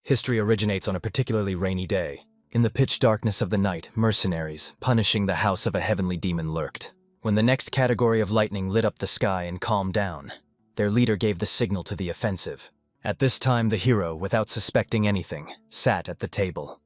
History originates on a particularly rainy day. In the pitch darkness of the night, mercenaries, punishing the house of a heavenly demon, lurked. When the next category of lightning lit up the sky and calmed down, their leader gave the signal to the offensive. At this time, the hero, without suspecting anything, sat at the table.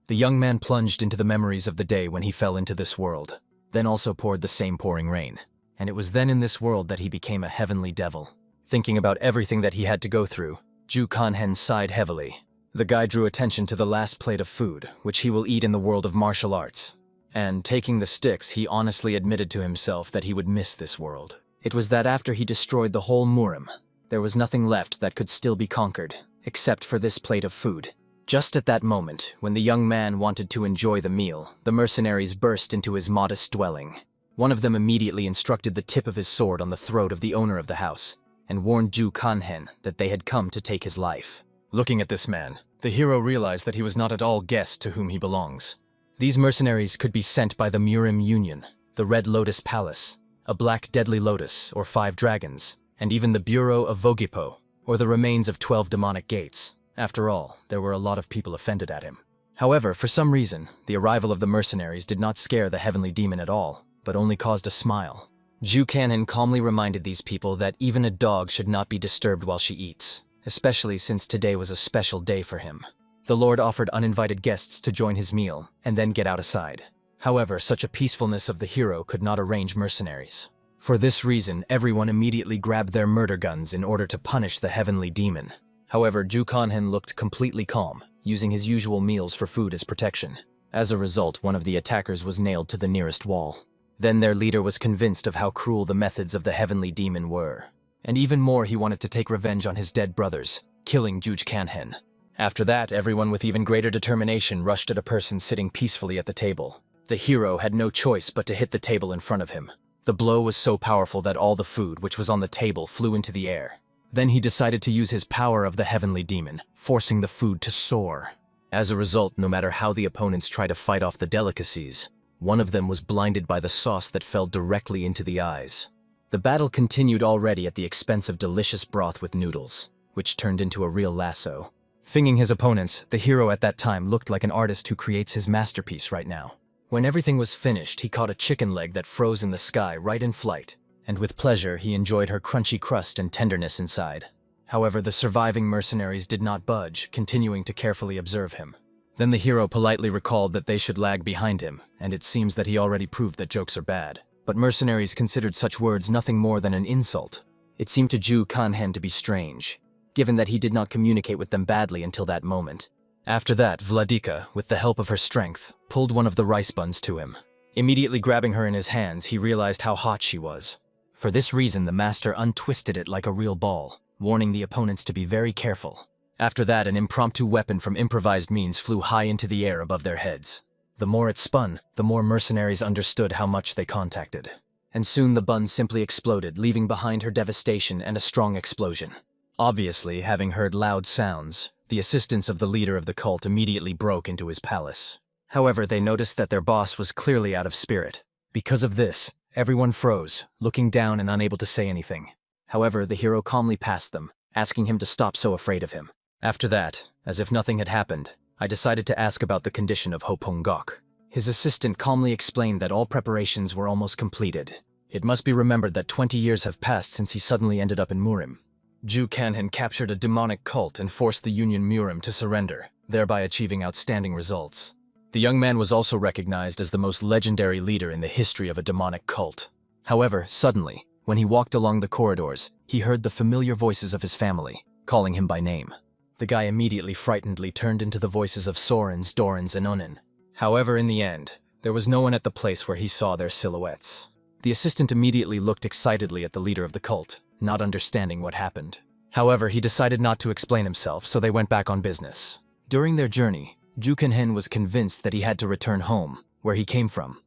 The young man plunged into the memories of the day when he fell into this world, then also poured the same pouring rain. And it was then in this world that he became a heavenly devil. Thinking about everything that he had to go through, Ju Kanhen sighed heavily. The guy drew attention to the last plate of food, which he will eat in the world of martial arts. And taking the sticks, he honestly admitted to himself that he would miss this world. It was that after he destroyed the whole Murim, there was nothing left that could still be conquered, except for this plate of food. Just at that moment, when the young man wanted to enjoy the meal, the mercenaries burst into his modest dwelling. One of them immediately instructed the tip of his sword on the throat of the owner of the house, and warned Ju Kanhen that they had come to take his life. Looking at this man, the hero realized that he was not at all guessed to whom he belongs. These mercenaries could be sent by the Murim Union, the Red Lotus Palace, a Black Deadly Lotus, or 5 Dragons, and even the Bureau of Vogipo, or the remains of 12 demonic gates. After all, there were a lot of people offended at him. However, for some reason, the arrival of the mercenaries did not scare the heavenly demon at all, but only caused a smile. Ju Kanhen calmly reminded these people that even a dog should not be disturbed while she eats, especially since today was a special day for him. The Lord offered uninvited guests to join his meal, and then get out aside. However, such a peacefulness of the hero could not arrange mercenaries. For this reason, everyone immediately grabbed their murder guns in order to punish the heavenly demon. However, Ju Kanhen looked completely calm, using his usual meals for food as protection. As a result, one of the attackers was nailed to the nearest wall. Then their leader was convinced of how cruel the methods of the heavenly demon were. And even more, he wanted to take revenge on his dead brothers, killing Ju Kanhen. After that, everyone with even greater determination rushed at a person sitting peacefully at the table. The hero had no choice but to hit the table in front of him. The blow was so powerful that all the food which was on the table flew into the air. Then he decided to use his power of the heavenly demon, forcing the food to soar. As a result, no matter how the opponents tried to fight off the delicacies, one of them was blinded by the sauce that fell directly into the eyes. The battle continued already at the expense of delicious broth with noodles, which turned into a real lasso. Finging his opponents, the hero at that time looked like an artist who creates his masterpiece right now. When everything was finished, he caught a chicken leg that froze in the sky right in flight, and with pleasure he enjoyed her crunchy crust and tenderness inside. However, the surviving mercenaries did not budge, continuing to carefully observe him. Then the hero politely recalled that they should lag behind him, and it seems that he already proved that jokes are bad. But mercenaries considered such words nothing more than an insult. It seemed to Ju Kanhen to be strange, given that he did not communicate with them badly until that moment. After that, Vladika, with the help of her strength, pulled one of the rice buns to him. Immediately grabbing her in his hands, he realized how hot she was. For this reason, the master untwisted it like a real ball, warning the opponents to be very careful. After that, an impromptu weapon from improvised means flew high into the air above their heads. The more it spun, the more mercenaries understood how much they contacted. And soon the bun simply exploded, leaving behind her devastation and a strong explosion. Obviously, having heard loud sounds, the assistants of the leader of the cult immediately broke into his palace. However, they noticed that their boss was clearly out of spirit. Because of this, everyone froze, looking down and unable to say anything. However, the hero calmly passed them, asking him to stop so afraid of him. After that, as if nothing had happened, I decided to ask about the condition of Hopong Gok. His assistant calmly explained that all preparations were almost completed. It must be remembered that 20 years have passed since he suddenly ended up in Murim. Ju Kanhen captured a demonic cult and forced the Union Murim to surrender, thereby achieving outstanding results. The young man was also recognized as the most legendary leader in the history of a demonic cult. However, suddenly, when he walked along the corridors, he heard the familiar voices of his family, calling him by name. The guy immediately frightenedly turned into the voices of Sorens, Dorans, and Unin. However, in the end, there was no one at the place where he saw their silhouettes. The assistant immediately looked excitedly at the leader of the cult, not understanding what happened. However, he decided not to explain himself, so they went back on business. During their journey, Ju Kanhen was convinced that he had to return home, where he came from.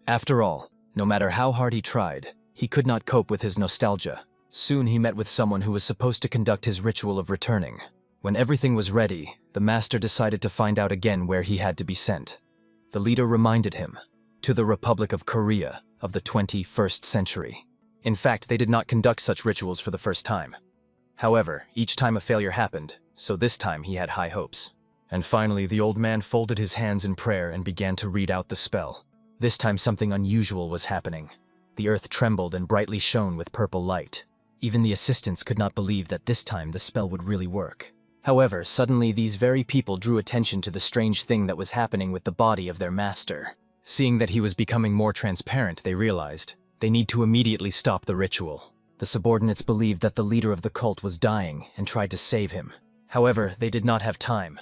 After all, no matter how hard he tried, he could not cope with his nostalgia. Soon he met with someone who was supposed to conduct his ritual of returning. When everything was ready, the master decided to find out again where he had to be sent. The leader reminded him, to the Republic of Korea of the 21st century. In fact, they did not conduct such rituals for the first time. However, each time a failure happened, so this time he had high hopes. And finally, the old man folded his hands in prayer and began to read out the spell. This time something unusual was happening. The earth trembled and brightly shone with purple light. Even the assistants could not believe that this time the spell would really work. However, suddenly these very people drew attention to the strange thing that was happening with the body of their master. Seeing that he was becoming more transparent, they realized they need to immediately stop the ritual. The subordinates believed that the leader of the cult was dying and tried to save him. However, they did not have time.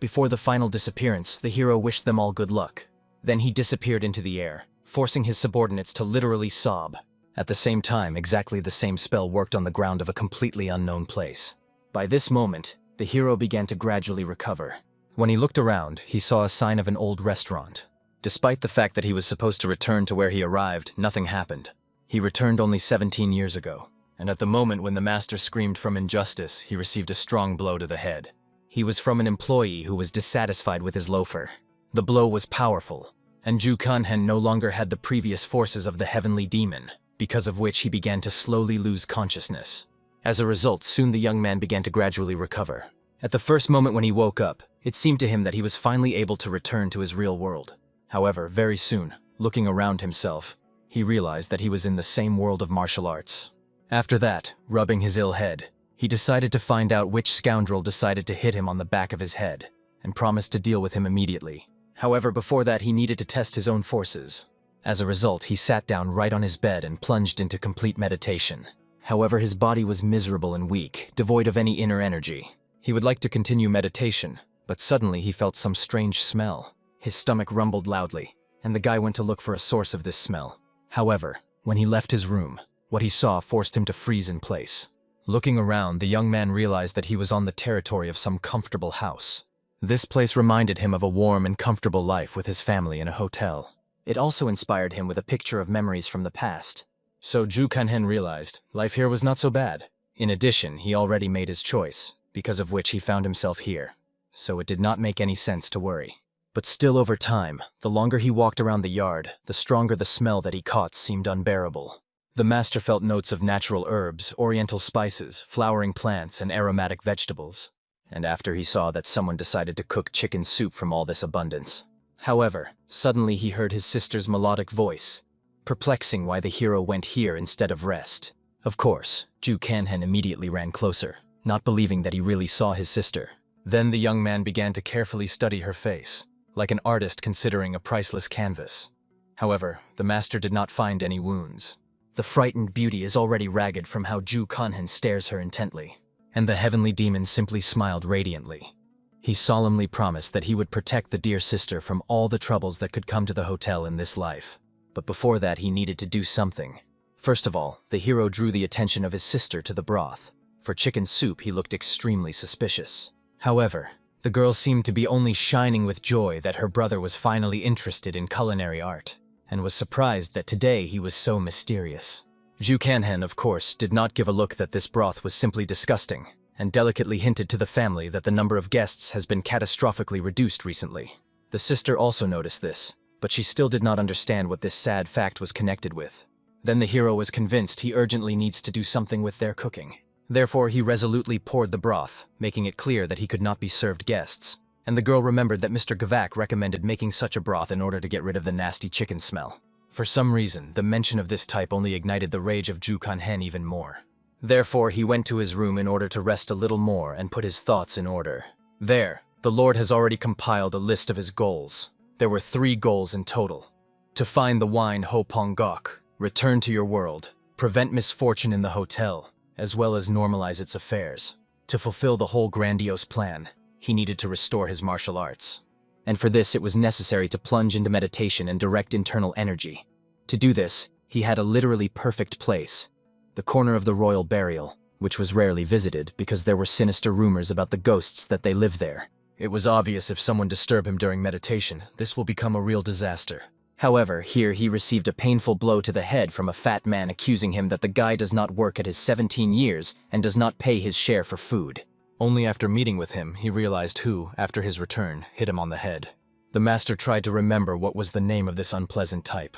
Before the final disappearance, the hero wished them all good luck. Then he disappeared into the air, forcing his subordinates to literally sob. At the same time, exactly the same spell worked on the ground of a completely unknown place. By this moment, the hero began to gradually recover. When he looked around, he saw a sign of an old restaurant. Despite the fact that he was supposed to return to where he arrived, nothing happened. He returned only 17 years ago, and at the moment when the master screamed from injustice, he received a strong blow to the head. He was from an employee who was dissatisfied with his loafer. The blow was powerful, and Ju Kanhen no longer had the previous forces of the heavenly demon, because of which he began to slowly lose consciousness. As a result, soon the young man began to gradually recover. At the first moment when he woke up, it seemed to him that he was finally able to return to his real world. However, very soon, looking around himself, he realized that he was in the same world of martial arts. After that, rubbing his ill head, he decided to find out which scoundrel decided to hit him on the back of his head, and promised to deal with him immediately. However, before that, he needed to test his own forces. As a result, he sat down right on his bed and plunged into complete meditation. However, his body was miserable and weak, devoid of any inner energy. He would like to continue meditation, but suddenly he felt some strange smell. His stomach rumbled loudly, and the guy went to look for a source of this smell. However, when he left his room, what he saw forced him to freeze in place. Looking around, the young man realized that he was on the territory of some comfortable house. This place reminded him of a warm and comfortable life with his family in a hotel. It also inspired him with a picture of memories from the past. So Ju Kanhen realized life here was not so bad. In addition, he already made his choice, because of which he found himself here. So it did not make any sense to worry. But still, over time, the longer he walked around the yard, the stronger the smell that he caught seemed unbearable. The master felt notes of natural herbs, oriental spices, flowering plants, and aromatic vegetables. And after he saw that someone decided to cook chicken soup from all this abundance. However, suddenly he heard his sister's melodic voice, perplexing why the hero went here instead of rest. Of course, Ju Kanhen immediately ran closer, not believing that he really saw his sister. Then the young man began to carefully study her face, like an artist considering a priceless canvas. However, the master did not find any wounds. The frightened beauty is already ragged from how Ju Kanhen stares her intently, and the heavenly demon simply smiled radiantly. He solemnly promised that he would protect the dear sister from all the troubles that could come to the hotel in this life. But before that, he needed to do something. First of all, the hero drew the attention of his sister to the broth. For chicken soup, he looked extremely suspicious. However, the girl seemed to be only shining with joy that her brother was finally interested in culinary art, and was surprised that today he was so mysterious. Ju Kanhen, of course, did not give a look that this broth was simply disgusting, and delicately hinted to the family that the number of guests has been catastrophically reduced recently. The sister also noticed this, but she still did not understand what this sad fact was connected with. Then the hero was convinced he urgently needs to do something with their cooking. Therefore, he resolutely poured the broth, making it clear that he could not be served guests. And the girl remembered that Mr. Gavak recommended making such a broth in order to get rid of the nasty chicken smell. For some reason, the mention of this type only ignited the rage of Ju Kanhen even more. Therefore, he went to his room in order to rest a little more and put his thoughts in order. There, the Lord has already compiled a list of his goals. There were 3 goals in total. To find the wine Ho Pong Gok, return to your world, prevent misfortune in the hotel, as well as normalize its affairs. To fulfill the whole grandiose plan, he needed to restore his martial arts. And for this, it was necessary to plunge into meditation and direct internal energy. To do this, he had a literally perfect place, the corner of the royal burial, which was rarely visited because there were sinister rumors about the ghosts that they lived there. It was obvious if someone disturbed him during meditation, this will become a real disaster. However, here he received a painful blow to the head from a fat man accusing him that the guy does not work at his 17 years and does not pay his share for food. Only after meeting with him, he realized who, after his return, hit him on the head. The master tried to remember what was the name of this unpleasant type.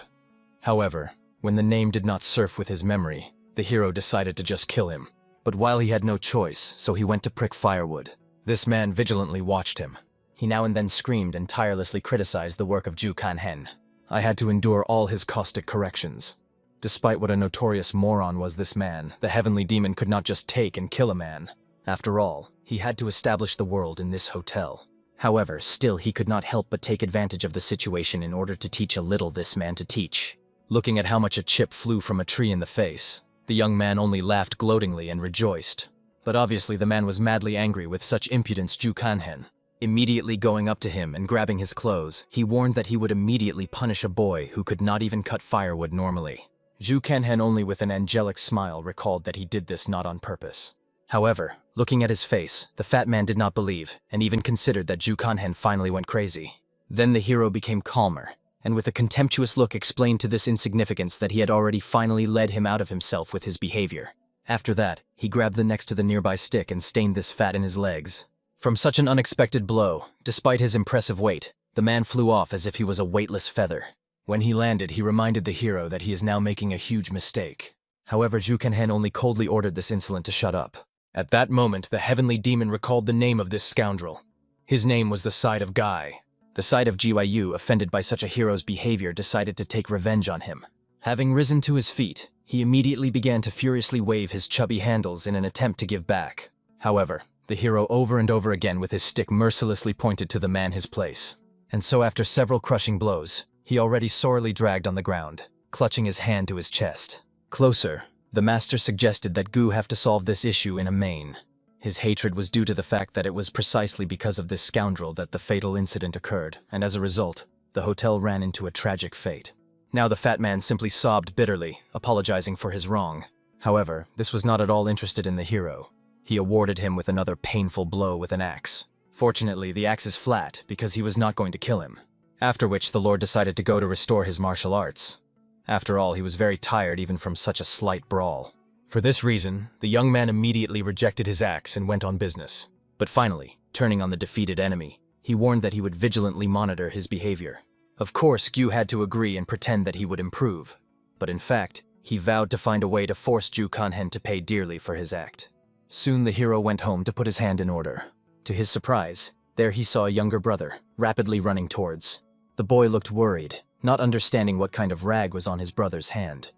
However, when the name did not surf with his memory, the hero decided to just kill him. But while he had no choice, so he went to prick firewood. This man vigilantly watched him. He now and then screamed and tirelessly criticized the work of Ju Kanhen. I had to endure all his caustic corrections. Despite what a notorious moron was this man, the heavenly demon could not just take and kill a man. After all, he had to establish the world in this hotel. However, still he could not help but take advantage of the situation in order to teach a little this man to teach. Looking at how much a chip flew from a tree in the face, the young man only laughed gloatingly and rejoiced. But obviously the man was madly angry with such impudence. Ju Kanhen. Immediately going up to him and grabbing his clothes, he warned that he would immediately punish a boy who could not even cut firewood normally. Ju Kanhen only with an angelic smile recalled that he did this not on purpose. However, looking at his face, the fat man did not believe, and even considered that Ju Kanhen finally went crazy. Then the hero became calmer, and with a contemptuous look explained to this insignificance that he had already finally led him out of himself with his behavior. After that, he grabbed the next to the nearby stick and stained this fat in his legs. From such an unexpected blow, despite his impressive weight, the man flew off as if he was a weightless feather. When he landed, he reminded the hero that he is now making a huge mistake. However, Ju Kanhen only coldly ordered this insolent to shut up. At that moment, the heavenly demon recalled the name of this scoundrel. His name was the Side of Guy. The Side of Gyu, offended by such a hero's behavior, decided to take revenge on him. Having risen to his feet, he immediately began to furiously wave his chubby handles in an attempt to give back. However, the hero over and over again with his stick mercilessly pointed to the man his place. And so after several crushing blows, he already sorely dragged on the ground, clutching his hand to his chest. Closer, the master suggested that Gu have to solve this issue in a main. His hatred was due to the fact that it was precisely because of this scoundrel that the fatal incident occurred, and as a result, the hotel ran into a tragic fate. Now the fat man simply sobbed bitterly, apologizing for his wrong. However, this was not at all interested in the hero. He awarded him with another painful blow with an axe. Fortunately, the axe is flat because he was not going to kill him. After which, the lord decided to go to restore his martial arts. After all, he was very tired even from such a slight brawl. For this reason, the young man immediately rejected his axe and went on business. But finally, turning on the defeated enemy, he warned that he would vigilantly monitor his behavior. Of course, Gyu had to agree and pretend that he would improve. But in fact, he vowed to find a way to force Ju Kanhen to pay dearly for his act. Soon the hero went home to put his hand in order. To his surprise, there he saw a younger brother, rapidly running towards. The boy looked worried, not understanding what kind of rag was on his brother's hand.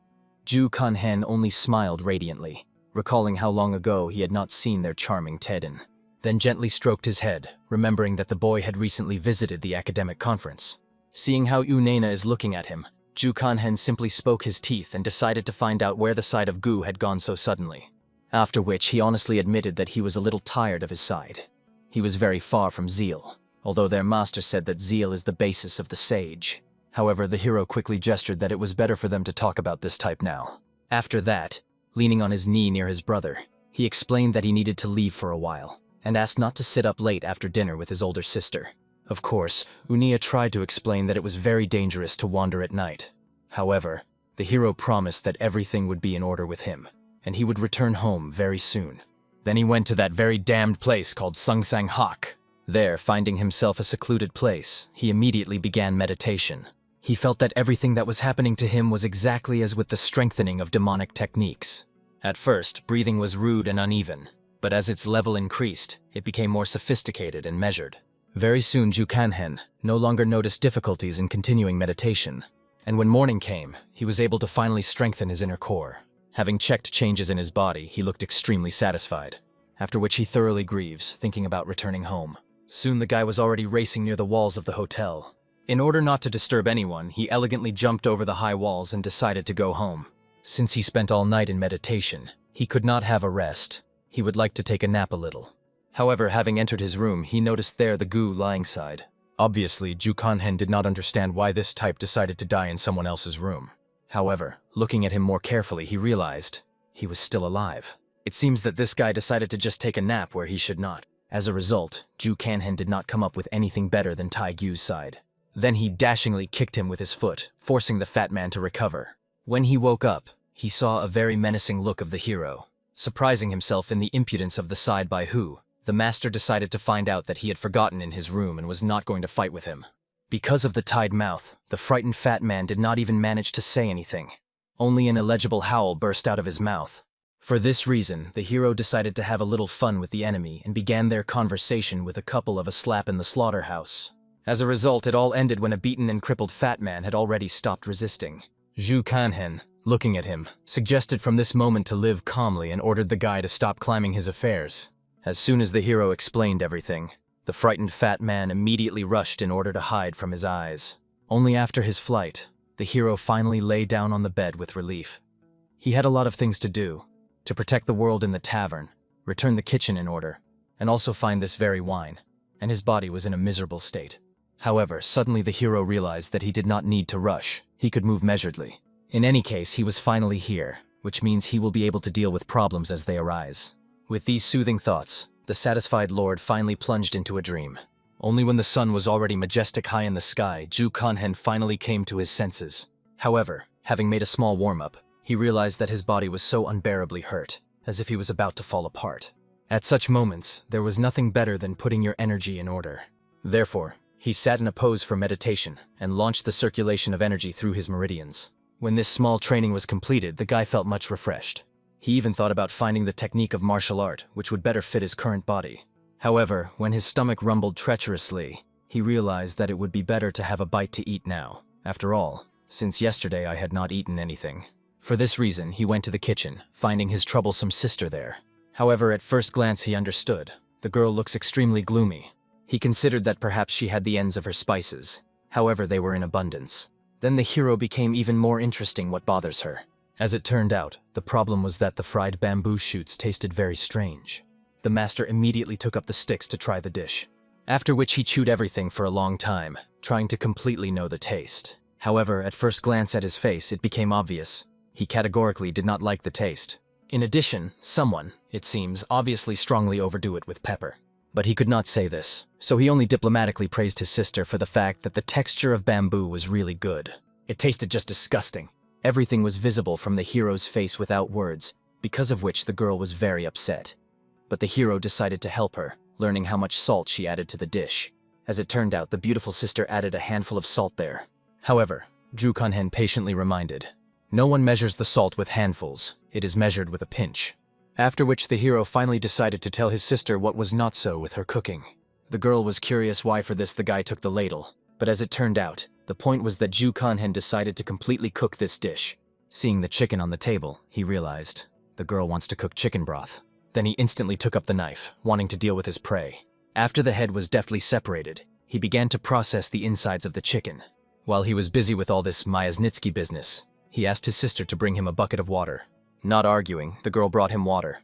Ju Kanhen only smiled radiantly, recalling how long ago he had not seen their charming Tedin. Then gently stroked his head, remembering that the boy had recently visited the academic conference. Seeing how Unena is looking at him, Ju Kanhen simply spoke his teeth and decided to find out where the side of Gu had gone so suddenly. After which he honestly admitted that he was a little tired of his side. He was very far from zeal, although their master said that zeal is the basis of the sage. However, the hero quickly gestured that it was better for them to talk about this type now. After that, leaning on his knee near his brother, he explained that he needed to leave for a while, and asked not to sit up late after dinner with his older sister. Of course, Unia tried to explain that it was very dangerous to wander at night. However, the hero promised that everything would be in order with him, and he would return home very soon. Then he went to that very damned place called Sungsang Hak. There, finding himself a secluded place, he immediately began meditation. He felt that everything that was happening to him was exactly as with the strengthening of demonic techniques. At first, breathing was rude and uneven, but as its level increased, it became more sophisticated and measured. Very soon Ju Kanhen no longer noticed difficulties in continuing meditation, and when morning came, he was able to finally strengthen his inner core. Having checked changes in his body, he looked extremely satisfied, after which he thoroughly grieves, thinking about returning home. Soon the guy was already racing near the walls of the hotel. In order not to disturb anyone, he elegantly jumped over the high walls and decided to go home. Since he spent all night in meditation, he could not have a rest. He would like to take a nap a little. However, having entered his room, he noticed there the Gu lying side. Obviously, Ju Kanhen did not understand why this type decided to die in someone else's room. However, looking at him more carefully, he realized he was still alive. It seems that this guy decided to just take a nap where he should not. As a result, Ju Kanhen did not come up with anything better than Tai Gyu's side. Then he dashingly kicked him with his foot, forcing the fat man to recover. When he woke up, he saw a very menacing look of the hero. Surprising himself in the impudence of the side by who, the master decided to find out that he had forgotten in his room and was not going to fight with him. Because of the tied mouth, the frightened fat man did not even manage to say anything. Only an illegible howl burst out of his mouth. For this reason, the hero decided to have a little fun with the enemy and began their conversation with a couple of a slap in the slaughterhouse. As a result, it all ended when a beaten and crippled fat man had already stopped resisting. Zhu Kanhen, looking at him, suggested from this moment to live calmly and ordered the guy to stop climbing his affairs. As soon as the hero explained everything, the frightened fat man immediately rushed in order to hide from his eyes. Only after his flight, the hero finally lay down on the bed with relief. He had a lot of things to do: to protect the world in the tavern, return the kitchen in order, and also find this very wine, and his body was in a miserable state. However, suddenly the hero realized that he did not need to rush, he could move measuredly. In any case, he was finally here, which means he will be able to deal with problems as they arise. With these soothing thoughts, the satisfied lord finally plunged into a dream. Only when the sun was already majestic high in the sky, Zhu Kanhen finally came to his senses. However, having made a small warm-up, he realized that his body was so unbearably hurt, as if he was about to fall apart. At such moments, there was nothing better than putting your energy in order. Therefore, he sat in a pose for meditation and launched the circulation of energy through his meridians. When this small training was completed, the guy felt much refreshed. He even thought about finding the technique of martial art, which would better fit his current body. However, when his stomach rumbled treacherously, he realized that it would be better to have a bite to eat now. After all, since yesterday I had not eaten anything. For this reason, he went to the kitchen, finding his troublesome sister there. However, at first glance he understood. The girl looks extremely gloomy. He considered that perhaps she had the ends of her spices. However, they were in abundance. Then the hero became even more interesting what bothers her. As it turned out, the problem was that the fried bamboo shoots tasted very strange. The master immediately took up the sticks to try the dish, after which he chewed everything for a long time, trying to completely know the taste. However, at first glance at his face, it became obvious. He categorically did not like the taste. In addition, someone, it seems, obviously strongly overdo it with pepper. But he could not say this, so he only diplomatically praised his sister for the fact that the texture of bamboo was really good. It tasted just disgusting. Everything was visible from the hero's face without words, because of which the girl was very upset. But the hero decided to help her, learning how much salt she added to the dish. As it turned out, the beautiful sister added a handful of salt there. However, Zhu Kanhen patiently reminded, no one measures the salt with handfuls, it is measured with a pinch. After which the hero finally decided to tell his sister what was not so with her cooking. The girl was curious why for this the guy took the ladle, but as it turned out, the point was that Zhu Kanhen decided to completely cook this dish. Seeing the chicken on the table, he realized, the girl wants to cook chicken broth. Then he instantly took up the knife, wanting to deal with his prey. After the head was deftly separated, he began to process the insides of the chicken. While he was busy with all this Myasnitsky business, he asked his sister to bring him a bucket of water. Not arguing, the girl brought him water.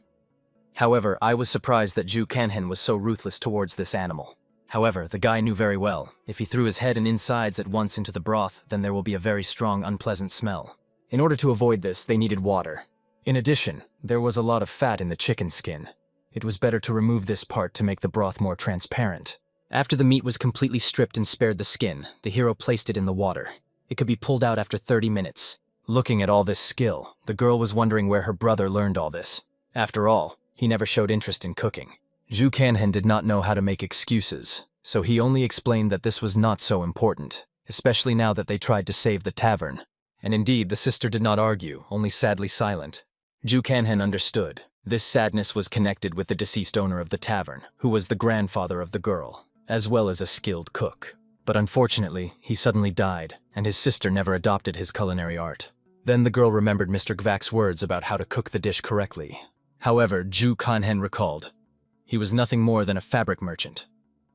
However, I was surprised that Zhu Kanhen was so ruthless towards this animal. However, the guy knew very well, if he threw his head and insides at once into the broth, then there will be a very strong, unpleasant smell. In order to avoid this, they needed water. In addition, there was a lot of fat in the chicken skin. It was better to remove this part to make the broth more transparent. After the meat was completely stripped and spared the skin, the hero placed it in the water. It could be pulled out after 30 minutes. Looking at all this skill, the girl was wondering where her brother learned all this. After all, he never showed interest in cooking. Zhu Kanhen did not know how to make excuses, so he only explained that this was not so important, especially now that they tried to save the tavern. And indeed, the sister did not argue, only sadly silent. Zhu Kanhen understood. This sadness was connected with the deceased owner of the tavern, who was the grandfather of the girl, as well as a skilled cook. But unfortunately, he suddenly died, and his sister never adopted his culinary art. Then the girl remembered Mr. Gvak's words about how to cook the dish correctly. However, Zhu Kanhen recalled, he was nothing more than a fabric merchant.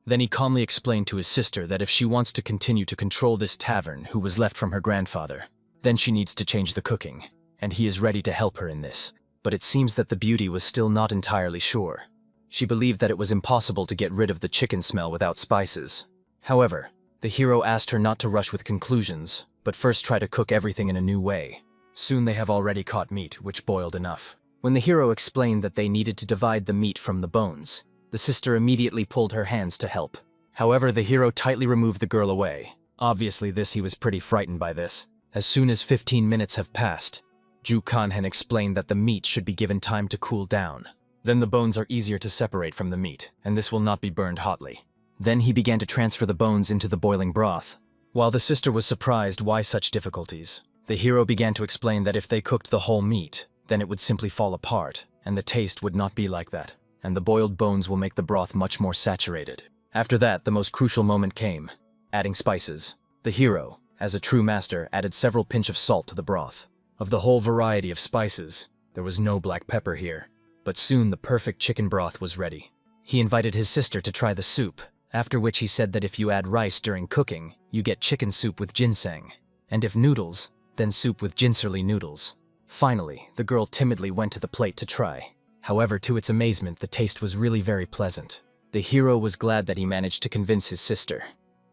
Then he calmly explained to his sister that if she wants to continue to control this tavern, who was left from her grandfather, then she needs to change the cooking, and he is ready to help her in this. But it seems that the beauty was still not entirely sure. She believed that it was impossible to get rid of the chicken smell without spices. However, the hero asked her not to rush with conclusions, but first try to cook everything in a new way. Soon they have already caught meat, which boiled enough. When the hero explained that they needed to divide the meat from the bones, the sister immediately pulled her hands to help. However, the hero tightly removed the girl away. Obviously he was pretty frightened by this. As soon as 15 minutes have passed, Zhu Kanhen explained that the meat should be given time to cool down. Then the bones are easier to separate from the meat, and this will not be burned hotly. Then he began to transfer the bones into the boiling broth. While the sister was surprised why such difficulties, the hero began to explain that if they cooked the whole meat, then it would simply fall apart, and the taste would not be like that, and the boiled bones will make the broth much more saturated. After that, the most crucial moment came: adding spices. The hero, as a true master, added several pinch of salt to the broth. Of the whole variety of spices, there was no black pepper here, but soon the perfect chicken broth was ready. He invited his sister to try the soup, after which he said that if you add rice during cooking, you get chicken soup with ginseng, and if noodles, then soup with ginserly noodles. Finally, the girl timidly went to the plate to try. However, to its amazement, the taste was really very pleasant. The hero was glad that he managed to convince his sister.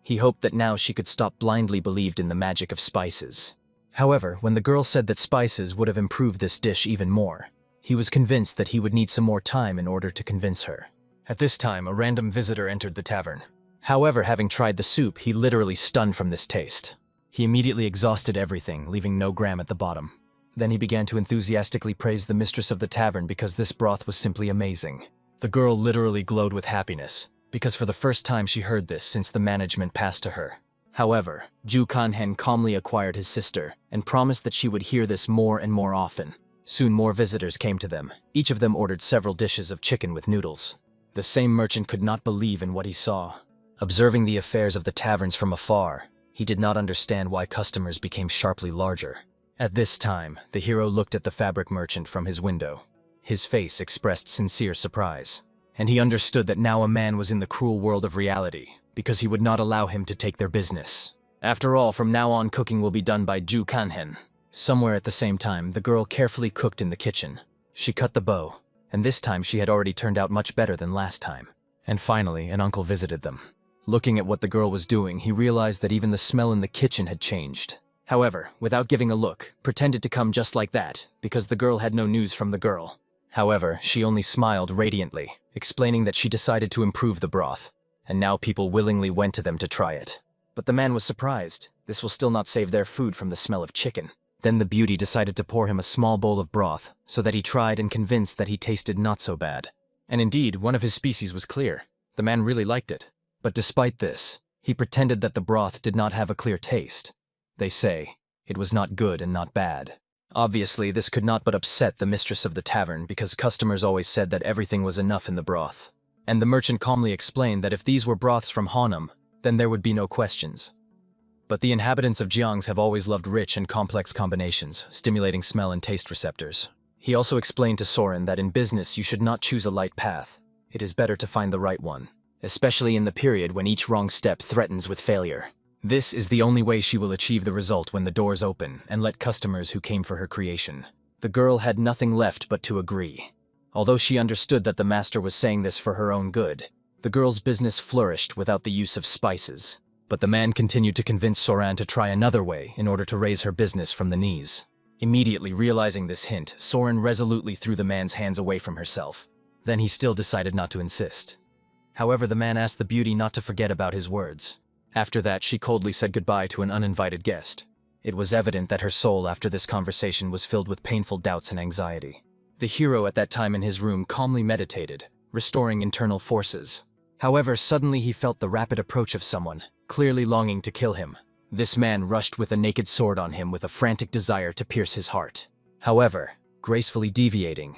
He hoped that now she could stop blindly believed in the magic of spices. However, when the girl said that spices would have improved this dish even more, he was convinced that he would need some more time in order to convince her. At this time, a random visitor entered the tavern. However, having tried the soup, he literally stunned from this taste. He immediately exhausted everything, leaving no gram at the bottom. Then he began to enthusiastically praise the mistress of the tavern because this broth was simply amazing. The girl literally glowed with happiness, because for the first time she heard this since the management passed to her. However, Ju Kanhen calmly acquired his sister and promised that she would hear this more and more often. Soon more visitors came to them. Each of them ordered several dishes of chicken with noodles. The same merchant could not believe in what he saw. Observing the affairs of the taverns from afar, he did not understand why customers became sharply larger. At this time, the hero looked at the fabric merchant from his window. His face expressed sincere surprise, and he understood that now a man was in the cruel world of reality, because he would not allow him to take their business. After all, from now on cooking will be done by Ju Kanhen. Somewhere at the same time, the girl carefully cooked in the kitchen. She cut the bow, and this time she had already turned out much better than last time. And finally, an uncle visited them. Looking at what the girl was doing, he realized that even the smell in the kitchen had changed. However, without giving a look, pretended to come just like that, because the girl had no news from the girl. However, she only smiled radiantly, explaining that she decided to improve the broth, and now people willingly went to them to try it. But the man was surprised. This will still not save their food from the smell of chicken. Then the beauty decided to pour him a small bowl of broth, so that he tried and convinced that he tasted not so bad. And indeed, one of his species was clear. The man really liked it. But despite this, he pretended that the broth did not have a clear taste. They say, it was not good and not bad. Obviously, this could not but upset the mistress of the tavern because customers always said that everything was enough in the broth. And the merchant calmly explained that if these were broths from Hanum, then there would be no questions. But the inhabitants of Jiang's have always loved rich and complex combinations, stimulating smell and taste receptors. He also explained to Soren that in business you should not choose a light path. It is better to find the right one, especially in the period when each wrong step threatens with failure. This is the only way she will achieve the result when the doors open and let customers who came for her creation. The girl had nothing left but to agree. Although she understood that the master was saying this for her own good, the girl's business flourished without the use of spices. But the man continued to convince Soren to try another way in order to raise her business from the knees. Immediately realizing this hint, Soren resolutely threw the man's hands away from herself. Then he still decided not to insist. However, the man asked the beauty not to forget about his words. After that, she coldly said goodbye to an uninvited guest. It was evident that her soul after this conversation was filled with painful doubts and anxiety. The hero at that time in his room calmly meditated, restoring internal forces. However, suddenly he felt the rapid approach of someone, clearly longing to kill him. This man rushed with a naked sword on him with a frantic desire to pierce his heart. However, gracefully deviating,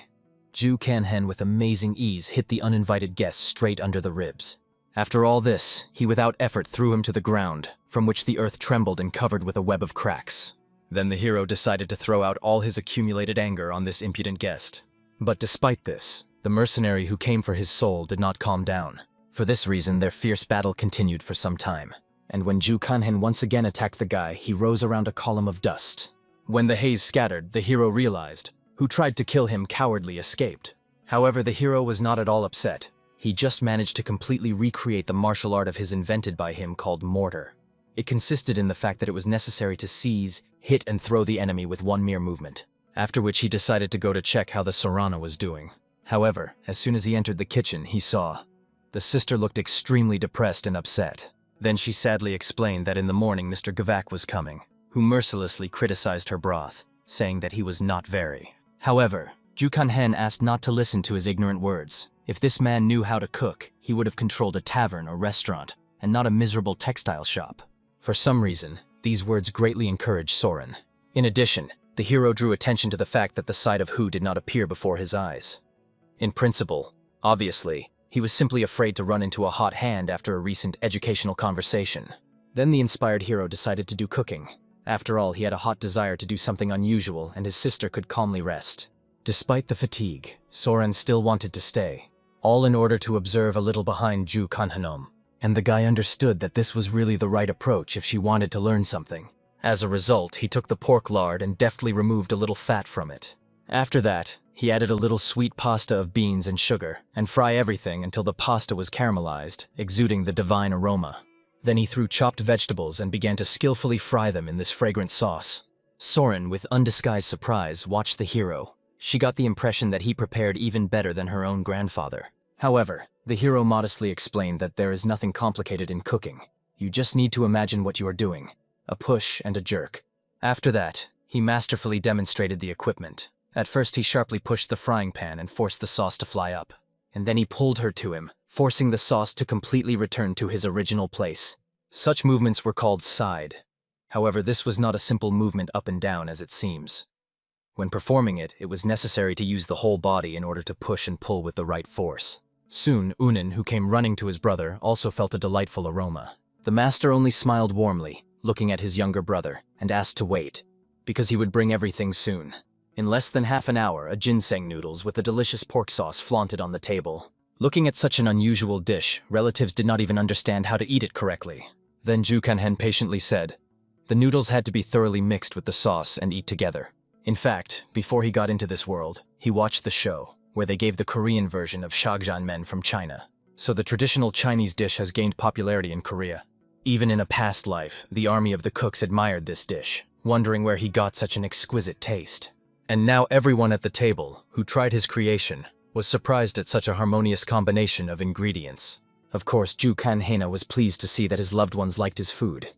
Ju Kanhen with amazing ease hit the uninvited guest straight under the ribs. After all this, he without effort threw him to the ground, from which the earth trembled and covered with a web of cracks. Then the hero decided to throw out all his accumulated anger on this impudent guest. But despite this, the mercenary who came for his soul did not calm down. For this reason, their fierce battle continued for some time. And when Ju Kanhen once again attacked the guy, he rose around a column of dust. When the haze scattered, the hero realized, who tried to kill him cowardly escaped. However, the hero was not at all upset. He just managed to completely recreate the martial art of his invented by him called mortar. It consisted in the fact that it was necessary to seize, hit and throw the enemy with one mere movement. After which he decided to go to check how the Sorana was doing. However, as soon as he entered the kitchen, he saw the sister looked extremely depressed and upset. Then she sadly explained that in the morning Mr. Gavak was coming, who mercilessly criticized her broth, saying that he was not very. However, Ju Kanhen asked not to listen to his ignorant words. If this man knew how to cook, he would have controlled a tavern or restaurant, and not a miserable textile shop. For some reason, these words greatly encouraged Soren. In addition, The hero drew attention to the fact that the side of Hu did not appear before his eyes. In principle, obviously, he was simply afraid to run into a hot hand after a recent educational conversation. Then the inspired hero decided to do cooking. After all, he had a hot desire to do something unusual, and his sister could calmly rest. Despite the fatigue, Soren still wanted to stay, all in order to observe a little behind Ju Kanhanom. And the guy understood that this was really the right approach if she wanted to learn something. As a result, he took the pork lard and deftly removed a little fat from it. After that, he added a little sweet pasta of beans and sugar, and fry everything until the pasta was caramelized, exuding the divine aroma. Then he threw chopped vegetables and began to skillfully fry them in this fragrant sauce. Soren, with undisguised surprise, watched the hero. She got the impression that he prepared even better than her own grandfather. However, the hero modestly explained that there is nothing complicated in cooking. You just need to imagine what you are doing. A push and a jerk. After that, he masterfully demonstrated the equipment. At first he sharply pushed the frying pan and forced the sauce to fly up. And then he pulled her to him, forcing the sauce to completely return to his original place. Such movements were called side. However, this was not a simple movement up and down as it seems. When performing it, it was necessary to use the whole body in order to push and pull with the right force. Soon, Unin, who came running to his brother, also felt a delightful aroma. The master only smiled warmly, looking at his younger brother, and asked to wait, because he would bring everything soon. In less than half an hour, a ginseng noodles with a delicious pork sauce flaunted on the table. Looking at such an unusual dish, relatives did not even understand how to eat it correctly. Then Ju Kanhen patiently said, the noodles had to be thoroughly mixed with the sauce and eat together. In fact, before he got into this world, he watched the show, where they gave the Korean version of shagjanmen from China. So the traditional Chinese dish has gained popularity in Korea. Even in a past life, the army of the cooks admired this dish, wondering where he got such an exquisite taste. And now everyone at the table, who tried his creation, was surprised at such a harmonious combination of ingredients. Of course, Ju Kanhena was pleased to see that his loved ones liked his food.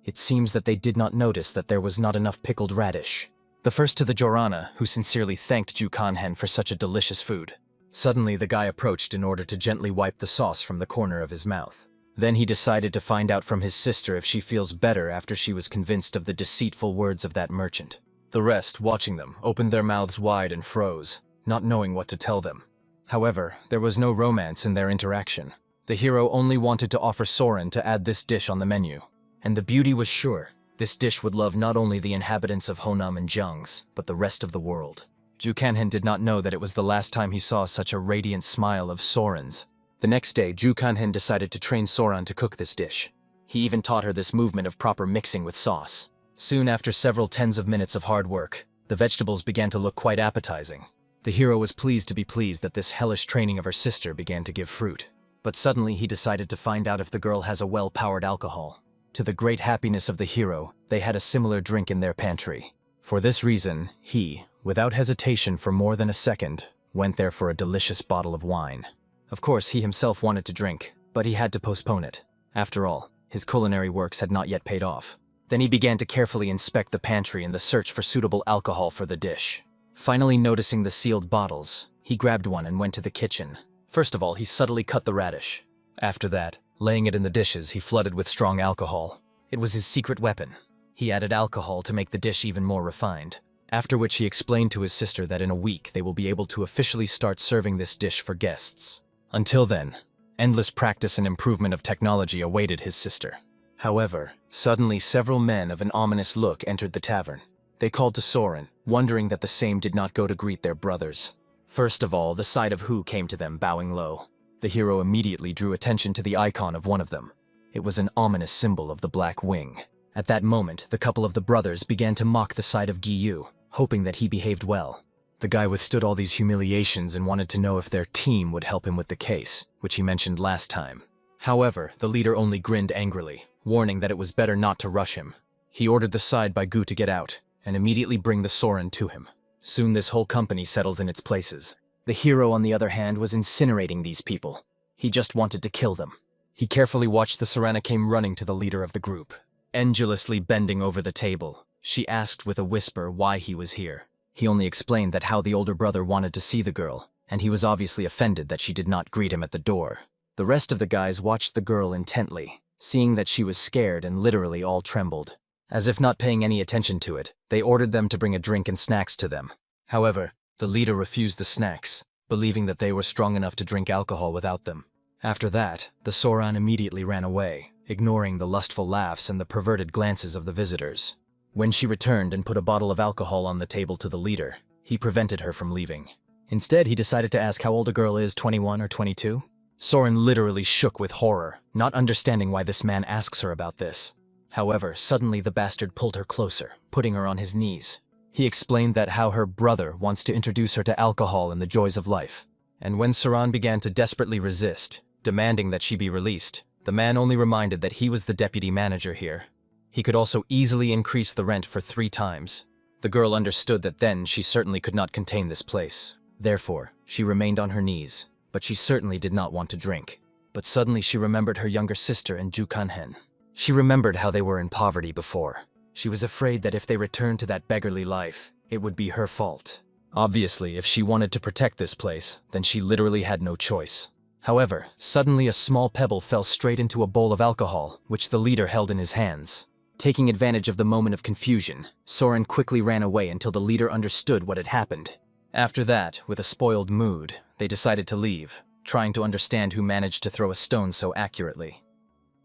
It seems that they did not notice that there was not enough pickled radish. The first to the Jorana, who sincerely thanked Ju Kanhen for such a delicious food. Suddenly, the guy approached in order to gently wipe the sauce from the corner of his mouth. Then he decided to find out from his sister if she feels better after she was convinced of the deceitful words of that merchant. The rest, watching them, opened their mouths wide and froze, not knowing what to tell them. However, there was no romance in their interaction. The hero only wanted to offer Soren to add this dish on the menu. And the beauty was sure. This dish would love not only the inhabitants of Honam and Jangs, but the rest of the world. Ju Kanhen did not know that it was the last time he saw such a radiant smile of Soren's. The next day, Ju Kanhen decided to train Soren to cook this dish. He even taught her this movement of proper mixing with sauce. Soon after several tens of minutes of hard work, the vegetables began to look quite appetizing. The hero was pleased to be pleased that this hellish training of her sister began to give fruit. But suddenly he decided to find out if the girl has a well-powered alcohol. To the great happiness of the hero, they had a similar drink in their pantry. For this reason, he, without hesitation for more than a second, went there for a delicious bottle of wine. Of course, he himself wanted to drink, but he had to postpone it. After all, his culinary works had not yet paid off. Then he began to carefully inspect the pantry in the search for suitable alcohol for the dish. Finally noticing the sealed bottles, he grabbed one and went to the kitchen. First of all, he subtly cut the radish. After that, laying it in the dishes, he flooded with strong alcohol. It was his secret weapon. He added alcohol to make the dish even more refined. After which he explained to his sister that in a week they will be able to officially start serving this dish for guests. Until then, endless practice and improvement of technology awaited his sister. However, suddenly several men of an ominous look entered the tavern. They called to Soren, wondering that the same did not go to greet their brothers. First of all, the side of Hu came to them, bowing low. The hero immediately drew attention to the icon of one of them. It was an ominous symbol of the Black Wing. At that moment, the couple of the brothers began to mock the side of Giyu, hoping that he behaved well. The guy withstood all these humiliations and wanted to know if their team would help him with the case, which he mentioned last time. However, the leader only grinned angrily, warning that it was better not to rush him. He ordered the side by Gu to get out, and immediately bring the Soren to him. Soon this whole company settles in its places. The hero, on the other hand, was incinerating these people. He just wanted to kill them. He carefully watched the Serana came running to the leader of the group. Endulously bending over the table, she asked with a whisper why he was here. He only explained that how the older brother wanted to see the girl, and he was obviously offended that she did not greet him at the door. The rest of the guys watched the girl intently, seeing that she was scared and literally all trembled. As if not paying any attention to it, they ordered them to bring a drink and snacks to them. However, the leader refused the snacks, believing that they were strong enough to drink alcohol without them. After that, the Soran immediately ran away, ignoring the lustful laughs and the perverted glances of the visitors. When she returned and put a bottle of alcohol on the table to the leader, he prevented her from leaving. Instead, he decided to ask how old a girl is, 21 or 22? Soren literally shook with horror, not understanding why this man asks her about this. However, suddenly the bastard pulled her closer, putting her on his knees. He explained that how her brother wants to introduce her to alcohol and the joys of life. And when Soran began to desperately resist, demanding that she be released, the man only reminded that he was the deputy manager here. He could also easily increase the rent for 3 times. The girl understood that then she certainly could not contain this place. Therefore, she remained on her knees, but she certainly did not want to drink. But suddenly she remembered her younger sister and Ju Kanhen. She remembered how they were in poverty before. She was afraid that if they returned to that beggarly life, it would be her fault. Obviously, if she wanted to protect this place, then she literally had no choice. However, suddenly a small pebble fell straight into a bowl of alcohol, which the leader held in his hands. Taking advantage of the moment of confusion, Soren quickly ran away until the leader understood what had happened. After that, with a spoiled mood, they decided to leave, trying to understand who managed to throw a stone so accurately.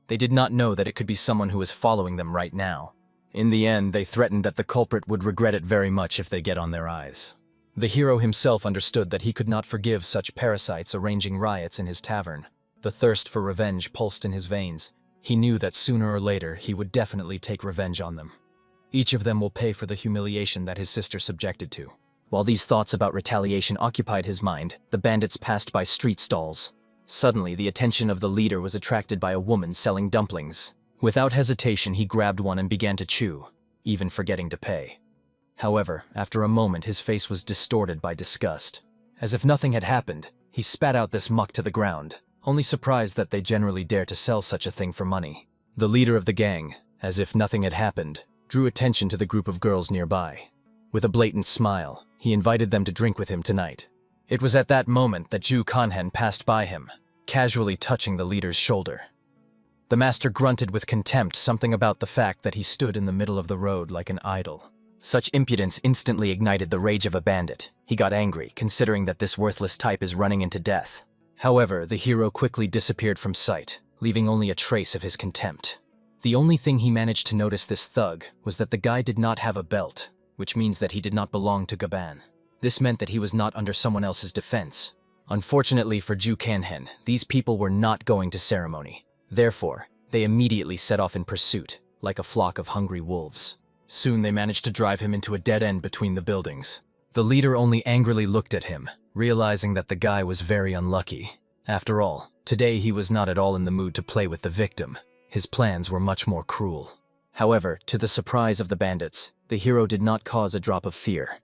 They did not know that it could be someone who was following them right now. In the end, they threatened that the culprit would regret it very much if they get on their eyes. The hero himself understood that he could not forgive such parasites arranging riots in his tavern. The thirst for revenge pulsed in his veins. He knew that sooner or later he would definitely take revenge on them. Each of them will pay for the humiliation that his sister subjected to. While these thoughts about retaliation occupied his mind, the bandits passed by street stalls. Suddenly, the attention of the leader was attracted by a woman selling dumplings. Without hesitation, he grabbed one and began to chew, even forgetting to pay. However, after a moment, his face was distorted by disgust. As if nothing had happened, he spat out this muck to the ground, only surprised that they generally dare to sell such a thing for money. The leader of the gang, as if nothing had happened, drew attention to the group of girls nearby. With a blatant smile, he invited them to drink with him tonight. It was at that moment that Ju Kanhen passed by him, casually touching the leader's shoulder. The master grunted with contempt something about the fact that he stood in the middle of the road like an idol. Such impudence instantly ignited the rage of a bandit. He got angry, considering that this worthless type is running into death. However, the hero quickly disappeared from sight, leaving only a trace of his contempt. The only thing he managed to notice this thug was that the guy did not have a belt, which means that he did not belong to Gaban. This meant that he was not under someone else's defense. Unfortunately for Ju Kanhen, these people were not going to ceremony. Therefore, they immediately set off in pursuit, like a flock of hungry wolves. Soon they managed to drive him into a dead end between the buildings. The leader only angrily looked at him, realizing that the guy was very unlucky. After all, today he was not at all in the mood to play with the victim. His plans were much more cruel. However, to the surprise of the bandits, the hero did not cause a drop of fear.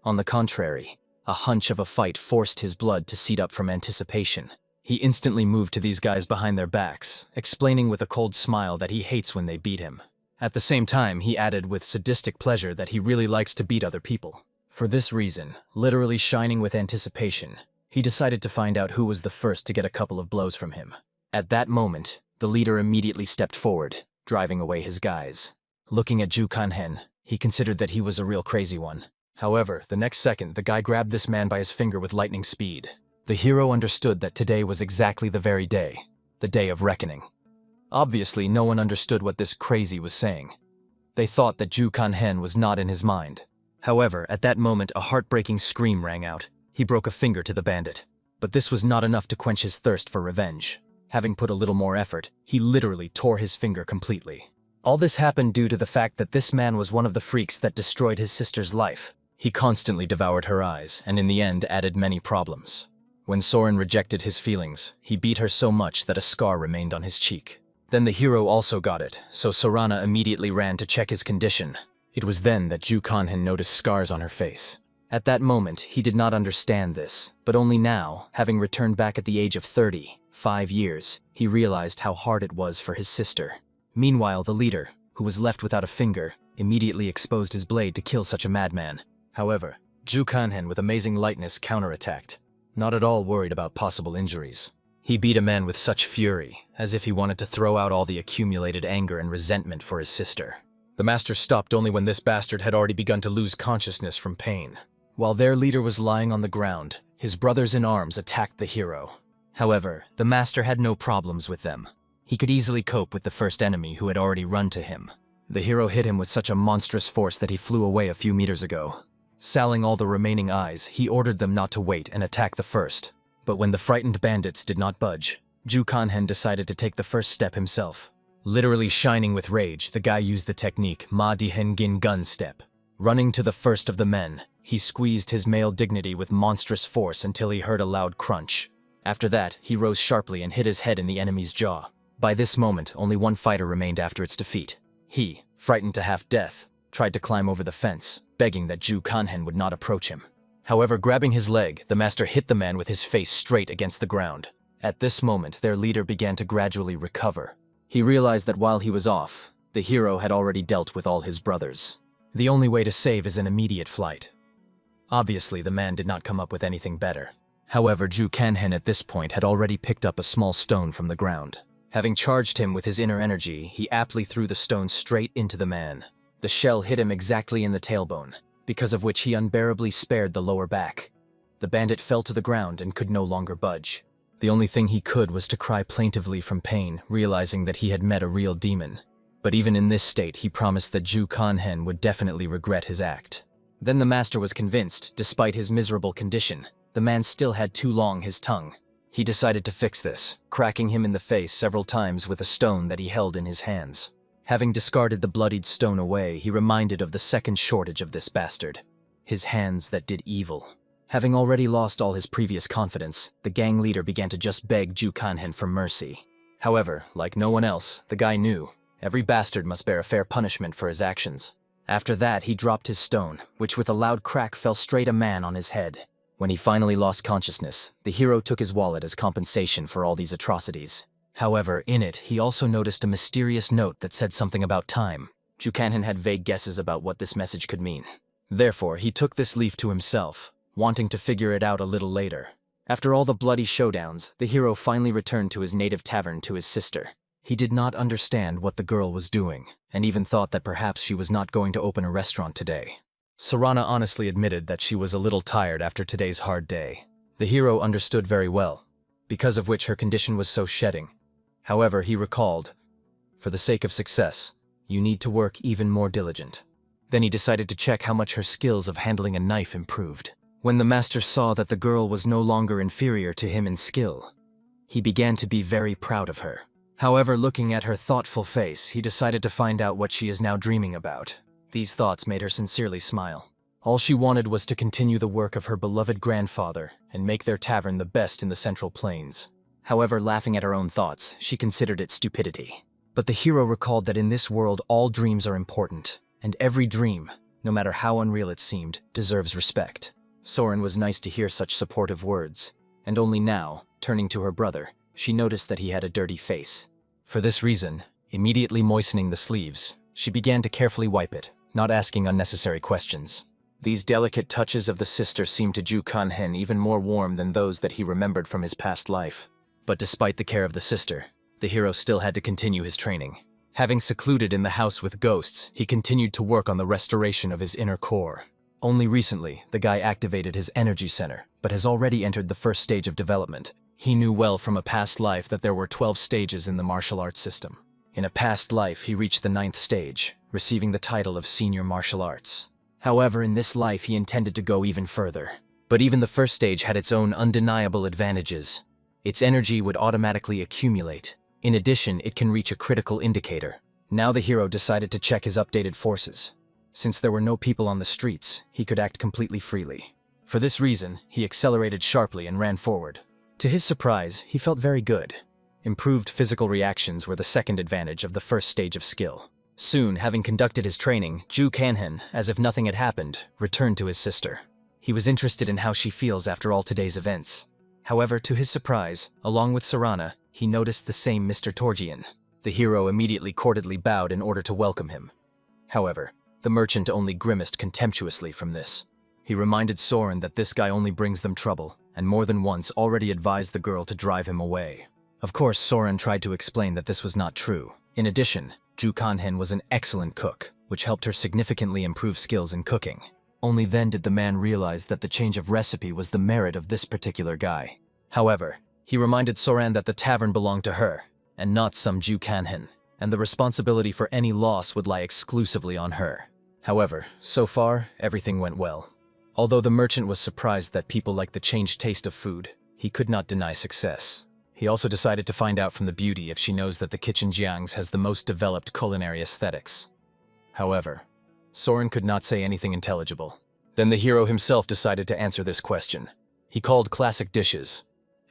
On the contrary, a hunch of a fight forced his blood to seat up from anticipation. He instantly moved to these guys behind their backs, explaining with a cold smile that he hates when they beat him. At the same time, he added with sadistic pleasure that he really likes to beat other people. For this reason, literally shining with anticipation, he decided to find out who was the first to get a couple of blows from him. At that moment, the leader immediately stepped forward, driving away his guys. Looking at Ju Kanhen, he considered that he was a real crazy one. However, the next second, the guy grabbed this man by his finger with lightning speed. The hero understood that today was exactly the very day, the day of reckoning. Obviously, no one understood what this crazy was saying. They thought that Ju Kanhen was not in his mind. However, at that moment, a heartbreaking scream rang out. He broke a finger to the bandit. But this was not enough to quench his thirst for revenge. Having put a little more effort, he literally tore his finger completely. All this happened due to the fact that this man was one of the freaks that destroyed his sister's life. He constantly devoured her eyes, and in the end added many problems. When Soren rejected his feelings, he beat her so much that a scar remained on his cheek. Then the hero also got it, so Sorana immediately ran to check his condition. It was then that Ju Kanhen noticed scars on her face. At that moment, he did not understand this, but only now, having returned back at the age of 5 years, he realized how hard it was for his sister. Meanwhile, the leader, who was left without a finger, immediately exposed his blade to kill such a madman. However, Ju Kanhen with amazing lightness counterattacked, not at all worried about possible injuries. He beat a man with such fury, as if he wanted to throw out all the accumulated anger and resentment for his sister. The master stopped only when this bastard had already begun to lose consciousness from pain. While their leader was lying on the ground, his brothers in arms attacked the hero. However, the master had no problems with them. He could easily cope with the first enemy who had already run to him. The hero hit him with such a monstrous force that he flew away a few meters ago. Salling all the remaining eyes, he ordered them not to wait and attack the first. But when the frightened bandits did not budge, Ju Kanhen decided to take the first step himself. Literally shining with rage, the guy used the technique Ma Dihengin gun step. Running to the first of the men, he squeezed his male dignity with monstrous force until he heard a loud crunch. After that, he rose sharply and hit his head in the enemy's jaw. By this moment, only one fighter remained after its defeat. He, frightened to half-death, tried to climb over the fence, begging that Ju Kanhen would not approach him. However, grabbing his leg, the master hit the man with his face straight against the ground. At this moment, their leader began to gradually recover. He realized that while he was off, the hero had already dealt with all his brothers. The only way to save is an immediate flight. Obviously, the man did not come up with anything better. However, Ju Kanhen at this point had already picked up a small stone from the ground. Having charged him with his inner energy, he aptly threw the stone straight into the man. The shell hit him exactly in the tailbone, because of which he unbearably spared the lower back. The bandit fell to the ground and could no longer budge. The only thing he could was to cry plaintively from pain, realizing that he had met a real demon. But even in this state, he promised that Ju Kanhen would definitely regret his act. Then the master was convinced, despite his miserable condition, the man still had too long his tongue. He decided to fix this, cracking him in the face several times with a stone that he held in his hands. Having discarded the bloodied stone away, he reminded of the second shortage of this bastard: his hands that did evil. Having already lost all his previous confidence, the gang leader began to just beg Ju Kanhen for mercy. However, like no one else, the guy knew every bastard must bear a fair punishment for his actions. After that, he dropped his stone, which with a loud crack fell straight a man on his head. When he finally lost consciousness, the hero took his wallet as compensation for all these atrocities. However, in it, he also noticed a mysterious note that said something about time. Ju Kanhen had vague guesses about what this message could mean. Therefore, he took this leaf to himself, wanting to figure it out a little later. After all the bloody showdowns, the hero finally returned to his native tavern to his sister. He did not understand what the girl was doing, and even thought that perhaps she was not going to open a restaurant today. Sarana honestly admitted that she was a little tired after today's hard day. The hero understood very well, because of which her condition was so shedding. However, he recalled, for the sake of success, you need to work even more diligent. Then he decided to check how much her skills of handling a knife improved. When the master saw that the girl was no longer inferior to him in skill, he began to be very proud of her. However, looking at her thoughtful face, he decided to find out what she is now dreaming about. These thoughts made her sincerely smile. All she wanted was to continue the work of her beloved grandfather and make their tavern the best in the Central Plains. However, laughing at her own thoughts, she considered it stupidity. But the hero recalled that in this world all dreams are important, and every dream, no matter how unreal it seemed, deserves respect. Soren was nice to hear such supportive words, and only now, turning to her brother, she noticed that he had a dirty face. For this reason, immediately moistening the sleeves, she began to carefully wipe it, not asking unnecessary questions. These delicate touches of the sister seemed to Ju Kanhen even more warm than those that he remembered from his past life. But despite the care of the sister, the hero still had to continue his training. Having secluded in the house with ghosts, he continued to work on the restoration of his inner core. Only recently, the guy activated his energy center, but has already entered the first stage of development. He knew well from a past life that there were 12 stages in the martial arts system. In a past life, he reached the 9th stage, receiving the title of Senior Martial Arts. However, in this life, he intended to go even further. But even the first stage had its own undeniable advantages. Its energy would automatically accumulate. In addition, it can reach a critical indicator. Now the hero decided to check his updated forces. Since there were no people on the streets, he could act completely freely. For this reason, he accelerated sharply and ran forward. To his surprise, he felt very good. Improved physical reactions were the second advantage of the first stage of skill. Soon, having conducted his training, Ju Kanhen, as if nothing had happened, returned to his sister. He was interested in how she feels after all today's events. However, to his surprise, along with Sarana, he noticed the same Mr. Torgian. The hero immediately courteously bowed in order to welcome him. However, the merchant only grimaced contemptuously from this. He reminded Soren that this guy only brings them trouble, and more than once already advised the girl to drive him away. Of course, Soren tried to explain that this was not true. In addition, Ju Kanhen was an excellent cook, which helped her significantly improve skills in cooking. Only then did the man realize that the change of recipe was the merit of this particular guy. However, he reminded Soran that the tavern belonged to her, and not some Jew Kanhin, and the responsibility for any loss would lie exclusively on her. However, so far, everything went well. Although the merchant was surprised that people liked the changed taste of food, he could not deny success. He also decided to find out from the beauty if she knows that the kitchen Jiang's has the most developed culinary aesthetics. However, Soren could not say anything intelligible. Then the hero himself decided to answer this question. He called classic dishes: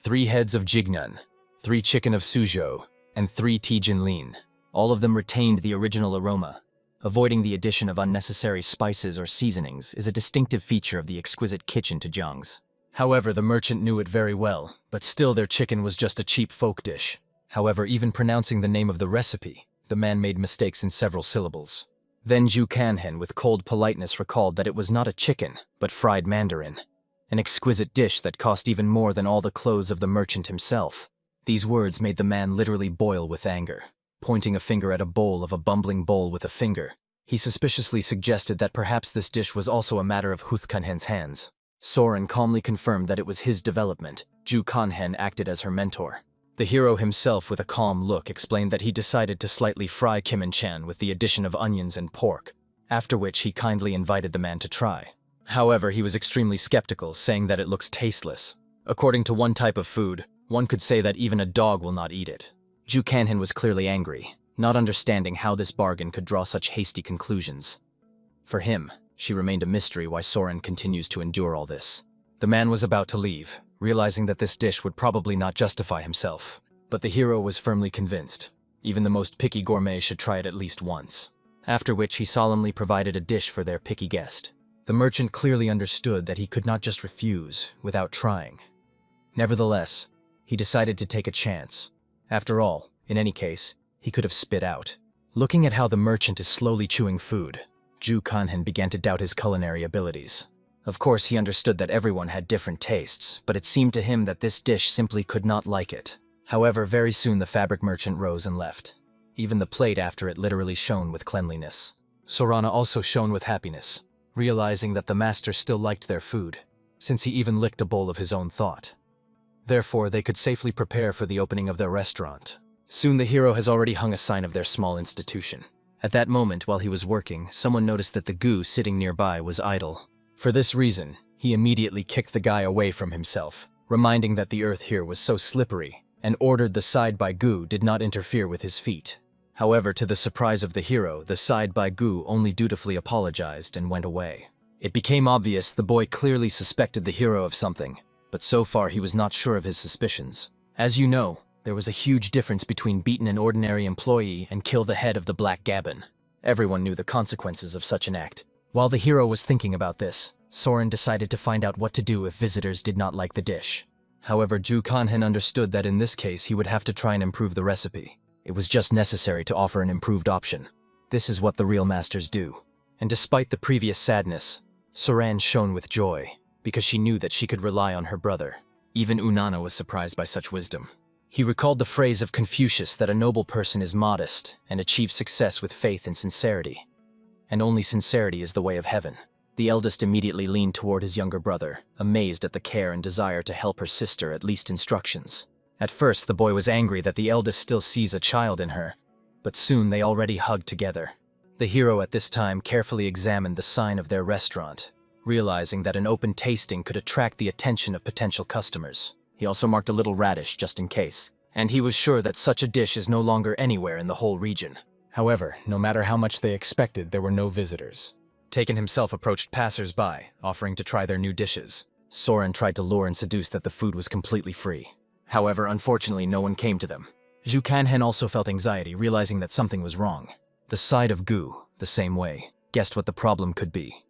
3 heads of jignan, 3 chicken of suzhou, and 3 tijinlin. All of them retained the original aroma. Avoiding the addition of unnecessary spices or seasonings is a distinctive feature of the exquisite kitchen to Jang's. However, the merchant knew it very well, but still their chicken was just a cheap folk dish. However, even pronouncing the name of the recipe, the man made mistakes in several syllables. Then Ju Kanhen with cold politeness recalled that it was not a chicken, but fried mandarin, an exquisite dish that cost even more than all the clothes of the merchant himself. These words made the man literally boil with anger. Pointing a finger at a bowl of a bumbling bowl with a finger, he suspiciously suggested that perhaps this dish was also a matter of Huth Kanhen's hands. Soren calmly confirmed that it was his development. Ju Kanhen acted as her mentor. The hero himself, with a calm look, explained that he decided to slightly fry Kim and Chan with the addition of onions and pork, after which he kindly invited the man to try. However, he was extremely skeptical, saying that it looks tasteless. According to one type of food, one could say that even a dog will not eat it. Ju Kanhen was clearly angry, not understanding how this bargain could draw such hasty conclusions. For him, she remained a mystery why Soren continues to endure all this. The man was about to leave, realizing that this dish would probably not justify himself. But the hero was firmly convinced. Even the most picky gourmet should try it at least once. After which he solemnly provided a dish for their picky guest. The merchant clearly understood that he could not just refuse without trying. Nevertheless, he decided to take a chance. After all, in any case, he could have spit out. Looking at how the merchant is slowly chewing food, Ju Kanhen began to doubt his culinary abilities. Of course, he understood that everyone had different tastes, but it seemed to him that this dish simply could not like it. However, very soon the fabric merchant rose and left. Even the plate after it literally shone with cleanliness. Sorana also shone with happiness, realizing that the master still liked their food, since he even licked a bowl of his own thought. Therefore, they could safely prepare for the opening of their restaurant. Soon the hero has already hung a sign of their small institution. At that moment, while he was working, someone noticed that the goo sitting nearby was idle. For this reason, he immediately kicked the guy away from himself, reminding that the earth here was so slippery, and ordered the side by goo did not interfere with his feet. However, to the surprise of the hero, the side by goo only dutifully apologized and went away. It became obvious the boy clearly suspected the hero of something, but so far he was not sure of his suspicions. As you know, there was a huge difference between beaten an ordinary employee and kill the head of the Black Gabbin. Everyone knew the consequences of such an act. While the hero was thinking about this, Soren decided to find out what to do if visitors did not like the dish. However, Ju Kanhen understood that in this case he would have to try and improve the recipe. It was just necessary to offer an improved option. This is what the real masters do. And despite the previous sadness, Soran shone with joy, because she knew that she could rely on her brother. Even Unana was surprised by such wisdom. He recalled the phrase of Confucius that a noble person is modest and achieves success with faith and sincerity. And only sincerity is the way of heaven. The eldest immediately leaned toward his younger brother, amazed at the care and desire to help her sister at least instructions. At first, the boy was angry that the eldest still sees a child in her, but soon they already hugged together. The hero at this time carefully examined the sign of their restaurant, realizing that an open tasting could attract the attention of potential customers. He also marked a little radish just in case, and he was sure that such a dish is no longer anywhere in the whole region. However, no matter how much they expected, there were no visitors. Taken himself approached passers-by, offering to try their new dishes. Soren tried to lure and seduce that the food was completely free. However, unfortunately, no one came to them. Ju Kanhen also felt anxiety, realizing that something was wrong. The side of goo, the same way, guessed what the problem could be.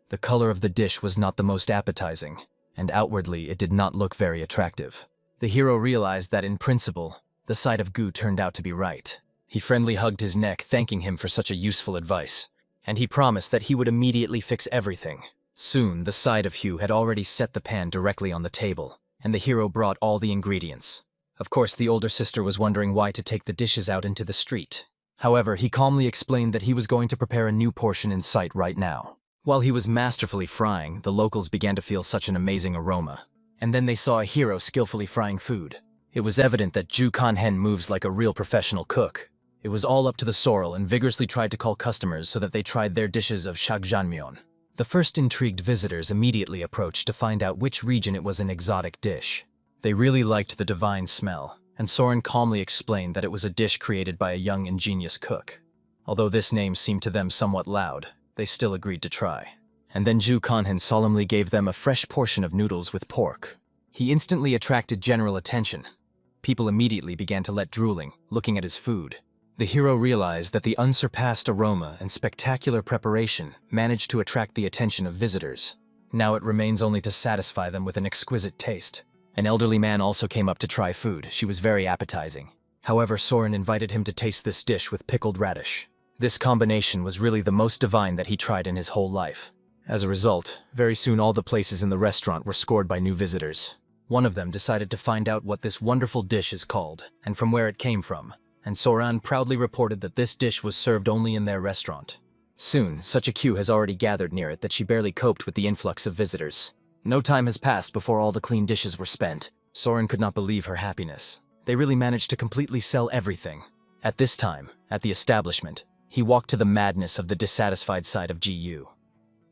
The color of the dish was not the most appetizing, and outwardly it did not look very attractive. The hero realized that in principle, the side of goo turned out to be right. He friendly hugged his neck, thanking him for such a useful advice, and he promised that he would immediately fix everything. Soon, the side of Hugh had already set the pan directly on the table, and the hero brought all the ingredients. Of course, the older sister was wondering why to take the dishes out into the street. However, he calmly explained that he was going to prepare a new portion in sight right now. While he was masterfully frying, the locals began to feel such an amazing aroma. And then they saw a hero skillfully frying food. It was evident that Ju Kanhen moves like a real professional cook. It was all up to the sorrel and vigorously tried to call customers so that they tried their dishes of shakjanmyeon. The first intrigued visitors immediately approached to find out which region it was an exotic dish. They really liked the divine smell, and Soren calmly explained that it was a dish created by a young ingenious cook. Although this name seemed to them somewhat loud, they still agreed to try. And then Ju Kanhen solemnly gave them a fresh portion of noodles with pork. He instantly attracted general attention. People immediately began to let drooling, looking at his food. The hero realized that the unsurpassed aroma and spectacular preparation managed to attract the attention of visitors. Now it remains only to satisfy them with an exquisite taste. An elderly man also came up to try food. She was very appetizing. However, Soren invited him to taste this dish with pickled radish. This combination was really the most divine that he tried in his whole life. As a result, very soon all the places in the restaurant were scored by new visitors. One of them decided to find out what this wonderful dish is called, and from where it came from, and Soran proudly reported that this dish was served only in their restaurant. Soon, such a queue has already gathered near it that she barely coped with the influx of visitors. No time has passed before all the clean dishes were spent. Soren could not believe her happiness. They really managed to completely sell everything. At this time, at the establishment, he walked to the madness of the dissatisfied side of GU.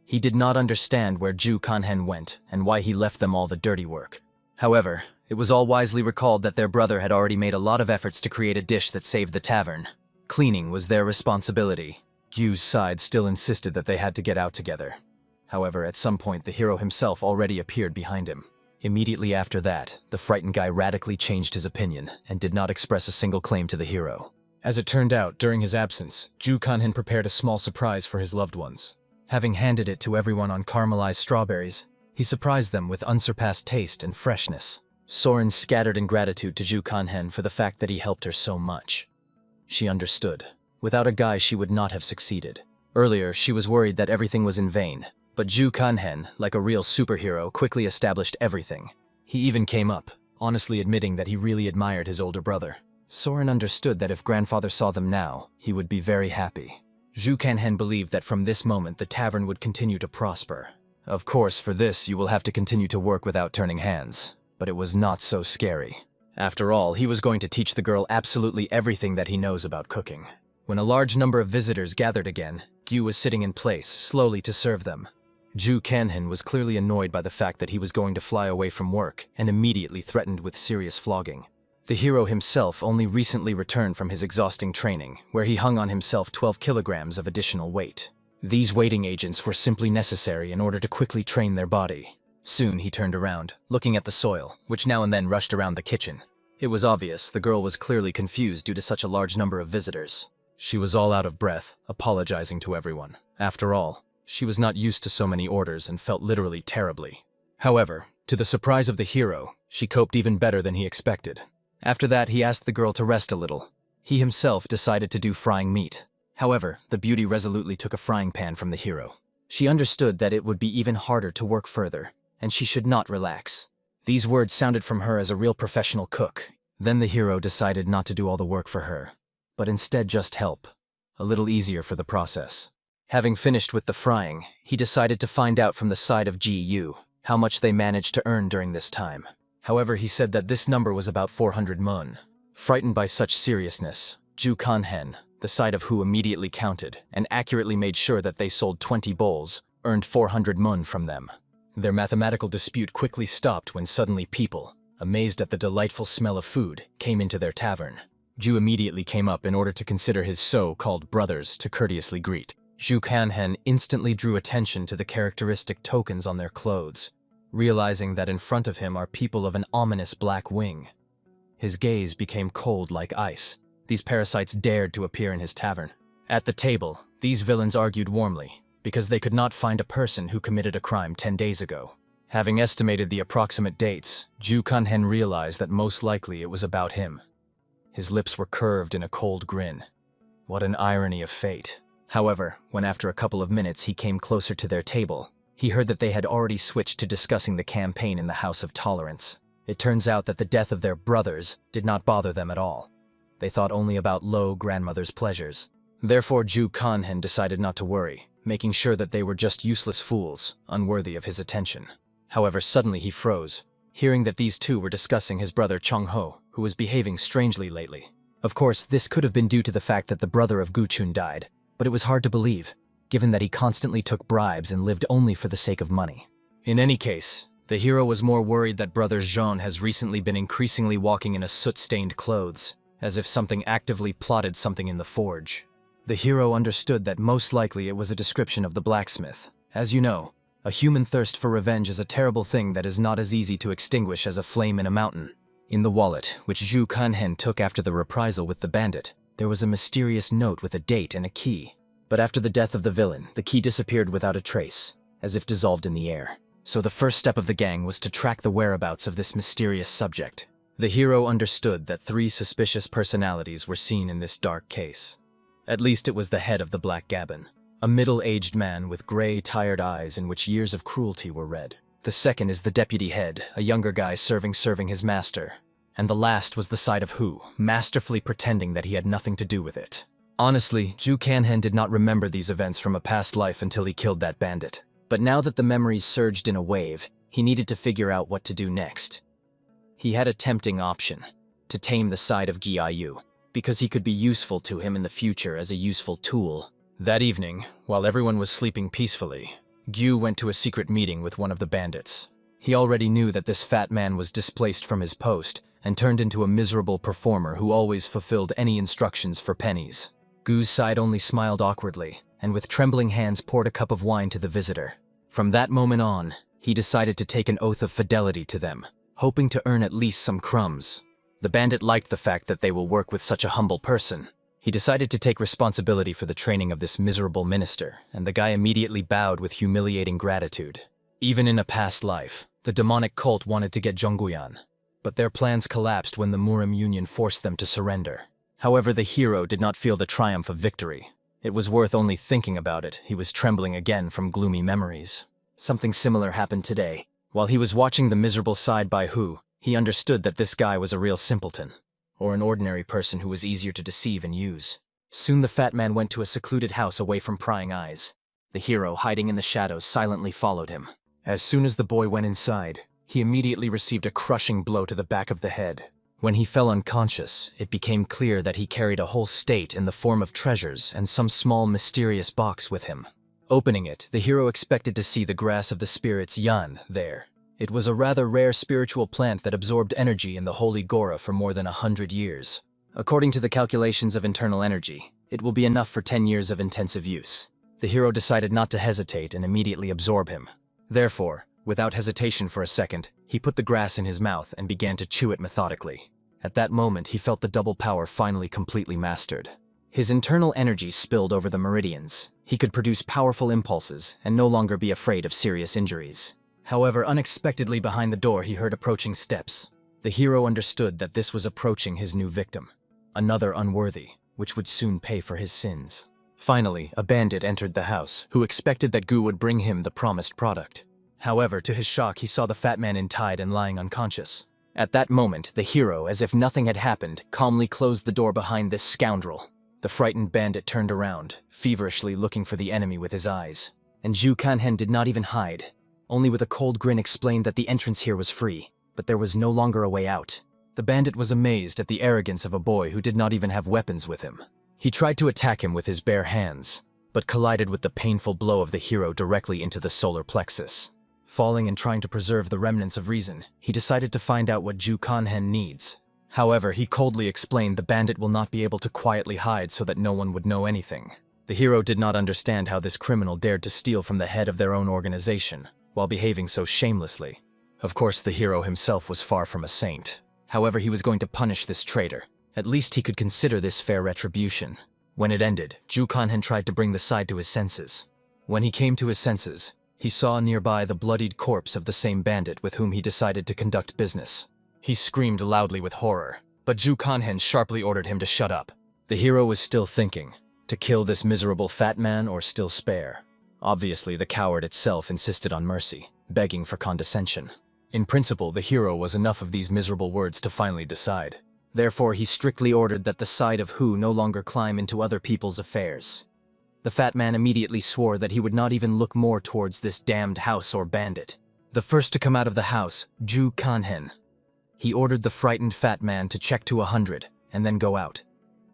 He did not understand where Ju Kanhen went and why he left them all the dirty work. However, it was all wisely recalled that their brother had already made a lot of efforts to create a dish that saved the tavern. Cleaning was their responsibility. Ju's side still insisted that they had to get out together. However, at some point the hero himself already appeared behind him. Immediately after that, the frightened guy radically changed his opinion and did not express a single claim to the hero. As it turned out, during his absence, Ju Kanhen prepared a small surprise for his loved ones. Having handed it to everyone on caramelized strawberries, he surprised them with unsurpassed taste and freshness. Soren scattered in gratitude to Ju Kanhen for the fact that he helped her so much. She understood. Without a guy, she would not have succeeded. Earlier, she was worried that everything was in vain, but Ju Kanhen, like a real superhero, quickly established everything. He even came up, honestly admitting that he really admired his older brother. Soren understood that if grandfather saw them now, he would be very happy. Ju Kanhen believed that from this moment the tavern would continue to prosper. Of course, for this you will have to continue to work without turning hands, but it was not so scary. After all, he was going to teach the girl absolutely everything that he knows about cooking. When a large number of visitors gathered again, Gyu was sitting in place, slowly to serve them. Ju Kanhen was clearly annoyed by the fact that he was going to fly away from work and immediately threatened with serious flogging. The hero himself only recently returned from his exhausting training, where he hung on himself 12 kilograms of additional weight. These weighting agents were simply necessary in order to quickly train their body. Soon he turned around, looking at the soil, which now and then rushed around the kitchen. It was obvious the girl was clearly confused due to such a large number of visitors. She was all out of breath, apologizing to everyone. After all, she was not used to so many orders and felt literally terribly. However, to the surprise of the hero, she coped even better than he expected. After that, he asked the girl to rest a little. He himself decided to do frying meat. However, the beauty resolutely took a frying pan from the hero. She understood that it would be even harder to work further, and she should not relax. These words sounded from her as a real professional cook. Then the hero decided not to do all the work for her, but instead just help. A little easier for the process. Having finished with the frying, he decided to find out from the side of GU how much they managed to earn during this time. However, he said that this number was about 400 mun. Frightened by such seriousness, Ju Kanhen, the side of who immediately counted and accurately made sure that they sold 20 bowls, earned 400 mun from them. Their mathematical dispute quickly stopped when suddenly people, amazed at the delightful smell of food, came into their tavern. Ju immediately came up in order to consider his so-called brothers to courteously greet. Ju Kanhen instantly drew attention to the characteristic tokens on their clothes, realizing that in front of him are people of an ominous black wing. His gaze became cold like ice. These parasites dared to appear in his tavern. At the table, these villains argued warmly, because they could not find a person who committed a crime 10 days ago. Having estimated the approximate dates, Ju Kanhen realized that most likely it was about him. His lips were curved in a cold grin. What an irony of fate. However, when after a couple of minutes he came closer to their table, he heard that they had already switched to discussing the campaign in the House of Tolerance. It turns out that the death of their brothers did not bother them at all. They thought only about low grandmother's pleasures. Therefore, Ju Kanhen decided not to worry, making sure that they were just useless fools, unworthy of his attention. However, suddenly he froze, hearing that these two were discussing his brother Chong-ho, who was behaving strangely lately. Of course, this could have been due to the fact that the brother of Gu-chun died, but it was hard to believe, given that he constantly took bribes and lived only for the sake of money. In any case, the hero was more worried that brother Jean has recently been increasingly walking in a soot-stained clothes, as if something actively plotted something in the forge. The hero understood that most likely it was a description of the blacksmith. As you know, a human thirst for revenge is a terrible thing that is not as easy to extinguish as a flame in a mountain. In the wallet, which Ju Kanhen took after the reprisal with the bandit, there was a mysterious note with a date and a key. But after the death of the villain, the key disappeared without a trace, as if dissolved in the air. So the first step of the gang was to track the whereabouts of this mysterious subject. The hero understood that 3 suspicious personalities were seen in this dark case. At least it was the head of the Black Gabbin, a middle-aged man with gray, tired eyes in which years of cruelty were read. The second is the deputy head, a younger guy serving his master. And the last was the side of Hu, masterfully pretending that he had nothing to do with it. Honestly, Ju Kanhen did not remember these events from a past life until he killed that bandit. But now that the memories surged in a wave, he needed to figure out what to do next. He had a tempting option, to tame the side of Gyu, because he could be useful to him in the future as a useful tool. That evening, while everyone was sleeping peacefully, Gyu went to a secret meeting with one of the bandits. He already knew that this fat man was displaced from his post and turned into a miserable performer who always fulfilled any instructions for pennies. Gyu's side only smiled awkwardly, and with trembling hands poured a cup of wine to the visitor. From that moment on, he decided to take an oath of fidelity to them, hoping to earn at least some crumbs. The bandit liked the fact that they will work with such a humble person. He decided to take responsibility for the training of this miserable minister, and the guy immediately bowed with humiliating gratitude. Even in a past life, the demonic cult wanted to get Zhongguyan, but their plans collapsed when the Murim Union forced them to surrender. However, the hero did not feel the triumph of victory. It was worth only thinking about it. He was trembling again from gloomy memories. Something similar happened today. While he was watching the miserable side by Hu, he understood that this guy was a real simpleton, or an ordinary person who was easier to deceive and use. Soon the fat man went to a secluded house away from prying eyes. The hero, hiding in the shadows, silently followed him. As soon as the boy went inside, he immediately received a crushing blow to the back of the head. When he fell unconscious, it became clear that he carried a whole state in the form of treasures and some small mysterious box with him. Opening it, the hero expected to see the grass of the spirits Yan there. It was a rather rare spiritual plant that absorbed energy in the holy Gora for more than 100 years. According to the calculations of internal energy, it will be enough for 10 years of intensive use. The hero decided not to hesitate and immediately absorb him. Therefore, without hesitation for a second, he put the grass in his mouth and began to chew it methodically. At that moment, he felt the double power finally completely mastered. His internal energy spilled over the meridians. He could produce powerful impulses and no longer be afraid of serious injuries. However, unexpectedly behind the door, he heard approaching steps. The hero understood that this was approaching his new victim, another unworthy, which would soon pay for his sins. Finally, a bandit entered the house, who expected that Gu would bring him the promised product. However, to his shock, he saw the fat man untied and lying unconscious. At that moment, the hero, as if nothing had happened, calmly closed the door behind this scoundrel. The frightened bandit turned around, feverishly looking for the enemy with his eyes. And Ju Kanhen did not even hide. Only with a cold grin explained that the entrance here was free, but there was no longer a way out. The bandit was amazed at the arrogance of a boy who did not even have weapons with him. He tried to attack him with his bare hands, but collided with the painful blow of the hero directly into the solar plexus. Falling and trying to preserve the remnants of reason, he decided to find out what Ju Kanhen needs. However, he coldly explained the bandit will not be able to quietly hide so that no one would know anything. The hero did not understand how this criminal dared to steal from the head of their own organization, while behaving so shamelessly. Of course, the hero himself was far from a saint. However, he was going to punish this traitor. At least he could consider this fair retribution. When it ended, Ju Kanhen tried to bring the side to his senses. When he came to his senses, he saw nearby the bloodied corpse of the same bandit with whom he decided to conduct business. He screamed loudly with horror, but Ju Kanhen sharply ordered him to shut up. The hero was still thinking, to kill this miserable fat man or still spare. Obviously, the coward itself insisted on mercy, begging for condescension. In principle, the hero was enough of these miserable words to finally decide. Therefore, he strictly ordered that the side of Hu no longer climb into other people's affairs. The fat man immediately swore that he would not even look more towards this damned house or bandit. The first to come out of the house, Ju Kanhen. He ordered the frightened fat man to check to 100 and then go out.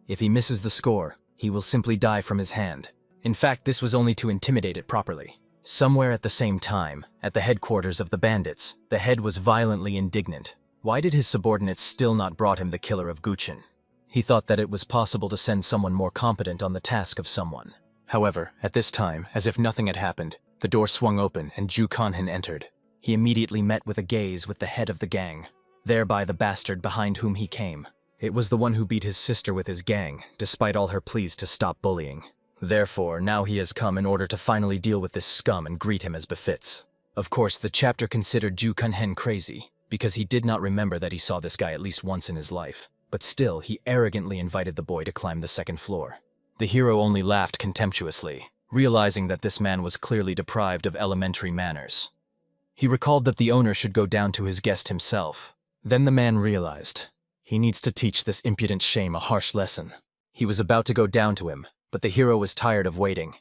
If he misses the score, he will simply die from his hand. In fact, this was only to intimidate it properly. Somewhere at the same time, at the headquarters of the bandits, the head was violently indignant. Why did his subordinates still not brought him the killer of Guchen? He thought that it was possible to send someone more competent on the task of someone. However, at this time, as if nothing had happened, the door swung open and Ju Kanhen entered. He immediately met with a gaze with the head of the gang, thereby the bastard behind whom he came. It was the one who beat his sister with his gang, despite all her pleas to stop bullying. Therefore, now he has come in order to finally deal with this scum and greet him as befits. Of course, the chapter considered Ju Kanhen crazy, because he did not remember that he saw this guy at least once in his life. But still, he arrogantly invited the boy to climb the second floor. The hero only laughed contemptuously, realizing that this man was clearly deprived of elementary manners. He recalled that the owner should go down to his guest himself. Then the man realized he needs to teach this impudent shame a harsh lesson. He was about to go down to him, but the hero was tired of waiting.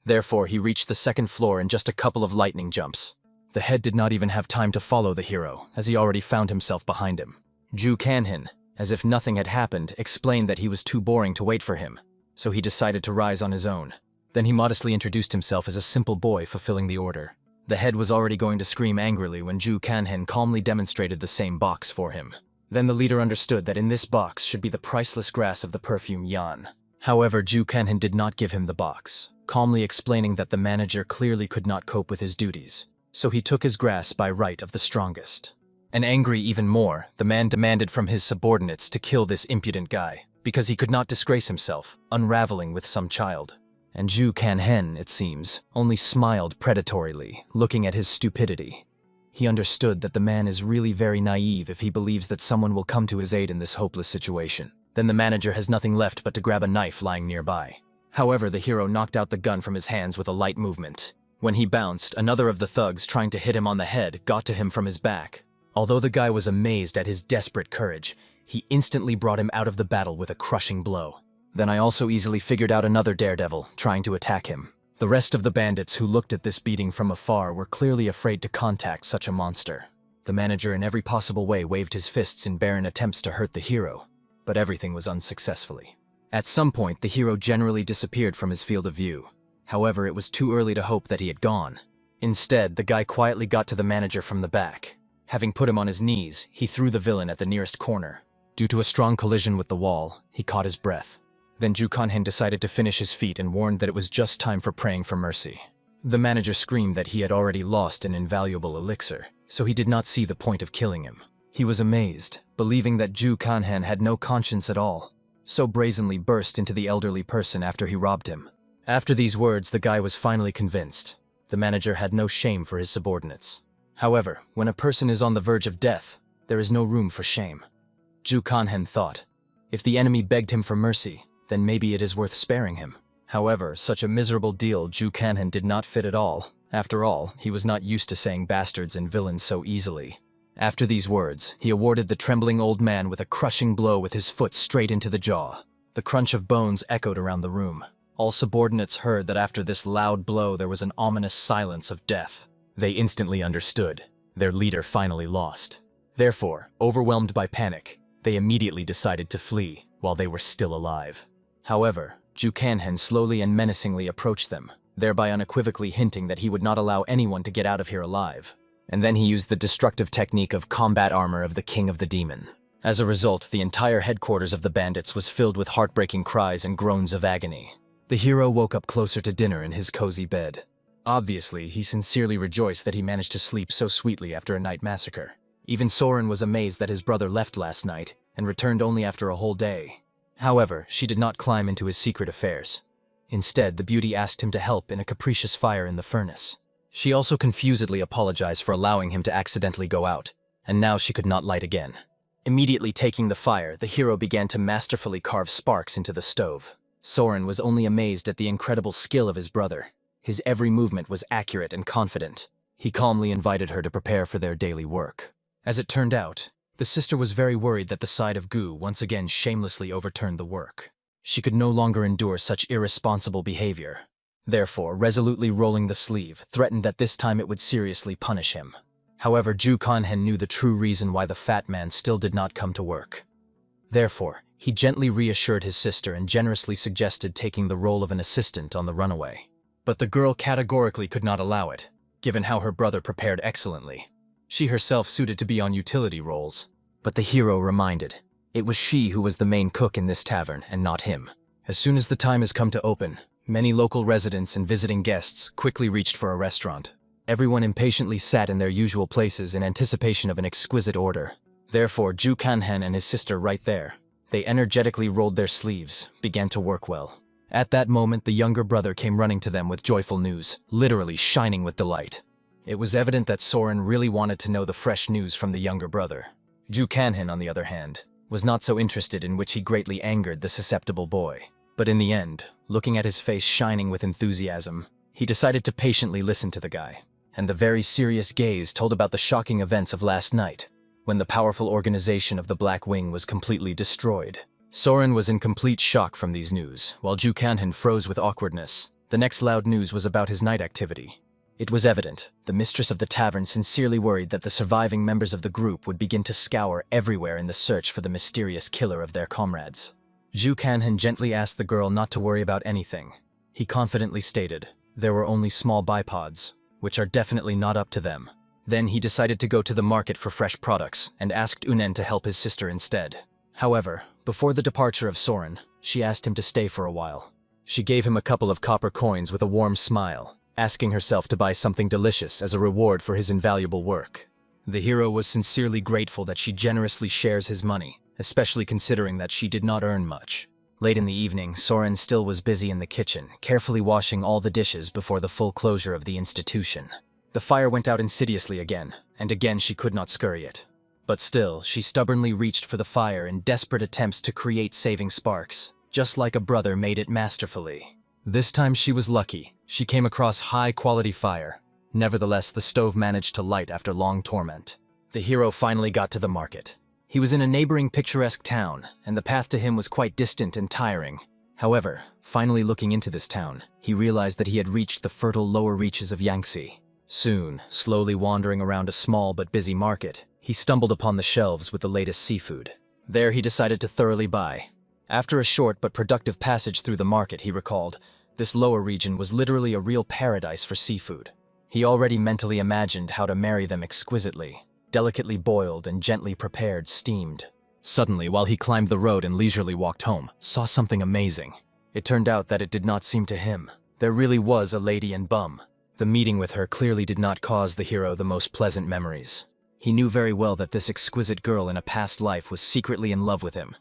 Therefore, he reached the second floor in just a couple of lightning jumps. The head did not even have time to follow the hero, as he already found himself behind him. Ju Kanhen, as if nothing had happened, explained that he was too boring to wait for him, so he decided to rise on his own. Then he modestly introduced himself as a simple boy fulfilling the order. The head was already going to scream angrily when Ju Kanhen calmly demonstrated the same box for him. Then the leader understood that in this box should be the priceless grass of the perfume Yan. However, Ju Kanhen did not give him the box, calmly explaining that the manager clearly could not cope with his duties, so he took his grass by right of the strongest. And angry even more, the man demanded from his subordinates to kill this impudent guy, because he could not disgrace himself, unraveling with some child. And Ju Kanhen, it seems, only smiled predatorily, looking at his stupidity. He understood that the man is really very naive if he believes that someone will come to his aid in this hopeless situation. Then the manager has nothing left but to grab a knife lying nearby. However, the hero knocked out the gun from his hands with a light movement. When he bounced, another of the thugs trying to hit him on the head got to him from his back. Although the guy was amazed at his desperate courage, he instantly brought him out of the battle with a crushing blow. Then I also easily figured out another daredevil trying to attack him. The rest of the bandits who looked at this beating from afar were clearly afraid to contact such a monster. The manager in every possible way waved his fists in barren attempts to hurt the hero, but everything was unsuccessfully. At some point, the hero generally disappeared from his field of view. However, it was too early to hope that he had gone. Instead, the guy quietly got to the manager from the back. Having put him on his knees, he threw the villain at the nearest corner. Due to a strong collision with the wall, he caught his breath. Then Ju Kanhen decided to finish his feat and warned that it was just time for praying for mercy. The manager screamed that he had already lost an invaluable elixir, so he did not see the point of killing him. He was amazed, believing that Ju Kanhen had no conscience at all, so brazenly burst into the elderly person after he robbed him. After these words, the guy was finally convinced. The manager had no shame for his subordinates. However, when a person is on the verge of death, there is no room for shame. Ju Kanhen thought, if the enemy begged him for mercy, then maybe it is worth sparing him. However, such a miserable deal Ju Kanhen did not fit at all. After all, he was not used to saying bastards and villains so easily. After these words, he awarded the trembling old man with a crushing blow with his foot straight into the jaw. The crunch of bones echoed around the room. All subordinates heard that after this loud blow there was an ominous silence of death. They instantly understood. Their leader finally lost. Therefore, overwhelmed by panic, they immediately decided to flee while they were still alive. However, Ju Kanhen slowly and menacingly approached them, thereby unequivocally hinting that he would not allow anyone to get out of here alive. And then he used the destructive technique of combat armor of the King of the Demon. As a result, the entire headquarters of the bandits was filled with heartbreaking cries and groans of agony. The hero woke up closer to dinner in his cozy bed. Obviously, he sincerely rejoiced that he managed to sleep so sweetly after a night massacre. Even Soren was amazed that his brother left last night and returned only after a whole day. However, she did not climb into his secret affairs. Instead, the beauty asked him to help in a capricious fire in the furnace. She also confusedly apologized for allowing him to accidentally go out, and now she could not light again. Immediately taking the fire, the hero began to masterfully carve sparks into the stove. Soren was only amazed at the incredible skill of his brother. His every movement was accurate and confident. He calmly invited her to prepare for their daily work. As it turned out, The sister was very worried that the side of Gu once again shamelessly overturned the work. She could no longer endure such irresponsible behavior. Therefore, resolutely rolling the sleeve, threatened that this time it would seriously punish him. However, Ju Kanhen knew the true reason why the fat man still did not come to work. Therefore, he gently reassured his sister and generously suggested taking the role of an assistant on the runaway. But the girl categorically could not allow it, given how her brother prepared excellently. She herself suited to be on utility roles. But the hero reminded, it was she who was the main cook in this tavern and not him. As soon as the time has come to open, many local residents and visiting guests quickly reached for a restaurant. Everyone impatiently sat in their usual places in anticipation of an exquisite order. Therefore, Ju Kanhen and his sister right there. They energetically rolled their sleeves, began to work well. At that moment, the younger brother came running to them with joyful news, literally shining with delight. It was evident that Soren really wanted to know the fresh news from the younger brother. Ju Kanhen, on the other hand, was not so interested, in which he greatly angered the susceptible boy. But in the end, looking at his face shining with enthusiasm, he decided to patiently listen to the guy. And the very serious gaze told about the shocking events of last night, when the powerful organization of the Black Wing was completely destroyed. Soren was in complete shock from these news, while Ju Kanhen froze with awkwardness. The next loud news was about his night activity. It was evident, the mistress of the tavern sincerely worried that the surviving members of the group would begin to scour everywhere in the search for the mysterious killer of their comrades. Ju Kanhen gently asked the girl not to worry about anything. He confidently stated, there were only small bipods, which are definitely not up to them. Then he decided to go to the market for fresh products and asked Unen to help his sister instead. However, before the departure of Soren, she asked him to stay for a while. She gave him a couple of copper coins with a warm smile, asking herself to buy something delicious as a reward for his invaluable work. The hero was sincerely grateful that she generously shares his money, especially considering that she did not earn much. Late in the evening, Soren still was busy in the kitchen, carefully washing all the dishes before the full closure of the institution. The fire went out insidiously again, and again she could not scurry it. But still, she stubbornly reached for the fire in desperate attempts to create saving sparks, just like a brother made it masterfully. This time she was lucky. She came across high-quality fire. Nevertheless, the stove managed to light after long torment. The hero finally got to the market. He was in a neighboring picturesque town, and the path to him was quite distant and tiring. However, finally looking into this town, he realized that he had reached the fertile lower reaches of Yangtze. Soon, slowly wandering around a small but busy market, he stumbled upon the shelves with the latest seafood. There he decided to thoroughly buy. After a short but productive passage through the market, he recalled, this lower region was literally a real paradise for seafood. He already mentally imagined how to marry them exquisitely, delicately boiled and gently prepared, steamed. Suddenly, while he climbed the road and leisurely walked home, saw something amazing. It turned out that it did not seem to him. There really was a lady in Bum. The meeting with her clearly did not cause the hero the most pleasant memories. He knew very well that this exquisite girl in a past life was secretly in love with him.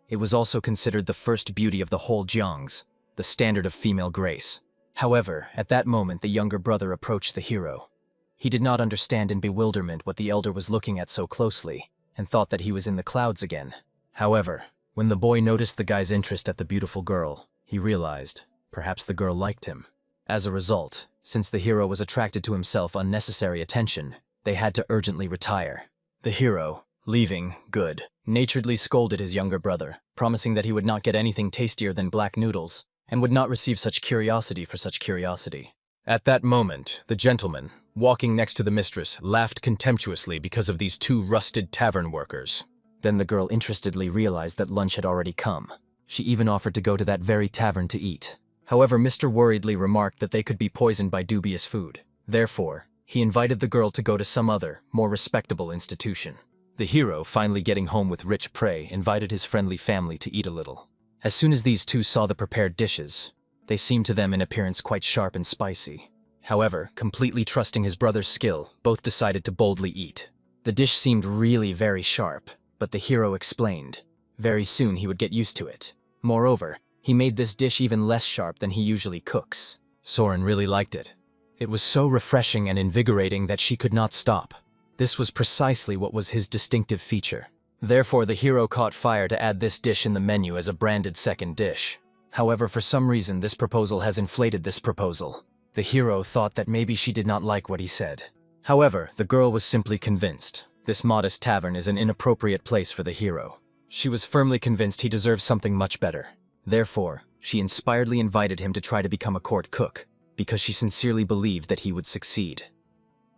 It was also considered the first beauty of the whole Jiangs, the standard of female grace. However, at that moment the younger brother approached the hero. He did not understand in bewilderment what the elder was looking at so closely, and thought that he was in the clouds again. However, when the boy noticed the guy's interest at the beautiful girl, he realized, perhaps the girl liked him. As a result, since the hero was attracted to himself unnecessary attention, they had to urgently retire. The hero, leaving, good-naturedly scolded his younger brother, promising that he would not get anything tastier than black noodles, and would not receive such curiosity for such curiosity. At that moment, the gentleman, walking next to the mistress, laughed contemptuously because of these two rusted tavern workers. Then the girl interestedly realized that lunch had already come. She even offered to go to that very tavern to eat. However, Mr. worriedly remarked that they could be poisoned by dubious food. Therefore, he invited the girl to go to some other, more respectable institution. The hero, finally getting home with rich prey, invited his friendly family to eat a little. As soon as these two saw the prepared dishes, they seemed to them in appearance quite sharp and spicy. However, completely trusting his brother's skill, both decided to boldly eat. The dish seemed really very sharp, but the hero explained. Very soon he would get used to it. Moreover, he made this dish even less sharp than he usually cooks. Soren really liked it. It was so refreshing and invigorating that she could not stop. This was precisely what was his distinctive feature. Therefore, the hero caught fire to add this dish in the menu as a branded second dish. However, for some reason, this proposal has inflated this proposal. The hero thought that maybe she did not like what he said. However, the girl was simply convinced. This modest tavern is an inappropriate place for the hero. She was firmly convinced he deserved something much better. Therefore, she inspiredly invited him to try to become a court cook, because she sincerely believed that he would succeed.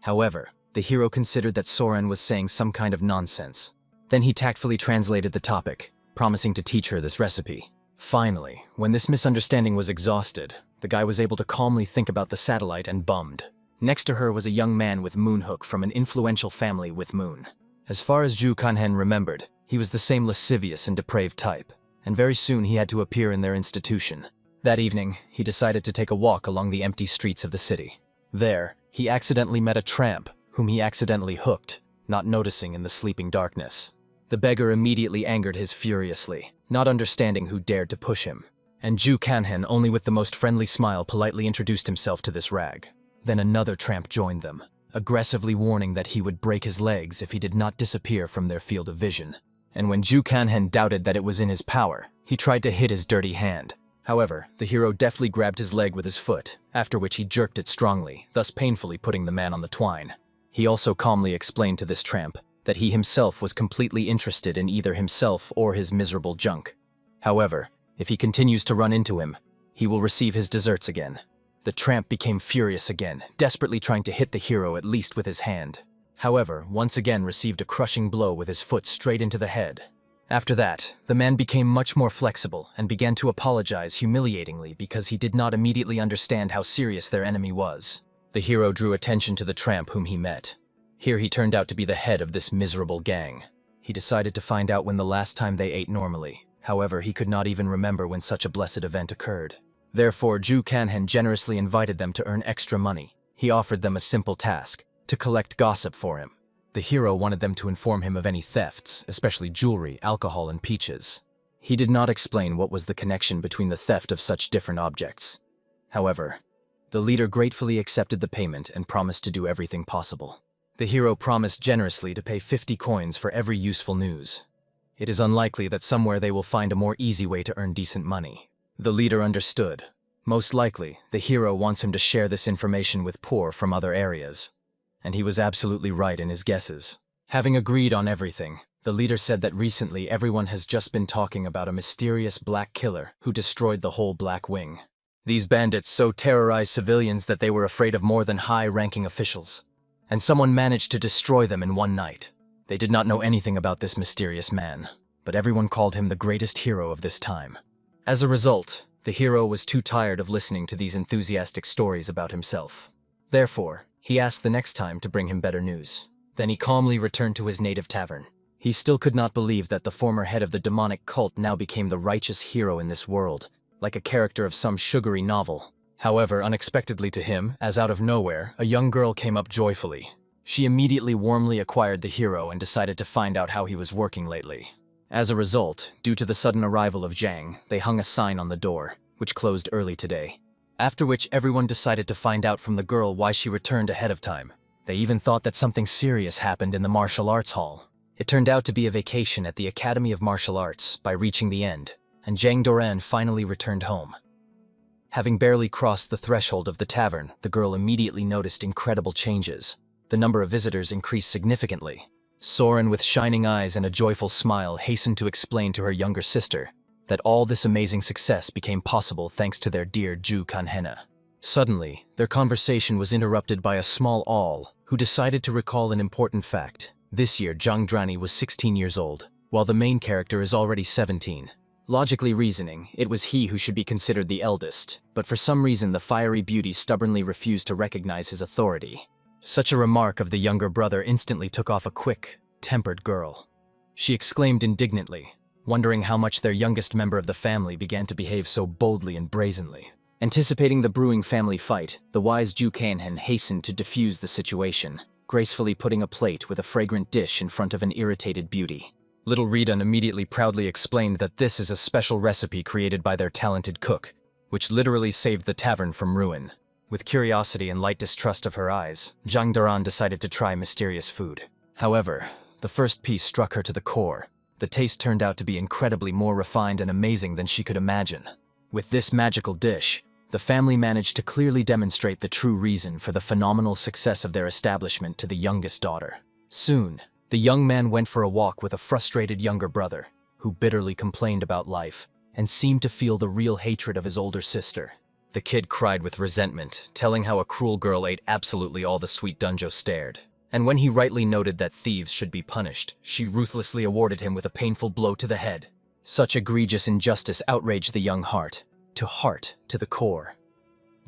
However, the hero considered that Soren was saying some kind of nonsense. Then he tactfully translated the topic, promising to teach her this recipe. Finally, when this misunderstanding was exhausted, the guy was able to calmly think about the satellite and bummed. Next to her was a young man with moonhook from an influential family with moon. As far as Ju Kanhen remembered, he was the same lascivious and depraved type, and very soon he had to appear in their institution. That evening, he decided to take a walk along the empty streets of the city. There, he accidentally met a tramp, whom he accidentally hooked, not noticing in the sleeping darkness. The beggar immediately angered his furiously, not understanding who dared to push him. And Ju Kanhen, only with the most friendly smile, politely introduced himself to this rag. Then another tramp joined them, aggressively warning that he would break his legs if he did not disappear from their field of vision. And when Ju Kanhen doubted that it was in his power, he tried to hit his dirty hand. However, the hero deftly grabbed his leg with his foot, after which he jerked it strongly, thus painfully putting the man on the twine. He also calmly explained to this tramp that he himself was completely interested in either himself or his miserable junk. However, if he continues to run into him, he will receive his desserts again. The tramp became furious again, desperately trying to hit the hero at least with his hand. However, once again received a crushing blow with his foot straight into the head. After that, the man became much more flexible and began to apologize humiliatingly because he did not immediately understand how serious their enemy was. The hero drew attention to the tramp whom he met. Here he turned out to be the head of this miserable gang. He decided to find out when the last time they ate normally. However, he could not even remember when such a blessed event occurred. Therefore, Ju Kanhen generously invited them to earn extra money. He offered them a simple task, to collect gossip for him. The hero wanted them to inform him of any thefts, especially jewelry, alcohol, and peaches. He did not explain what was the connection between the theft of such different objects. However, the leader gratefully accepted the payment and promised to do everything possible. The hero promised generously to pay 50 coins for every useful news. It is unlikely that somewhere they will find a more easy way to earn decent money. The leader understood. Most likely, the hero wants him to share this information with poor from other areas. And he was absolutely right in his guesses. Having agreed on everything, the leader said that recently everyone has just been talking about a mysterious black killer who destroyed the whole Black Wing. These bandits so terrorized civilians that they were afraid of more than high-ranking officials. And someone managed to destroy them in one night. They did not know anything about this mysterious man, but everyone called him the greatest hero of this time. As a result, the hero was too tired of listening to these enthusiastic stories about himself. Therefore, he asked the next time to bring him better news. Then he calmly returned to his native tavern. He still could not believe that the former head of the demonic cult now became the righteous hero in this world, like a character of some sugary novel. However, unexpectedly to him, as out of nowhere, a young girl came up joyfully. She immediately warmly acquired the hero and decided to find out how he was working lately. As a result, due to the sudden arrival of Jang, they hung a sign on the door, which closed early today. After which everyone decided to find out from the girl why she returned ahead of time. They even thought that something serious happened in the martial arts hall. It turned out to be a vacation at the Academy of Martial Arts by reaching the end, and Jang Doran finally returned home. Having barely crossed the threshold of the tavern, the girl immediately noticed incredible changes. The number of visitors increased significantly. Soren, with shining eyes and a joyful smile, hastened to explain to her younger sister that all this amazing success became possible thanks to their dear Ju Kanhena. Suddenly, their conversation was interrupted by a small owl who decided to recall an important fact. This year, Jang Drani was 16 years old, while the main character is already 17. Logically reasoning, it was he who should be considered the eldest, but for some reason the fiery beauty stubbornly refused to recognize his authority. Such a remark of the younger brother instantly took off a quick, tempered girl. She exclaimed indignantly, wondering how much their youngest member of the family began to behave so boldly and brazenly. Anticipating the brewing family fight, the wise Ju Kanhen hastened to defuse the situation, gracefully putting a plate with a fragrant dish in front of an irritated beauty. Little Ridan immediately proudly explained that this is a special recipe created by their talented cook, which literally saved the tavern from ruin. With curiosity and light distrust of her eyes, Jang Doran decided to try mysterious food. However, the first piece struck her to the core. The taste turned out to be incredibly more refined and amazing than she could imagine. With this magical dish, the family managed to clearly demonstrate the true reason for the phenomenal success of their establishment to the youngest daughter. Soon, The young man went for a walk with a frustrated younger brother, who bitterly complained about life and seemed to feel the real hatred of his older sister. The kid cried with resentment, telling how a cruel girl ate absolutely all the sweet Dunjo stared. And when he rightly noted that thieves should be punished, she ruthlessly awarded him with a painful blow to the head. Such egregious injustice outraged the young heart to the core.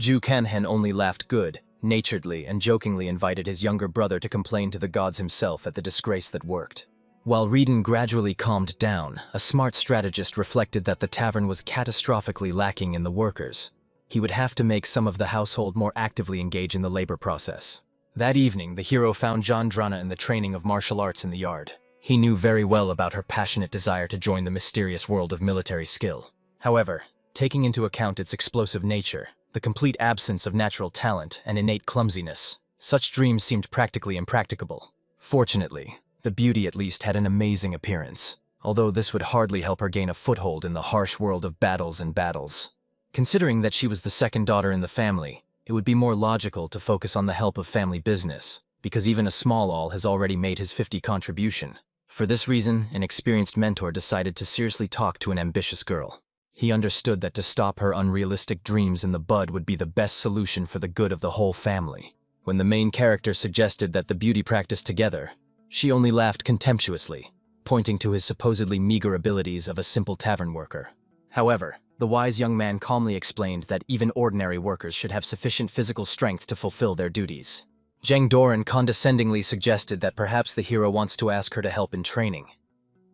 Ju Kanhen only laughed good-naturedly and jokingly invited his younger brother to complain to the gods himself at the disgrace that worked. While Reedon gradually calmed down, a smart strategist reflected that the tavern was catastrophically lacking in the workers. He would have to make some of the household more actively engage in the labor process. That evening, the hero found Jandrana in the training of martial arts in the yard. He knew very well about her passionate desire to join the mysterious world of military skill. However, taking into account its explosive nature, the complete absence of natural talent, and innate clumsiness, such dreams seemed practically impracticable. Fortunately, the beauty at least had an amazing appearance, although this would hardly help her gain a foothold in the harsh world of battles. Considering that she was the second daughter in the family, it would be more logical to focus on the help of family business, because even a small all has already made his 50 contribution. For this reason, an experienced mentor decided to seriously talk to an ambitious girl. He understood that to stop her unrealistic dreams in the bud would be the best solution for the good of the whole family. When the main character suggested that the beauty practice together, she only laughed contemptuously, pointing to his supposedly meager abilities of a simple tavern worker. However, the wise young man calmly explained that even ordinary workers should have sufficient physical strength to fulfill their duties. Jang Doran condescendingly suggested that perhaps the hero wants to ask her to help in training.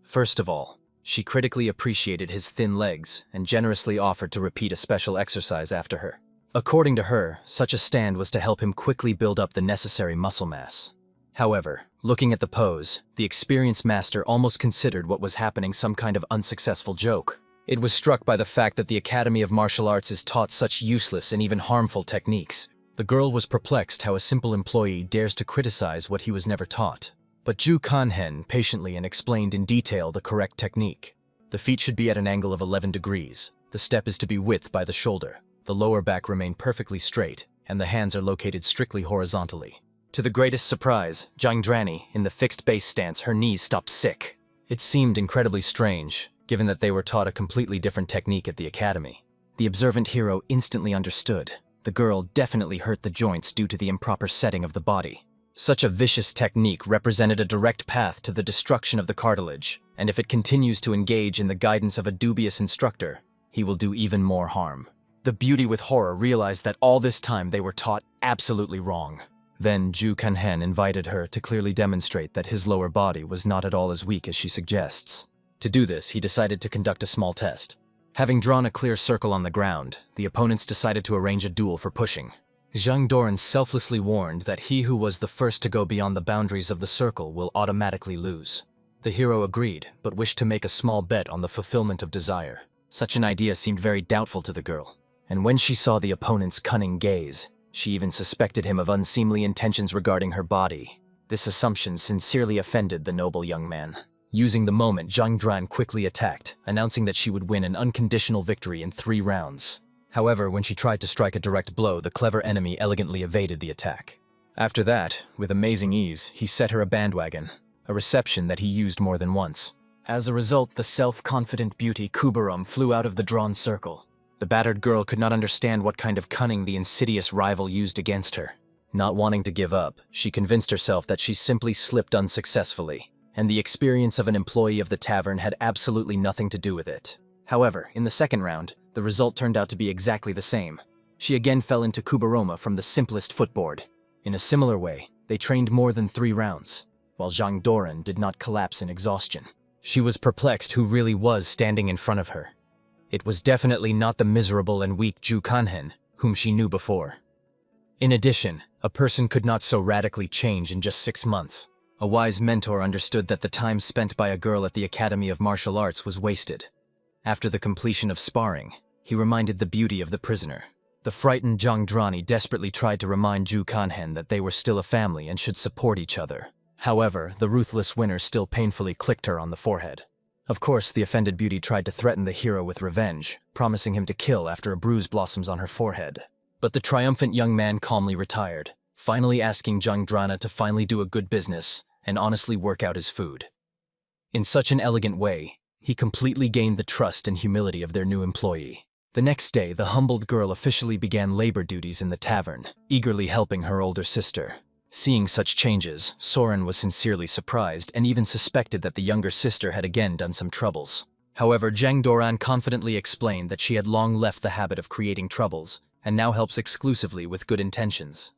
First of all, she critically appreciated his thin legs and generously offered to repeat a special exercise after her. According to her, such a stand was to help him quickly build up the necessary muscle mass. However, looking at the pose, the experienced master almost considered what was happening some kind of unsuccessful joke. It was struck by the fact that the Academy of Martial Arts is taught such useless and even harmful techniques. The girl was perplexed how a simple employee dares to criticize what he was never taught. But Ju Kanhen patiently and explained in detail the correct technique. The feet should be at an angle of 11 degrees. The step is to be width by the shoulder. The lower back remain perfectly straight, and the hands are located strictly horizontally. To the greatest surprise, Jangdrani, in the fixed base stance, her knees stopped sick. It seemed incredibly strange, given that they were taught a completely different technique at the academy. The observant hero instantly understood. The girl definitely hurt the joints due to the improper setting of the body. Such a vicious technique represented a direct path to the destruction of the cartilage, and if it continues to engage in the guidance of a dubious instructor, he will do even more harm. The beauty with horror realized that all this time they were taught absolutely wrong. Then Ju Kanhen invited her to clearly demonstrate that his lower body was not at all as weak as she suggests. To do this, he decided to conduct a small test. Having drawn a clear circle on the ground, the opponents decided to arrange a duel for pushing. Zhang Doran selflessly warned that he who was the first to go beyond the boundaries of the circle will automatically lose. The hero agreed, but wished to make a small bet on the fulfillment of desire. Such an idea seemed very doubtful to the girl, and when she saw the opponent's cunning gaze, she even suspected him of unseemly intentions regarding her body. This assumption sincerely offended the noble young man. Using the moment, Zhang Dran quickly attacked, announcing that she would win an unconditional victory in 3 rounds. However, when she tried to strike a direct blow, the clever enemy elegantly evaded the attack. After that, with amazing ease, he set her a bandwagon, a reception that he used more than once. As a result, the self-confident beauty Kubarum flew out of the drawn circle. The battered girl could not understand what kind of cunning the insidious rival used against her. Not wanting to give up, she convinced herself that she simply slipped unsuccessfully, and the experience of an employee of the tavern had absolutely nothing to do with it. However, in the second round, the result turned out to be exactly the same. She again fell into Kubaroma from the simplest footboard. In a similar way, they trained more than 3 rounds, while Zhang Doran did not collapse in exhaustion. She was perplexed who really was standing in front of her. It was definitely not the miserable and weak Ju Kanhen, whom she knew before. In addition, a person could not so radically change in just 6 months. A wise mentor understood that the time spent by a girl at the Academy of Martial Arts was wasted. After the completion of sparring, he reminded the beauty of the prisoner. The frightened Jangdrani desperately tried to remind Ju Kanhen that they were still a family and should support each other. However, the ruthless winner still painfully clicked her on the forehead. Of course, the offended beauty tried to threaten the hero with revenge, promising him to kill after a bruise blossoms on her forehead. But the triumphant young man calmly retired, finally asking Jangdrana to finally do a good business and honestly work out his food. In such an elegant way, he completely gained the trust and humility of their new employee. The next day, the humbled girl officially began labor duties in the tavern, eagerly helping her older sister. Seeing such changes, Soren was sincerely surprised and even suspected that the younger sister had again done some troubles. However, Jang Doran confidently explained that she had long left the habit of creating troubles and now helps exclusively with good intentions.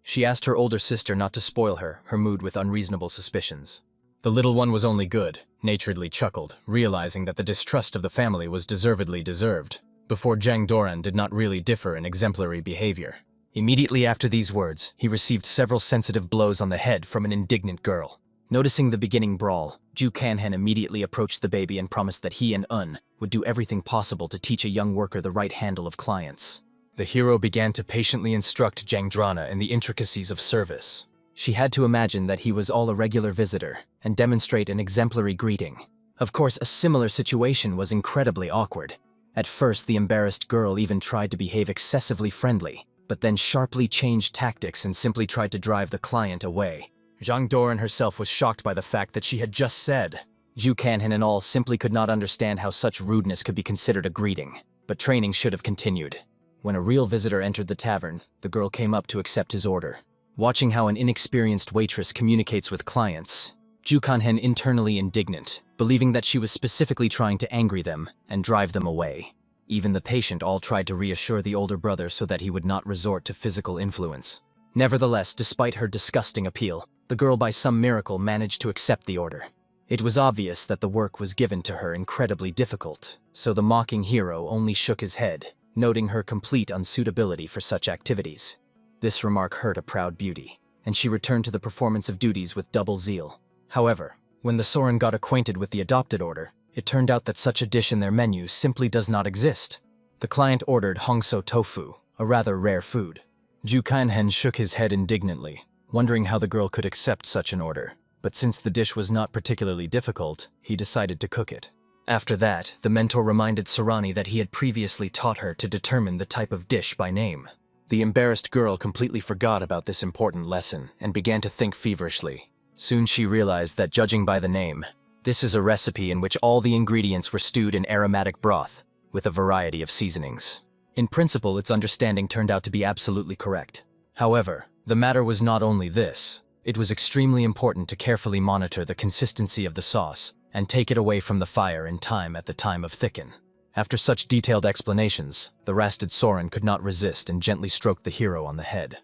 She asked her older sister not to spoil her mood with unreasonable suspicions. The little one was only good, naturedly chuckled, realizing that the distrust of the family was deservedly deserved. Before Jang Doran did not really differ in exemplary behavior. Immediately after these words, he received several sensitive blows on the head from an indignant girl. Noticing the beginning brawl, Ju Kanhen immediately approached the baby and promised that he and Un would do everything possible to teach a young worker the right handle of clients. The hero began to patiently instruct Jang Drana in the intricacies of service. She had to imagine that he was all a regular visitor and demonstrate an exemplary greeting. Of course, a similar situation was incredibly awkward. At first, the embarrassed girl even tried to behave excessively friendly, but then sharply changed tactics and simply tried to drive the client away. Jang Doran herself was shocked by the fact that she had just said. Ju Kanhen and all simply could not understand how such rudeness could be considered a greeting, but training should have continued. When a real visitor entered the tavern, the girl came up to accept his order. Watching how an inexperienced waitress communicates with clients, Ju Kanhen internally indignant, believing that she was specifically trying to angry them and drive them away. Even the patient all tried to reassure the older brother so that he would not resort to physical influence. Nevertheless, despite her disgusting appeal, the girl by some miracle managed to accept the order. It was obvious that the work was given to her incredibly difficult, so the mocking hero only shook his head, noting her complete unsuitability for such activities. This remark hurt a proud beauty, and she returned to the performance of duties with double zeal. However, when the Soren got acquainted with the adopted order, it turned out that such a dish in their menu simply does not exist. The client ordered hongso tofu, a rather rare food. Ju Kanhen shook his head indignantly, wondering how the girl could accept such an order, but since the dish was not particularly difficult, he decided to cook it. After that, the mentor reminded Sorani that he had previously taught her to determine the type of dish by name. The embarrassed girl completely forgot about this important lesson and began to think feverishly. Soon she realized that judging by the name, this is a recipe in which all the ingredients were stewed in aromatic broth, with a variety of seasonings. In principle, its understanding turned out to be absolutely correct. However, the matter was not only this. It was extremely important to carefully monitor the consistency of the sauce and take it away from the fire in time at the time of thicken. After such detailed explanations, the rasted Soren could not resist and gently stroked the hero on the head.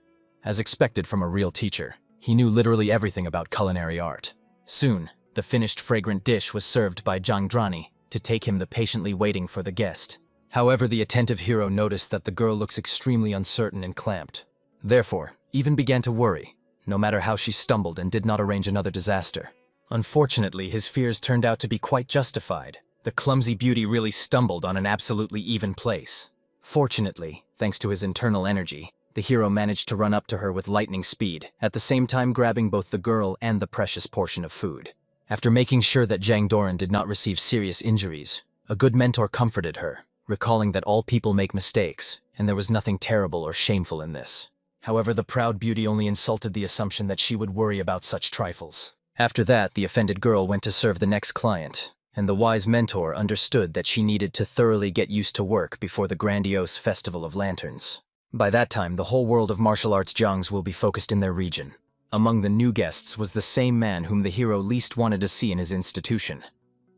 As expected from a real teacher, he knew literally everything about culinary art. Soon, the finished fragrant dish was served by Jang Drani to take him the patiently waiting for the guest. However, the attentive hero noticed that the girl looks extremely uncertain and clamped. Therefore, even began to worry, no matter how she stumbled and did not arrange another disaster. Unfortunately, his fears turned out to be quite justified. The clumsy beauty really stumbled on an absolutely even place. Fortunately, thanks to his internal energy, the hero managed to run up to her with lightning speed, at the same time grabbing both the girl and the precious portion of food. After making sure that Jang Doran did not receive serious injuries, a good mentor comforted her, recalling that all people make mistakes, and there was nothing terrible or shameful in this. However, the proud beauty only insulted the assumption that she would worry about such trifles. After that, the offended girl went to serve the next client, and the wise mentor understood that she needed to thoroughly get used to work before the grandiose Festival of Lanterns. By that time, the whole world of martial arts Jangs will be focused in their region. Among the new guests was the same man whom the hero least wanted to see in his institution.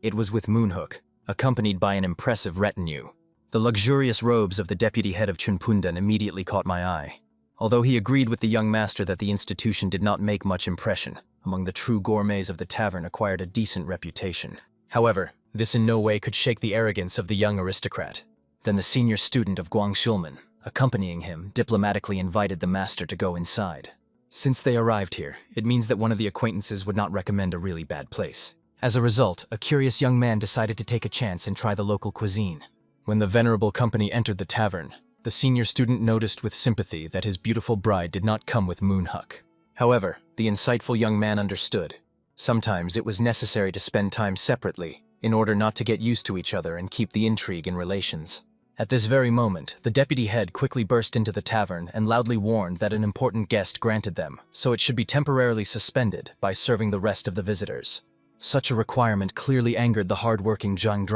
It was with Moonhook, accompanied by an impressive retinue. The luxurious robes of the deputy head of Chunpundan immediately caught my eye. Although he agreed with the young master that the institution did not make much impression, among the true gourmets of the tavern acquired a decent reputation. However, this in no way could shake the arrogance of the young aristocrat. Then the senior student of Guangshulman, accompanying him, diplomatically invited the master to go inside. Since they arrived here, it means that one of the acquaintances would not recommend a really bad place. As a result, a curious young man decided to take a chance and try the local cuisine. When the venerable company entered the tavern, the senior student noticed with sympathy that his beautiful bride did not come with Moonhook. However, the insightful young man understood. Sometimes it was necessary to spend time separately in order not to get used to each other and keep the intrigue in relations. At this very moment, the deputy head quickly burst into the tavern and loudly warned that an important guest granted them, so it should be temporarily suspended by serving the rest of the visitors. Such a requirement clearly angered the hard-working Jang.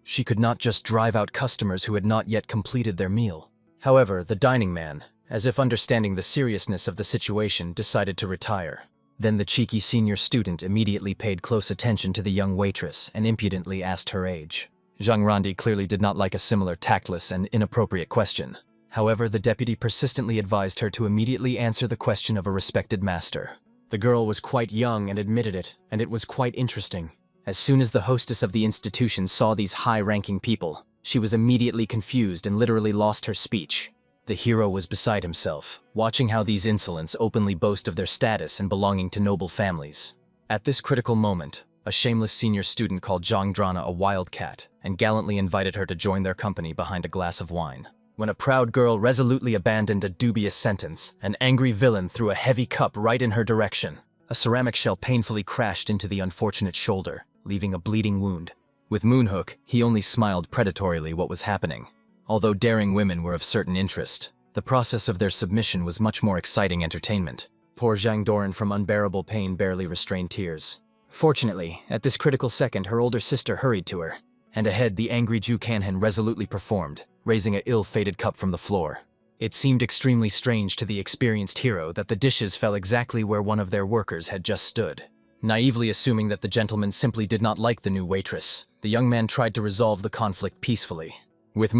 She could not just drive out customers who had not yet completed their meal. However, the dining man, as if understanding the seriousness of the situation, decided to retire. Then the cheeky senior student immediately paid close attention to the young waitress and impudently asked her age. Zhang clearly did not like a similar tactless and inappropriate question. However, the deputy persistently advised her to immediately answer the question of a respected master. The girl was quite young and admitted it, and it was quite interesting. As soon as the hostess of the institution saw these high-ranking people, she was immediately confused and literally lost her speech. The hero was beside himself, watching how these insolents openly boast of their status and belonging to noble families. At this critical moment, a shameless senior student called Jang a wildcat and gallantly invited her to join their company behind a glass of wine. When a proud girl resolutely abandoned a dubious sentence, an angry villain threw a heavy cup right in her direction. A ceramic shell painfully crashed into the unfortunate shoulder, leaving a bleeding wound. With Moonhook, he only smiled predatorily what was happening. Although daring women were of certain interest, the process of their submission was much more exciting entertainment. Poor Jang Doran from unbearable pain barely restrained tears. Fortunately, at this critical second her older sister hurried to her, and ahead the angry Ju Kanhen resolutely performed, raising a ill-fated cup from the floor. It seemed extremely strange to the experienced hero that the dishes fell exactly where one of their workers had just stood. Naively assuming that the gentleman simply did not like the new waitress, the young man tried to resolve the conflict peacefully. With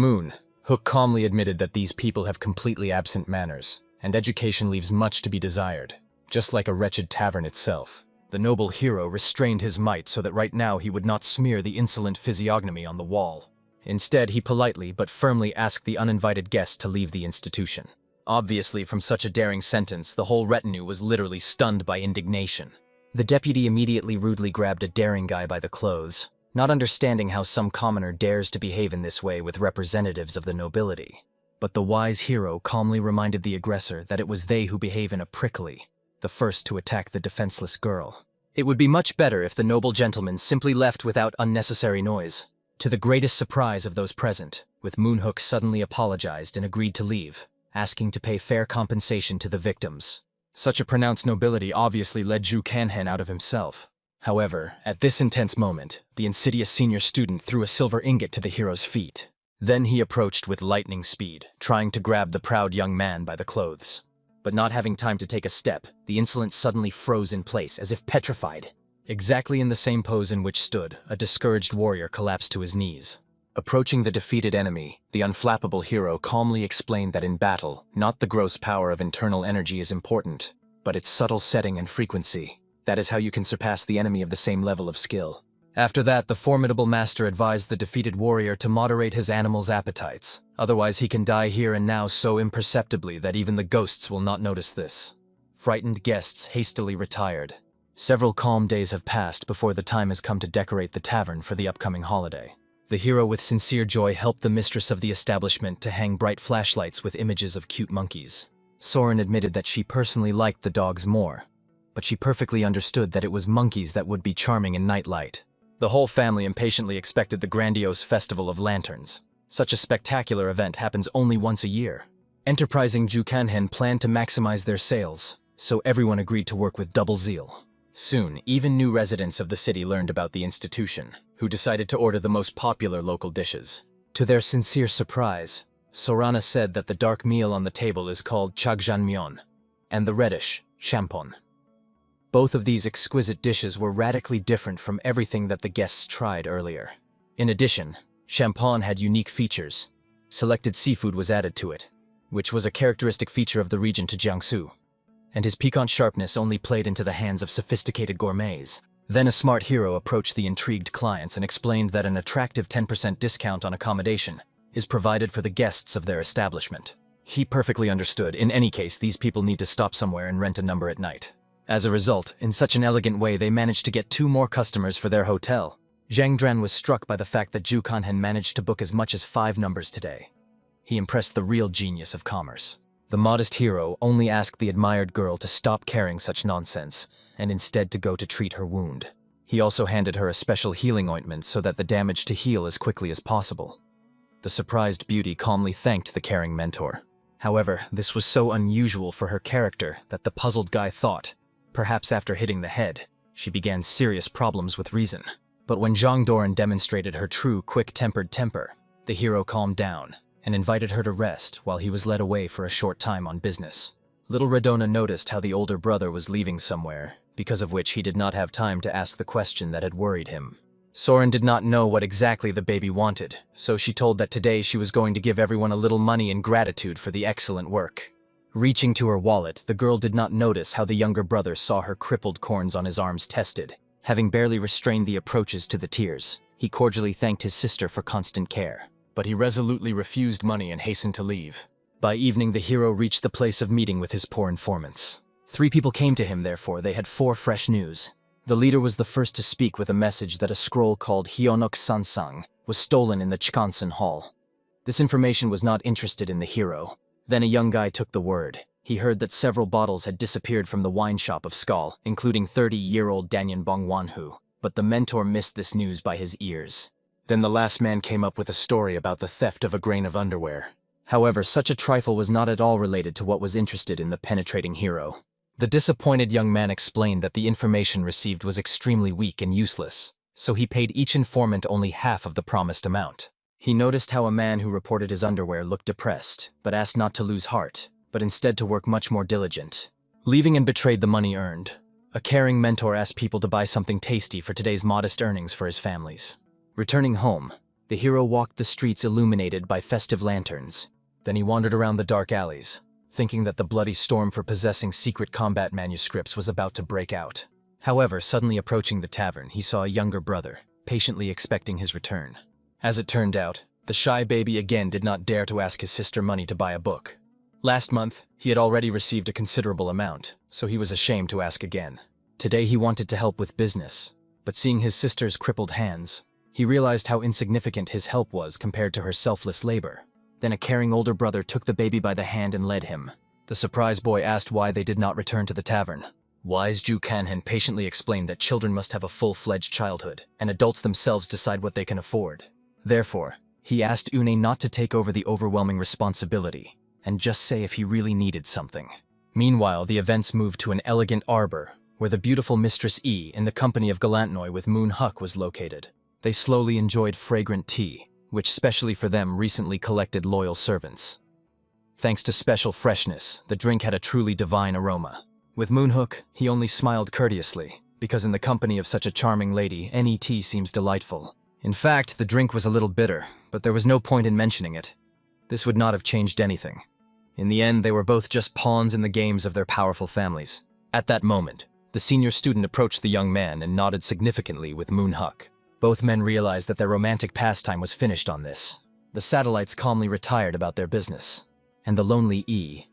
Hook calmly admitted that these people have completely absent manners, and education leaves much to be desired, just like a wretched tavern itself. The noble hero restrained his might so that right now he would not smear the insolent physiognomy on the wall. Instead, he politely but firmly asked the uninvited guest to leave the institution. Obviously, from such a daring sentence, the whole retinue was literally stunned by indignation. The deputy immediately rudely grabbed a daring guy by the clothes, not understanding how some commoner dares to behave in this way with representatives of the nobility. But the wise hero calmly reminded the aggressor that it was they who behave in a prickly, the first to attack the defenseless girl. It would be much better if the noble gentleman simply left without unnecessary noise. To the greatest surprise of those present, with Moonhook suddenly apologized and agreed to leave, asking to pay fair compensation to the victims. Such a pronounced nobility obviously led Ju Kanhen out of himself. However, at this intense moment, the insidious senior student threw a silver ingot to the hero's feet. Then he approached with lightning speed, trying to grab the proud young man by the clothes. But not having time to take a step, the insolent suddenly froze in place as if petrified. Exactly in the same pose in which stood, a discouraged warrior collapsed to his knees. Approaching the defeated enemy, the unflappable hero calmly explained that in battle, not the gross power of internal energy is important, but its subtle setting and frequency. That is how you can surpass the enemy of the same level of skill. After that, the formidable master advised the defeated warrior to moderate his animal's appetites. Otherwise, he can die here and now so imperceptibly that even the ghosts will not notice this. Frightened guests hastily retired. Several calm days have passed before the time has come to decorate the tavern for the upcoming holiday. The hero with sincere joy helped the mistress of the establishment to hang bright flashlights with images of cute monkeys. Soren admitted that she personally liked the dogs more, but she perfectly understood that it was monkeys that would be charming in nightlight. The whole family impatiently expected the grandiose Festival of Lanterns. Such a spectacular event happens only once a year. Enterprising Ju Kanhen planned to maximize their sales, so everyone agreed to work with double zeal. Soon, even new residents of the city learned about the institution, who decided to order the most popular local dishes. To their sincere surprise, Sorana said that the dark meal on the table is called Chagjangmyeon, and the reddish, champon. Both of these exquisite dishes were radically different from everything that the guests tried earlier. In addition, champon had unique features. Selected seafood was added to it, which was a characteristic feature of the region to Jiangsu, and his piquant sharpness only played into the hands of sophisticated gourmets. Then a smart hero approached the intrigued clients and explained that an attractive 10% discount on accommodation is provided for the guests of their establishment. He perfectly understood, in any case, these people need to stop somewhere and rent a number at night. As a result, in such an elegant way they managed to get 2 more customers for their hotel. Zhang was struck by the fact that Ju Kanhen managed to book as much as 5 numbers today. He impressed the real genius of commerce. The modest hero only asked the admired girl to stop carrying such nonsense, and instead to go to treat her wound. He also handed her a special healing ointment so that the damage to heal as quickly as possible. The surprised beauty calmly thanked the caring mentor. However, this was so unusual for her character that the puzzled guy thought, perhaps after hitting the head, she began serious problems with reason. But when Jang Doran demonstrated her true quick-tempered temper, the hero calmed down and invited her to rest while he was led away for a short time on business. Little Redona noticed how the older brother was leaving somewhere, because of which he did not have time to ask the question that had worried him. Soren did not know what exactly the baby wanted, so she told that today she was going to give everyone a little money in gratitude for the excellent work. Reaching to her wallet, the girl did not notice how the younger brother saw her crippled corns on his arms tested. Having barely restrained the approaches to the tears, he cordially thanked his sister for constant care. But he resolutely refused money and hastened to leave. By evening, the hero reached the place of meeting with his poor informants. 3 people came to him, therefore they had 4 fresh news. The leader was the first to speak with a message that a scroll called Hyonok Sansang was stolen in the Chkansen Hall. This information was not interested in the hero. Then a young guy took the word. He heard that several bottles had disappeared from the wine shop of Skal, including 30-year-old Danyan Bongwanhu, but the mentor missed this news by his ears. Then the last man came up with a story about the theft of a grain of underwear. However, such a trifle was not at all related to what was interested in the penetrating hero. The disappointed young man explained that the information received was extremely weak and useless, so he paid each informant only half of the promised amount. He noticed how a man who reported his underwear looked depressed, but asked not to lose heart, but instead to work much more diligent. Leaving and betrayed the money earned, a caring mentor asked people to buy something tasty for today's modest earnings for his families. Returning home, the hero walked the streets illuminated by festive lanterns. Then he wandered around the dark alleys, thinking that the bloody storm for possessing secret combat manuscripts was about to break out. However, suddenly approaching the tavern, he saw a younger brother, patiently expecting his return. As it turned out, the shy baby again did not dare to ask his sister money to buy a book. Last month, he had already received a considerable amount, so he was ashamed to ask again. Today he wanted to help with business, but seeing his sister's crippled hands, he realized how insignificant his help was compared to her selfless labor. Then a caring older brother took the baby by the hand and led him. The surprised boy asked why they did not return to the tavern. Wise Ju Kanhen patiently explained that children must have a full-fledged childhood, and adults themselves decide what they can afford. Therefore, he asked Une not to take over the overwhelming responsibility, and just say if he really needed something. Meanwhile, the events moved to an elegant arbor, where the beautiful Mistress E in the company of Galantnoy with Moon Huck was located. They slowly enjoyed fragrant tea, which specially for them recently collected loyal servants. Thanks to special freshness, the drink had a truly divine aroma. With Moonhook, he only smiled courteously, because in the company of such a charming lady, any tea seems delightful. In fact, the drink was a little bitter, but there was no point in mentioning it. This would not have changed anything. In the end, they were both just pawns in the games of their powerful families. At that moment, the senior student approached the young man and nodded significantly with Moonhuck. Both men realized that their romantic pastime was finished on this. The satellites calmly retired about their business, and the lonely E.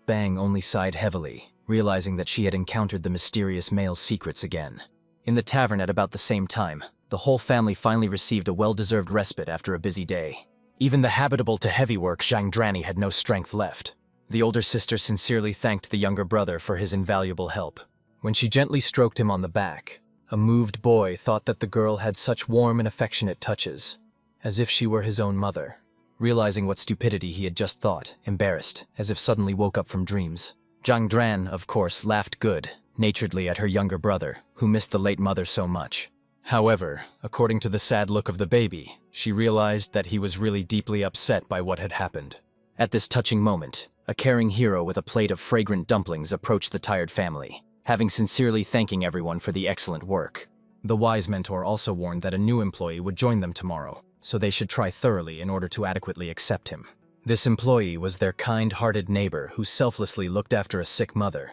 Bang only sighed heavily, realizing that she had encountered the mysterious male's secrets again. In the tavern at about the same time, the whole family finally received a well-deserved respite after a busy day. Even the habitable to heavy work Zhang Drani had no strength left. The older sister sincerely thanked the younger brother for his invaluable help. When she gently stroked him on the back, a moved boy thought that the girl had such warm and affectionate touches, as if she were his own mother. Realizing what stupidity he had just thought, embarrassed, as if suddenly woke up from dreams. Zhang Dran, of course, laughed good-naturedly at her younger brother, who missed the late mother so much. However, according to the sad look of the baby, she realized that he was really deeply upset by what had happened. At this touching moment, a caring hero with a plate of fragrant dumplings approached the tired family, having sincerely thanking everyone for the excellent work. The wise mentor also warned that a new employee would join them tomorrow, so they should try thoroughly in order to adequately accept him. This employee was their kind-hearted neighbor who selflessly looked after a sick mother.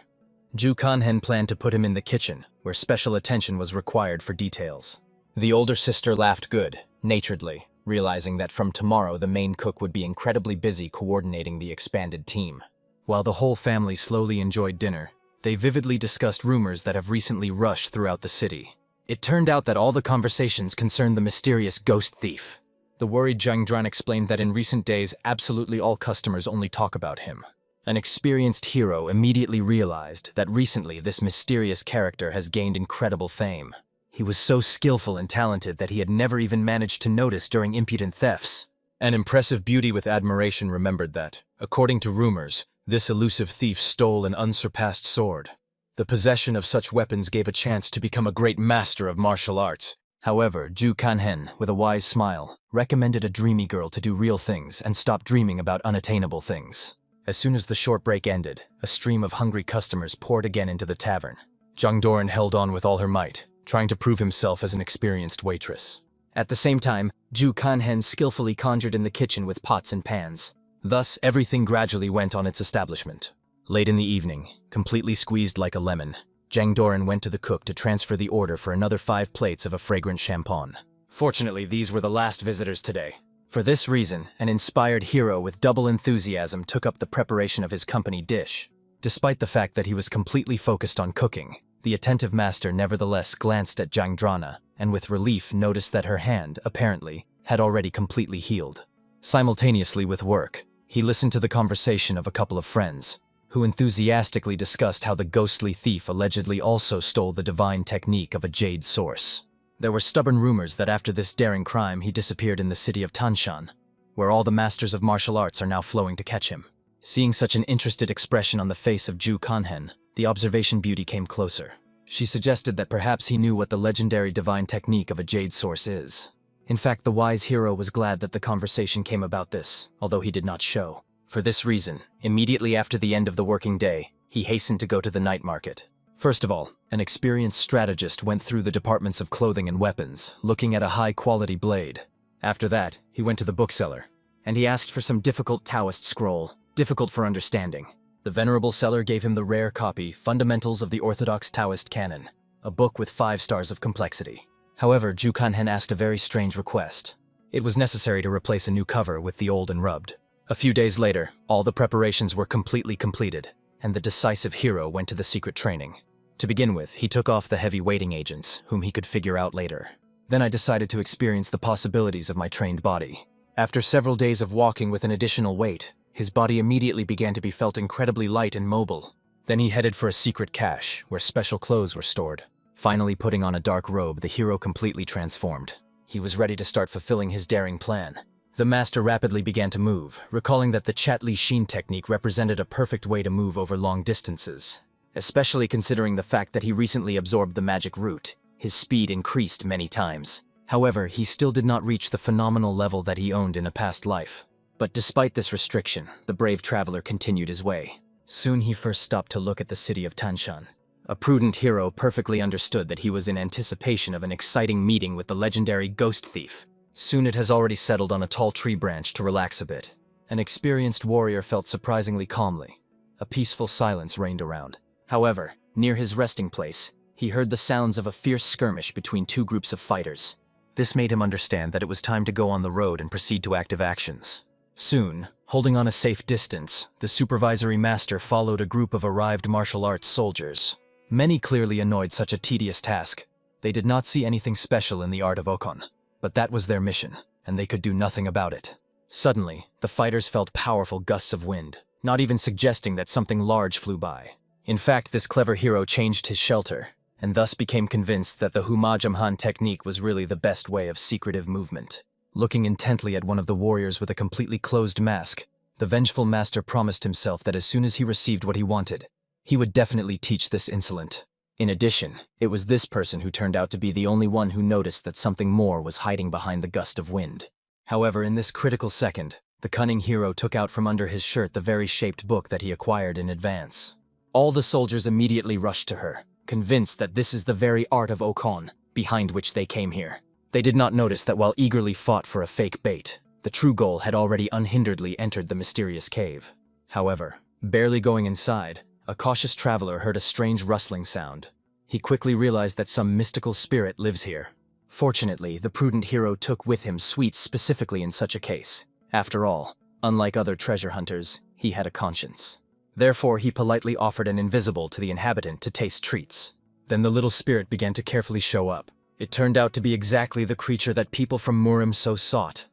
Ju Kanhen planned to put him in the kitchen, where special attention was required for details. The older sister laughed good-naturedly, realizing that from tomorrow the main cook would be incredibly busy coordinating the expanded team. While the whole family slowly enjoyed dinner, they vividly discussed rumors that have recently rushed throughout the city. It turned out that all the conversations concerned the mysterious ghost thief. The worried Zhang Dran explained that in recent days, absolutely all customers only talk about him. An experienced hero immediately realized that recently this mysterious character has gained incredible fame. He was so skillful and talented that he had never even managed to notice during impudent thefts. An impressive beauty with admiration remembered that, according to rumors, this elusive thief stole an unsurpassed sword. The possession of such weapons gave a chance to become a great master of martial arts. However, Ju Kanhen, with a wise smile, recommended a dreamy girl to do real things and stop dreaming about unattainable things. As soon as the short break ended, a stream of hungry customers poured again into the tavern. Jang Doran held on with all her might, trying to prove himself as an experienced waitress. At the same time, Ju Kanhen skillfully conjured in the kitchen with pots and pans. Thus, everything gradually went on its establishment. Late in the evening, completely squeezed like a lemon, Jang Doran went to the cook to transfer the order for another 5 plates of a fragrant champagne. Fortunately, these were the last visitors today. For this reason, an inspired hero with double enthusiasm took up the preparation of his company dish. Despite the fact that he was completely focused on cooking, the attentive master nevertheless glanced at Jang Drana and with relief noticed that her hand, apparently, had already completely healed. Simultaneously with work, he listened to the conversation of a couple of friends, who enthusiastically discussed how the ghostly thief allegedly also stole the divine technique of a jade source. There were stubborn rumors that after this daring crime he disappeared in the city of Tanshan, where all the masters of martial arts are now flowing to catch him. Seeing such an interested expression on the face of Ju Kanhen, the observation beauty came closer. She suggested that perhaps he knew what the legendary divine technique of a jade source is. In fact, the wise hero was glad that the conversation came about this, although he did not show. For this reason, immediately after the end of the working day, he hastened to go to the night market. First of all, an experienced strategist went through the departments of clothing and weapons, looking at a high-quality blade. After that, he went to the bookseller, and he asked for some difficult Taoist scroll, difficult for understanding. The venerable seller gave him the rare copy, Fundamentals of the Orthodox Taoist Canon, a book with 5 stars of complexity. However, Ju Kanhen asked a very strange request. It was necessary to replace a new cover with the old and rubbed. A few days later, all the preparations were completely completed, and the decisive hero went to the secret training. To begin with, he took off the heavy waiting agents, whom he could figure out later. Then I decided to experience the possibilities of my trained body. After several days of walking with an additional weight, his body immediately began to be felt incredibly light and mobile. Then he headed for a secret cache, where special clothes were stored. Finally putting on a dark robe, the hero completely transformed. He was ready to start fulfilling his daring plan. The master rapidly began to move, recalling that the Chat Li Xin technique represented a perfect way to move over long distances. Especially considering the fact that he recently absorbed the magic root, his speed increased many times. However, he still did not reach the phenomenal level that he owned in a past life. But despite this restriction, the brave traveler continued his way. Soon he first stopped to look at the city of Tanshan. A prudent hero perfectly understood that he was in anticipation of an exciting meeting with the legendary ghost thief. Soon it has already settled on a tall tree branch to relax a bit. An experienced warrior felt surprisingly calmly. A peaceful silence reigned around. However, near his resting place, he heard the sounds of a fierce skirmish between 2 groups of fighters. This made him understand that it was time to go on the road and proceed to active actions. Soon, holding on a safe distance, the supervisory master followed a group of arrived martial arts soldiers. Many clearly annoyed such a tedious task. They did not see anything special in the art of Okon, but that was their mission, and they could do nothing about it. Suddenly, the fighters felt powerful gusts of wind, not even suggesting that something large flew by. In fact, this clever hero changed his shelter, and thus became convinced that the Humajamhan technique was really the best way of secretive movement. Looking intently at one of the warriors with a completely closed mask, the vengeful master promised himself that as soon as he received what he wanted, he would definitely teach this insolent. In addition, it was this person who turned out to be the only one who noticed that something more was hiding behind the gust of wind. However, in this critical second, the cunning hero took out from under his shirt the very shaped book that he acquired in advance. All the soldiers immediately rushed to her, convinced that this is the very art of Okon, behind which they came here. They did not notice that while eagerly fought for a fake bait, the true goal had already unhinderedly entered the mysterious cave. However, barely going inside, a cautious traveler heard a strange rustling sound. He quickly realized that some mystical spirit lives here. Fortunately, the prudent hero took with him sweets specifically in such a case. After all, unlike other treasure hunters, he had a conscience. Therefore, he politely offered an invisible to the inhabitant to taste treats. Then the little spirit began to carefully show up. It turned out to be exactly the creature that people from Murim so sought.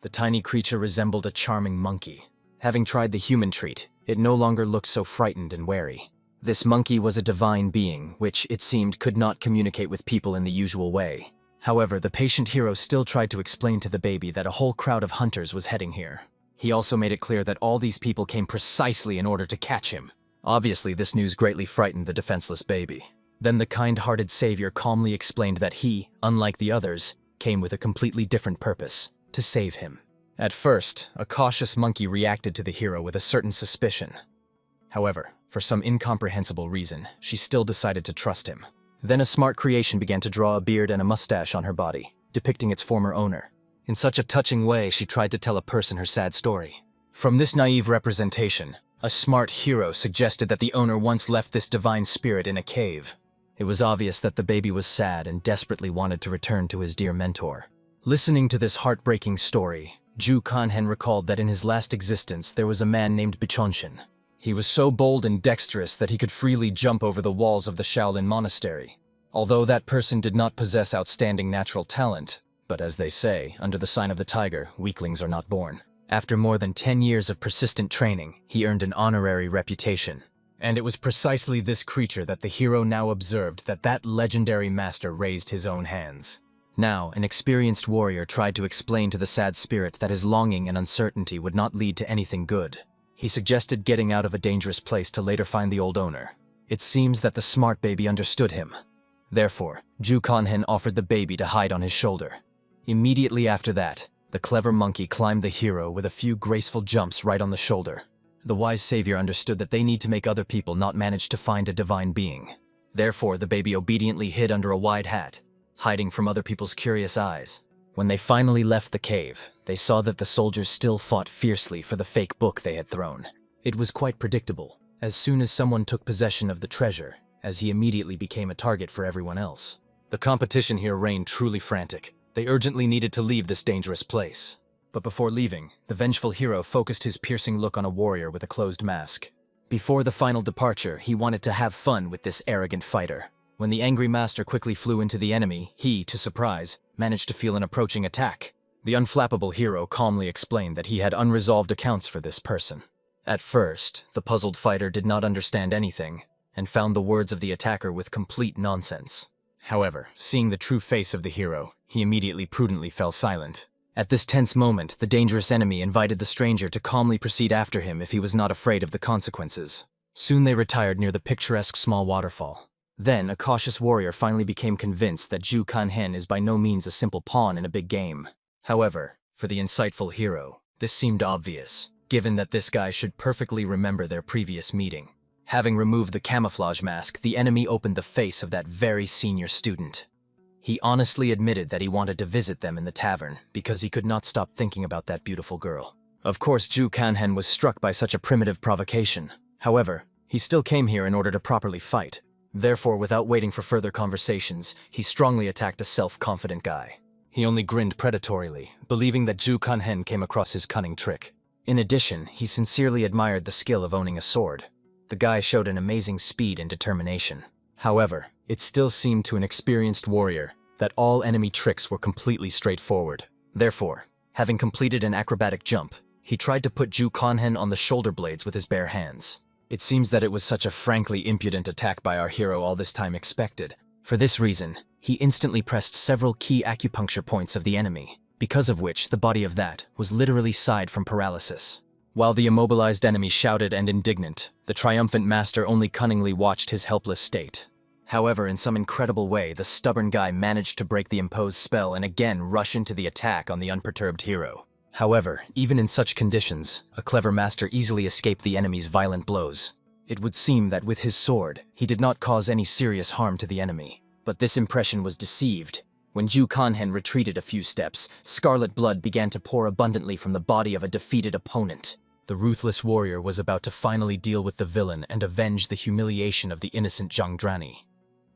The tiny creature resembled a charming monkey. Having tried the human treat, it no longer looked so frightened and wary. This monkey was a divine being, which, it seemed, could not communicate with people in the usual way. However, the patient hero still tried to explain to the baby that a whole crowd of hunters was heading here. He also made it clear that all these people came precisely in order to catch him. Obviously, this news greatly frightened the defenseless baby. Then the kind-hearted savior calmly explained that he, unlike the others, came with a completely different purpose: to save him. At first, a cautious monkey reacted to the hero with a certain suspicion. However, for some incomprehensible reason, she still decided to trust him. Then a smart creation began to draw a beard and a mustache on her body, depicting its former owner. In such a touching way, she tried to tell a person her sad story. From this naive representation, a smart hero suggested that the owner once left this divine spirit in a cave. It was obvious that the baby was sad and desperately wanted to return to his dear mentor. Listening to this heartbreaking story, Ju Kanhen recalled that in his last existence there was a man named Bichonshin. He was so bold and dexterous that he could freely jump over the walls of the Shaolin monastery. Although that person did not possess outstanding natural talent, but as they say, under the sign of the tiger, weaklings are not born. After more than 10 years of persistent training, he earned an honorary reputation. And it was precisely this creature that the hero now observed that legendary master raised his own hands. Now, an experienced warrior tried to explain to the sad spirit that his longing and uncertainty would not lead to anything good. He suggested getting out of a dangerous place to later find the old owner. It seems that the smart baby understood him. Therefore, Ju Kanhen offered the baby to hide on his shoulder. Immediately after that, the clever monkey climbed the hero with a few graceful jumps right on the shoulder. The wise savior understood that they need to make other people not manage to find a divine being. Therefore, the baby obediently hid under a wide hat, hiding from other people's curious eyes. When they finally left the cave, they saw that the soldiers still fought fiercely for the fake book they had thrown. It was quite predictable, as soon as someone took possession of the treasure, as he immediately became a target for everyone else. The competition here reigned truly frantic. They urgently needed to leave this dangerous place. But before leaving, the vengeful hero focused his piercing look on a warrior with a closed mask. Before the final departure, he wanted to have fun with this arrogant fighter. When the angry master quickly flew into the enemy, he, to surprise, managed to feel an approaching attack. The unflappable hero calmly explained that he had unresolved accounts for this person. At first, the puzzled fighter did not understand anything, and found the words of the attacker with complete nonsense. However, seeing the true face of the hero, he immediately prudently fell silent. At this tense moment, the dangerous enemy invited the stranger to calmly proceed after him if he was not afraid of the consequences. Soon they retired near the picturesque small waterfall. Then, a cautious warrior finally became convinced that Ju Kanhen is by no means a simple pawn in a big game. However, for the insightful hero, this seemed obvious, given that this guy should perfectly remember their previous meeting. Having removed the camouflage mask, the enemy opened the face of that very senior student. He honestly admitted that he wanted to visit them in the tavern because he could not stop thinking about that beautiful girl. Of course, Ju Kanhen was struck by such a primitive provocation. However, he still came here in order to properly fight. Therefore, without waiting for further conversations, he strongly attacked a self-confident guy. He only grinned predatorily, believing that Ju Kanhen came across his cunning trick. In addition, he sincerely admired the skill of owning a sword. The guy showed an amazing speed and determination. However, it still seemed to an experienced warrior that all enemy tricks were completely straightforward. Therefore, having completed an acrobatic jump, he tried to put Ju Kanhen on the shoulder blades with his bare hands. It seems that it was such a frankly impudent attack by our hero all this time expected. For this reason, he instantly pressed several key acupuncture points of the enemy, because of which the body of that was literally sighed from paralysis. While the immobilized enemy shouted and indignant, the triumphant master only cunningly watched his helpless state. However, in some incredible way, the stubborn guy managed to break the imposed spell and again rush into the attack on the unperturbed hero. However, even in such conditions, a clever master easily escaped the enemy's violent blows. It would seem that with his sword, he did not cause any serious harm to the enemy. But this impression was deceived. When Ju Kanhen retreated a few steps, scarlet blood began to pour abundantly from the body of a defeated opponent. The ruthless warrior was about to finally deal with the villain and avenge the humiliation of the innocent Zhangdrani.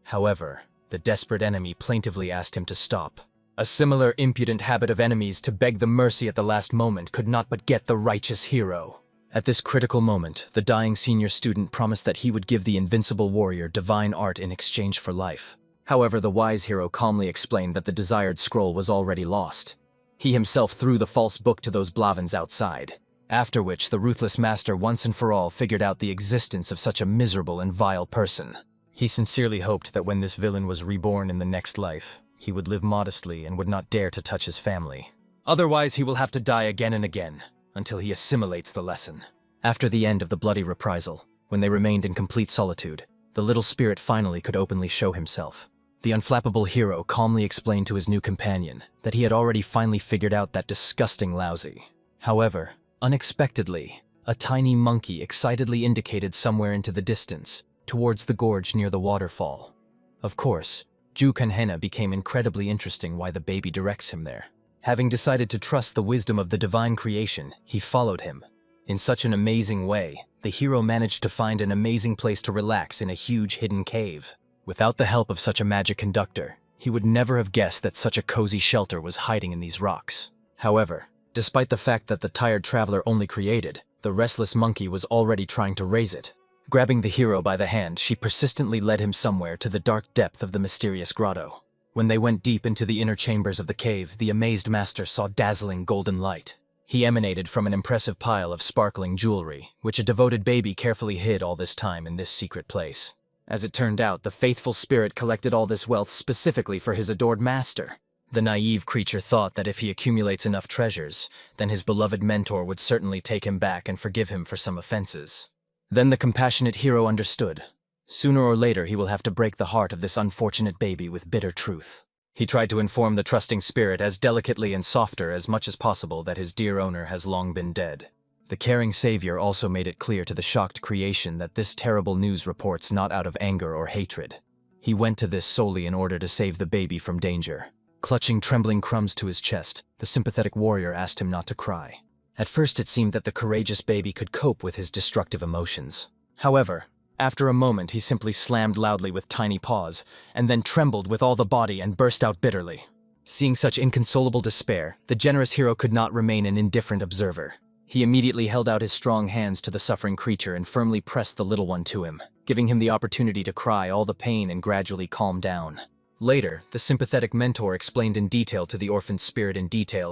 However, the desperate enemy plaintively asked him to stop. A similar impudent habit of enemies to beg the mercy at the last moment could not but get the righteous hero. At this critical moment, the dying senior student promised that he would give the invincible warrior divine art in exchange for life. However, the wise hero calmly explained that the desired scroll was already lost. He himself threw the false book to those Blavins outside. After which, the ruthless master once and for all figured out the existence of such a miserable and vile person. He sincerely hoped that when this villain was reborn in the next life, He would live modestly and would not dare to touch his family. Otherwise, he will have to die again and again, until he assimilates the lesson. After the end of the bloody reprisal, when they remained in complete solitude, the little spirit finally could openly show himself. The unflappable hero calmly explained to his new companion that he had already finally figured out that disgusting lousy. However, unexpectedly, a tiny monkey excitedly indicated somewhere into the distance, towards the gorge near the waterfall. Of course, Ju Kanhena became incredibly interesting why the baby directs him there. Having decided to trust the wisdom of the divine creation, he followed him. In such an amazing way, the hero managed to find an amazing place to relax in a huge hidden cave. Without the help of such a magic conductor, he would never have guessed that such a cozy shelter was hiding in these rocks. However, despite the fact that the tired traveler only created, the restless monkey was already trying to raise it. Grabbing the hero by the hand, she persistently led him somewhere to the dark depth of the mysterious grotto. When they went deep into the inner chambers of the cave, the amazed master saw dazzling golden light. He emanated from an impressive pile of sparkling jewelry, which a devoted baby carefully hid all this time in this secret place. As it turned out, the faithful spirit collected all this wealth specifically for his adored master. The naive creature thought that if he accumulates enough treasures, then his beloved mentor would certainly take him back and forgive him for some offenses. Then the compassionate hero understood. Sooner or later he will have to break the heart of this unfortunate baby with bitter truth. He tried to inform the trusting spirit as delicately and softer as much as possible that his dear owner has long been dead. The caring savior also made it clear to the shocked creation that this terrible news reports not out of anger or hatred. He went to this solely in order to save the baby from danger. Clutching trembling crumbs to his chest, the sympathetic warrior asked him not to cry. At first it seemed that the courageous baby could cope with his destructive emotions. However, after a moment he simply slammed loudly with tiny paws, and then trembled with all the body and burst out bitterly. Seeing such inconsolable despair, the generous hero could not remain an indifferent observer. He immediately held out his strong hands to the suffering creature and firmly pressed the little one to him, giving him the opportunity to cry all the pain and gradually calm down. Later, the sympathetic mentor explained in detail to the orphaned spirit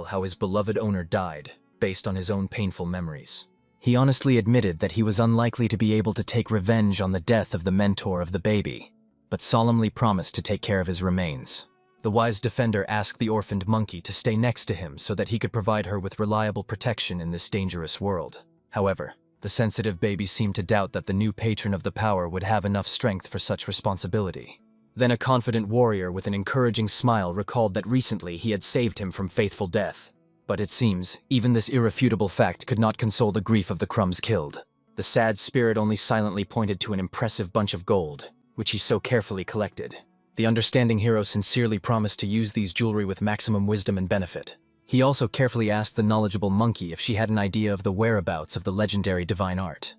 how his beloved owner died, based on his own painful memories. He honestly admitted that he was unlikely to be able to take revenge on the death of the mentor of the baby, but solemnly promised to take care of his remains. The wise defender asked the orphaned monkey to stay next to him so that he could provide her with reliable protection in this dangerous world. However, the sensitive baby seemed to doubt that the new patron of the power would have enough strength for such responsibility. Then a confident warrior with an encouraging smile recalled that recently he had saved him from faithful death. But it seems, even this irrefutable fact could not console the grief of the crumbs killed. The sad spirit only silently pointed to an impressive bunch of gold, which he so carefully collected. The understanding hero sincerely promised to use these jewelry with maximum wisdom and benefit. He also carefully asked the knowledgeable monkey if she had an idea of the whereabouts of the legendary divine art.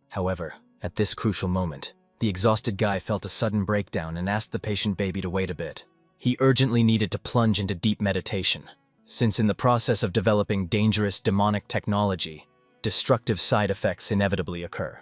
However, at this crucial moment, the exhausted guy felt a sudden breakdown and asked the patient baby to wait a bit. He urgently needed to plunge into deep meditation, since in the process of developing dangerous demonic technology, destructive side effects inevitably occur.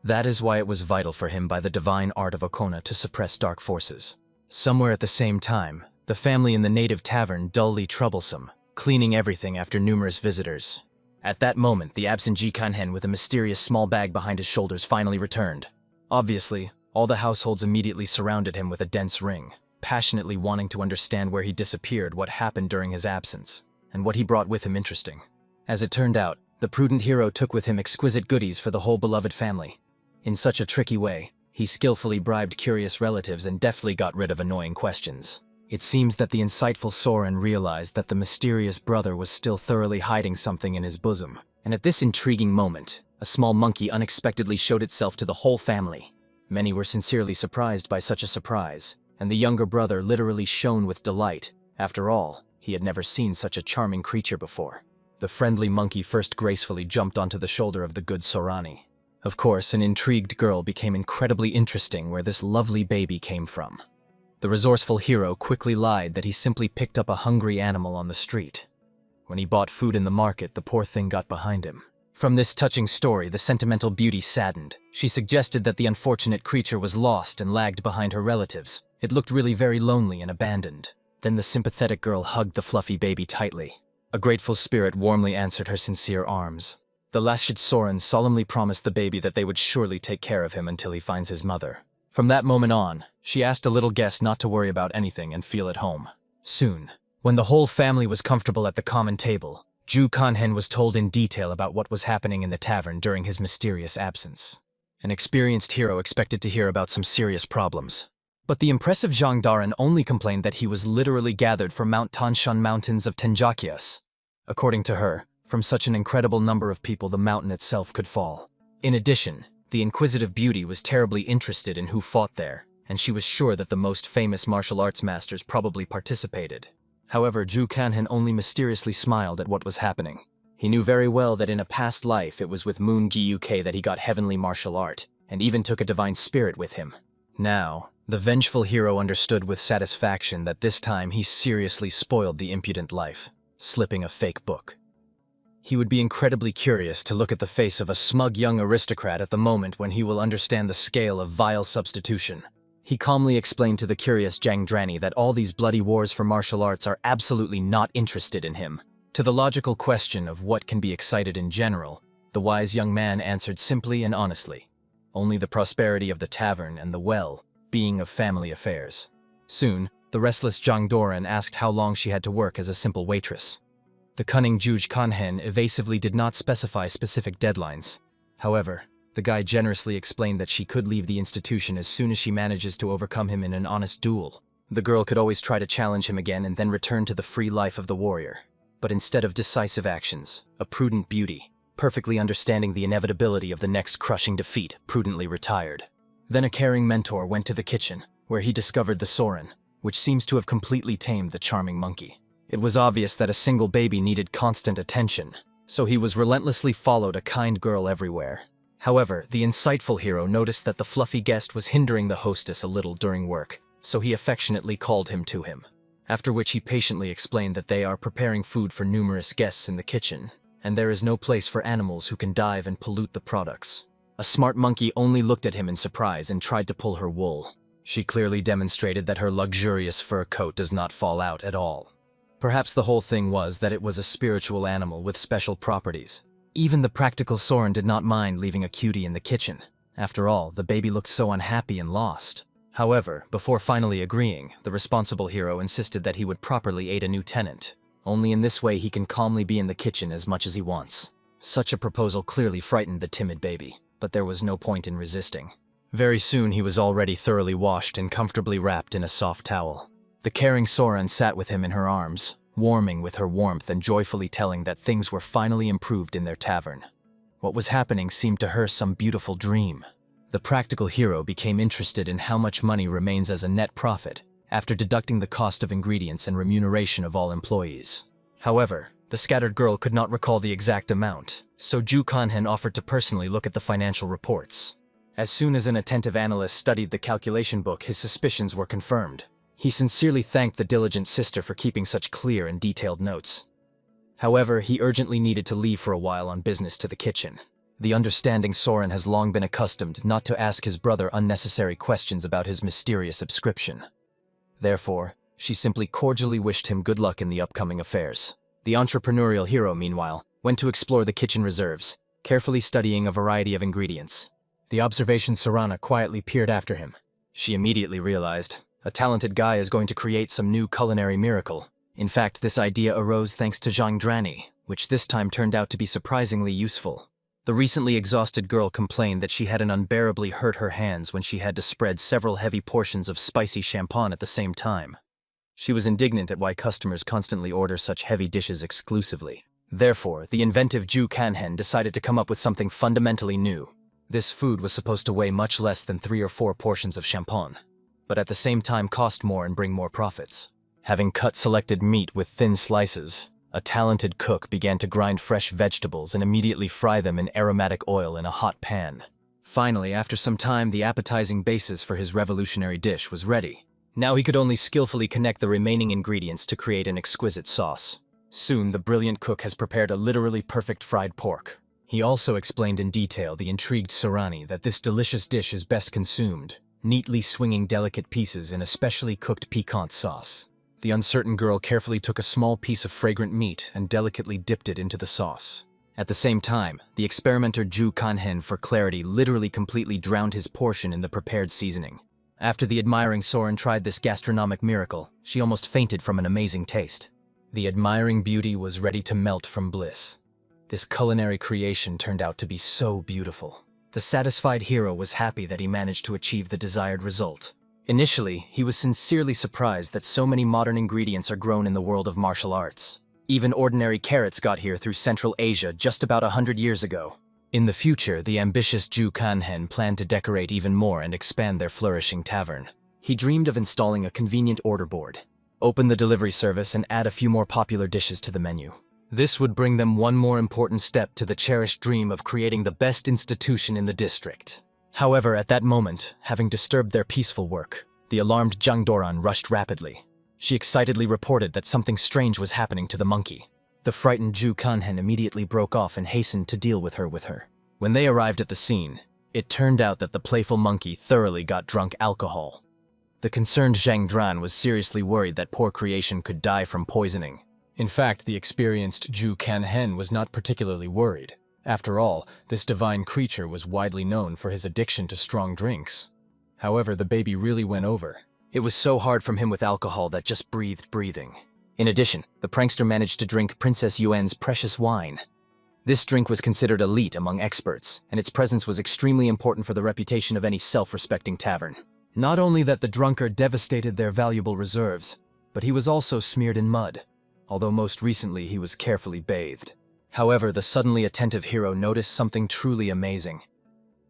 That is why it was vital for him by the divine art of Okona to suppress dark forces. Somewhere at the same time, the family in the native tavern dully troublesome, cleaning everything after numerous visitors. At that moment, the absent Jikanhen with a mysterious small bag behind his shoulders finally returned. Obviously, all the households immediately surrounded him with a dense ring, passionately wanting to understand where he disappeared, what happened during his absence, and what he brought with him interesting. As it turned out, the prudent hero took with him exquisite goodies for the whole beloved family. In such a tricky way, he skillfully bribed curious relatives and deftly got rid of annoying questions. It seems that the insightful Soren realized that the mysterious brother was still thoroughly hiding something in his bosom, and at this intriguing moment, a small monkey unexpectedly showed itself to the whole family. Many were sincerely surprised by such a surprise, and the younger brother literally shone with delight. After all, he had never seen such a charming creature before. The friendly monkey first gracefully jumped onto the shoulder of the good Sorani. Of course, an intrigued girl became incredibly interesting where this lovely baby came from. The resourceful hero quickly lied that he simply picked up a hungry animal on the street. When he bought food in the market, the poor thing got behind him. From this touching story, the sentimental beauty saddened. She suggested that the unfortunate creature was lost and lagged behind her relatives. It looked really very lonely and abandoned. Then the sympathetic girl hugged the fluffy baby tightly. A grateful spirit warmly answered her sincere arms. The Lashid Soren solemnly promised the baby that they would surely take care of him until he finds his mother. From that moment on, she asked a little guest not to worry about anything and feel at home. Soon, when the whole family was comfortable at the common table, Ju Kanhen was told in detail about what was happening in the tavern during his mysterious absence. An experienced hero expected to hear about some serious problems. But the impressive Zhang Doran only complained that he was literally gathered from Mount Tanshan Mountains of Tenjakias. According to her, from such an incredible number of people the mountain itself could fall. In addition, the inquisitive beauty was terribly interested in who fought there, and she was sure that the most famous martial arts masters probably participated. However, Ju Kanhen only mysteriously smiled at what was happening. He knew very well that in a past life it was with Moon Gyuk that he got heavenly martial art, and even took a divine spirit with him. Now, the vengeful hero understood with satisfaction that this time he seriously spoiled the impudent life, slipping a fake book. He would be incredibly curious to look at the face of a smug young aristocrat at the moment when he will understand the scale of vile substitution. He calmly explained to the curious Jang that all these bloody wars for martial arts are absolutely not interested in him. To the logical question of what can be excited in general, the wise young man answered simply and honestly. Only the prosperity of the tavern and the well being of family affairs. Soon, the restless Zhang Doran asked how long she had to work as a simple waitress. The cunning Juj Kanhen evasively did not specify specific deadlines. However, the guy generously explained that she could leave the institution as soon as she manages to overcome him in an honest duel. The girl could always try to challenge him again and then return to the free life of the warrior. But instead of decisive actions, a prudent beauty, perfectly understanding the inevitability of the next crushing defeat, prudently retired. Then a caring mentor went to the kitchen, where he discovered the Soren, which seems to have completely tamed the charming monkey. It was obvious that a single baby needed constant attention, so he was relentlessly followed a kind girl everywhere. However, the insightful hero noticed that the fluffy guest was hindering the hostess a little during work, so he affectionately called him to him. After which he patiently explained that they are preparing food for numerous guests in the kitchen, and there is no place for animals who can dive and pollute the products. A smart monkey only looked at him in surprise and tried to pull her wool. She clearly demonstrated that her luxurious fur coat does not fall out at all. Perhaps the whole thing was that it was a spiritual animal with special properties. Even the practical Soren did not mind leaving a cutie in the kitchen. After all, the baby looked so unhappy and lost. However, before finally agreeing, the responsible hero insisted that he would properly aid a new tenant. Only in this way he can calmly be in the kitchen as much as he wants. Such a proposal clearly frightened the timid baby, but there was no point in resisting. Very soon he was already thoroughly washed and comfortably wrapped in a soft towel. The caring Soren sat with him in her arms, warming with her warmth and joyfully telling that things were finally improved in their tavern. What was happening seemed to her some beautiful dream. The practical hero became interested in how much money remains as a net profit after deducting the cost of ingredients and remuneration of all employees. However, the scattered girl could not recall the exact amount, so Ju Kanhen offered to personally look at the financial reports. As soon as an attentive analyst studied the calculation book, his suspicions were confirmed. He sincerely thanked the diligent sister for keeping such clear and detailed notes. However, he urgently needed to leave for a while on business to the kitchen. The understanding Soren has long been accustomed not to ask his brother unnecessary questions about his mysterious subscription. Therefore, she simply cordially wished him good luck in the upcoming affairs. The entrepreneurial hero, meanwhile, went to explore the kitchen reserves, carefully studying a variety of ingredients. The observation Sarana quietly peered after him. She immediately realized, a talented guy is going to create some new culinary miracle. In fact, this idea arose thanks to Zhang, which this time turned out to be surprisingly useful. The recently exhausted girl complained that she had an unbearably hurt her hands when she had to spread several heavy portions of spicy champagne at the same time. She was indignant at why customers constantly order such heavy dishes exclusively. Therefore, the inventive Ju Kanhen decided to come up with something fundamentally new. This food was supposed to weigh much less than 3 or 4 portions of champagne, but at the same time cost more and bring more profits. Having cut selected meat with thin slices, a talented cook began to grind fresh vegetables and immediately fry them in aromatic oil in a hot pan. Finally, after some time, the appetizing basis for his revolutionary dish was ready. Now he could only skillfully connect the remaining ingredients to create an exquisite sauce. Soon, the brilliant cook has prepared a literally perfect fried pork. He also explained in detail the intrigued Sarani that this delicious dish is best consumed, neatly swinging delicate pieces in a specially cooked piquant sauce. The uncertain girl carefully took a small piece of fragrant meat and delicately dipped it into the sauce. At the same time, the experimenter Ju Kanhen, for clarity, literally completely drowned his portion in the prepared seasoning. After the admiring Soren tried this gastronomic miracle, she almost fainted from an amazing taste. The admiring beauty was ready to melt from bliss. This culinary creation turned out to be so beautiful. The satisfied hero was happy that he managed to achieve the desired result. Initially, he was sincerely surprised that so many modern ingredients are grown in the world of martial arts. Even ordinary carrots got here through Central Asia just about 100 years ago. In the future, the ambitious Ju Kanhen planned to decorate even more and expand their flourishing tavern. He dreamed of installing a convenient order board, open the delivery service, and add a few more popular dishes to the menu. This would bring them one more important step to the cherished dream of creating the best institution in the district. However, at that moment, having disturbed their peaceful work, the alarmed Jang Doran rushed rapidly. She excitedly reported that something strange was happening to the monkey. The frightened Ju Kanhen immediately broke off and hastened to deal with her. When they arrived at the scene, it turned out that the playful monkey thoroughly got drunk alcohol. The concerned Zhang Dran was seriously worried that poor creation could die from poisoning. In fact, the experienced Ju Kanhen was not particularly worried. After all, this divine creature was widely known for his addiction to strong drinks. However, the baby really went over. It was so hard from him with alcohol that just breathed breathing. In addition, the prankster managed to drink Princess Yuan's precious wine. This drink was considered elite among experts, and its presence was extremely important for the reputation of any self-respecting tavern. Not only that the drunkard devastated their valuable reserves, but he was also smeared in mud, although most recently he was carefully bathed. However, the suddenly attentive hero noticed something truly amazing.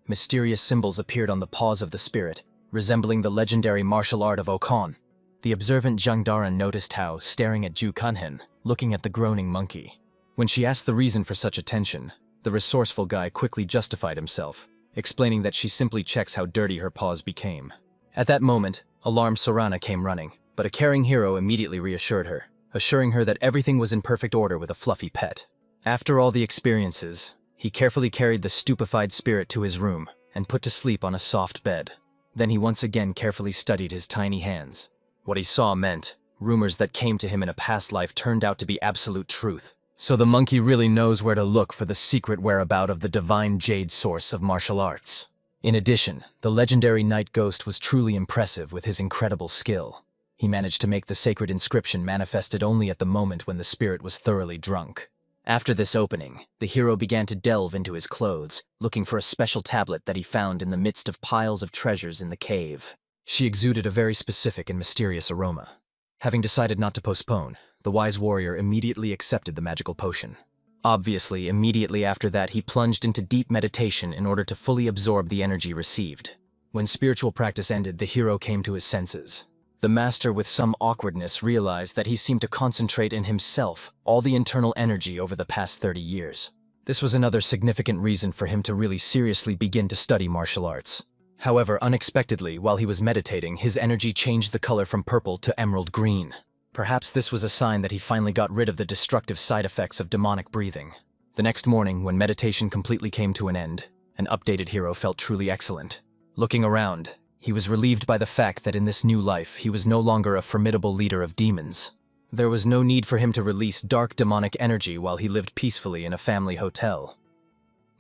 Mysterious symbols appeared on the paws of the spirit, resembling the legendary martial art of Okon. The observant Jang Doran noticed how, staring at Ju Kanhen, looking at the groaning monkey. When she asked the reason for such attention, the resourceful guy quickly justified himself, explaining that she simply checks how dirty her paws became. At that moment, alarmed Sorana came running, but a caring hero immediately reassured her, assuring her that everything was in perfect order with a fluffy pet. After all the experiences, he carefully carried the stupefied spirit to his room and put to sleep on a soft bed. Then he once again carefully studied his tiny hands. What he saw meant rumors that came to him in a past life turned out to be absolute truth. So the monkey really knows where to look for the secret whereabout of the divine jade source of martial arts. In addition, the legendary night ghost was truly impressive with his incredible skill. He managed to make the sacred inscription manifested only at the moment when the spirit was thoroughly drunk. After this opening, the hero began to delve into his clothes, looking for a special tablet that he found in the midst of piles of treasures in the cave. She exuded a very specific and mysterious aroma. Having decided not to postpone, the wise warrior immediately accepted the magical potion. Obviously, immediately after that, he plunged into deep meditation in order to fully absorb the energy received. When spiritual practice ended, the hero came to his senses. The master, with some awkwardness, realized that he seemed to concentrate in himself all the internal energy over the past 30 years. This was another significant reason for him to really seriously begin to study martial arts. However, unexpectedly, while he was meditating, his energy changed the color from purple to emerald green. Perhaps this was a sign that he finally got rid of the destructive side effects of demonic breathing. The next morning, when meditation completely came to an end, an updated hero felt truly excellent. Looking around, he was relieved by the fact that in this new life, he was no longer a formidable leader of demons. There was no need for him to release dark demonic energy while he lived peacefully in a family hotel.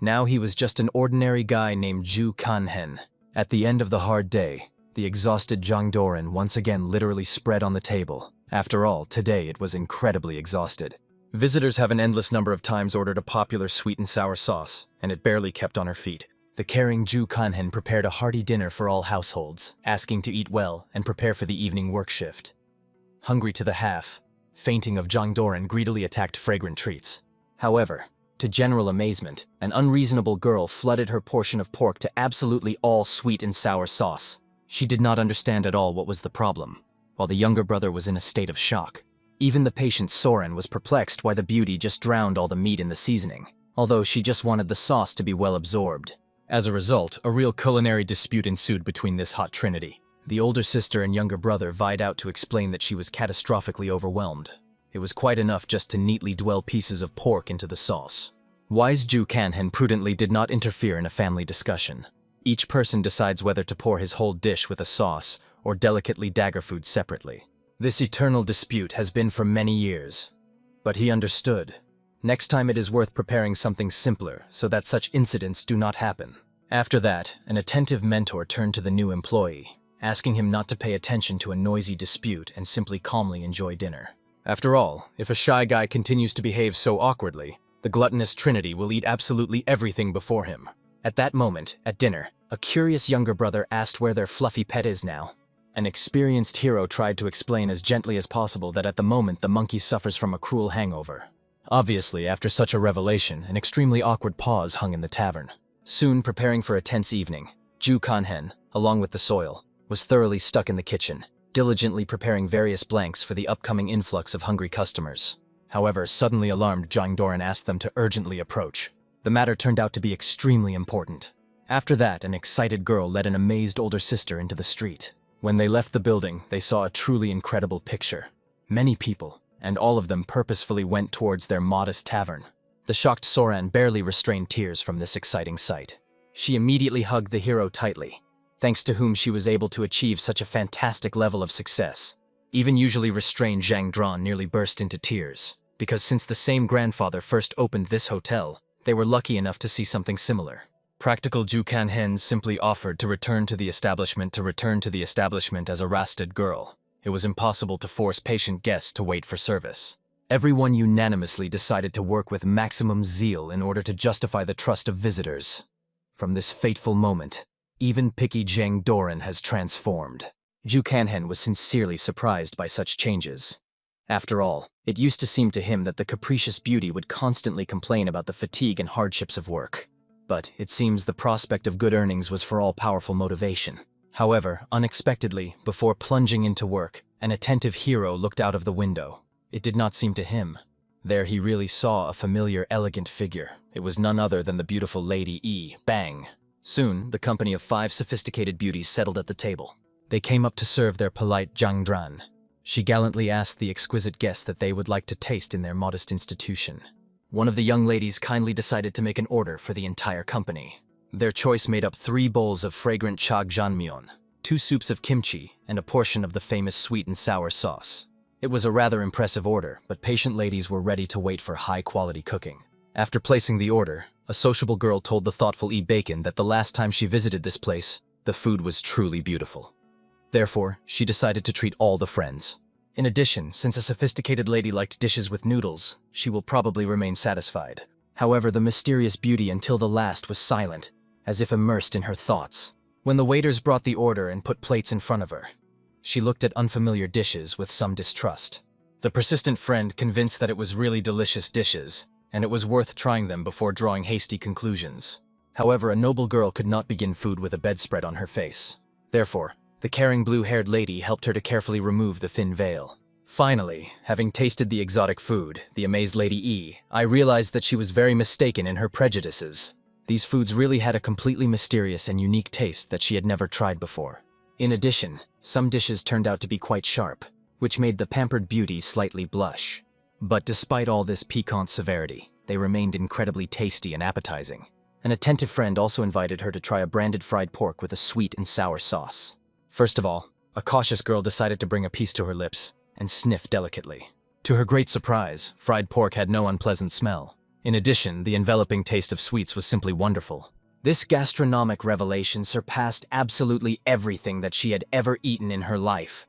Now he was just an ordinary guy named Ju Kanhen. At the end of the hard day, the exhausted Jang Doran once again literally spread on the table. After all, today it was incredibly exhausted. Visitors have an endless number of times ordered a popular sweet and sour sauce, and it barely kept on her feet. The caring Ju Kanhen prepared a hearty dinner for all households, asking to eat well and prepare for the evening work shift. Hungry to the half, fainting of Jang Doran greedily attacked fragrant treats. However, to general amazement, an unreasonable girl flooded her portion of pork to absolutely all sweet and sour sauce. She did not understand at all what was the problem, while the younger brother was in a state of shock. Even the patient Soren was perplexed why the beauty just drowned all the meat in the seasoning, although she just wanted the sauce to be well absorbed. As a result, a real culinary dispute ensued between this hot trinity. The older sister and younger brother vied out to explain that she was catastrophically overwhelmed. It was quite enough just to neatly dwell pieces of pork into the sauce. Wise Ju Kanhen prudently did not interfere in a family discussion. Each person decides whether to pour his whole dish with a sauce or delicately dagger food separately. This eternal dispute has been for many years. But he understood. Next time it is worth preparing something simpler so that such incidents do not happen. After that, an attentive mentor turned to the new employee. asking him not to pay attention to a noisy dispute and simply calmly enjoy dinner. After all, if a shy guy continues to behave so awkwardly, the gluttonous trinity will eat absolutely everything before him. At that moment, at dinner, a curious younger brother asked where their fluffy pet is now. An experienced hero tried to explain as gently as possible that at the moment the monkey suffers from a cruel hangover. Obviously, after such a revelation, an extremely awkward pause hung in the tavern. Soon, preparing for a tense evening, Ju Kanhen, along with the soil, was thoroughly stuck in the kitchen, diligently preparing various blanks for the upcoming influx of hungry customers. However, suddenly alarmed, Jang Doran asked them to urgently approach. The matter turned out to be extremely important. After that, an excited girl led an amazed older sister into the street. When they left the building, they saw a truly incredible picture. Many people, and all of them purposefully went towards their modest tavern. The shocked Soran barely restrained tears from this exciting sight. She immediately hugged the hero tightly, thanks to whom she was able to achieve such a fantastic level of success. Even usually restrained Zhang Dron nearly burst into tears, because since the same grandfather first opened this hotel, they were lucky enough to see something similar. Practical Ju Kanhen simply offered to return to the establishment as a rasted girl. It was impossible to force patient guests to wait for service. Everyone unanimously decided to work with maximum zeal in order to justify the trust of visitors. From this fateful moment, even picky Jang Doran has transformed. Ju Kanhen was sincerely surprised by such changes. After all, it used to seem to him that the capricious beauty would constantly complain about the fatigue and hardships of work. But it seems the prospect of good earnings was for all powerful motivation. However, unexpectedly, before plunging into work, an attentive hero looked out of the window. It did not seem to him. There he really saw a familiar, elegant figure. It was none other than the beautiful Lady E. Bang. Soon, the company of 5 sophisticated beauties settled at the table. They came up to serve their polite Jang Dran. She gallantly asked the exquisite guests that they would like to taste in their modest institution. One of the young ladies kindly decided to make an order for the entire company. Their choice made up 3 bowls of fragrant chag janmyeon, 2 soups of kimchi, and a portion of the famous sweet and sour sauce. It was a rather impressive order, but patient ladies were ready to wait for high-quality cooking. After placing the order, a sociable girl told the thoughtful E. Bacon that the last time she visited this place, the food was truly beautiful. Therefore, she decided to treat all the friends. In addition, since a sophisticated lady liked dishes with noodles, she will probably remain satisfied. However, the mysterious beauty until the last was silent, as if immersed in her thoughts. When the waiters brought the order and put plates in front of her, she looked at unfamiliar dishes with some distrust. The persistent friend convinced that it was really delicious dishes, and it was worth trying them before drawing hasty conclusions. However, a noble girl could not begin food with a bedspread on her face. Therefore, the caring blue-haired lady helped her to carefully remove the thin veil. Finally, having tasted the exotic food, the amazed Lady E, I realized that she was very mistaken in her prejudices. These foods really had a completely mysterious and unique taste that she had never tried before. In addition, some dishes turned out to be quite sharp, which made the pampered beauty slightly blush. But despite all this piquant severity, they remained incredibly tasty and appetizing. An attentive friend also invited her to try a branded fried pork with a sweet and sour sauce. First of all, a cautious girl decided to bring a piece to her lips and sniff delicately. To her great surprise, fried pork had no unpleasant smell. In addition, the enveloping taste of sweets was simply wonderful. This gastronomic revelation surpassed absolutely everything that she had ever eaten in her life.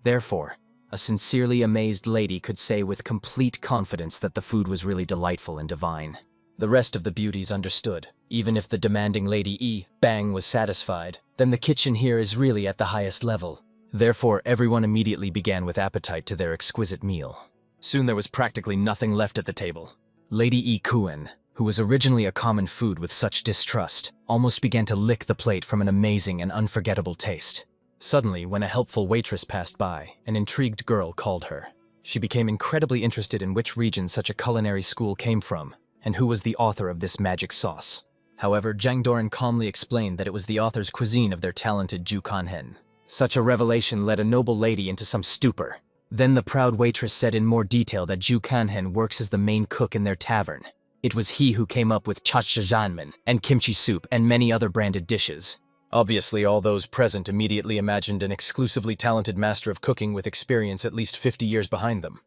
Therefore, a sincerely amazed lady could say with complete confidence that the food was really delightful and divine. The rest of the beauties understood. Even if the demanding Lady E. Bang was satisfied, then the kitchen here is really at the highest level. Therefore, everyone immediately began with appetite to their exquisite meal. Soon there was practically nothing left at the table. Lady E. Kuen, who was originally a common food with such distrust, almost began to lick the plate from an amazing and unforgettable taste. Suddenly, when a helpful waitress passed by, an intrigued girl called her. She became incredibly interested in which region such a culinary school came from, and who was the author of this magic sauce. However, Jang Doran calmly explained that it was the author's cuisine of their talented Ju Kanhen. Such a revelation led a noble lady into some stupor. Then the proud waitress said in more detail that Ju Kanhen works as the main cook in their tavern. It was he who came up with chachajanmen and kimchi soup and many other branded dishes. Obviously, all those present immediately imagined an exclusively talented master of cooking with experience at least 50 years behind them.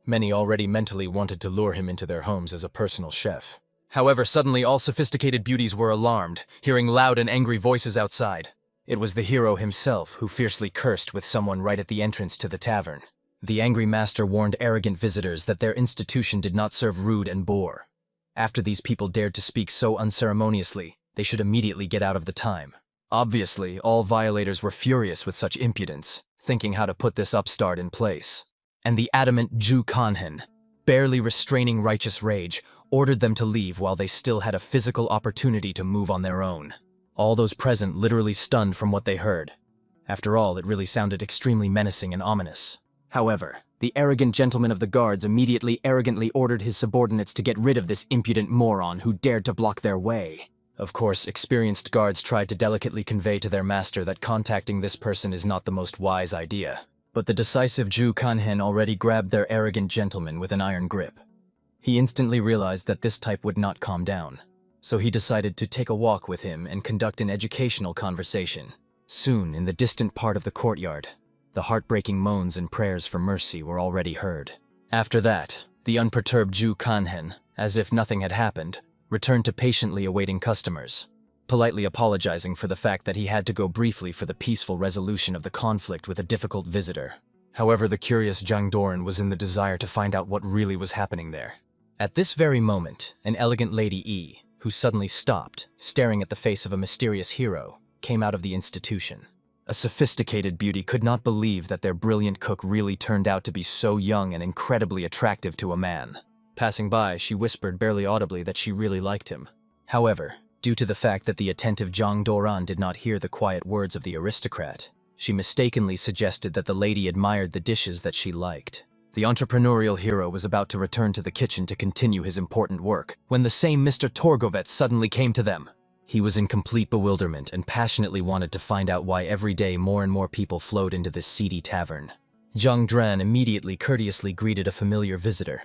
Many already mentally wanted to lure him into their homes as a personal chef. However, suddenly all sophisticated beauties were alarmed, hearing loud and angry voices outside. It was the hero himself who fiercely cursed with someone right at the entrance to the tavern. The angry master warned arrogant visitors that their institution did not serve rude and boor. After these people dared to speak so unceremoniously, they should immediately get out of the time. Obviously, all violators were furious with such impudence, thinking how to put this upstart in place. And the adamant Ju Kanhen, barely restraining righteous rage, ordered them to leave while they still had a physical opportunity to move on their own. All those present literally stunned from what they heard. After all, it really sounded extremely menacing and ominous. However, the arrogant gentleman of the guards immediately arrogantly ordered his subordinates to get rid of this impudent moron who dared to block their way. Of course, experienced guards tried to delicately convey to their master that contacting this person is not the most wise idea. But the decisive Ju Kanhen already grabbed their arrogant gentleman with an iron grip. He instantly realized that this type would not calm down, so he decided to take a walk with him and conduct an educational conversation. Soon, in the distant part of the courtyard, the heartbreaking moans and prayers for mercy were already heard. After that, the unperturbed Ju Kanhen, as if nothing had happened, returned to patiently awaiting customers, politely apologizing for the fact that he had to go briefly for the peaceful resolution of the conflict with a difficult visitor. However, the curious Jang Doran was in the desire to find out what really was happening there. At this very moment, an elegant Lady E, who suddenly stopped, staring at the face of a mysterious hero, came out of the institution. A sophisticated beauty could not believe that their brilliant cook really turned out to be so young and incredibly attractive to a man. Passing by, she whispered barely audibly that she really liked him. However, due to the fact that the attentive Jang Doran did not hear the quiet words of the aristocrat, she mistakenly suggested that the lady admired the dishes that she liked. The entrepreneurial hero was about to return to the kitchen to continue his important work when the same Mr. Torgovets suddenly came to them. He was in complete bewilderment and passionately wanted to find out why every day more and more people flowed into this seedy tavern. Jang Dran immediately courteously greeted a familiar visitor.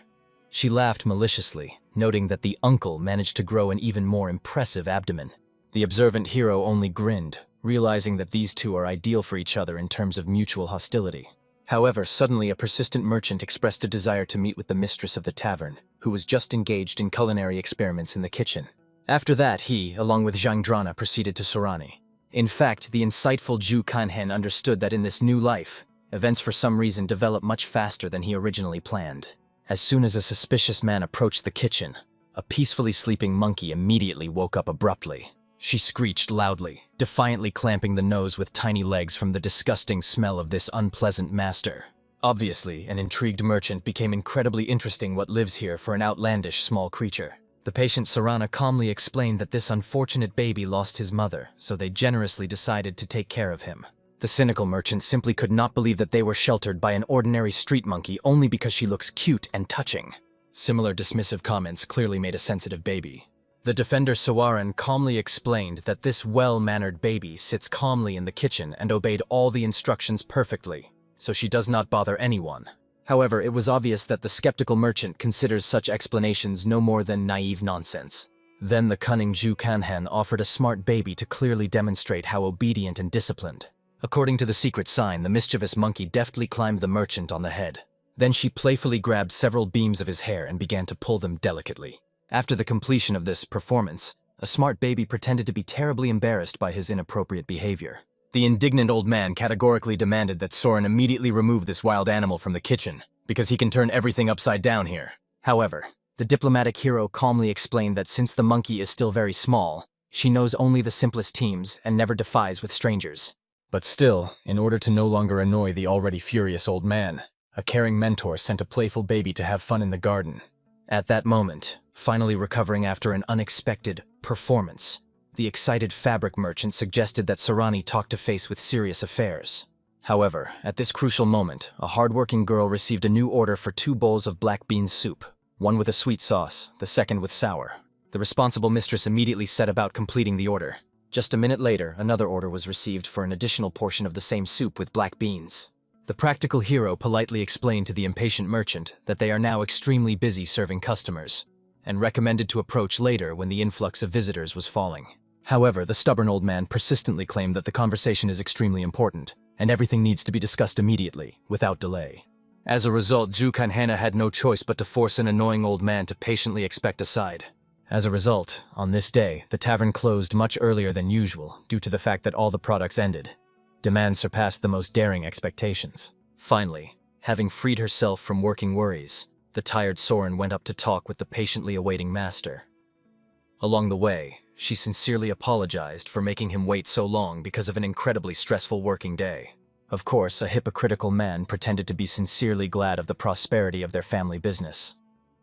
She laughed maliciously, noting that the uncle managed to grow an even more impressive abdomen. The observant hero only grinned, realizing that these two are ideal for each other in terms of mutual hostility. However, suddenly a persistent merchant expressed a desire to meet with the mistress of the tavern, who was just engaged in culinary experiments in the kitchen. After that, he, along with Jang Drana, proceeded to Sorani. In fact, the insightful Ju Kanhen understood that in this new life, events for some reason develop much faster than he originally planned. As soon as a suspicious man approached the kitchen, a peacefully sleeping monkey immediately woke up abruptly. She screeched loudly, defiantly clamping the nose with tiny legs from the disgusting smell of this unpleasant master. Obviously, an intrigued merchant became incredibly interesting what lives here for an outlandish small creature. The patient Sarana calmly explained that this unfortunate baby lost his mother, so they generously decided to take care of him. The cynical merchant simply could not believe that they were sheltered by an ordinary street monkey only because she looks cute and touching. Similar dismissive comments clearly made a sensitive baby. The defender Sawaran calmly explained that this well-mannered baby sits calmly in the kitchen and obeyed all the instructions perfectly, so she does not bother anyone. However, it was obvious that the skeptical merchant considers such explanations no more than naive nonsense. Then the cunning Ju Kanhen offered a smart baby to clearly demonstrate how obedient and disciplined. According to the secret sign, the mischievous monkey deftly climbed the merchant on the head. Then she playfully grabbed several beams of his hair and began to pull them delicately. After the completion of this performance, a smart baby pretended to be terribly embarrassed by his inappropriate behavior. The indignant old man categorically demanded that Soren immediately remove this wild animal from the kitchen, because he can turn everything upside down here. However, the diplomatic hero calmly explained that since the monkey is still very small, she knows only the simplest teams and never defies with strangers. But still, in order to no longer annoy the already furious old man, a caring mentor sent a playful baby to have fun in the garden. At that moment, finally recovering after an unexpected performance, the excited fabric merchant suggested that Sarani talk to face with serious affairs. However, at this crucial moment, a hardworking girl received a new order for 2 bowls of black bean soup, one with a sweet sauce, the second with sour. The responsible mistress immediately set about completing the order. Just a minute later, another order was received for an additional portion of the same soup with black beans. The practical hero politely explained to the impatient merchant that they are now extremely busy serving customers, and recommended to approach later when the influx of visitors was falling. However, the stubborn old man persistently claimed that the conversation is extremely important, and everything needs to be discussed immediately, without delay. As a result, Ju Kanhana had no choice but to force an annoying old man to patiently expect a side. As a result, on this day, the tavern closed much earlier than usual due to the fact that all the products ended. Demand surpassed the most daring expectations. Finally, having freed herself from working worries, the tired Soren went up to talk with the patiently awaiting master. Along the way, she sincerely apologized for making him wait so long because of an incredibly stressful working day. Of course, a hypocritical man pretended to be sincerely glad of the prosperity of their family business.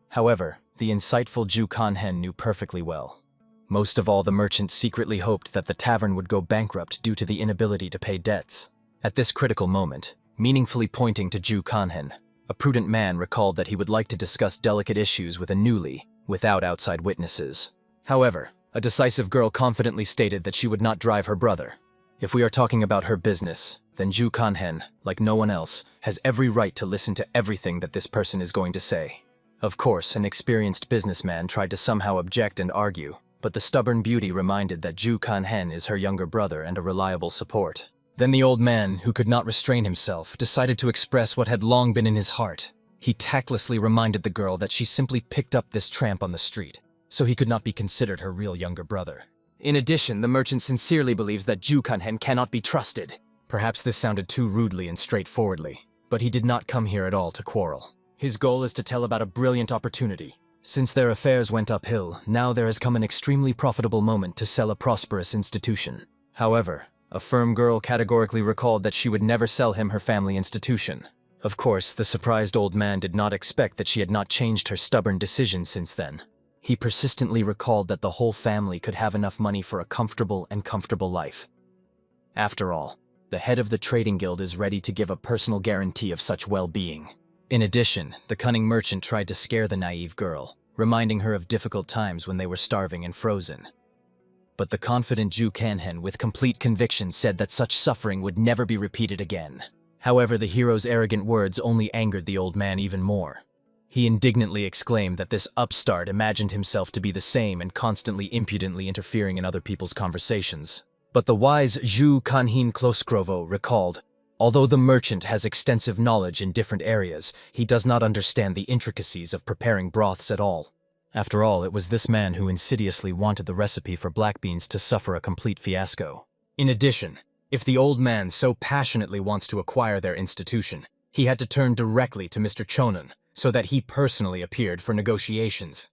However, the insightful Ju Kanhen knew perfectly well. Most of all, the merchants secretly hoped that the tavern would go bankrupt due to the inability to pay debts. At this critical moment, meaningfully pointing to Ju Kanhen, a prudent man recalled that he would like to discuss delicate issues with a newly, without outside witnesses. However, a decisive girl confidently stated that she would not drive her brother. If we are talking about her business, then Ju Kanhen, like no one else, has every right to listen to everything that this person is going to say. Of course, an experienced businessman tried to somehow object and argue, but the stubborn beauty reminded that Ju Kanhen is her younger brother and a reliable support. Then the old man, who could not restrain himself, decided to express what had long been in his heart. He tactlessly reminded the girl that she simply picked up this tramp on the street, so he could not be considered her real younger brother. In addition, the merchant sincerely believes that Ju Kanhen cannot be trusted. Perhaps this sounded too rudely and straightforwardly, but he did not come here at all to quarrel. His goal is to tell about a brilliant opportunity. Since their affairs went uphill, now there has come an extremely profitable moment to sell a prosperous institution. However, a firm girl categorically recalled that she would never sell him her family institution. Of course, the surprised old man did not expect that she had not changed her stubborn decision since then. He persistently recalled that the whole family could have enough money for a comfortable life. After all, the head of the trading guild is ready to give a personal guarantee of such well-being. In addition, the cunning merchant tried to scare the naive girl, reminding her of difficult times when they were starving and frozen. But the confident Ju Kanhen with complete conviction said that such suffering would never be repeated again. However, the hero's arrogant words only angered the old man even more. He indignantly exclaimed that this upstart imagined himself to be the same and constantly impudently interfering in other people's conversations. But the wise Ju Kanhin Kloskrovo recalled, although the merchant has extensive knowledge in different areas, he does not understand the intricacies of preparing broths at all. After all, it was this man who insidiously wanted the recipe for black beans to suffer a complete fiasco. In addition, if the old man so passionately wants to acquire their institution, he had to turn directly to Mr. Chonan, so that he personally appeared for negotiations.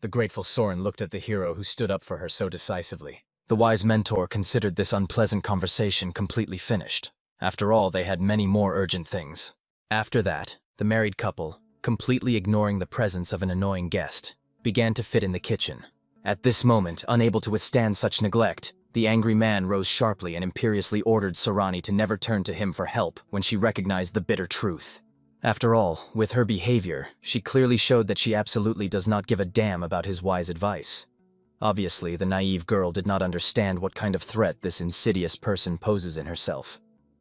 The grateful Soren looked at the hero who stood up for her so decisively. The wise mentor considered this unpleasant conversation completely finished. After all, they had many more urgent things. After that, the married couple, completely ignoring the presence of an annoying guest, began to fit in the kitchen. At this moment, unable to withstand such neglect, the angry man rose sharply and imperiously ordered Sorani to never turn to him for help when she recognized the bitter truth. After all, with her behavior, she clearly showed that she absolutely does not give a damn about his wise advice. Obviously, the naive girl did not understand what kind of threat this insidious person poses in herself.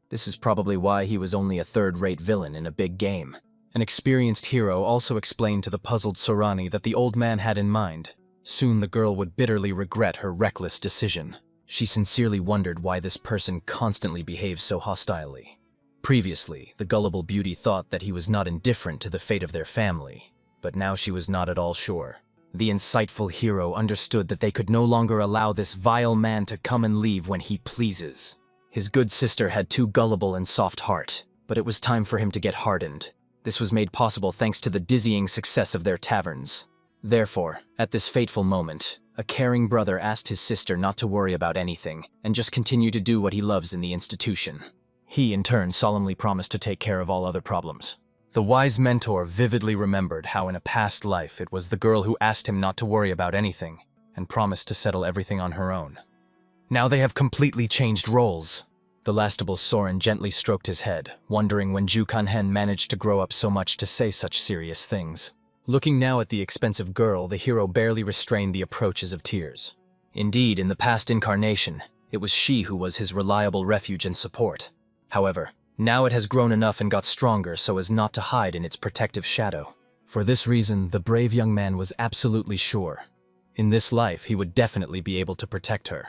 This is probably why he was only a third-rate villain in a big game. An experienced hero also explained to the puzzled Sorani that the old man had in mind. Soon the girl would bitterly regret her reckless decision. She sincerely wondered why this person constantly behaves so hostilely. Previously, the gullible beauty thought that he was not indifferent to the fate of their family, but now she was not at all sure. The insightful hero understood that they could no longer allow this vile man to come and leave when he pleases. His good sister had too gullible and soft heart, but it was time for him to get hardened. This was made possible thanks to the dizzying success of their taverns. Therefore, at this fateful moment, a caring brother asked his sister not to worry about anything and just continue to do what he loves in the institution. He, in turn, solemnly promised to take care of all other problems. The wise mentor vividly remembered how in a past life it was the girl who asked him not to worry about anything and promised to settle everything on her own. Now they have completely changed roles. The lastable Soren gently stroked his head, wondering when Ju Kanhen managed to grow up so much to say such serious things. Looking now at the expensive girl, the hero barely restrained the approaches of tears. Indeed, in the past incarnation, it was she who was his reliable refuge and support. However, now it has grown enough and got stronger so as not to hide in its protective shadow. For this reason, the brave young man was absolutely sure. In this life, he would definitely be able to protect her.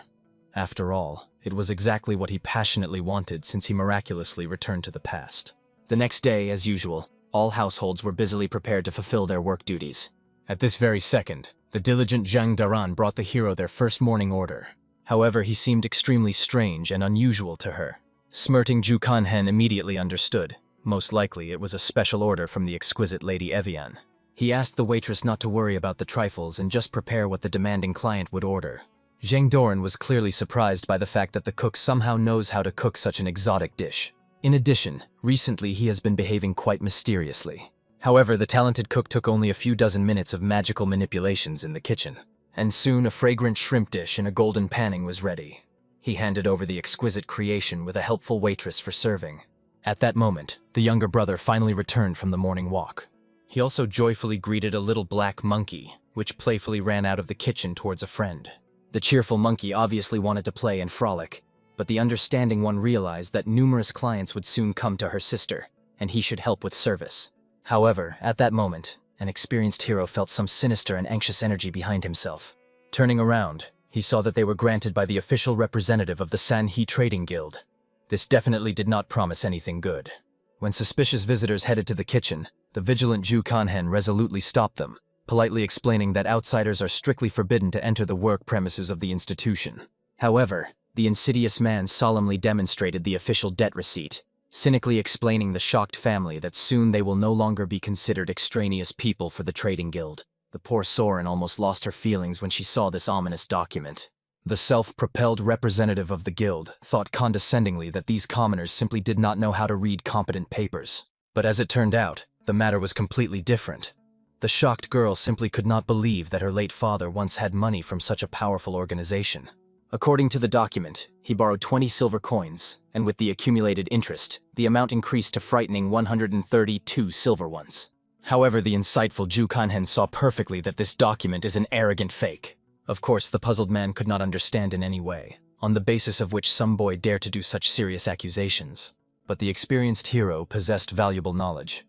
After all, it was exactly what he passionately wanted since he miraculously returned to the past. The next day, as usual, all households were busily prepared to fulfill their work duties. At this very second, The diligent Jang Doran brought the hero their first morning order. However, he seemed extremely strange and unusual to her. Smirting Ju Kanhen immediately understood. Most likely, it was a special order from the exquisite Lady Evian. He asked the waitress not to worry about the trifles and just prepare what the demanding client would order. Zhang Doran was clearly surprised by the fact that the cook somehow knows how to cook such an exotic dish. In addition, recently he has been behaving quite mysteriously. However, the talented cook took only a few dozen minutes of magical manipulations in the kitchen, and soon a fragrant shrimp dish in a golden panning was ready. He handed over the exquisite creation with a helpful waitress for serving. At that moment, the younger brother finally returned from the morning walk. He also joyfully greeted a little black monkey, which playfully ran out of the kitchen towards a friend. The cheerful monkey obviously wanted to play and frolic, but the understanding one realized that numerous clients would soon come to her sister, and he should help with service. However, at that moment, an experienced hero felt some sinister and anxious energy behind himself. Turning around, he saw that they were granted by the official representative of the Sanhe Trading Guild. This definitely did not promise anything good. When suspicious visitors headed to the kitchen, the vigilant Ju Kanhen resolutely stopped them, politely explaining that outsiders are strictly forbidden to enter the work premises of the institution. However, the insidious man solemnly demonstrated the official debt receipt, cynically explaining the shocked family that soon they will no longer be considered extraneous people for the trading guild. The poor Soren almost lost her feelings when she saw this ominous document. The self-propelled representative of the guild thought condescendingly that these commoners simply did not know how to read competent papers. But as it turned out, the matter was completely different. The shocked girl simply could not believe that her late father once had money from such a powerful organization. According to the document, he borrowed 20 silver coins, and with the accumulated interest, the amount increased to frightening 132 silver ones. However, the insightful Ju Kanhen saw perfectly that this document is an arrogant fake. Of course, the puzzled man could not understand in any way, on the basis of which some boy dared to do such serious accusations. But the experienced hero possessed valuable knowledge.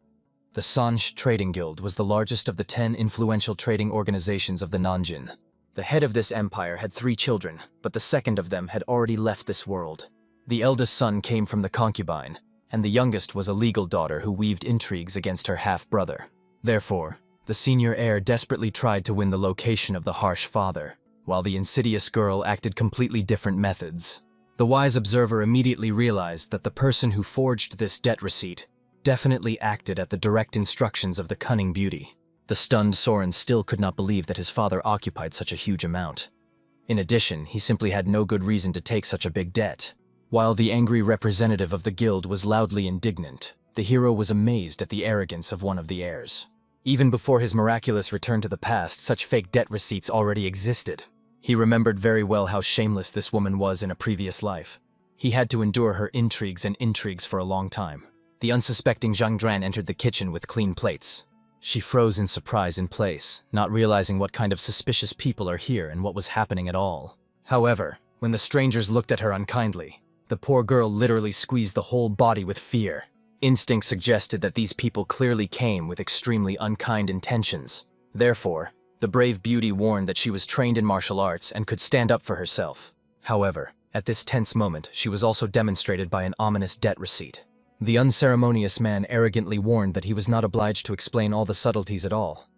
The Sanhe Trading Guild was the largest of the 10 influential trading organizations of the Nanjin. The head of this empire had 3 children, but the second of them had already left this world. The eldest son came from the concubine, and the youngest was a legal daughter who weaved intrigues against her half-brother. Therefore, the senior heir desperately tried to win the location of the harsh father, while the insidious girl acted completely different methods. The wise observer immediately realized that the person who forged this debt receipt definitely acted at the direct instructions of the cunning beauty. The stunned Soren still could not believe that his father occupied such a huge amount. In addition, he simply had no good reason to take such a big debt. While the angry representative of the guild was loudly indignant, the hero was amazed at the arrogance of one of the heirs. Even before his miraculous return to the past, such fake debt receipts already existed. He remembered very well how shameless this woman was in a previous life. He had to endure her intrigues for a long time. The unsuspecting Zhang Dran entered the kitchen with clean plates. She froze in surprise in place, not realizing what kind of suspicious people are here and what was happening at all. However, when the strangers looked at her unkindly, the poor girl literally squeezed the whole body with fear. Instinct suggested that these people clearly came with extremely unkind intentions. Therefore, the brave beauty warned that she was trained in martial arts and could stand up for herself. However, at this tense moment, she was also demonstrated by an ominous debt receipt. The unceremonious man arrogantly warned that he was not obliged to explain all the subtleties at all.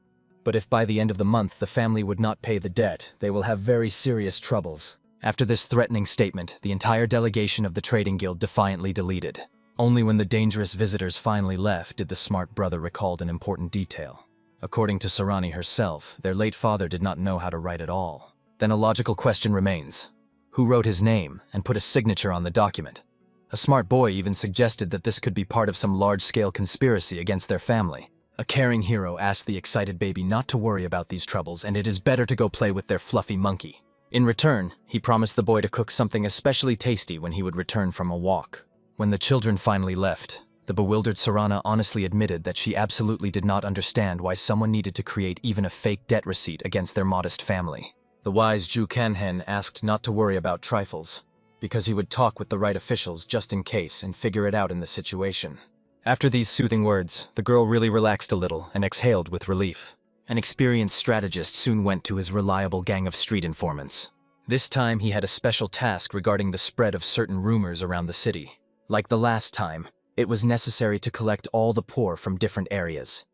But if by the end of the month the family would not pay the debt, they will have very serious troubles. After this threatening statement, the entire delegation of the trading guild defiantly deleted. Only when the dangerous visitors finally left did the smart brother recall an important detail. According to Sarani herself, their late father did not know how to write at all. Then a logical question remains. Who wrote his name and put a signature on the document? A smart boy even suggested that this could be part of some large-scale conspiracy against their family. A caring hero asked the excited baby not to worry about these troubles and it is better to go play with their fluffy monkey. In return, he promised the boy to cook something especially tasty when he would return from a walk. When the children finally left, the bewildered Sarana honestly admitted that she absolutely did not understand why someone needed to create even a fake debt receipt against their modest family. The wise Ju Kanhen asked not to worry about trifles, because he would talk with the right officials just in case and figure it out in the situation. After these soothing words, the girl really relaxed a little and exhaled with relief. An experienced strategist soon went to his reliable gang of street informants. This time he had a special task regarding the spread of certain rumors around the city. Like the last time, it was necessary to collect all the poor from different areas.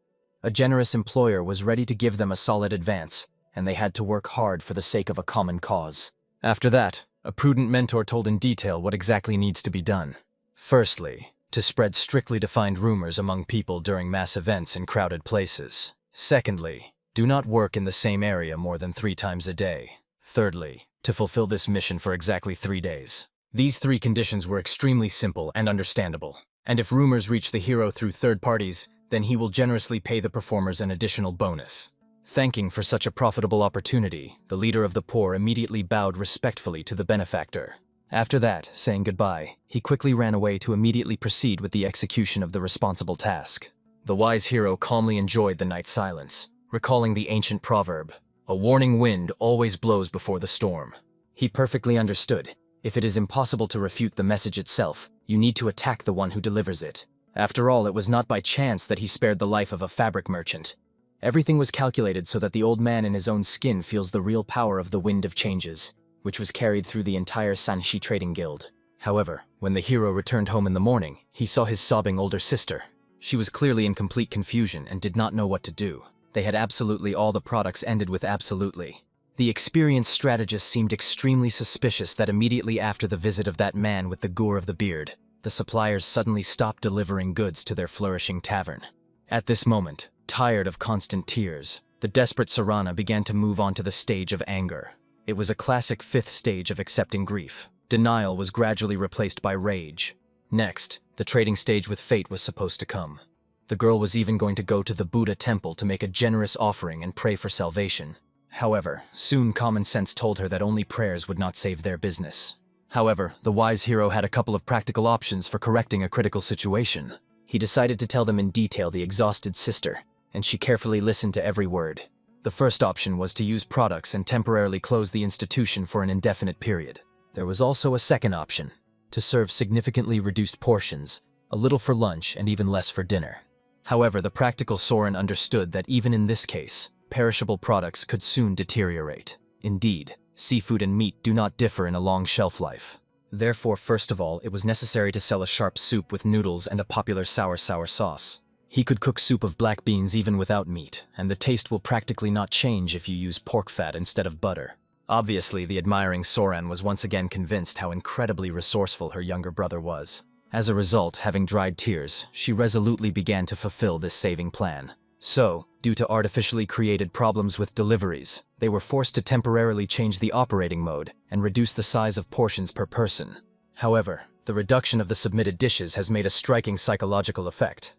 A generous employer was ready to give them a solid advance, and they had to work hard for the sake of a common cause. After that, a prudent mentor told in detail what exactly needs to be done. Firstly, to spread strictly defined rumors among people during mass events in crowded places. Secondly, do not work in the same area more than 3 times a day. Thirdly, to fulfill this mission for exactly 3 days. These 3 conditions were extremely simple and understandable, and if rumors reach the hero through third parties, then he will generously pay the performers an additional bonus. Thanking for such a profitable opportunity, the leader of the poor immediately bowed respectfully to the benefactor. After that, saying goodbye, he quickly ran away to immediately proceed with the execution of the responsible task. The wise hero calmly enjoyed the night's silence, recalling the ancient proverb, "A warning wind always blows before the storm." He perfectly understood, if it is impossible to refute the message itself, you need to attack the one who delivers it. After all, it was not by chance that he spared the life of a fabric merchant. Everything was calculated so that the old man in his own skin feels the real power of the wind of changes, which was carried through the entire Sanshi trading guild. However, when the hero returned home in the morning, he saw his sobbing older sister. She was clearly in complete confusion and did not know what to do. They had absolutely all the products ended with absolutely. The experienced strategist seemed extremely suspicious that immediately after the visit of that man with the gore of the beard, the suppliers suddenly stopped delivering goods to their flourishing tavern. At this moment, tired of constant tears, the desperate Sarana began to move on to the stage of anger. It was a classic 5th stage of accepting grief. Denial was gradually replaced by rage. Next, the trading stage with fate was supposed to come. The girl was even going to go to the Buddha temple to make a generous offering and pray for salvation. However, soon common sense told her that only prayers would not save their business. However, the wise hero had a couple of practical options for correcting a critical situation. He decided to tell them in detail the exhausted sister, and she carefully listened to every word. The first option was to use products and temporarily close the institution for an indefinite period. There was also a second option, to serve significantly reduced portions, a little for lunch and even less for dinner. However, the practical Soren understood that even in this case, perishable products could soon deteriorate. Indeed, seafood and meat do not differ in a long shelf life. Therefore, first of all, it was necessary to sell a sharp soup with noodles and a popular sour sauce. He could cook soup of black beans even without meat, and the taste will practically not change if you use pork fat instead of butter. Obviously, the admiring Soren was once again convinced how incredibly resourceful her younger brother was. As a result, having dried tears, she resolutely began to fulfill this saving plan. So, due to artificially created problems with deliveries, they were forced to temporarily change the operating mode and reduce the size of portions per person. However, the reduction of the submitted dishes has made a striking psychological effect.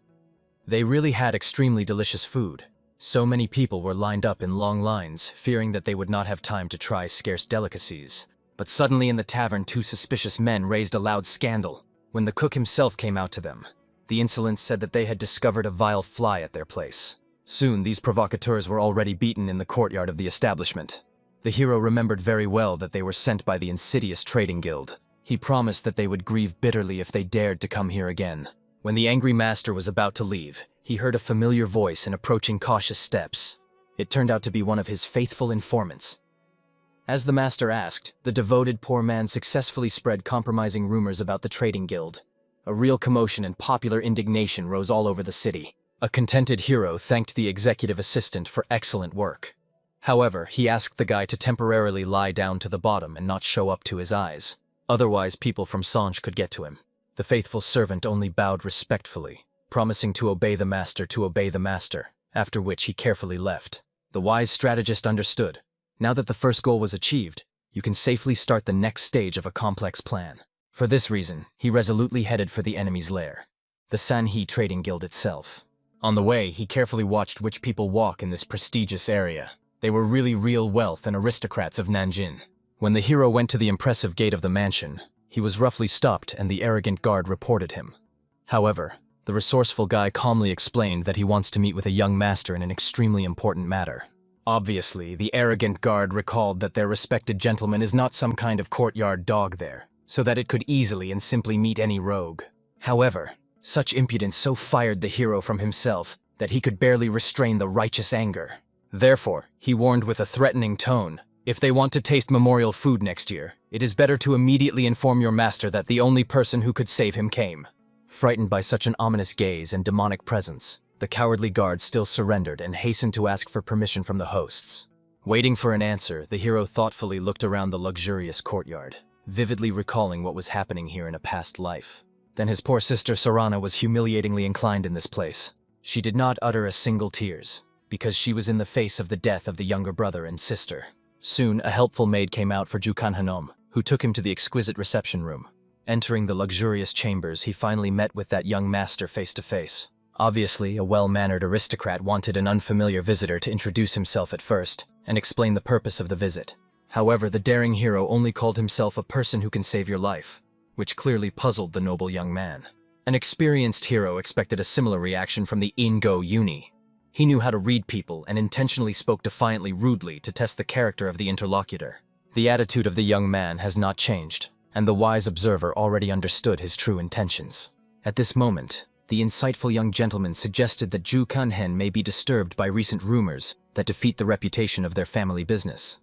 They really had extremely delicious food. So many people were lined up in long lines, fearing that they would not have time to try scarce delicacies. But suddenly in the tavern, 2 suspicious men raised a loud scandal. When the cook himself came out to them, the insolents said that they had discovered a vile fly at their place. Soon, these provocateurs were already beaten in the courtyard of the establishment. The hero remembered very well that they were sent by the insidious trading guild. He promised that they would grieve bitterly if they dared to come here again. When the angry master was about to leave, he heard a familiar voice and approaching cautious steps. It turned out to be one of his faithful informants. As the master asked, the devoted poor man successfully spread compromising rumors about the trading guild. A real commotion and popular indignation rose all over the city. A contented hero thanked the executive assistant for excellent work. However, he asked the guy to temporarily lie down to the bottom and not show up to his eyes. Otherwise, people from Sanj could get to him. The faithful servant only bowed respectfully, promising to obey the master, after which he carefully left. The wise strategist understood. Now that the first goal was achieved, you can safely start the next stage of a complex plan. For this reason, he resolutely headed for the enemy's lair, the Sanhee Trading Guild itself. On the way, he carefully watched which people walk in this prestigious area. They were really real wealth and aristocrats of Nanjin. When the hero went to the impressive gate of the mansion, he was roughly stopped and the arrogant guard reported him. However, the resourceful guy calmly explained that he wants to meet with a young master in an extremely important matter. Obviously, the arrogant guard recalled that their respected gentleman is not some kind of courtyard dog there, so that it could easily and simply meet any rogue. However, such impudence so fired the hero from himself that he could barely restrain the righteous anger. Therefore, he warned with a threatening tone, "If they want to taste memorial food next year, it is better to immediately inform your master that the only person who could save him came." Frightened by such an ominous gaze and demonic presence, the cowardly guard still surrendered and hastened to ask for permission from the hosts. Waiting for an answer, the hero thoughtfully looked around the luxurious courtyard, vividly recalling what was happening here in a past life. Then his poor sister Sarana was humiliatingly inclined in this place. She did not utter a single tears, because she was in the face of the death of the younger brother and sister. Soon, a helpful maid came out for Jukanhanom, who took him to the exquisite reception room. Entering the luxurious chambers, he finally met with that young master face to face. Obviously, a well-mannered aristocrat wanted an unfamiliar visitor to introduce himself at first and explain the purpose of the visit. However, the daring hero only called himself a person who can save your life, which clearly puzzled the noble young man. An experienced hero expected a similar reaction from the Ingo Uni. He knew how to read people and intentionally spoke defiantly rudely to test the character of the interlocutor. The attitude of the young man has not changed, and the wise observer already understood his true intentions. At this moment, the insightful young gentleman suggested that Ju Kanhen may be disturbed by recent rumors that defeat the reputation of their family business.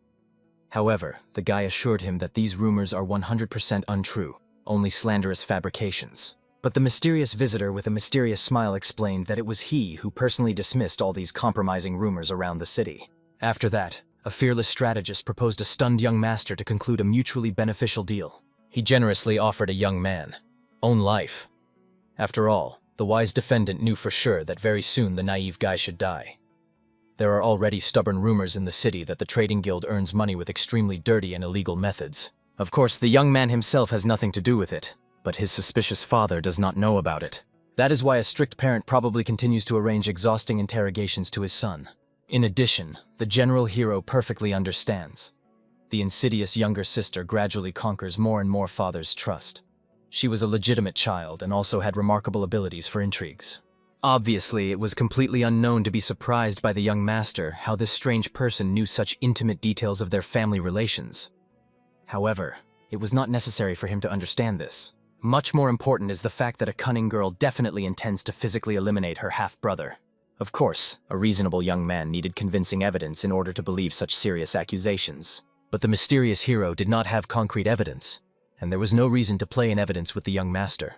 However, the guy assured him that these rumors are 100% untrue, only slanderous fabrications. But the mysterious visitor with a mysterious smile explained that it was he who personally dismissed all these compromising rumors around the city. After that, a fearless strategist proposed a stunned young master to conclude a mutually beneficial deal. He generously offered a young man own life. After all, the wise defendant knew for sure that very soon the naive guy should die. There are already stubborn rumors in the city that the trading guild earns money with extremely dirty and illegal methods. Of course, the young man himself has nothing to do with it, but his suspicious father does not know about it. That is why a strict parent probably continues to arrange exhausting interrogations to his son. In addition, the general hero perfectly understands. The insidious younger sister gradually conquers more and more father's trust. She was a legitimate child and also had remarkable abilities for intrigues. Obviously, it was completely unknown to be surprised by the young master how this strange person knew such intimate details of their family relations. However, it was not necessary for him to understand this. Much more important is the fact that a cunning girl definitely intends to physically eliminate her half-brother. Of course, a reasonable young man needed convincing evidence in order to believe such serious accusations. But the mysterious hero did not have concrete evidence, and there was no reason to play in evidence with the young master.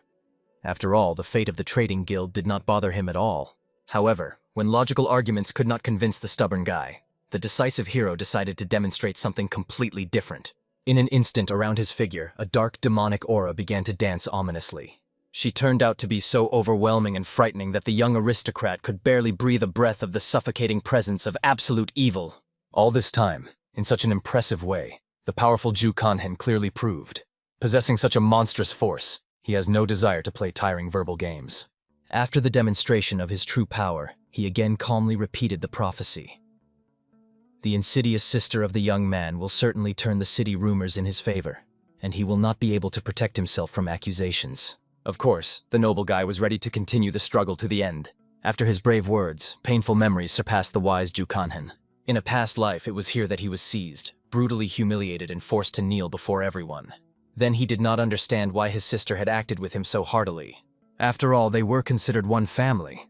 After all, the fate of the trading guild did not bother him at all. However, when logical arguments could not convince the stubborn guy, the decisive hero decided to demonstrate something completely different. In an instant around his figure, a dark demonic aura began to dance ominously. She turned out to be so overwhelming and frightening that the young aristocrat could barely breathe a breath of the suffocating presence of absolute evil. All this time, in such an impressive way, the powerful Ju Kanhen clearly proved. Possessing such a monstrous force, he has no desire to play tiring verbal games. After the demonstration of his true power, he again calmly repeated the prophecy. The insidious sister of the young man will certainly turn the city rumors in his favor, and he will not be able to protect himself from accusations. Of course, the noble guy was ready to continue the struggle to the end. After his brave words, painful memories surpassed the wise Ju Kanhen. In a past life, it was here that he was seized, brutally humiliated and forced to kneel before everyone. Then he did not understand why his sister had acted with him so heartily. After all, they were considered one family.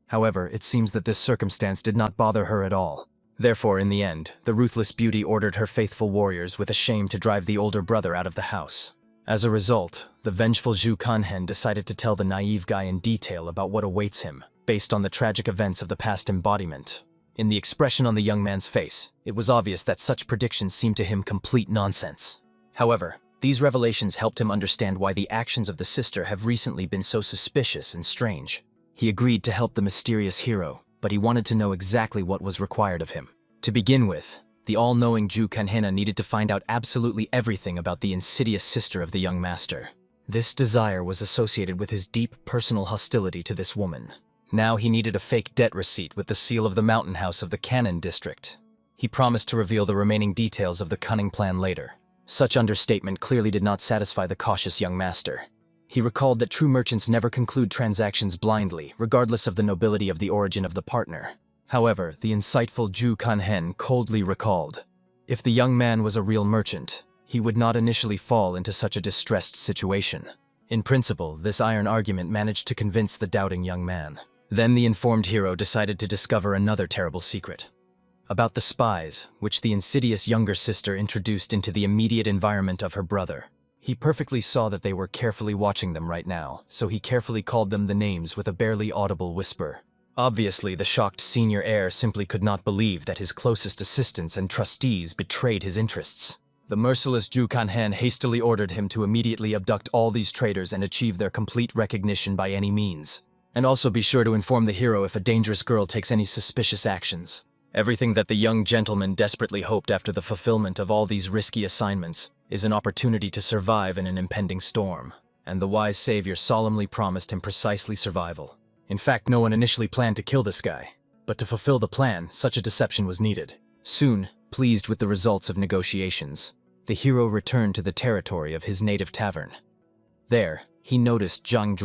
However, it seems that this circumstance did not bother her at all. Therefore, in the end, the ruthless beauty ordered her faithful warriors with a shame to drive the older brother out of the house. As a result, the vengeful Ju Kanhen decided to tell the naive guy in detail about what awaits him, based on the tragic events of the past embodiment. In the expression on the young man's face, it was obvious that such predictions seemed to him complete nonsense. However, these revelations helped him understand why the actions of the sister have recently been so suspicious and strange. He agreed to help the mysterious hero, but he wanted to know exactly what was required of him. To begin with, the all-knowing Ju Kanhena needed to find out absolutely everything about the insidious sister of the young master. This desire was associated with his deep personal hostility to this woman. Now he needed a fake debt receipt with the seal of the mountain house of the Cannon district. He promised to reveal the remaining details of the cunning plan later. Such understatement clearly did not satisfy the cautious young master. He recalled that true merchants never conclude transactions blindly, regardless of the nobility of the origin of the partner. However, the insightful Ju Kanhen coldly recalled, if the young man was a real merchant, he would not initially fall into such a distressed situation. In principle, this iron argument managed to convince the doubting young man. Then the informed hero decided to discover another terrible secret. About the spies, which the insidious younger sister introduced into the immediate environment of her brother. He perfectly saw that they were carefully watching them right now, so he carefully called them the names with a barely audible whisper. Obviously, the shocked senior heir simply could not believe that his closest assistants and trustees betrayed his interests. The merciless Ju Kanhan hastily ordered him to immediately abduct all these traitors and achieve their complete recognition by any means. And also be sure to inform the hero if a dangerous girl takes any suspicious actions. Everything that the young gentleman desperately hoped after the fulfillment of all these risky assignments is an opportunity to survive in an impending storm. And the wise savior solemnly promised him precisely survival. In fact, no one initially planned to kill this guy, but to fulfill the plan, such a deception was needed. Soon, pleased with the results of negotiations, the hero returned to the territory of his native tavern. There, he noticed Jang,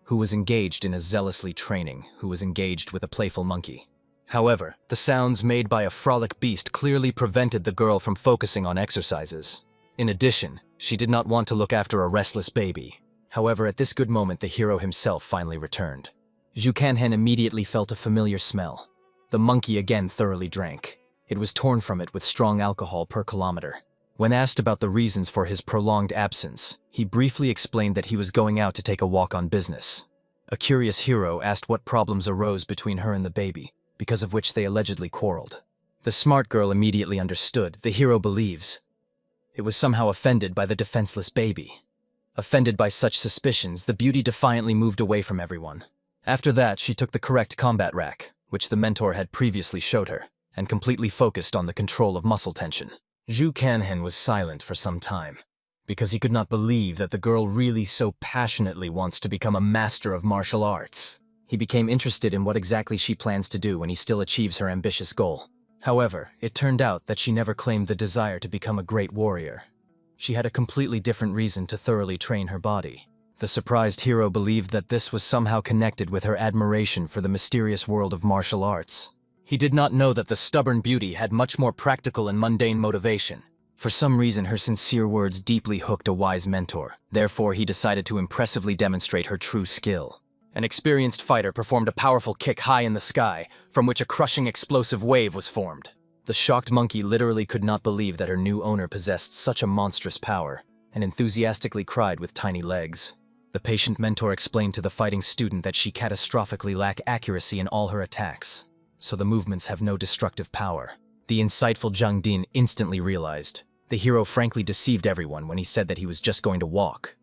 who was engaged in a zealously training, who was engaged with a playful monkey. However, the sounds made by a frolic beast clearly prevented the girl from focusing on exercises. In addition, she did not want to look after a restless baby. However, at this good moment, the hero himself finally returned. Ju Kanhan immediately felt a familiar smell. The monkey again thoroughly drank. It was torn from it with strong alcohol per kilometer. When asked about the reasons for his prolonged absence, he briefly explained that he was going out to take a walk on business. A curious hero asked what problems arose between her and the baby, because of which they allegedly quarreled. The smart girl immediately understood. The hero believes it was somehow offended by the defenseless baby. Offended by such suspicions, the beauty defiantly moved away from everyone. After that, she took the correct combat rack, which the mentor had previously showed her, and completely focused on the control of muscle tension. Ju Kanhan was silent for some time, because he could not believe that the girl really so passionately wants to become a master of martial arts. He became interested in what exactly she plans to do when he still achieves her ambitious goal. However, it turned out that she never claimed the desire to become a great warrior. She had a completely different reason to thoroughly train her body. The surprised hero believed that this was somehow connected with her admiration for the mysterious world of martial arts. He did not know that the stubborn beauty had much more practical and mundane motivation. For some reason, her sincere words deeply hooked a wise mentor. Therefore, he decided to impressively demonstrate her true skill. An experienced fighter performed a powerful kick high in the sky, from which a crushing explosive wave was formed. The shocked monkey literally could not believe that her new owner possessed such a monstrous power, and enthusiastically cried with tiny legs. The patient mentor explained to the fighting student that she catastrophically lacked accuracy in all her attacks, so the movements have no destructive power. The insightful Jang Din instantly realized the hero frankly deceived everyone when he said that he was just going to walk.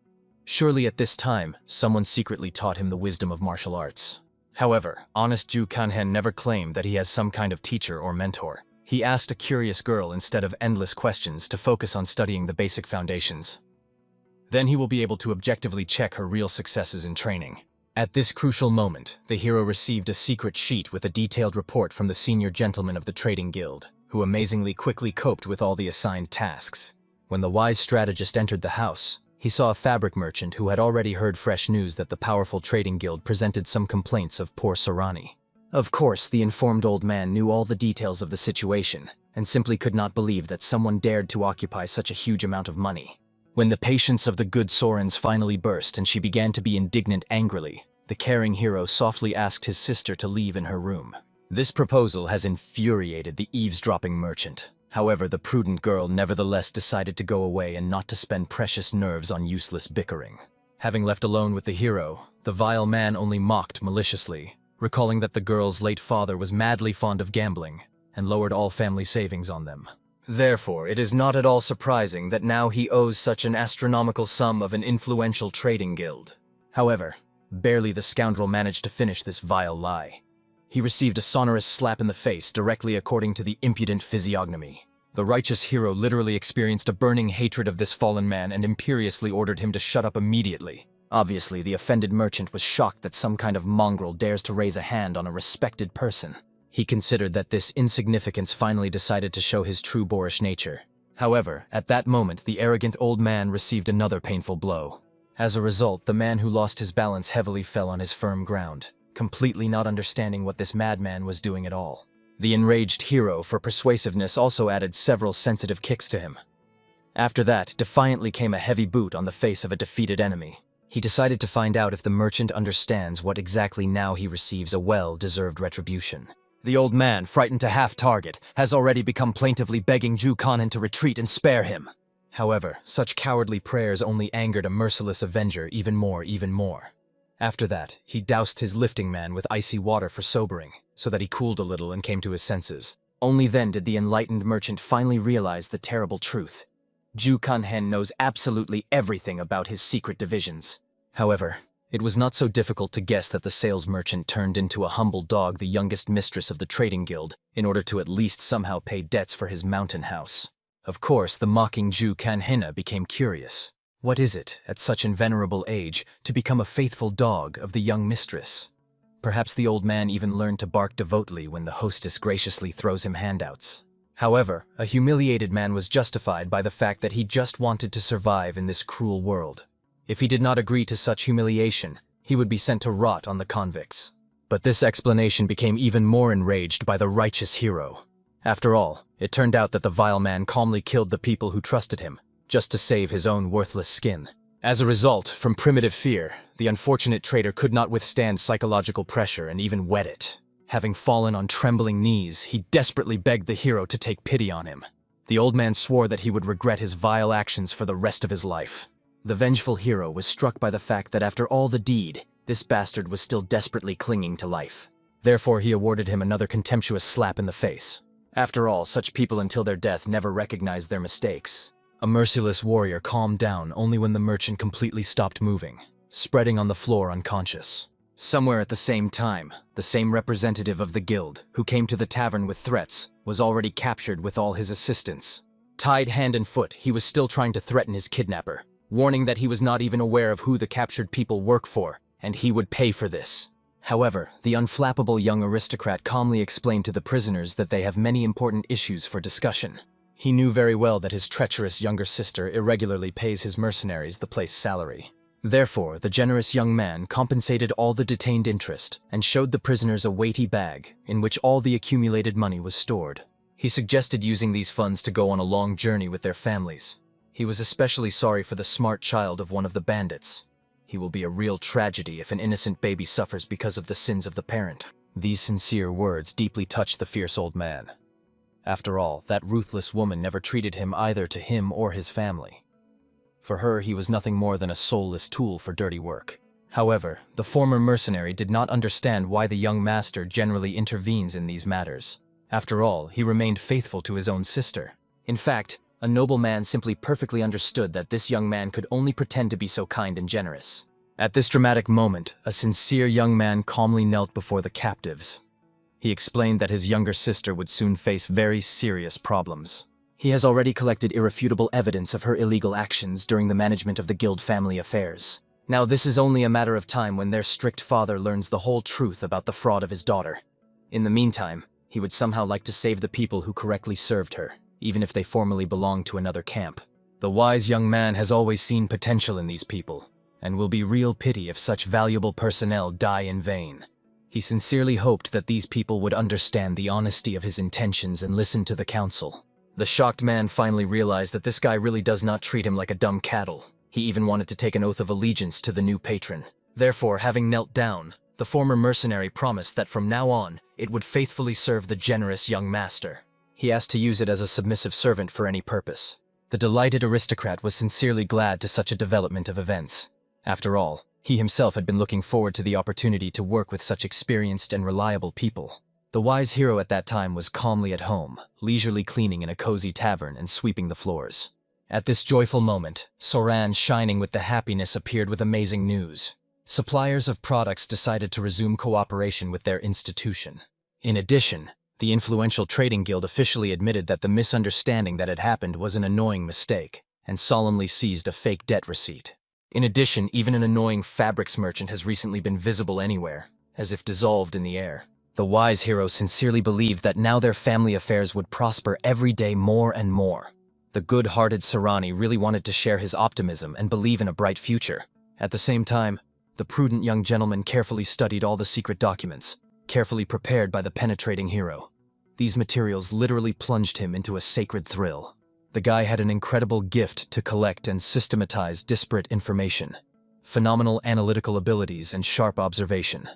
Surely at this time, someone secretly taught him the wisdom of martial arts. However, honest Ju Kanhan never claimed that he has some kind of teacher or mentor. He asked a curious girl instead of endless questions to focus on studying the basic foundations. Then he will be able to objectively check her real successes in training. At this crucial moment, the hero received a secret sheet with a detailed report from the senior gentleman of the trading guild, who amazingly quickly coped with all the assigned tasks. When the wise strategist entered the house, he saw a fabric merchant who had already heard fresh news that the powerful trading guild presented some complaints of poor Sarani. Of course, the informed old man knew all the details of the situation, and simply could not believe that someone dared to occupy such a huge amount of money. When the patience of the good Sorens finally burst and she began to be indignant angrily, the caring hero softly asked his sister to leave in her room. This proposal has infuriated the eavesdropping merchant. However, the prudent girl nevertheless decided to go away and not to spend precious nerves on useless bickering. Having left alone with the hero, the vile man only mocked maliciously, recalling that the girl's late father was madly fond of gambling and lowered all family savings on them. Therefore, it is not at all surprising that now he owes such an astronomical sum of an influential trading guild. However, barely the scoundrel managed to finish this vile lie. He received a sonorous slap in the face directly according to the impudent physiognomy. The righteous hero literally experienced a burning hatred of this fallen man and imperiously ordered him to shut up immediately. Obviously, the offended merchant was shocked that some kind of mongrel dares to raise a hand on a respected person. He considered that this insignificance finally decided to show his true boorish nature. However, at that moment, the arrogant old man received another painful blow. As a result, the man who lost his balance heavily fell on his firm ground, completely not understanding what this madman was doing at all. The enraged hero, for persuasiveness, also added several sensitive kicks to him. After that, defiantly came a heavy boot on the face of a defeated enemy. He decided to find out if the merchant understands what exactly now he receives a well-deserved retribution. The old man, frightened to half-target, has already become plaintively begging Ju Kanhan to retreat and spare him. However, such cowardly prayers only angered a merciless avenger even more. After that, he doused his lifting man with icy water for sobering, so that he cooled a little and came to his senses. Only then did the enlightened merchant finally realize the terrible truth. Ju Kanhen knows absolutely everything about his secret divisions. However, it was not so difficult to guess that the sales merchant turned into a humble dog, the youngest mistress of the trading guild, in order to at least somehow pay debts for his mountain house. Of course, the mocking Ju Kanhina became curious. What is it, at such an venerable age, to become a faithful dog of the young mistress? Perhaps the old man even learned to bark devotedly when the hostess graciously throws him handouts. However, a humiliated man was justified by the fact that he just wanted to survive in this cruel world. If he did not agree to such humiliation, he would be sent to rot on the convicts. But this explanation became even more enraged by the righteous hero. After all, it turned out that the vile man calmly killed the people who trusted him, just to save his own worthless skin. As a result, from primitive fear, the unfortunate traitor could not withstand psychological pressure and even wet it. Having fallen on trembling knees, he desperately begged the hero to take pity on him. The old man swore that he would regret his vile actions for the rest of his life. The vengeful hero was struck by the fact that after all the deed, this bastard was still desperately clinging to life. Therefore, he awarded him another contemptuous slap in the face. After all, such people until their death never recognized their mistakes. A merciless warrior calmed down only when the merchant completely stopped moving, spreading on the floor unconscious. Somewhere at the same time, the same representative of the guild, who came to the tavern with threats, was already captured with all his assistants. Tied hand and foot, he was still trying to threaten his kidnapper, warning that he was not even aware of who the captured people work for, and he would pay for this. However, the unflappable young aristocrat calmly explained to the prisoners that they have many important issues for discussion. He knew very well that his treacherous younger sister irregularly pays his mercenaries the place salary. Therefore, the generous young man compensated all the detained interest and showed the prisoners a weighty bag in which all the accumulated money was stored. He suggested using these funds to go on a long journey with their families. He was especially sorry for the smart child of one of the bandits. He will be a real tragedy if an innocent baby suffers because of the sins of the parent. These sincere words deeply touched the fierce old man. After all, that ruthless woman never treated him either to him or his family. For her, he was nothing more than a soulless tool for dirty work. However, the former mercenary did not understand why the young master generally intervenes in these matters. After all, he remained faithful to his own sister. In fact, a noble man simply perfectly understood that this young man could only pretend to be so kind and generous. At this dramatic moment, a sincere young man calmly knelt before the captives. He explained that his younger sister would soon face very serious problems. He has already collected irrefutable evidence of her illegal actions during the management of the guild family affairs. Now this is only a matter of time when their strict father learns the whole truth about the fraud of his daughter. In the meantime, he would somehow like to save the people who correctly served her, even if they formerly belonged to another camp. The wise young man has always seen potential in these people, and will be real pity if such valuable personnel die in vain. He sincerely hoped that these people would understand the honesty of his intentions and listen to the counsel. The shocked man finally realized that this guy really does not treat him like a dumb cattle. He even wanted to take an oath of allegiance to the new patron. Therefore, having knelt down, the former mercenary promised that from now on, it would faithfully serve the generous young master. He asked to use it as a submissive servant for any purpose. The delighted aristocrat was sincerely glad to such a development of events. After all, he himself had been looking forward to the opportunity to work with such experienced and reliable people. The wise hero at that time was calmly at home, leisurely cleaning in a cozy tavern and sweeping the floors. At this joyful moment, Soran, shining with the happiness, appeared with amazing news. Suppliers of products decided to resume cooperation with their institution. In addition, the influential trading guild officially admitted that the misunderstanding that had happened was an annoying mistake, and solemnly seized a fake debt receipt. In addition, even an annoying fabrics merchant has recently been visible anywhere, as if dissolved in the air. The wise hero sincerely believed that now their family affairs would prosper every day more and more. The good-hearted Sarani really wanted to share his optimism and believe in a bright future. At the same time, the prudent young gentleman carefully studied all the secret documents, carefully prepared by the penetrating hero. These materials literally plunged him into a sacred thrill. The guy had an incredible gift to collect and systematize disparate information, phenomenal analytical abilities, and sharp observation.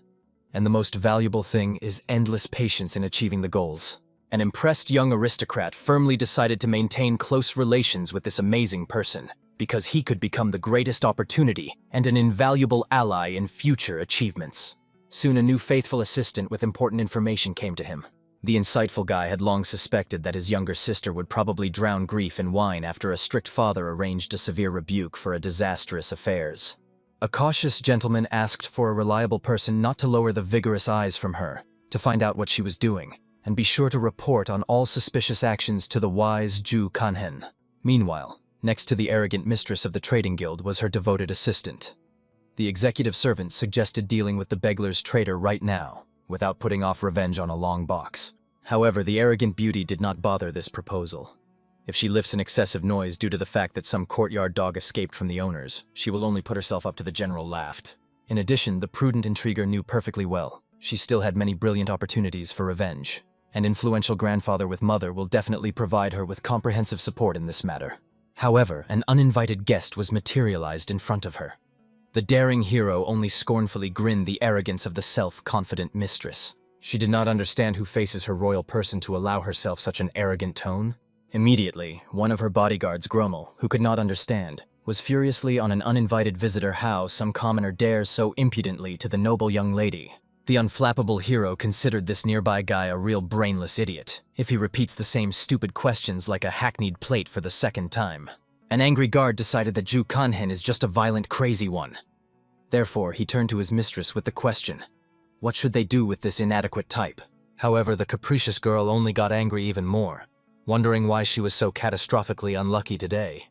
And the most valuable thing is endless patience in achieving the goals. An impressed young aristocrat firmly decided to maintain close relations with this amazing person, because he could become the greatest opportunity and an invaluable ally in future achievements. Soon a new faithful assistant with important information came to him. The insightful guy had long suspected that his younger sister would probably drown grief in wine after a strict father arranged a severe rebuke for a disastrous affairs. A cautious gentleman asked for a reliable person not to lower the vigorous eyes from her, to find out what she was doing, and be sure to report on all suspicious actions to the wise Ju Kanhen. Meanwhile, next to the arrogant mistress of the trading guild was her devoted assistant. The executive servant suggested dealing with the beggar's trader right now, without putting off revenge on a long box. However, the arrogant beauty did not bother this proposal. If she lifts an excessive noise due to the fact that some courtyard dog escaped from the owners, she will only put herself up to the general laugh. In addition, the prudent intriguer knew perfectly well she still had many brilliant opportunities for revenge. An influential grandfather with mother will definitely provide her with comprehensive support in this matter. However, an uninvited guest was materialized in front of her. The daring hero only scornfully grinned the arrogance of the self-confident mistress. She did not understand who faces her royal person to allow herself such an arrogant tone. Immediately, one of her bodyguards, Grommel, who could not understand, was furiously on an uninvited visitor how some commoner dares so impudently to the noble young lady. The unflappable hero considered this nearby guy a real brainless idiot, if he repeats the same stupid questions like a hackneyed plate for the second time. An angry guard decided that Ju Kanhen is just a violent, crazy one. Therefore, he turned to his mistress with the question, what should they do with this inadequate type? However, the capricious girl only got angry even more, wondering why she was so catastrophically unlucky today.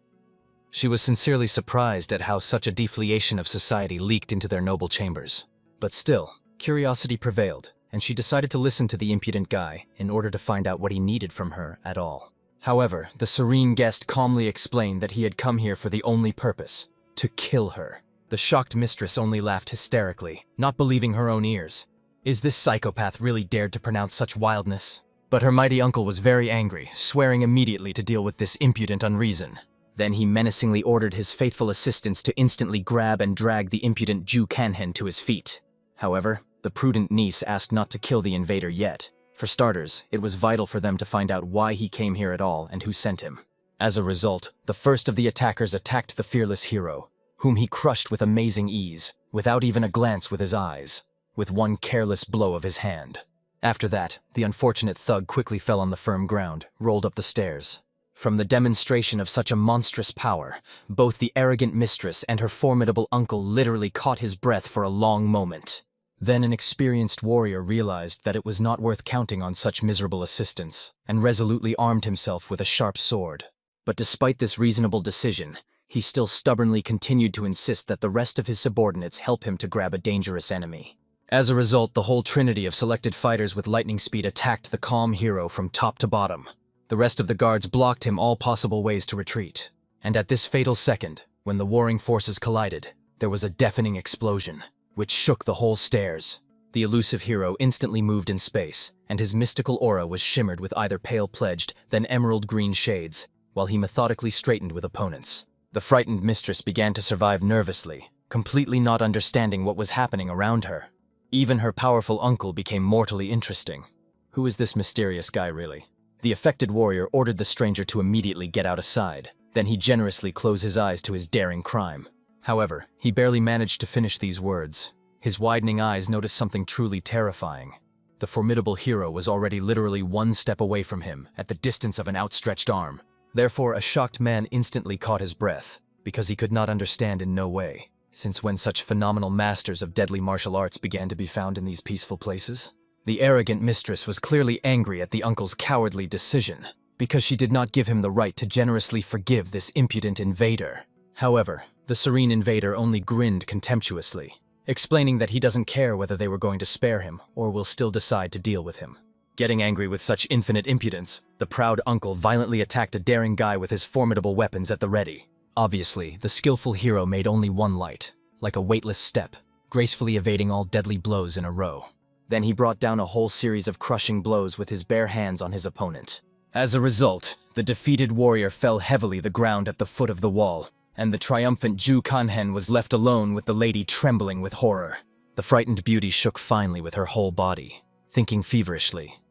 She was sincerely surprised at how such a deflation of society leaked into their noble chambers. But still, curiosity prevailed, and she decided to listen to the impudent guy in order to find out what he needed from her at all. However, the serene guest calmly explained that he had come here for the only purpose, to kill her. The shocked mistress only laughed hysterically, not believing her own ears. Is this psychopath really dared to pronounce such wildness? But her mighty uncle was very angry, swearing immediately to deal with this impudent unreason. Then he menacingly ordered his faithful assistants to instantly grab and drag the impudent Ju Kanhen to his feet. However, the prudent niece asked not to kill the invader yet. For starters, it was vital for them to find out why he came here at all and who sent him. As a result, the first of the attackers attacked the fearless hero, whom he crushed with amazing ease, without even a glance with his eyes, with one careless blow of his hand. After that, the unfortunate thug quickly fell on the firm ground, rolled up the stairs. From the demonstration of such a monstrous power, both the arrogant mistress and her formidable uncle literally caught his breath for a long moment. Then an experienced warrior realized that it was not worth counting on such miserable assistance, and resolutely armed himself with a sharp sword. But despite this reasonable decision, he still stubbornly continued to insist that the rest of his subordinates help him to grab a dangerous enemy. As a result, the whole trinity of selected fighters with lightning speed attacked the calm hero from top to bottom. The rest of the guards blocked him all possible ways to retreat. And at this fatal second, when the warring forces collided, there was a deafening explosion, which shook the whole stairs. The elusive hero instantly moved in space, and his mystical aura was shimmered with either pale pledged, then emerald green shades, while he methodically straightened with opponents. The frightened mistress began to survive nervously, completely not understanding what was happening around her. Even her powerful uncle became mortally interesting. Who is this mysterious guy really? The affected warrior ordered the stranger to immediately get out aside. Then he generously closed his eyes to his daring crime. However, he barely managed to finish these words. His widening eyes noticed something truly terrifying. The formidable hero was already literally one step away from him, at the distance of an outstretched arm. Therefore, a shocked man instantly caught his breath, because he could not understand in no way, since when such phenomenal masters of deadly martial arts began to be found in these peaceful places. The arrogant mistress was clearly angry at the uncle's cowardly decision, because she did not give him the right to generously forgive this impudent invader. However, the serene invader only grinned contemptuously, explaining that he doesn't care whether they were going to spare him or will still decide to deal with him. Getting angry with such infinite impudence, the proud uncle violently attacked a daring guy with his formidable weapons at the ready. Obviously, the skillful hero made only one light, like a weightless step, gracefully evading all deadly blows in a row. Then he brought down a whole series of crushing blows with his bare hands on his opponent. As a result, the defeated warrior fell heavily to the ground at the foot of the wall, and the triumphant Ju Kanhen was left alone with the lady trembling with horror. The frightened beauty shook finely with her whole body, thinking feverishly,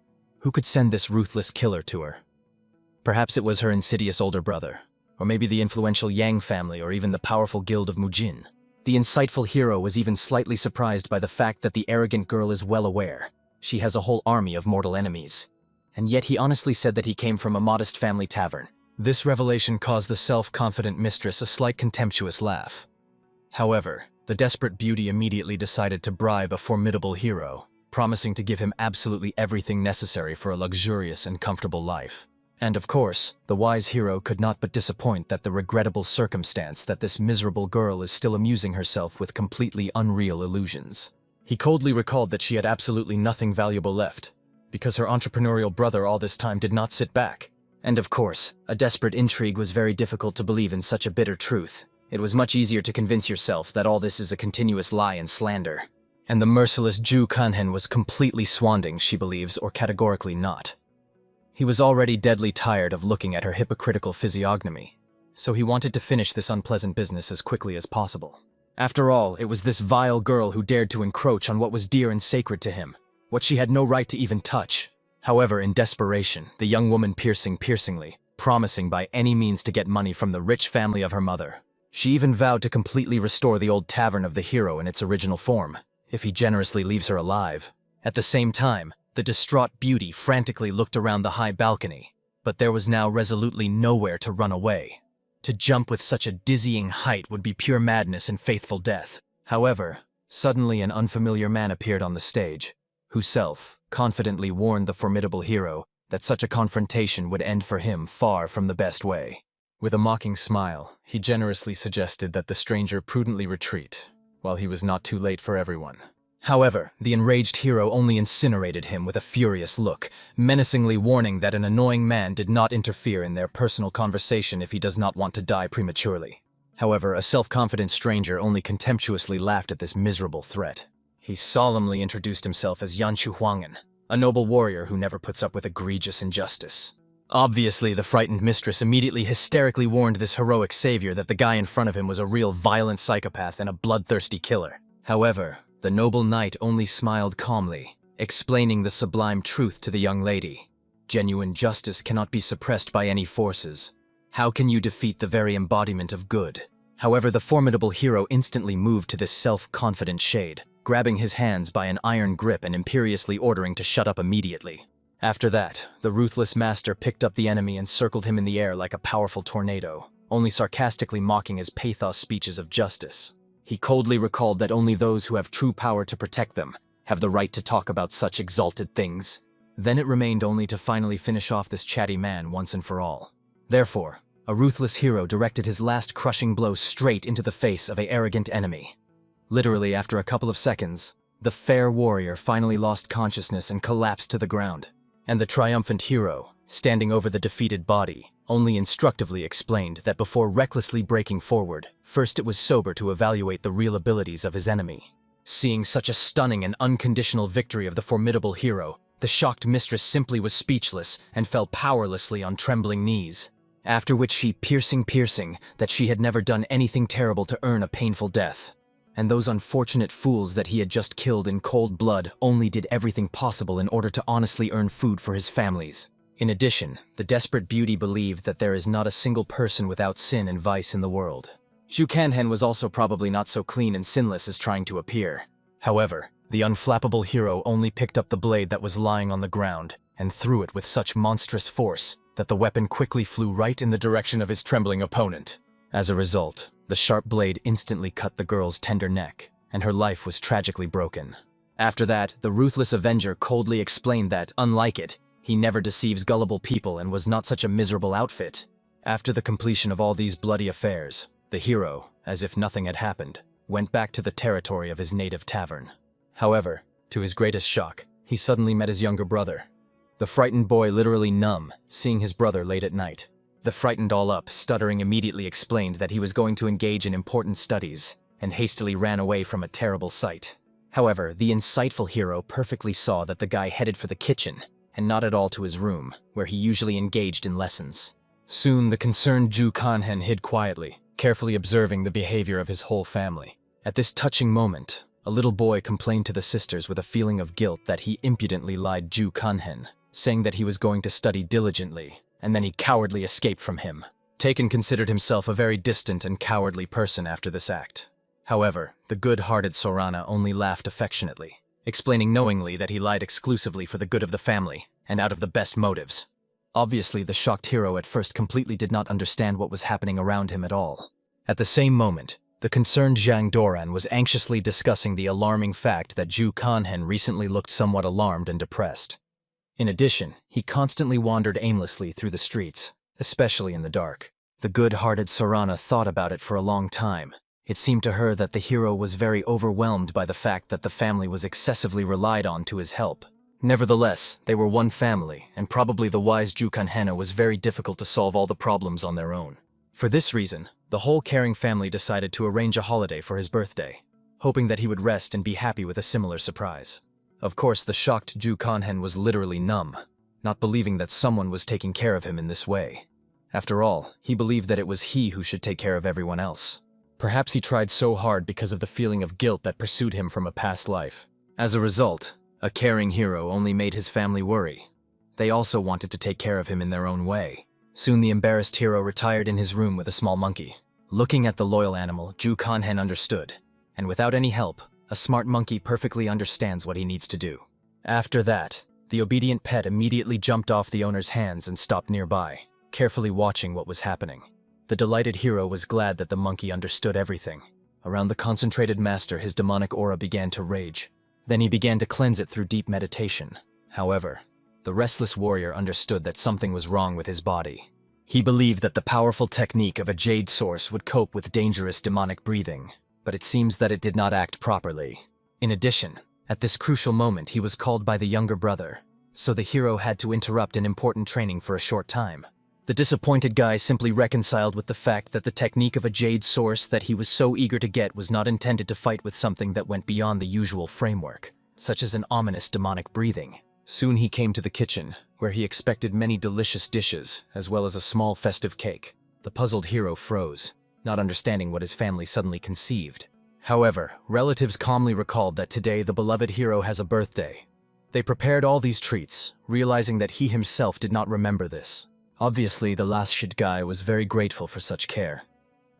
who could send this ruthless killer to her? Perhaps it was her insidious older brother, or maybe the influential Yang family, or even the powerful guild of Mujin. The insightful hero was even slightly surprised by the fact that the arrogant girl is well aware she has a whole army of mortal enemies. And yet he honestly said that he came from a modest family tavern. This revelation caused the self-confident mistress a slight contemptuous laugh. However, the desperate beauty immediately decided to bribe a formidable hero, promising to give him absolutely everything necessary for a luxurious and comfortable life. And of course, the wise hero could not but disappoint at the regrettable circumstance that this miserable girl is still amusing herself with completely unreal illusions. He coldly recalled that she had absolutely nothing valuable left, because her entrepreneurial brother all this time did not sit back. And of course, a desperate intrigue was very difficult to believe in such a bitter truth. It was much easier to convince yourself that all this is a continuous lie and slander. And the merciless Ju Kanhen was completely swanding, she believes, or categorically not. He was already deadly tired of looking at her hypocritical physiognomy, so he wanted to finish this unpleasant business as quickly as possible. After all, it was this vile girl who dared to encroach on what was dear and sacred to him, what she had no right to even touch. However, in desperation, the young woman piercingly, promising by any means to get money from the rich family of her mother. She even vowed to completely restore the old tavern of the hero in its original form, if he generously leaves her alive. At the same time, the distraught beauty frantically looked around the high balcony, but there was now resolutely nowhere to run away. To jump with such a dizzying height would be pure madness and faithful death. However, suddenly an unfamiliar man appeared on the stage, who confidently warned the formidable hero that such a confrontation would end for him far from the best way. With a mocking smile, he generously suggested that the stranger prudently retreat, while he was not too late for everyone. However, the enraged hero only incinerated him with a furious look, menacingly warning that an annoying man did not interfere in their personal conversation if he does not want to die prematurely. However, a self-confident stranger only contemptuously laughed at this miserable threat. He solemnly introduced himself as Yanshu Huang'an, a noble warrior who never puts up with egregious injustice. Obviously, the frightened mistress immediately hysterically warned this heroic savior that the guy in front of him was a real violent psychopath and a bloodthirsty killer. However, the noble knight only smiled calmly, explaining the sublime truth to the young lady. Genuine justice cannot be suppressed by any forces. How can you defeat the very embodiment of good? However, the formidable hero instantly moved to this self-confident shade, grabbing his hands by an iron grip and imperiously ordering to shut up immediately. After that, the ruthless master picked up the enemy and circled him in the air like a powerful tornado, only sarcastically mocking his pathos speeches of justice. He coldly recalled that only those who have true power to protect them have the right to talk about such exalted things. Then it remained only to finally finish off this chatty man once and for all. Therefore, a ruthless hero directed his last crushing blow straight into the face of an arrogant enemy. Literally, after a couple of seconds, the fair warrior finally lost consciousness and collapsed to the ground. And the triumphant hero, standing over the defeated body, only instructively explained that before recklessly breaking forward, first it was sober to evaluate the real abilities of his enemy. Seeing such a stunning and unconditional victory of the formidable hero, the shocked mistress simply was speechless and fell powerlessly on trembling knees. After which she piercing that she had never done anything terrible to earn a painful death. And those unfortunate fools that he had just killed in cold blood only did everything possible in order to honestly earn food for his families. In addition, the desperate beauty believed that there is not a single person without sin and vice in the world. Zhu Kanhen was also probably not so clean and sinless as trying to appear. However, the unflappable hero only picked up the blade that was lying on the ground and threw it with such monstrous force that the weapon quickly flew right in the direction of his trembling opponent. As a result, the sharp blade instantly cut the girl's tender neck, and her life was tragically broken. After that, the ruthless avenger coldly explained that, unlike it, he never deceives gullible people and was not such a miserable outfit. After the completion of all these bloody affairs, the hero, as if nothing had happened, went back to the territory of his native tavern. However, to his greatest shock, he suddenly met his younger brother. The frightened boy literally numb, seeing his brother late at night. The frightened all up, stuttering immediately explained that he was going to engage in important studies, and hastily ran away from a terrible sight. However, the insightful hero perfectly saw that the guy headed for the kitchen, and not at all to his room, where he usually engaged in lessons. Soon, the concerned Zhu Kanhen hid quietly, carefully observing the behavior of his whole family. At this touching moment, a little boy complained to the sisters with a feeling of guilt that he impudently lied Zhu Kanhen, saying that he was going to study diligently, and then he cowardly escaped from him. Taken considered himself a very distant and cowardly person after this act. However, the good-hearted Sorana only laughed affectionately, explaining knowingly that he lied exclusively for the good of the family and out of the best motives. Obviously, the shocked hero at first completely did not understand what was happening around him at all. At the same moment, the concerned Jang Doran was anxiously discussing the alarming fact that Ju Kanhen recently looked somewhat alarmed and depressed. In addition, he constantly wandered aimlessly through the streets, especially in the dark. The good-hearted Sorana thought about it for a long time. It seemed to her that the hero was very overwhelmed by the fact that the family was excessively relied on to his help. Nevertheless, they were one family, and probably the wise Ju Kanhen was very difficult to solve all the problems on their own. For this reason, the whole caring family decided to arrange a holiday for his birthday, hoping that he would rest and be happy with a similar surprise. Of course, the shocked Ju Kanhen was literally numb, not believing that someone was taking care of him in this way. After all, he believed that it was he who should take care of everyone else. Perhaps he tried so hard because of the feeling of guilt that pursued him from a past life. As a result, a caring hero only made his family worry. They also wanted to take care of him in their own way. Soon the embarrassed hero retired in his room with a small monkey. Looking at the loyal animal, Ju Kanhen understood, and without any help, a smart monkey perfectly understands what he needs to do. After that, the obedient pet immediately jumped off the owner's hands and stopped nearby, carefully watching what was happening. The delighted hero was glad that the monkey understood everything. Around the concentrated master, his demonic aura began to rage. Then he began to cleanse it through deep meditation. However, the restless warrior understood that something was wrong with his body. He believed that the powerful technique of a jade source would cope with dangerous demonic breathing, but it seems that it did not act properly. In addition, at this crucial moment he was called by the younger brother, so the hero had to interrupt an important training for a short time. The disappointed guy simply reconciled with the fact that the technique of a jade source that he was so eager to get was not intended to fight with something that went beyond the usual framework, such as an ominous demonic breathing. Soon he came to the kitchen, where he expected many delicious dishes, as well as a small festive cake. The puzzled hero froze, not understanding what his family suddenly conceived. However, relatives calmly recalled that today the beloved hero has a birthday. They prepared all these treats, realizing that he himself did not remember this. Obviously, the last guy was very grateful for such care.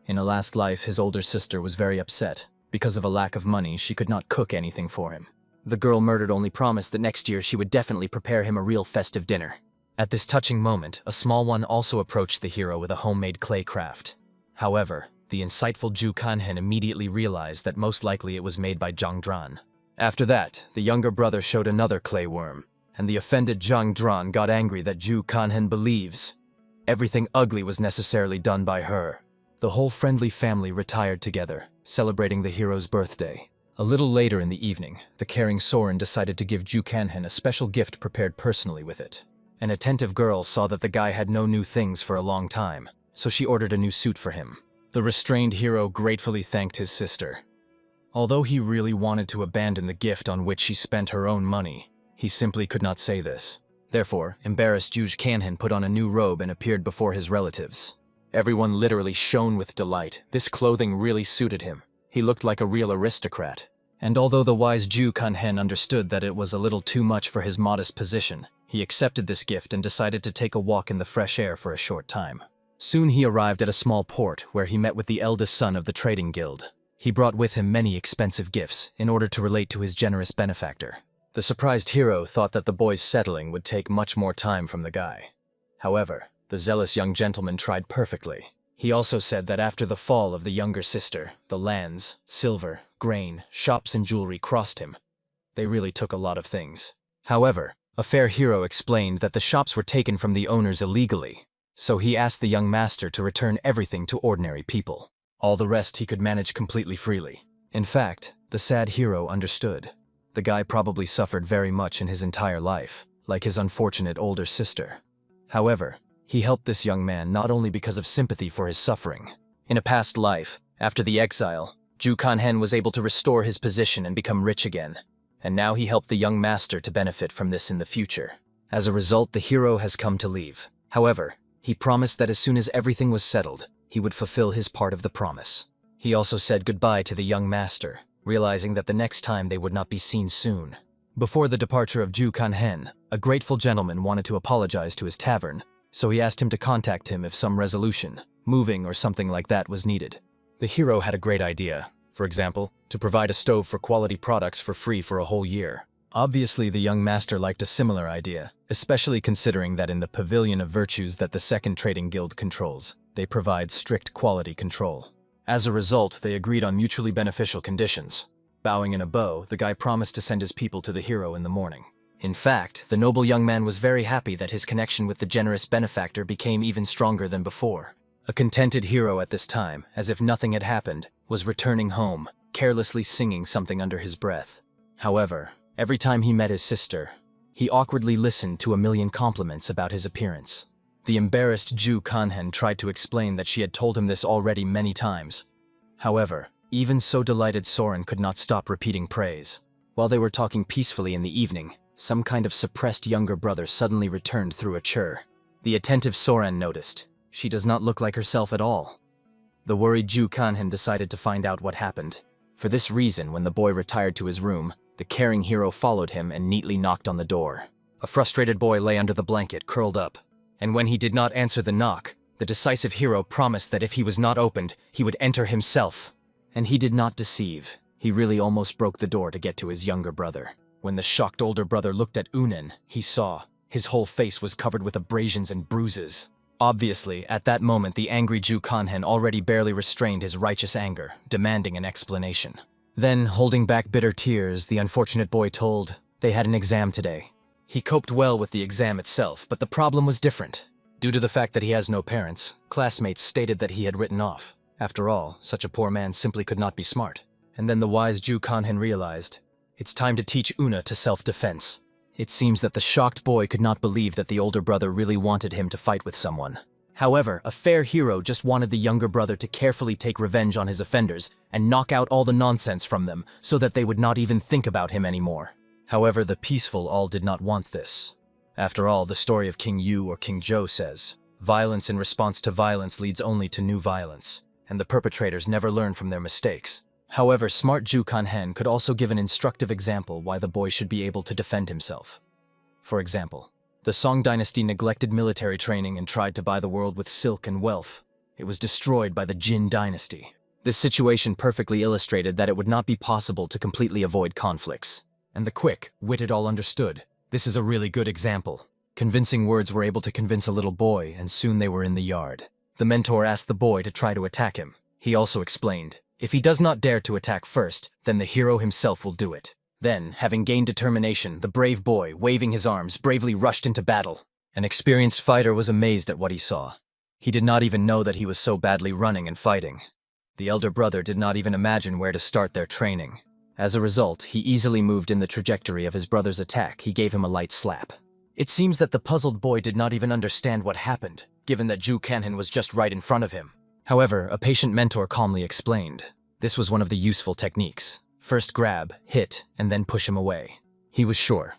In a last life, his older sister was very upset. Because of a lack of money, she could not cook anything for him. The girl murdered only promised that next year she would definitely prepare him a real festive dinner. At this touching moment, a small one also approached the hero with a homemade clay craft. However, the insightful Ju Kanhen immediately realized that most likely it was made by Jang Dran. After that, the younger brother showed another clay worm, and the offended Jang Dran got angry that Ju Kanhen believes everything ugly was necessarily done by her. The whole friendly family retired together, celebrating the hero's birthday. A little later in the evening, the caring Soren decided to give Ju Kanhen a special gift prepared personally with it. An attentive girl saw that the guy had no new things for a long time, so she ordered a new suit for him. The restrained hero gratefully thanked his sister. Although he really wanted to abandon the gift on which she spent her own money, he simply could not say this. Therefore, embarrassed Ju Kanhen put on a new robe and appeared before his relatives. Everyone literally shone with delight. This clothing really suited him. He looked like a real aristocrat. And although the wise Ju Kanhen understood that it was a little too much for his modest position, he accepted this gift and decided to take a walk in the fresh air for a short time. Soon he arrived at a small port where he met with the eldest son of the trading guild. He brought with him many expensive gifts in order to relate to his generous benefactor. The surprised hero thought that the boy's settling would take much more time from the guy. However, the zealous young gentleman tried perfectly. He also said that after the fall of the younger sister, the lands, silver, grain, shops and jewelry crossed him. They really took a lot of things. However, a fair hero explained that the shops were taken from the owners illegally, so he asked the young master to return everything to ordinary people. All the rest he could manage completely freely. In fact, the sad hero understood. The guy probably suffered very much in his entire life, like his unfortunate older sister. However, he helped this young man not only because of sympathy for his suffering. In a past life, after the exile, Ju Kanhen was able to restore his position and become rich again, and now he helped the young master to benefit from this in the future. As a result, the hero has come to leave. However, he promised that as soon as everything was settled, he would fulfill his part of the promise. He also said goodbye to the young master, realizing that the next time they would not be seen soon. Before the departure of Ju Kanhen, a grateful gentleman wanted to apologize to his tavern, so he asked him to contact him if some resolution. moving or something like that was needed. The hero had a great idea, for example, to provide a stove for quality products for free for a whole year. Obviously, the young master liked a similar idea, especially considering that in the Pavilion of Virtues that the Second Trading Guild controls, they provide strict quality control. As a result, they agreed on mutually beneficial conditions. Bowing in a bow, the guy promised to send his people to the hero in the morning. In fact, the noble young man was very happy that his connection with the generous benefactor became even stronger than before. A contented hero at this time, as if nothing had happened, was returning home, carelessly singing something under his breath. However, every time he met his sister, he awkwardly listened to a million compliments about his appearance. The embarrassed Ju Kanhen tried to explain that she had told him this already many times. However, even so delighted Soren could not stop repeating praise. While they were talking peacefully in the evening, some kind of suppressed younger brother suddenly returned through a chur. The attentive Soren noticed. She does not look like herself at all. The worried Ju Kanhen decided to find out what happened. For this reason, when the boy retired to his room, the caring hero followed him and neatly knocked on the door. A frustrated boy lay under the blanket, curled up. And when he did not answer the knock, the decisive hero promised that if he was not opened, he would enter himself. And he did not deceive. He really almost broke the door to get to his younger brother. When the shocked older brother looked at Unen, he saw his whole face was covered with abrasions and bruises. Obviously, at that moment the angry Ju Kanhen already barely restrained his righteous anger, demanding an explanation. Then, holding back bitter tears, the unfortunate boy told they had an exam today. He coped well with the exam itself, but the problem was different. Due to the fact that he has no parents, classmates stated that he had written off. After all, such a poor man simply could not be smart. And then the wise Ju Kanhen realized, it's time to teach Una to self-defense. It seems that the shocked boy could not believe that the older brother really wanted him to fight with someone. However, a fair hero just wanted the younger brother to carefully take revenge on his offenders and knock out all the nonsense from them so that they would not even think about him anymore. However, the peaceful all did not want this. After all, the story of King Yu or King Zhou says, violence in response to violence leads only to new violence, and the perpetrators never learn from their mistakes. However, smart Ju Kanhen could also give an instructive example why the boy should be able to defend himself. For example, the Song dynasty neglected military training and tried to buy the world with silk and wealth. It was destroyed by the Jin dynasty. This situation perfectly illustrated that it would not be possible to completely avoid conflicts. And the quick-witted all understood. This is a really good example. Convincing words were able to convince a little boy, and soon they were in the yard. The mentor asked the boy to try to attack him. He also explained, if he does not dare to attack first, then the hero himself will do it. Then, having gained determination, the brave boy, waving his arms, bravely rushed into battle. An experienced fighter was amazed at what he saw. He did not even know that he was so badly running and fighting. The elder brother did not even imagine where to start their training. As a result, he easily moved in the trajectory of his brother's attack. He gave him a light slap. It seems that the puzzled boy did not even understand what happened, given that Ju Kanhen was just right in front of him. However, a patient mentor calmly explained. This was one of the useful techniques. First grab, hit, and then push him away. He was sure,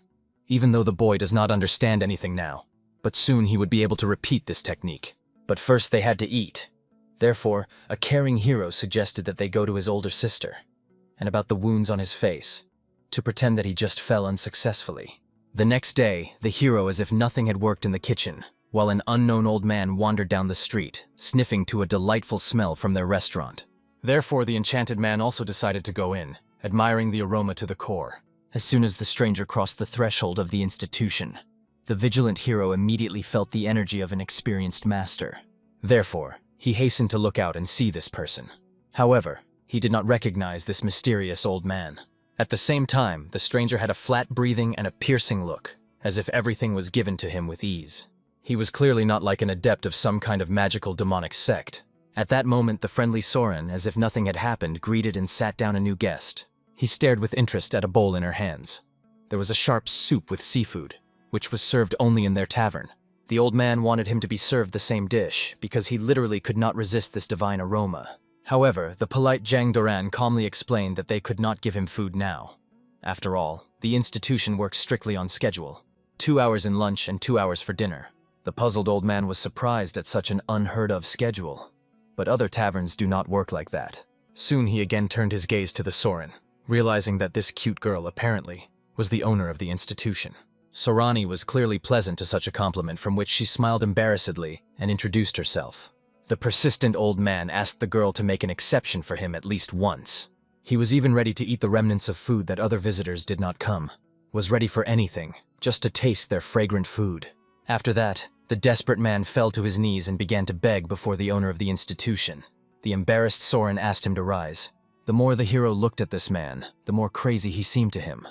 even though the boy does not understand anything now. But soon he would be able to repeat this technique. But first they had to eat. Therefore, a caring hero suggested that they go to his older sister, and about the wounds on his face, to pretend that he just fell unsuccessfully. The next day, the hero, as if nothing had worked in the kitchen, while an unknown old man wandered down the street, sniffing to a delightful smell from their restaurant. Therefore, the enchanted man also decided to go in, admiring the aroma to the core. As soon as the stranger crossed the threshold of the institution, the vigilant hero immediately felt the energy of an experienced master. Therefore, he hastened to look out and see this person. However, he did not recognize this mysterious old man. At the same time, the stranger had a flat breathing and a piercing look, as if everything was given to him with ease. He was clearly not like an adept of some kind of magical demonic sect. At that moment, the friendly Soren, as if nothing had happened, greeted and sat down a new guest. He stared with interest at a bowl in her hands. There was a sharp soup with seafood, which was served only in their tavern. The old man wanted him to be served the same dish, because he literally could not resist this divine aroma. However, the polite Jang Doran calmly explained that they could not give him food now. After all, the institution works strictly on schedule. 2 hours in lunch and 2 hours for dinner. The puzzled old man was surprised at such an unheard-of schedule. But other taverns do not work like that. Soon he again turned his gaze to the Soren, realizing that this cute girl, apparently, was the owner of the institution. Sorani was clearly pleasant to such a compliment, from which she smiled embarrassedly and introduced herself. The persistent old man asked the girl to make an exception for him at least once. He was even ready to eat the remnants of food that other visitors did not come, was ready for anything, just to taste their fragrant food. After that, the desperate man fell to his knees and began to beg before the owner of the institution. The embarrassed Soren asked him to rise. The more the hero looked at this man, the more crazy he seemed to him.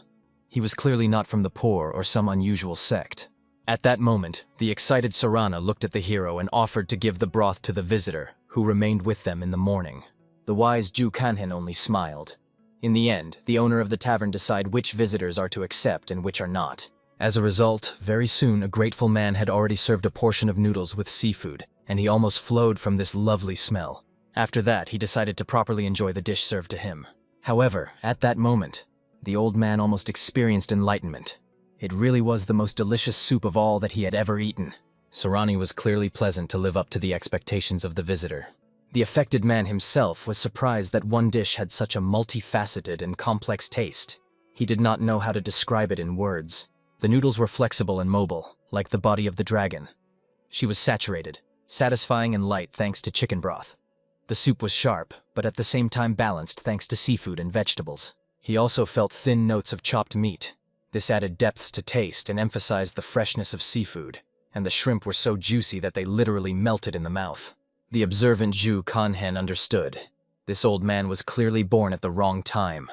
He was clearly not from the poor or some unusual sect. At that moment, the excited Sarana looked at the hero and offered to give the broth to the visitor, who remained with them in the morning. The wise Ju Kanhen only smiled. In the end, the owner of the tavern decided which visitors are to accept and which are not. As a result, very soon a grateful man had already served a portion of noodles with seafood, and he almost flowed from this lovely smell. After that, he decided to properly enjoy the dish served to him. However, at that moment, the old man almost experienced enlightenment. It really was the most delicious soup of all that he had ever eaten. Sarani was clearly pleasant to live up to the expectations of the visitor. The affected man himself was surprised that one dish had such a multifaceted and complex taste. He did not know how to describe it in words. The noodles were flexible and mobile, like the body of the dragon. She was saturated, satisfying and light thanks to chicken broth. The soup was sharp, but at the same time balanced thanks to seafood and vegetables. He also felt thin notes of chopped meat. This added depths to taste and emphasized the freshness of seafood, and the shrimp were so juicy that they literally melted in the mouth. The observant Ju Kanhen understood. This old man was clearly born at the wrong time.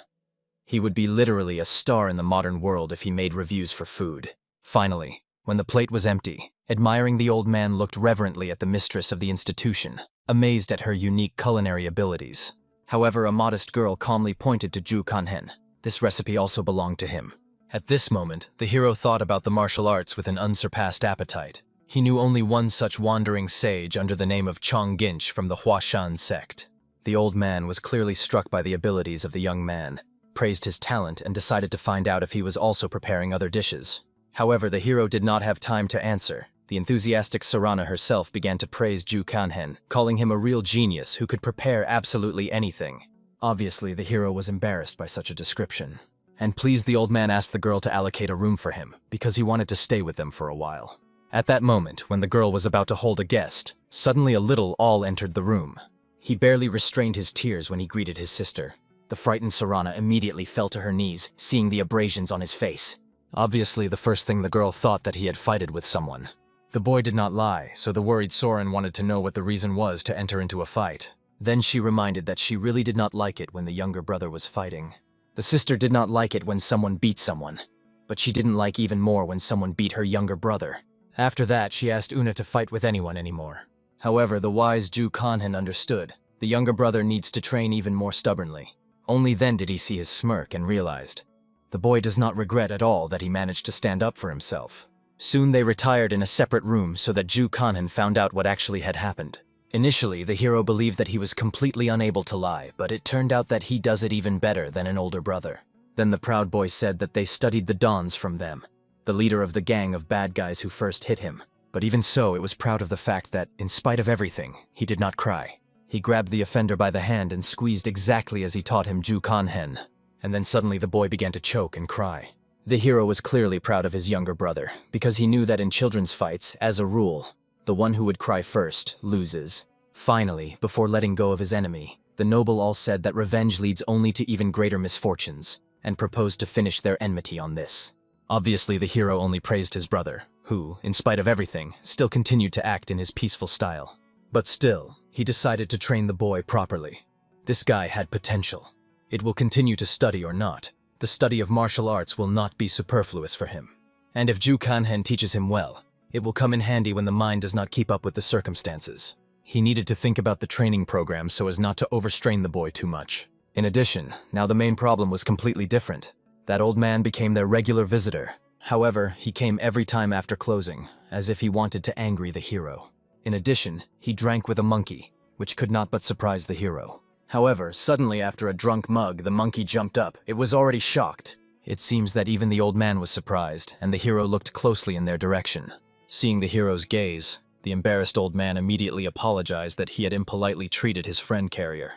He would be literally a star in the modern world if he made reviews for food. Finally, when the plate was empty, admiring the old man looked reverently at the mistress of the institution, amazed at her unique culinary abilities. However, a modest girl calmly pointed to Ju Kanhen. This recipe also belonged to him. At this moment, the hero thought about the martial arts with an unsurpassed appetite. He knew only one such wandering sage under the name of Chong Ginch from the Huashan sect. The old man was clearly struck by the abilities of the young man, praised his talent, and decided to find out if he was also preparing other dishes. However, the hero did not have time to answer. The enthusiastic Sarana herself began to praise Ju Kanhen, calling him a real genius who could prepare absolutely anything. Obviously, the hero was embarrassed by such a description. And pleased, the old man asked the girl to allocate a room for him, because he wanted to stay with them for a while. At that moment, when the girl was about to hold a guest, suddenly a little all entered the room. He barely restrained his tears when he greeted his sister. The frightened Sarana immediately fell to her knees, seeing the abrasions on his face. Obviously, the first thing the girl thought that he had fighted with someone. The boy did not lie, so the worried Soren wanted to know what the reason was to enter into a fight. Then she reminded that she really did not like it when the younger brother was fighting. The sister did not like it when someone beat someone, but she didn't like even more when someone beat her younger brother. After that, she asked Una to fight with anyone anymore. However, the wise Ju Kanhen understood. The younger brother needs to train even more stubbornly. Only then did he see his smirk and realized. The boy does not regret at all that he managed to stand up for himself. Soon they retired in a separate room so that Ju Kanhen found out what actually had happened. Initially, the hero believed that he was completely unable to lie, but it turned out that he does it even better than an older brother. Then the proud boy said that they studied the Dons from them, the leader of the gang of bad guys who first hit him. But even so, it was proud of the fact that, in spite of everything, he did not cry. He grabbed the offender by the hand and squeezed exactly as he taught him Ju Kanhen. And then suddenly the boy began to choke and cry. The hero was clearly proud of his younger brother, because he knew that in children's fights, as a rule, the one who would cry first loses. Finally, before letting go of his enemy, the noble all said that revenge leads only to even greater misfortunes, and proposed to finish their enmity on this. Obviously, the hero only praised his brother, who, in spite of everything, still continued to act in his peaceful style. But still, he decided to train the boy properly. This guy had potential. It will continue to study or not. The study of martial arts will not be superfluous for him. And if Ju Kanhen teaches him well, it will come in handy when the mind does not keep up with the circumstances. He needed to think about the training program so as not to overstrain the boy too much. In addition, now the main problem was completely different. That old man became their regular visitor. However, he came every time after closing, as if he wanted to angry the hero. In addition, he drank with a monkey, which could not but surprise the hero. However, suddenly after a drunk mug, the monkey jumped up. It was already shocked. It seems that even the old man was surprised, and the hero looked closely in their direction. Seeing the hero's gaze, the embarrassed old man immediately apologized that he had impolitely treated his friend carrier.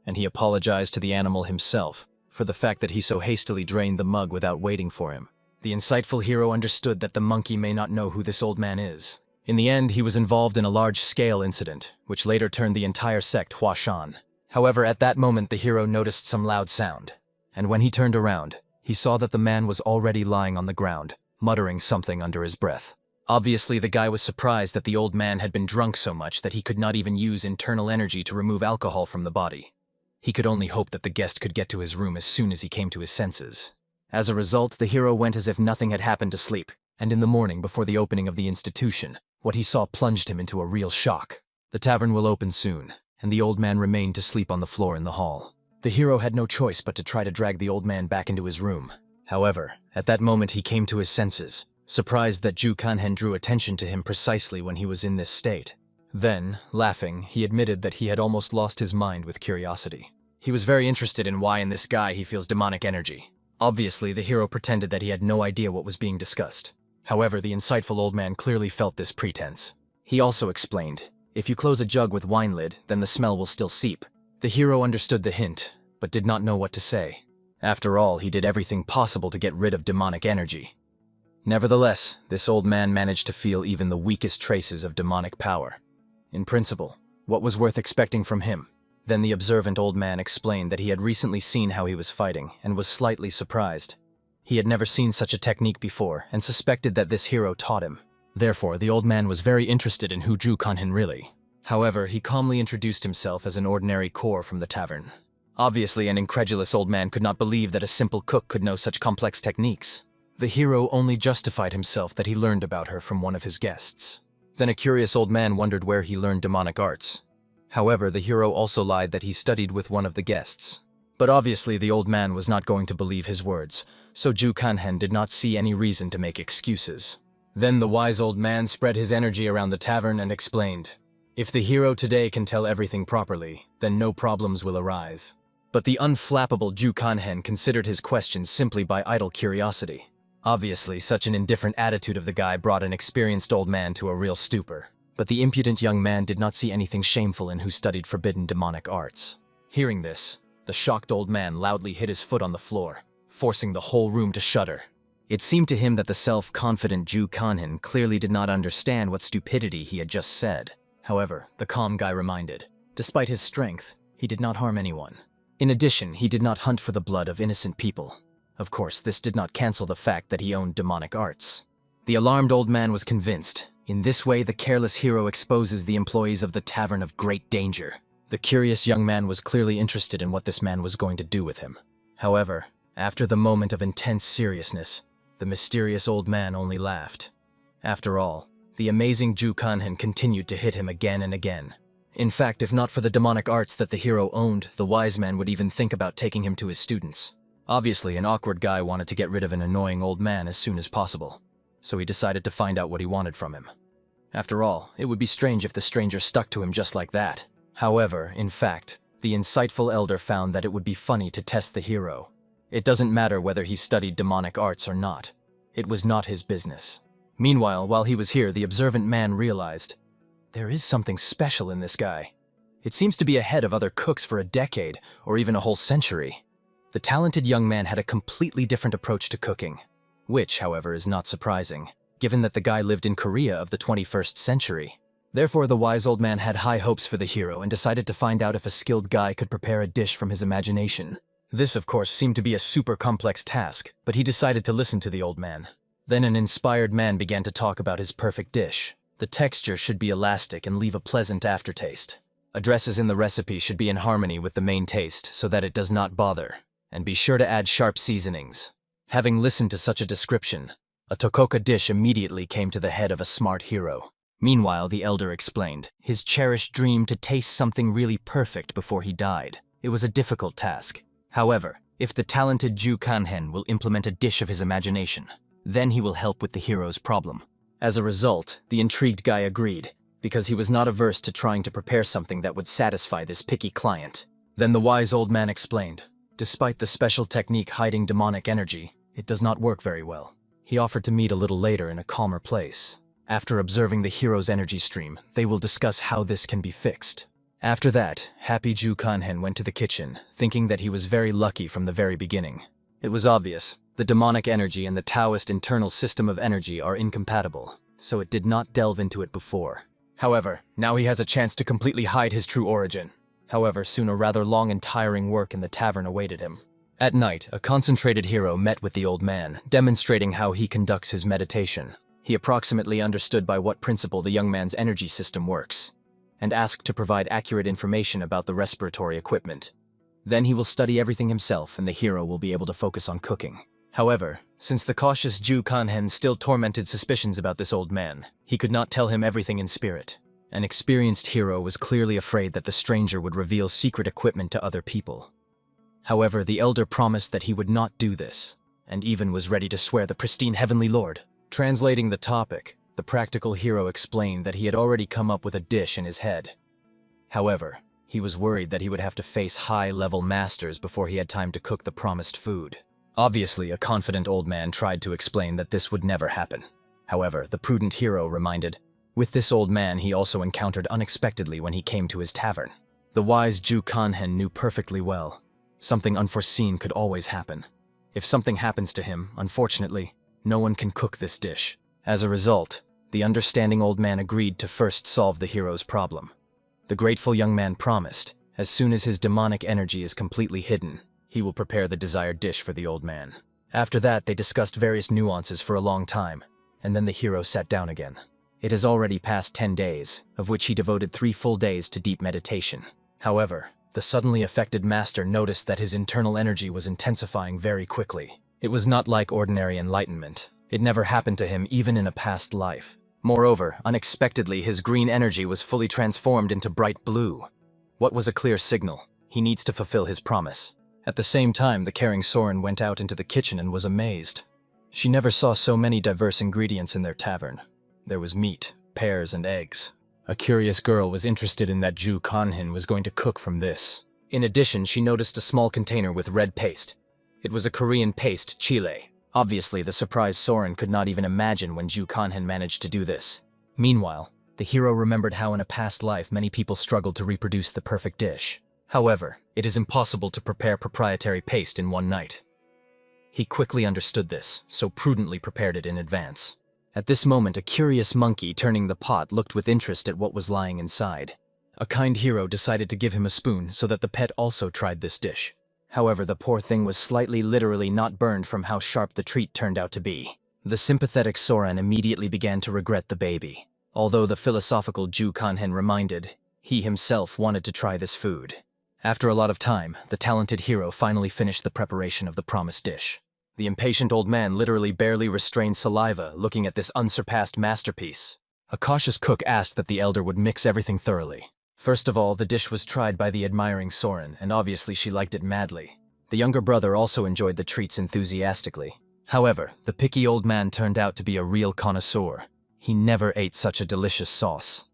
And he apologized to the animal himself for the fact that he so hastily drained the mug without waiting for him. The insightful hero understood that the monkey may not know who this old man is. In the end, he was involved in a large-scale incident, which later turned the entire sect Huashan. However, at that moment the hero noticed some loud sound, and when he turned around, he saw that the man was already lying on the ground, muttering something under his breath. Obviously, the guy was surprised that the old man had been drunk so much that he could not even use internal energy to remove alcohol from the body. He could only hope that the guest could get to his room as soon as he came to his senses. As a result, the hero went as if nothing had happened to sleep, and in the morning before the opening of the institution, what he saw plunged him into a real shock. The tavern will open soon, and the old man remained to sleep on the floor in the hall. The hero had no choice but to try to drag the old man back into his room. However, at that moment he came to his senses, surprised that Ju Kanhen drew attention to him precisely when he was in this state. Then, laughing, he admitted that he had almost lost his mind with curiosity. He was very interested in why in this guy he feels demonic energy. Obviously, the hero pretended that he had no idea what was being discussed. However, the insightful old man clearly felt this pretense. He also explained, if you close a jug with wine lid, then the smell will still seep. The hero understood the hint, but did not know what to say. After all, he did everything possible to get rid of demonic energy. Nevertheless, this old man managed to feel even the weakest traces of demonic power. In principle, what was worth expecting from him? Then the observant old man explained that he had recently seen how he was fighting and was slightly surprised. He had never seen such a technique before and suspected that this hero taught him. Therefore, the old man was very interested in who Ju Kanhen really. However, he calmly introduced himself as an ordinary core from the tavern. Obviously, an incredulous old man could not believe that a simple cook could know such complex techniques. The hero only justified himself that he learned about her from one of his guests. Then a curious old man wondered where he learned demonic arts. However, the hero also lied that he studied with one of the guests. But obviously the old man was not going to believe his words, so Ju Kanhen did not see any reason to make excuses. Then the wise old man spread his energy around the tavern and explained, if the hero today can tell everything properly, then no problems will arise. But the unflappable Ju Kanhen considered his questions simply by idle curiosity. Obviously, such an indifferent attitude of the guy brought an experienced old man to a real stupor. But the impudent young man did not see anything shameful in who studied forbidden demonic arts. Hearing this, the shocked old man loudly hit his foot on the floor, forcing the whole room to shudder. It seemed to him that the self-confident Ju Kanhen clearly did not understand what stupidity he had just said. However, the calm guy reminded, despite his strength, he did not harm anyone. In addition, he did not hunt for the blood of innocent people. Of course, this did not cancel the fact that he owned demonic arts. The alarmed old man was convinced. In this way, the careless hero exposes the employees of the tavern of great danger. The curious young man was clearly interested in what this man was going to do with him. However, after the moment of intense seriousness, the mysterious old man only laughed. After all, the amazing Ju Kanhen continued to hit him again and again. In fact, if not for the demonic arts that the hero owned, the wise man would even think about taking him to his students. Obviously, an awkward guy wanted to get rid of an annoying old man as soon as possible, so he decided to find out what he wanted from him. After all, it would be strange if the stranger stuck to him just like that. However, in fact, the insightful elder found that it would be funny to test the hero. It doesn't matter whether he studied demonic arts or not. It was not his business. Meanwhile, while he was here, the observant man realized, there is something special in this guy. It seems to be ahead of other cooks for a decade, or even a whole century. The talented young man had a completely different approach to cooking, which, however, is not surprising, given that the guy lived in Korea of the 21st century. Therefore, the wise old man had high hopes for the hero and decided to find out if a skilled guy could prepare a dish from his imagination. This, of course, seemed to be a super complex task, but he decided to listen to the old man. Then an inspired man began to talk about his perfect dish. The texture should be elastic and leave a pleasant aftertaste. Addresses in the recipe should be in harmony with the main taste so that it does not bother. And be sure to add sharp seasonings. Having listened to such a description, a tokoka dish immediately came to the head of a smart hero. Meanwhile, the elder explained, his cherished dream to taste something really perfect before he died. It was a difficult task. However, if the talented Ju Kanhen will implement a dish of his imagination, then he will help with the hero's problem. As a result, the intrigued guy agreed, because he was not averse to trying to prepare something that would satisfy this picky client. Then the wise old man explained, despite the special technique hiding demonic energy, it does not work very well. He offered to meet a little later in a calmer place. After observing the hero's energy stream, they will discuss how this can be fixed. After that, happy Ju Kanhen went to the kitchen, thinking that he was very lucky from the very beginning. It was obvious, the demonic energy and the Taoist internal system of energy are incompatible, so it did not delve into it before. However, now he has a chance to completely hide his true origin. However, soon a rather long and tiring work in the tavern awaited him. At night, a concentrated hero met with the old man, demonstrating how he conducts his meditation. He approximately understood by what principle the young man's energy system works, and asked to provide accurate information about the respiratory equipment. Then he will study everything himself and the hero will be able to focus on cooking. However, since the cautious Ju Kanhen still tormented suspicions about this old man, he could not tell him everything in spirit. An experienced hero was clearly afraid that the stranger would reveal secret equipment to other people. However, the elder promised that he would not do this, and even was ready to swear the pristine heavenly lord. Translating the topic, the practical hero explained that he had already come up with a dish in his head. However, he was worried that he would have to face high-level masters before he had time to cook the promised food. Obviously, a confident old man tried to explain that this would never happen. However, the prudent hero reminded, with this old man he also encountered unexpectedly when he came to his tavern. The wise Ju Kanhen knew perfectly well, something unforeseen could always happen. If something happens to him, unfortunately, no one can cook this dish. As a result, the understanding old man agreed to first solve the hero's problem. The grateful young man promised, as soon as his demonic energy is completely hidden, he will prepare the desired dish for the old man. After that, they discussed various nuances for a long time, and then the hero sat down again. It has already passed 10 days, of which he devoted 3 full days to deep meditation. However, the suddenly affected master noticed that his internal energy was intensifying very quickly. It was not like ordinary enlightenment. It never happened to him even in a past life. Moreover, unexpectedly his green energy was fully transformed into bright blue. What was a clear signal? He needs to fulfill his promise. At the same time, the caring Soren went out into the kitchen and was amazed. She never saw so many diverse ingredients in their tavern. There was meat, pears, and eggs. A curious girl was interested in that Ju Kanhin was going to cook from this. In addition, she noticed a small container with red paste. It was a Korean paste, chile. Obviously, the surprised Soren could not even imagine when Ju Kanhin managed to do this. Meanwhile, the hero remembered how in a past life many people struggled to reproduce the perfect dish. However, it is impossible to prepare proprietary paste in one night. He quickly understood this, so prudently prepared it in advance. At this moment, a curious monkey turning the pot looked with interest at what was lying inside. A kind hero decided to give him a spoon so that the pet also tried this dish. However, the poor thing was slightly literally not burned from how sharp the treat turned out to be. The sympathetic Soren immediately began to regret the baby. Although the philosophical Ju Kanhen reminded, he himself wanted to try this food. After a lot of time, the talented hero finally finished the preparation of the promised dish. The impatient old man literally barely restrained saliva looking at this unsurpassed masterpiece. A cautious cook asked that the elder would mix everything thoroughly. First of all, the dish was tried by the admiring Soren, and obviously she liked it madly. The younger brother also enjoyed the treats enthusiastically. However, the picky old man turned out to be a real connoisseur. He never ate such a delicious sauce.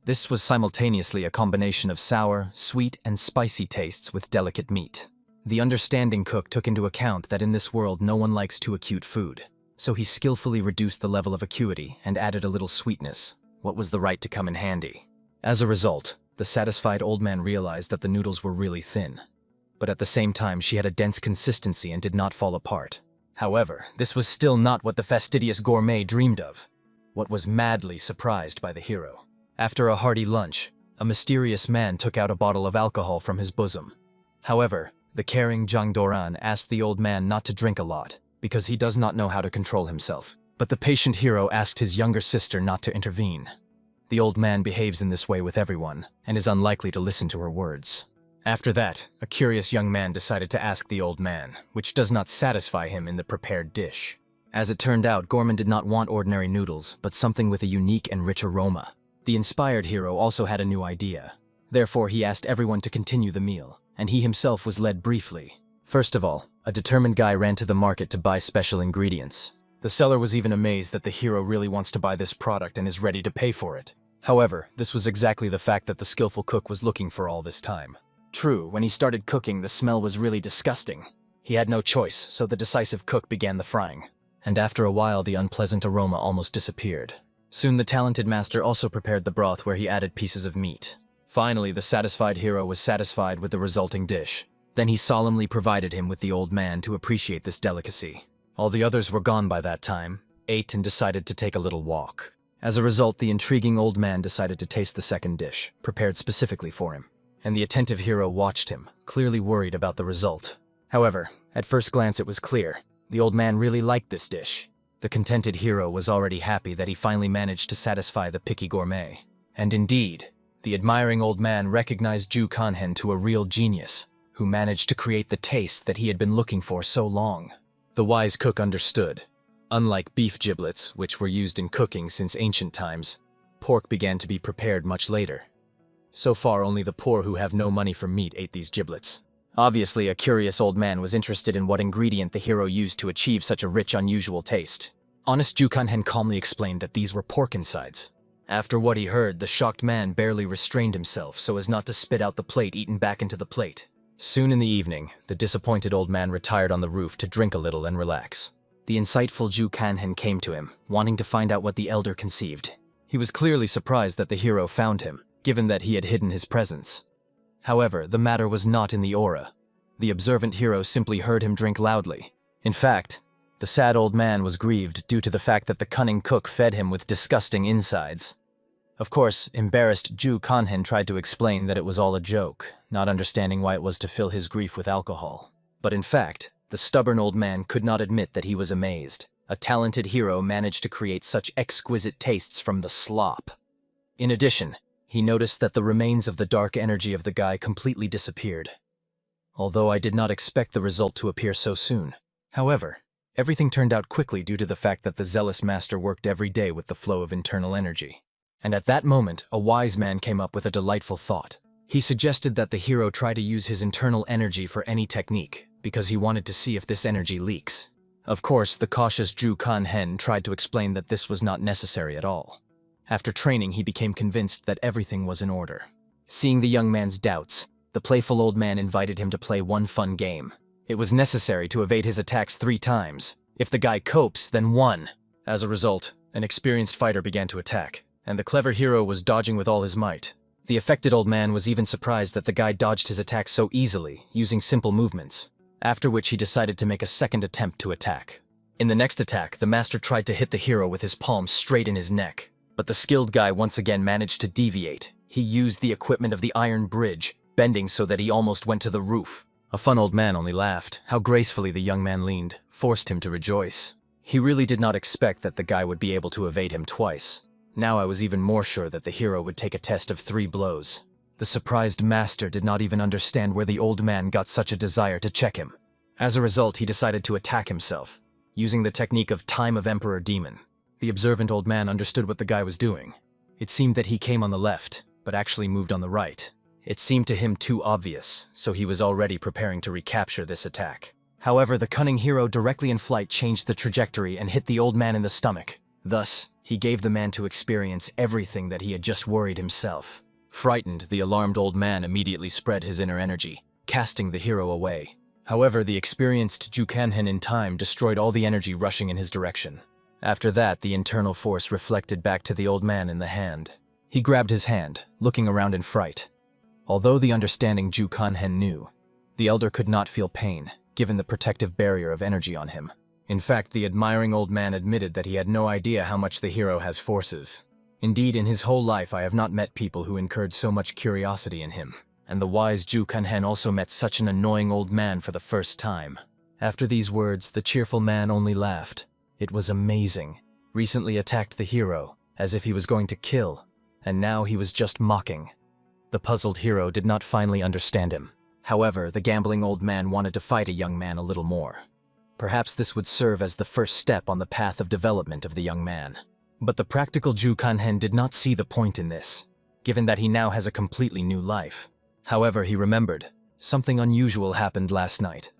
This was simultaneously a combination of sour, sweet, and spicy tastes with delicate meat. The understanding cook took into account that in this world no one likes too acute food, so he skillfully reduced the level of acuity and added a little sweetness, what was the right to come in handy. As a result, the satisfied old man realized that the noodles were really thin, but at the same time she had a dense consistency and did not fall apart. However, this was still not what the fastidious gourmet dreamed of. What was madly surprised by the hero. After a hearty lunch, a mysterious man took out a bottle of alcohol from his bosom. However, the caring Jang Doran asked the old man not to drink a lot, because he does not know how to control himself. But the patient hero asked his younger sister not to intervene. The old man behaves in this way with everyone, and is unlikely to listen to her words. After that, a curious young man decided to ask the old man, which does not satisfy him in the prepared dish. As it turned out, Gorman did not want ordinary noodles, but something with a unique and rich aroma. The inspired hero also had a new idea. Therefore, he asked everyone to continue the meal, and he himself was led briefly. First of all, a determined guy ran to the market to buy special ingredients. The seller was even amazed that the hero really wants to buy this product and is ready to pay for it. However, this was exactly the fact that the skillful cook was looking for all this time. True, when he started cooking, the smell was really disgusting. He had no choice, so the decisive cook began the frying. And after a while, the unpleasant aroma almost disappeared. Soon the talented master also prepared the broth where he added pieces of meat. Finally, the satisfied hero was satisfied with the resulting dish. Then he solemnly provided him with the old man to appreciate this delicacy. All the others were gone by that time, ate and decided to take a little walk. As a result, the intriguing old man decided to taste the second dish, prepared specifically for him, and the attentive hero watched him, clearly worried about the result. However, at first glance it was clear, the old man really liked this dish. The contented hero was already happy that he finally managed to satisfy the picky gourmet. And indeed, the admiring old man recognized Ju Kanhen to a real genius, who managed to create the taste that he had been looking for so long. The wise cook understood. Unlike beef giblets, which were used in cooking since ancient times, pork began to be prepared much later. So far, only the poor who have no money for meat ate these giblets. Obviously, a curious old man was interested in what ingredient the hero used to achieve such a rich, unusual taste. Honest Ju Kanhen calmly explained that these were pork insides. After what he heard, the shocked man barely restrained himself so as not to spit out the plate eaten back into the plate. Soon in the evening, the disappointed old man retired on the roof to drink a little and relax. The insightful Ju Kanhen came to him, wanting to find out what the elder conceived. He was clearly surprised that the hero found him, given that he had hidden his presence. However, the matter was not in the aura. The observant hero simply heard him drink loudly. In fact, the sad old man was grieved due to the fact that the cunning cook fed him with disgusting insides. Of course, embarrassed Ju Kanhen tried to explain that it was all a joke, not understanding why it was to fill his grief with alcohol. But in fact, the stubborn old man could not admit that he was amazed. A talented hero managed to create such exquisite tastes from the slop. In addition, he noticed that the remains of the dark energy of the guy completely disappeared. Although I did not expect the result to appear so soon. However, everything turned out quickly due to the fact that the zealous master worked every day with the flow of internal energy. And at that moment, a wise man came up with a delightful thought. He suggested that the hero try to use his internal energy for any technique, because he wanted to see if this energy leaks. Of course, the cautious Ju Kanhen tried to explain that this was not necessary at all. After training, he became convinced that everything was in order. Seeing the young man's doubts, the playful old man invited him to play one fun game. It was necessary to evade his attacks 3 times. If the guy copes, then 1. As a result, an experienced fighter began to attack, and the clever hero was dodging with all his might. The affected old man was even surprised that the guy dodged his attacks so easily, using simple movements, after which he decided to make a second attempt to attack. In the next attack, the master tried to hit the hero with his palm straight in his neck. But the skilled guy once again managed to deviate. He used the equipment of the iron bridge, bending so that he almost went to the roof. A fun old man only laughed. How gracefully the young man leaned, forced him to rejoice. He really did not expect that the guy would be able to evade him twice. Now I was even more sure that the hero would take a test of 3 blows. The surprised master did not even understand where the old man got such a desire to check him. As a result, he decided to attack himself, using the technique of Time of Emperor Demon. The observant old man understood what the guy was doing. It seemed that he came on the left, but actually moved on the right. It seemed to him too obvious, so he was already preparing to recapture this attack. However, the cunning hero directly in flight changed the trajectory and hit the old man in the stomach. Thus, he gave the man to experience everything that he had just worried himself. Frightened, the alarmed old man immediately spread his inner energy, casting the hero away. However, the experienced Ju Kanhen in time destroyed all the energy rushing in his direction. After that, the internal force reflected back to the old man in the hand. He grabbed his hand, looking around in fright. Although the understanding Ju Kanhen knew, the elder could not feel pain, given the protective barrier of energy on him. In fact, the admiring old man admitted that he had no idea how much the hero has forces. Indeed, in his whole life I have not met people who incurred so much curiosity in him. And the wise Ju Kanhen also met such an annoying old man for the first time. After these words, the cheerful man only laughed. It was amazing. Recently attacked the hero, as if he was going to kill, and now he was just mocking. The puzzled hero did not finally understand him. However, the gambling old man wanted to fight a young man a little more. Perhaps this would serve as the first step on the path of development of the young man. But the practical Ju Kanhen did not see the point in this, given that he now has a completely new life. However, he remembered, something unusual happened last night.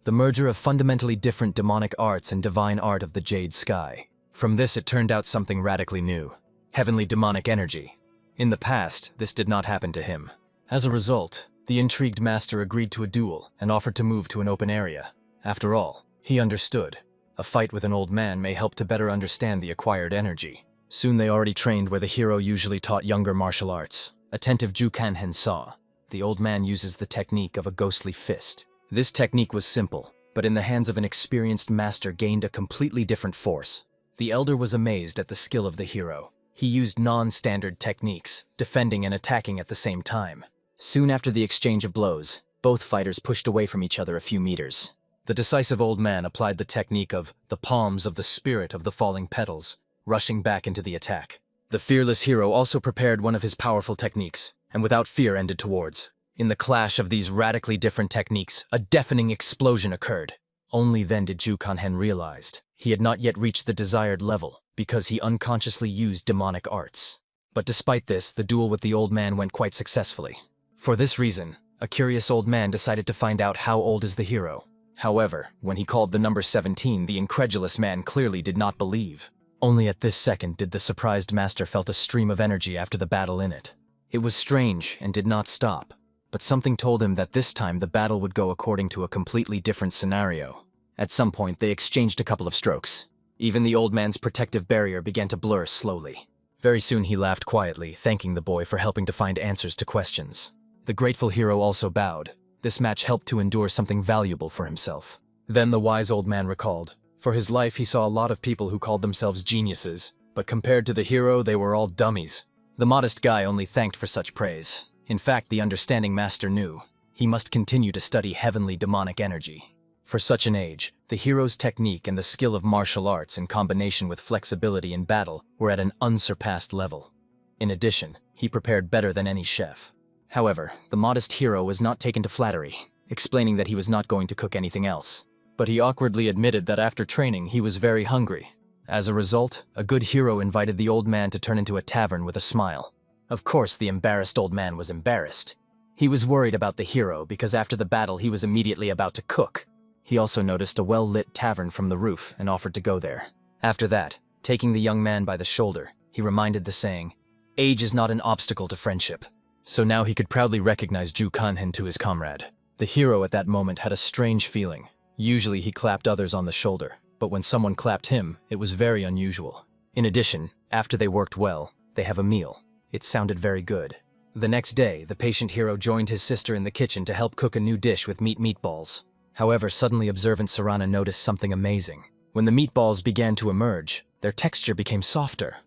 The merger of fundamentally different demonic arts and divine art of the Jade Sky. From this it turned out something radically new. Heavenly demonic energy. In the past, this did not happen to him. As a result, the intrigued master agreed to a duel and offered to move to an open area. After all, he understood. A fight with an old man may help to better understand the acquired energy. Soon they already trained where the hero usually taught younger martial arts. Attentive Ju Kanhen saw. The old man uses the technique of a ghostly fist. This technique was simple, but in the hands of an experienced master gained a completely different force. The elder was amazed at the skill of the hero. He used non-standard techniques, defending and attacking at the same time. Soon after the exchange of blows, both fighters pushed away from each other a few meters. The decisive old man applied the technique of the palms of the spirit of the falling petals, rushing back into the attack. The fearless hero also prepared one of his powerful techniques, and without fear ended towards. In the clash of these radically different techniques, a deafening explosion occurred. Only then did Ju Kanhen realize he had not yet reached the desired level, because he unconsciously used demonic arts. But despite this, the duel with the old man went quite successfully. For this reason, a curious old man decided to find out how old is the hero. However, when he called the number 17, the incredulous man clearly did not believe. Only at this second did the surprised master felt a stream of energy after the battle in it. It was strange and did not stop, but something told him that this time the battle would go according to a completely different scenario. At some point, they exchanged a couple of strokes. Even the old man's protective barrier began to blur slowly. Very soon he laughed quietly, thanking the boy for helping to find answers to questions. The grateful hero also bowed. This match helped to endure something valuable for himself. Then the wise old man recalled. For his life, he saw a lot of people who called themselves geniuses, but compared to the hero, they were all dummies. The modest guy only thanked for such praise. In fact, the understanding master knew he must continue to study heavenly demonic energy. For such an age, the hero's technique and the skill of martial arts in combination with flexibility in battle were at an unsurpassed level. In addition, he prepared better than any chef. However, the modest hero was not taken to flattery, explaining that he was not going to cook anything else. But he awkwardly admitted that after training, he was very hungry. As a result, a good hero invited the old man to turn into a tavern with a smile. Of course, the embarrassed old man was embarrassed. He was worried about the hero because after the battle, he was immediately about to cook. He also noticed a well-lit tavern from the roof and offered to go there. After that, taking the young man by the shoulder, he reminded the saying, "Age is not an obstacle to friendship." So now he could proudly recognize Ju Kanhen to his comrade. The hero at that moment had a strange feeling. Usually he clapped others on the shoulder, but when someone clapped him, it was very unusual. In addition, after they worked well, they have a meal. It sounded very good. The next day, the patient hero joined his sister in the kitchen to help cook a new dish with meatballs. However, suddenly observant Sarana noticed something amazing. When the meatballs began to emerge, their texture became softer.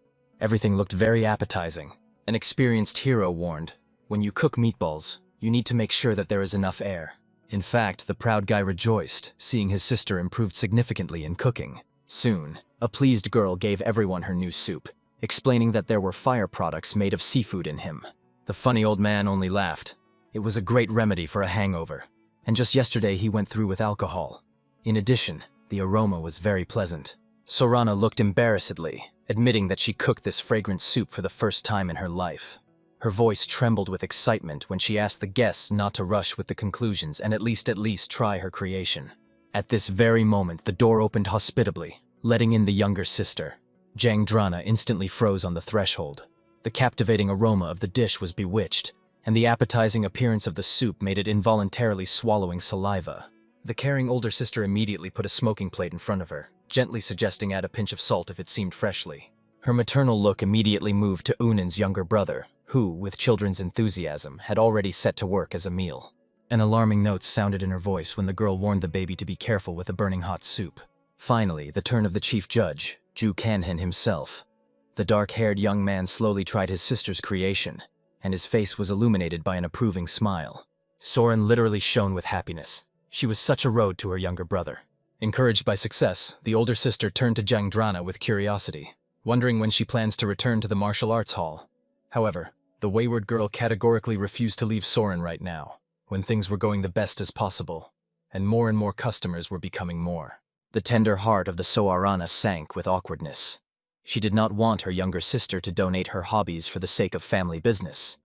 Everything looked very appetizing. An experienced hero warned, "When you cook meatballs, you need to make sure that there is enough air." In fact, the proud guy rejoiced, seeing his sister improved significantly in cooking. Soon, a pleased girl gave everyone her new soup, explaining that there were fire products made of seafood in him. The funny old man only laughed. It was a great remedy for a hangover. And just yesterday he went through with alcohol. In addition, the aroma was very pleasant. Sorana looked embarrassedly, admitting that she cooked this fragrant soup for the first time in her life. Her voice trembled with excitement when she asked the guests not to rush with the conclusions and at least try her creation. At this very moment, the door opened hospitably, letting in the younger sister. Jang instantly froze on the threshold. The captivating aroma of the dish was bewitched, and the appetizing appearance of the soup made it involuntarily swallowing saliva. The caring older sister immediately put a smoking plate in front of her, gently suggesting add a pinch of salt if it seemed freshly. Her maternal look immediately moved to Unan's younger brother, who, with children's enthusiasm, had already set to work as a meal. An alarming note sounded in her voice when the girl warned the baby to be careful with the burning hot soup. Finally, the turn of the chief judge, Ju Kanhen himself. The dark-haired young man slowly tried his sister's creation, and his face was illuminated by an approving smile. Soren literally shone with happiness. She was such a road to her younger brother. Encouraged by success, the older sister turned to Jang with curiosity, wondering when she plans to return to the martial arts hall. However, the wayward girl categorically refused to leave Soren right now, when things were going the best as possible, and more customers were becoming more. The tender heart of the Soarana sank with awkwardness. She did not want her younger sister to donate her hobbies for the sake of family business.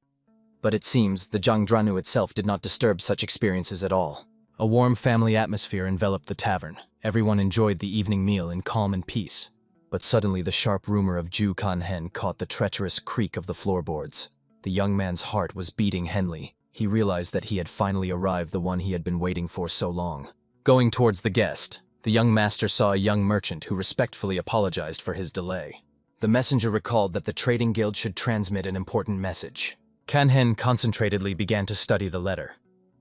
But it seems the Jang itself did not disturb such experiences at all. A warm family atmosphere enveloped the tavern. Everyone enjoyed the evening meal in calm and peace. But suddenly the sharp rumor of Ju Kanhen caught the treacherous creak of the floorboards. The young man's heart was beating henly. He realized that he had finally arrived, the one he had been waiting for so long. Going towards the guest, the young master saw a young merchant who respectfully apologized for his delay. The messenger recalled that the trading guild should transmit an important message. Kanhen concentratedly began to study the letter.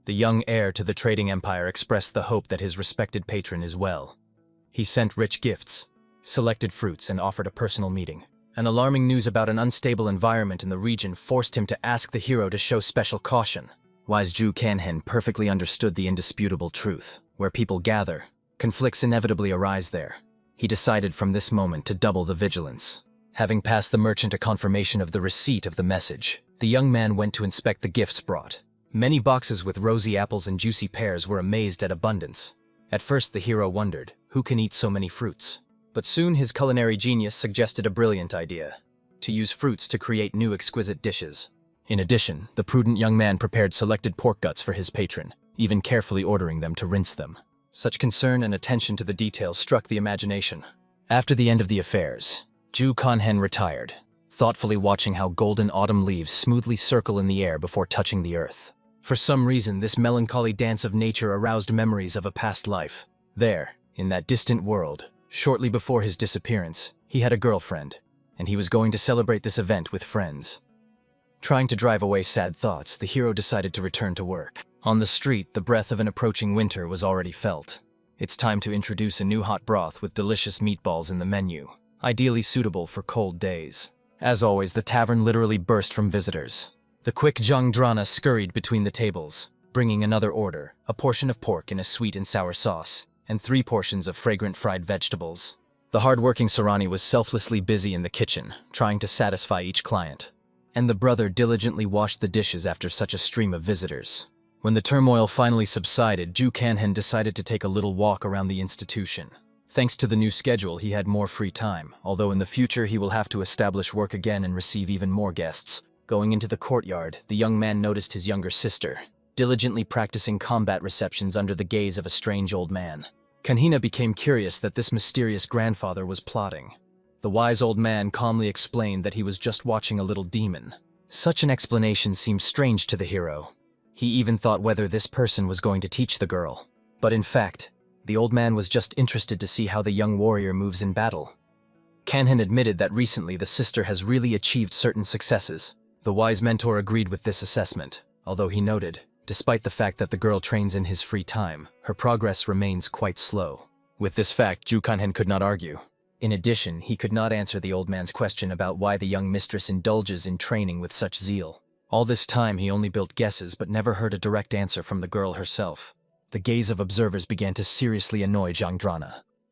The young heir to the trading empire expressed the hope that his respected patron is well. He sent rich gifts, selected fruits, and offered a personal meeting. An alarming news about an unstable environment in the region forced him to ask the hero to show special caution. Wise Ju Kanhen perfectly understood the indisputable truth. Where people gather, conflicts inevitably arise there. He decided from this moment to double the vigilance. Having passed the merchant a confirmation of the receipt of the message, the young man went to inspect the gifts brought. Many boxes with rosy apples and juicy pears were amazed at abundance. At first the hero wondered, who can eat so many fruits? But soon his culinary genius suggested a brilliant idea: to use fruits to create new exquisite dishes. In addition, the prudent young man prepared selected pork guts for his patron, even carefully ordering them to rinse them. Such concern and attention to the details struck the imagination. After the end of the affairs, Ju Kanhen retired, thoughtfully watching how golden autumn leaves smoothly circle in the air before touching the earth. For some reason, this melancholy dance of nature aroused memories of a past life. There, in that distant world, shortly before his disappearance, he had a girlfriend, and he was going to celebrate this event with friends. Trying to drive away sad thoughts, the hero decided to return to work. On the street, the breath of an approaching winter was already felt. It's time to introduce a new hot broth with delicious meatballs in the menu, ideally suitable for cold days. As always, the tavern literally burst from visitors. The quick Jang scurried between the tables, bringing another order, a portion of pork in a sweet and sour sauce, and 3 portions of fragrant fried vegetables. The hard-working Sarani was selflessly busy in the kitchen, trying to satisfy each client. And the brother diligently washed the dishes after such a stream of visitors. When the turmoil finally subsided, Ju Kanhen decided to take a little walk around the institution. Thanks to the new schedule, he had more free time, although in the future he will have to establish work again and receive even more guests. Going into the courtyard, the young man noticed his younger sister, diligently practicing combat receptions under the gaze of a strange old man. Kanhina became curious that this mysterious grandfather was plotting. The wise old man calmly explained that he was just watching a little demon. Such an explanation seemed strange to the hero. He even thought whether this person was going to teach the girl. But in fact, the old man was just interested to see how the young warrior moves in battle. Kanhen admitted that recently the sister has really achieved certain successes. The wise mentor agreed with this assessment, although he noted, despite the fact that the girl trains in his free time, her progress remains quite slow. With this fact, Ju Kanhen could not argue. In addition, he could not answer the old man's question about why the young mistress indulges in training with such zeal. All this time he only built guesses but never heard a direct answer from the girl herself. The gaze of observers began to seriously annoy Jang.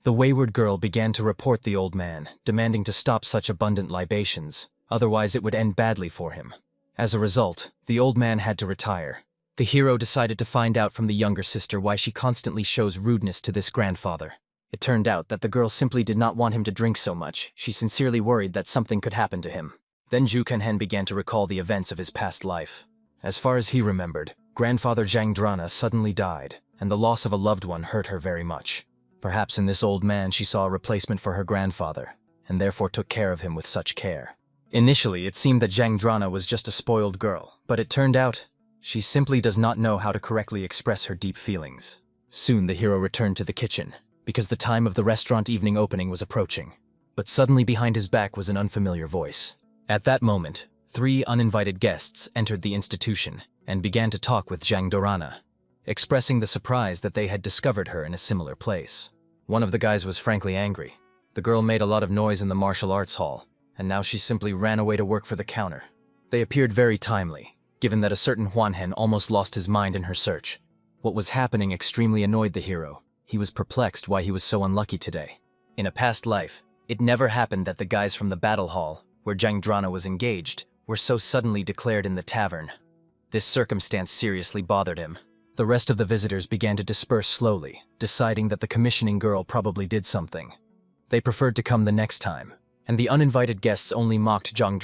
The wayward girl began to report the old man, demanding to stop such abundant libations, otherwise it would end badly for him. As a result, the old man had to retire. The hero decided to find out from the younger sister why she constantly shows rudeness to this grandfather. It turned out that the girl simply did not want him to drink so much. She sincerely worried that something could happen to him. Then Ju Kanhen began to recall the events of his past life. As far as he remembered, grandfather Jang suddenly died, and the loss of a loved one hurt her very much. Perhaps in this old man she saw a replacement for her grandfather, and therefore took care of him with such care. Initially, it seemed that Jang was just a spoiled girl, but it turned out she simply does not know how to correctly express her deep feelings. Soon the hero returned to the kitchen, because the time of the restaurant evening opening was approaching. But suddenly behind his back was an unfamiliar voice. At that moment, 3 uninvited guests entered the institution and began to talk with Jang, expressing the surprise that they had discovered her in a similar place. One of the guys was frankly angry. The girl made a lot of noise in the martial arts hall, and now she simply ran away to work for the counter. They appeared very timely, given that a certain Huanhen almost lost his mind in her search. What was happening extremely annoyed the hero. He was perplexed why he was so unlucky today. In a past life, it never happened that the guys from the battle hall, where Jang was engaged, were so suddenly declared in the tavern. This circumstance seriously bothered him. The rest of the visitors began to disperse slowly, deciding that the commissioning girl probably did something. They preferred to come the next time, and the uninvited guests only mocked Jang,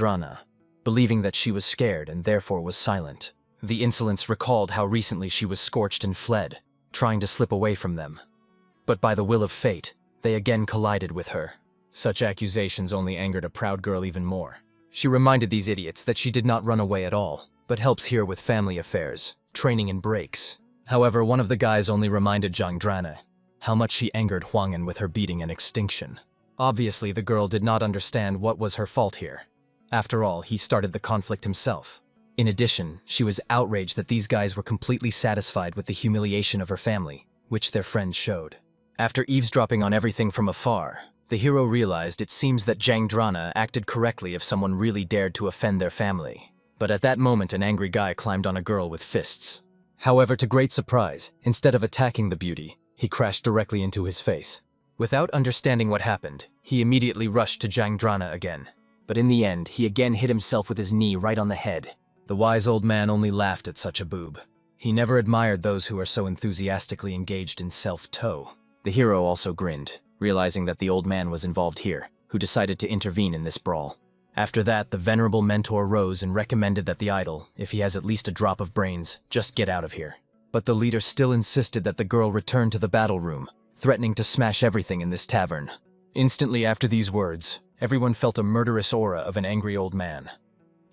believing that she was scared and therefore was silent. The insolence recalled how recently she was scorched and fled, trying to slip away from them. But by the will of fate, they again collided with her. Such accusations only angered a proud girl even more. She reminded these idiots that she did not run away at all, but helps here with family affairs, training and breaks. However, one of the guys only reminded Jang how much she angered Huangen with her beating and extinction. Obviously, the girl did not understand what was her fault here. After all, he started the conflict himself. In addition, she was outraged that these guys were completely satisfied with the humiliation of her family, which their friends showed. After eavesdropping on everything from afar, The hero realized it seems that Jang acted correctly if someone really dared to offend their family. But at that moment, an angry guy climbed on a girl with fists. However, to great surprise, instead of attacking the beauty, he crashed directly into his face. Without understanding what happened, he immediately rushed to Jang again. But in the end, he again hit himself with his knee right on the head. The wise old man only laughed at such a boob. He never admired those who are so enthusiastically engaged in self-tow. The hero also grinned, realizing that the old man was involved here, who decided to intervene in this brawl. After that, the venerable mentor rose and recommended that the idol, if he has at least a drop of brains, just get out of here. But the leader still insisted that the girl return to the battle room, threatening to smash everything in this tavern. Instantly after these words, everyone felt a murderous aura of an angry old man.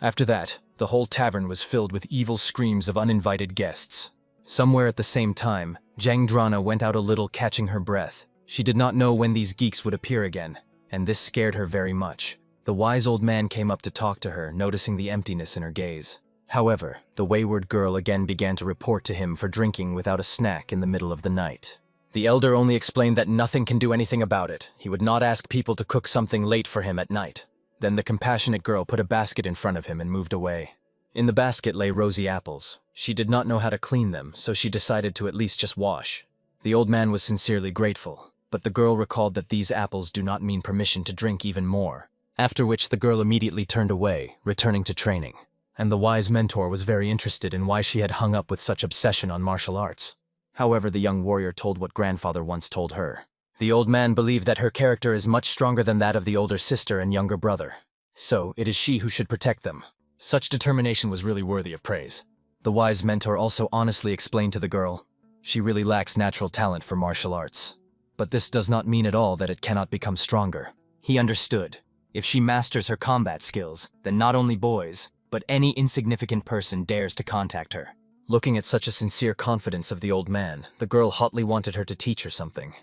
After that, the whole tavern was filled with evil screams of uninvited guests. Somewhere at the same time, Jang went out a little, catching her breath. She did not know when these geeks would appear again, and this scared her very much. The wise old man came up to talk to her, noticing the emptiness in her gaze. However, the wayward girl again began to report to him for drinking without a snack in the middle of the night. The elder only explained that nothing can do anything about it. He would not ask people to cook something late for him at night. Then the compassionate girl put a basket in front of him and moved away. In the basket lay rosy apples. She did not know how to clean them, so she decided to at least just wash. The old man was sincerely grateful, but the girl recalled that these apples do not mean permission to drink even more. After which the girl immediately turned away, returning to training. And the wise mentor was very interested in why she had hung up with such obsession on martial arts. However, the young warrior told what grandfather once told her. The old man believed that her character is much stronger than that of the older sister and younger brother. So, it is she who should protect them. Such determination was really worthy of praise. The wise mentor also honestly explained to the girl, she really lacks natural talent for martial arts. But this does not mean at all that it cannot become stronger. He understood. If she masters her combat skills, then not only boys, but any insignificant person dares to contact her. Looking at such a sincere confidence of the old man, the girl hotly wanted her to teach her something.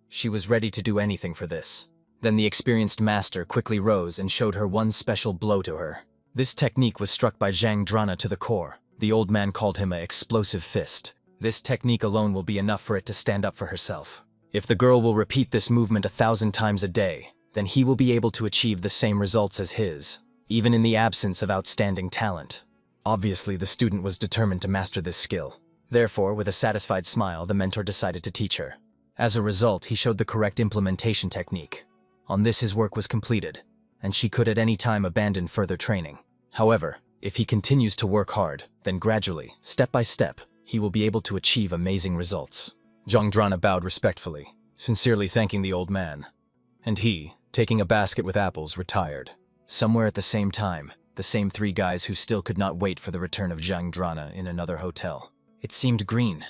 She was ready to do anything for this. Then the experienced master quickly rose and showed her one special blow to her. This technique was struck by Jang to the core. The old man called him an explosive fist. This technique alone will be enough for it to stand up for herself. If the girl will repeat this movement 1,000 times a day, then he will be able to achieve the same results as his, even in the absence of outstanding talent. Obviously, the student was determined to master this skill. Therefore, with a satisfied smile, the mentor decided to teach her. As a result, he showed the correct implementation technique. On this, his work was completed, and she could at any time abandon further training. However, if he continues to work hard, then gradually, step by step, he will be able to achieve amazing results. Jang bowed respectfully, sincerely thanking the old man. And he, taking a basket with apples, retired. Somewhere at the same time, the same 3 guys who still could not wait for the return of Jang in another hotel. It seemed green.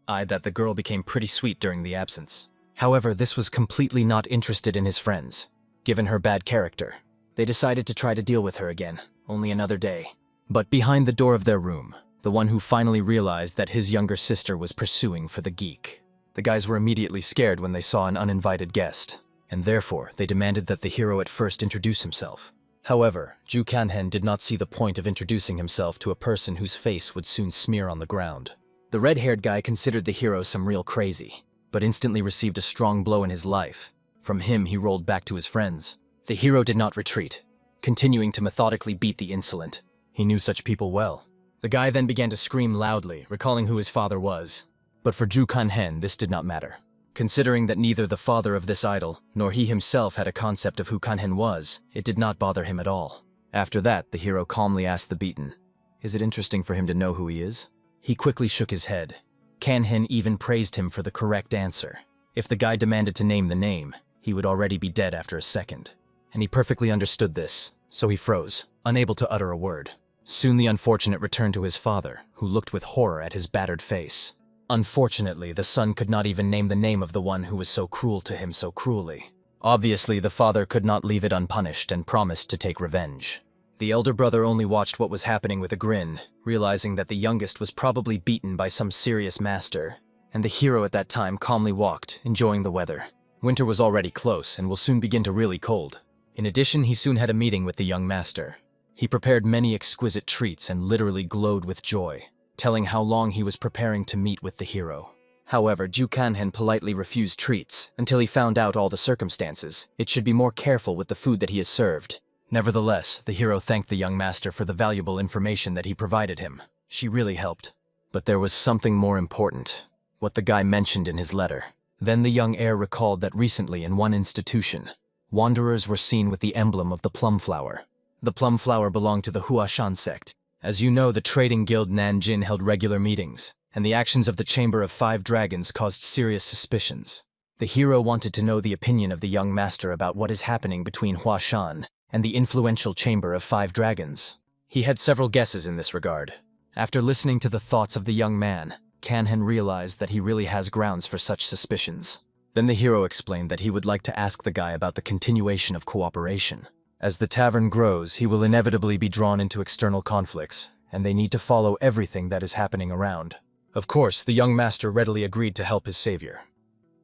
That the girl became pretty sweet during the absence. However, this was completely not interested in his friends. Given her bad character, they decided to try to deal with her again, only another day. But behind the door of their room, the one who finally realized that his younger sister was pursuing for the geek. The guys were immediately scared when they saw an uninvited guest, and therefore they demanded that the hero at first introduce himself. However, Ju Kanhen did not see the point of introducing himself to a person whose face would soon smear on the ground. The red-haired guy considered the hero some real crazy, but instantly received a strong blow in his life. From him, he rolled back to his friends. The hero did not retreat, continuing to methodically beat the insolent. He knew such people well. The guy then began to scream loudly, recalling who his father was. But for Ju Kanhen, this did not matter. Considering that neither the father of this idol, nor he himself had a concept of who Kanhen was, it did not bother him at all. After that, the hero calmly asked the beaten, "Is it interesting for him to know who he is?" He quickly shook his head. Kanhen even praised him for the correct answer. If the guy demanded to name the name, he would already be dead after a second. And he perfectly understood this, so he froze, unable to utter a word. Soon the unfortunate returned to his father, who looked with horror at his battered face. Unfortunately, the son could not even name the name of the one who was so cruel to him so cruelly. Obviously, the father could not leave it unpunished and promised to take revenge. The elder brother only watched what was happening with a grin, realizing that the youngest was probably beaten by some serious master, and the hero at that time calmly walked, enjoying the weather. Winter was already close and will soon begin to really cold. In addition, he soon had a meeting with the young master. He prepared many exquisite treats and literally glowed with joy, telling how long he was preparing to meet with the hero. However, Ju Kanhen politely refused treats until he found out all the circumstances. It should be more careful with the food that he is served. Nevertheless, the hero thanked the young master for the valuable information that he provided him. She really helped. But there was something more important, what the guy mentioned in his letter. Then the young heir recalled that recently in one institution, wanderers were seen with the emblem of the plum flower. The plum flower belonged to the Huashan sect. As you know, the trading guild Nanjin held regular meetings, and the actions of the Chamber of Five Dragons caused serious suspicions. The hero wanted to know the opinion of the young master about what is happening between Huashan and the influential Chamber of Five Dragons. He had several guesses in this regard. After listening to the thoughts of the young man, Kanhen realized that he really has grounds for such suspicions. Then the hero explained that he would like to ask the guy about the continuation of cooperation. As the tavern grows, he will inevitably be drawn into external conflicts, and they need to follow everything that is happening around. Of course, the young master readily agreed to help his savior.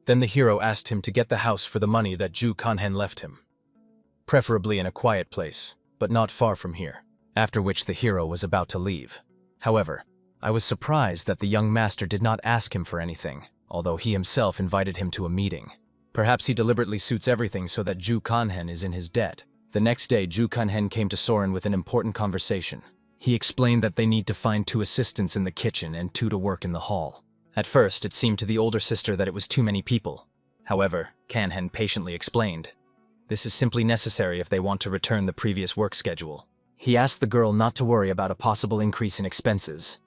Then the hero asked him to get the house for the money that Ju Kanhen left him, preferably in a quiet place, but not far from here, after which the hero was about to leave. However, I was surprised that the young master did not ask him for anything, although he himself invited him to a meeting. Perhaps he deliberately suits everything so that Ju Kanhen is in his debt. The next day, Ju Kanhen came to Soren with an important conversation. He explained that they need to find 2 assistants in the kitchen and 2 to work in the hall. At first, it seemed to the older sister that it was too many people. However, Kanhen patiently explained, this is simply necessary if they want to return the previous work schedule. He asked the girl not to worry about a possible increase in expenses.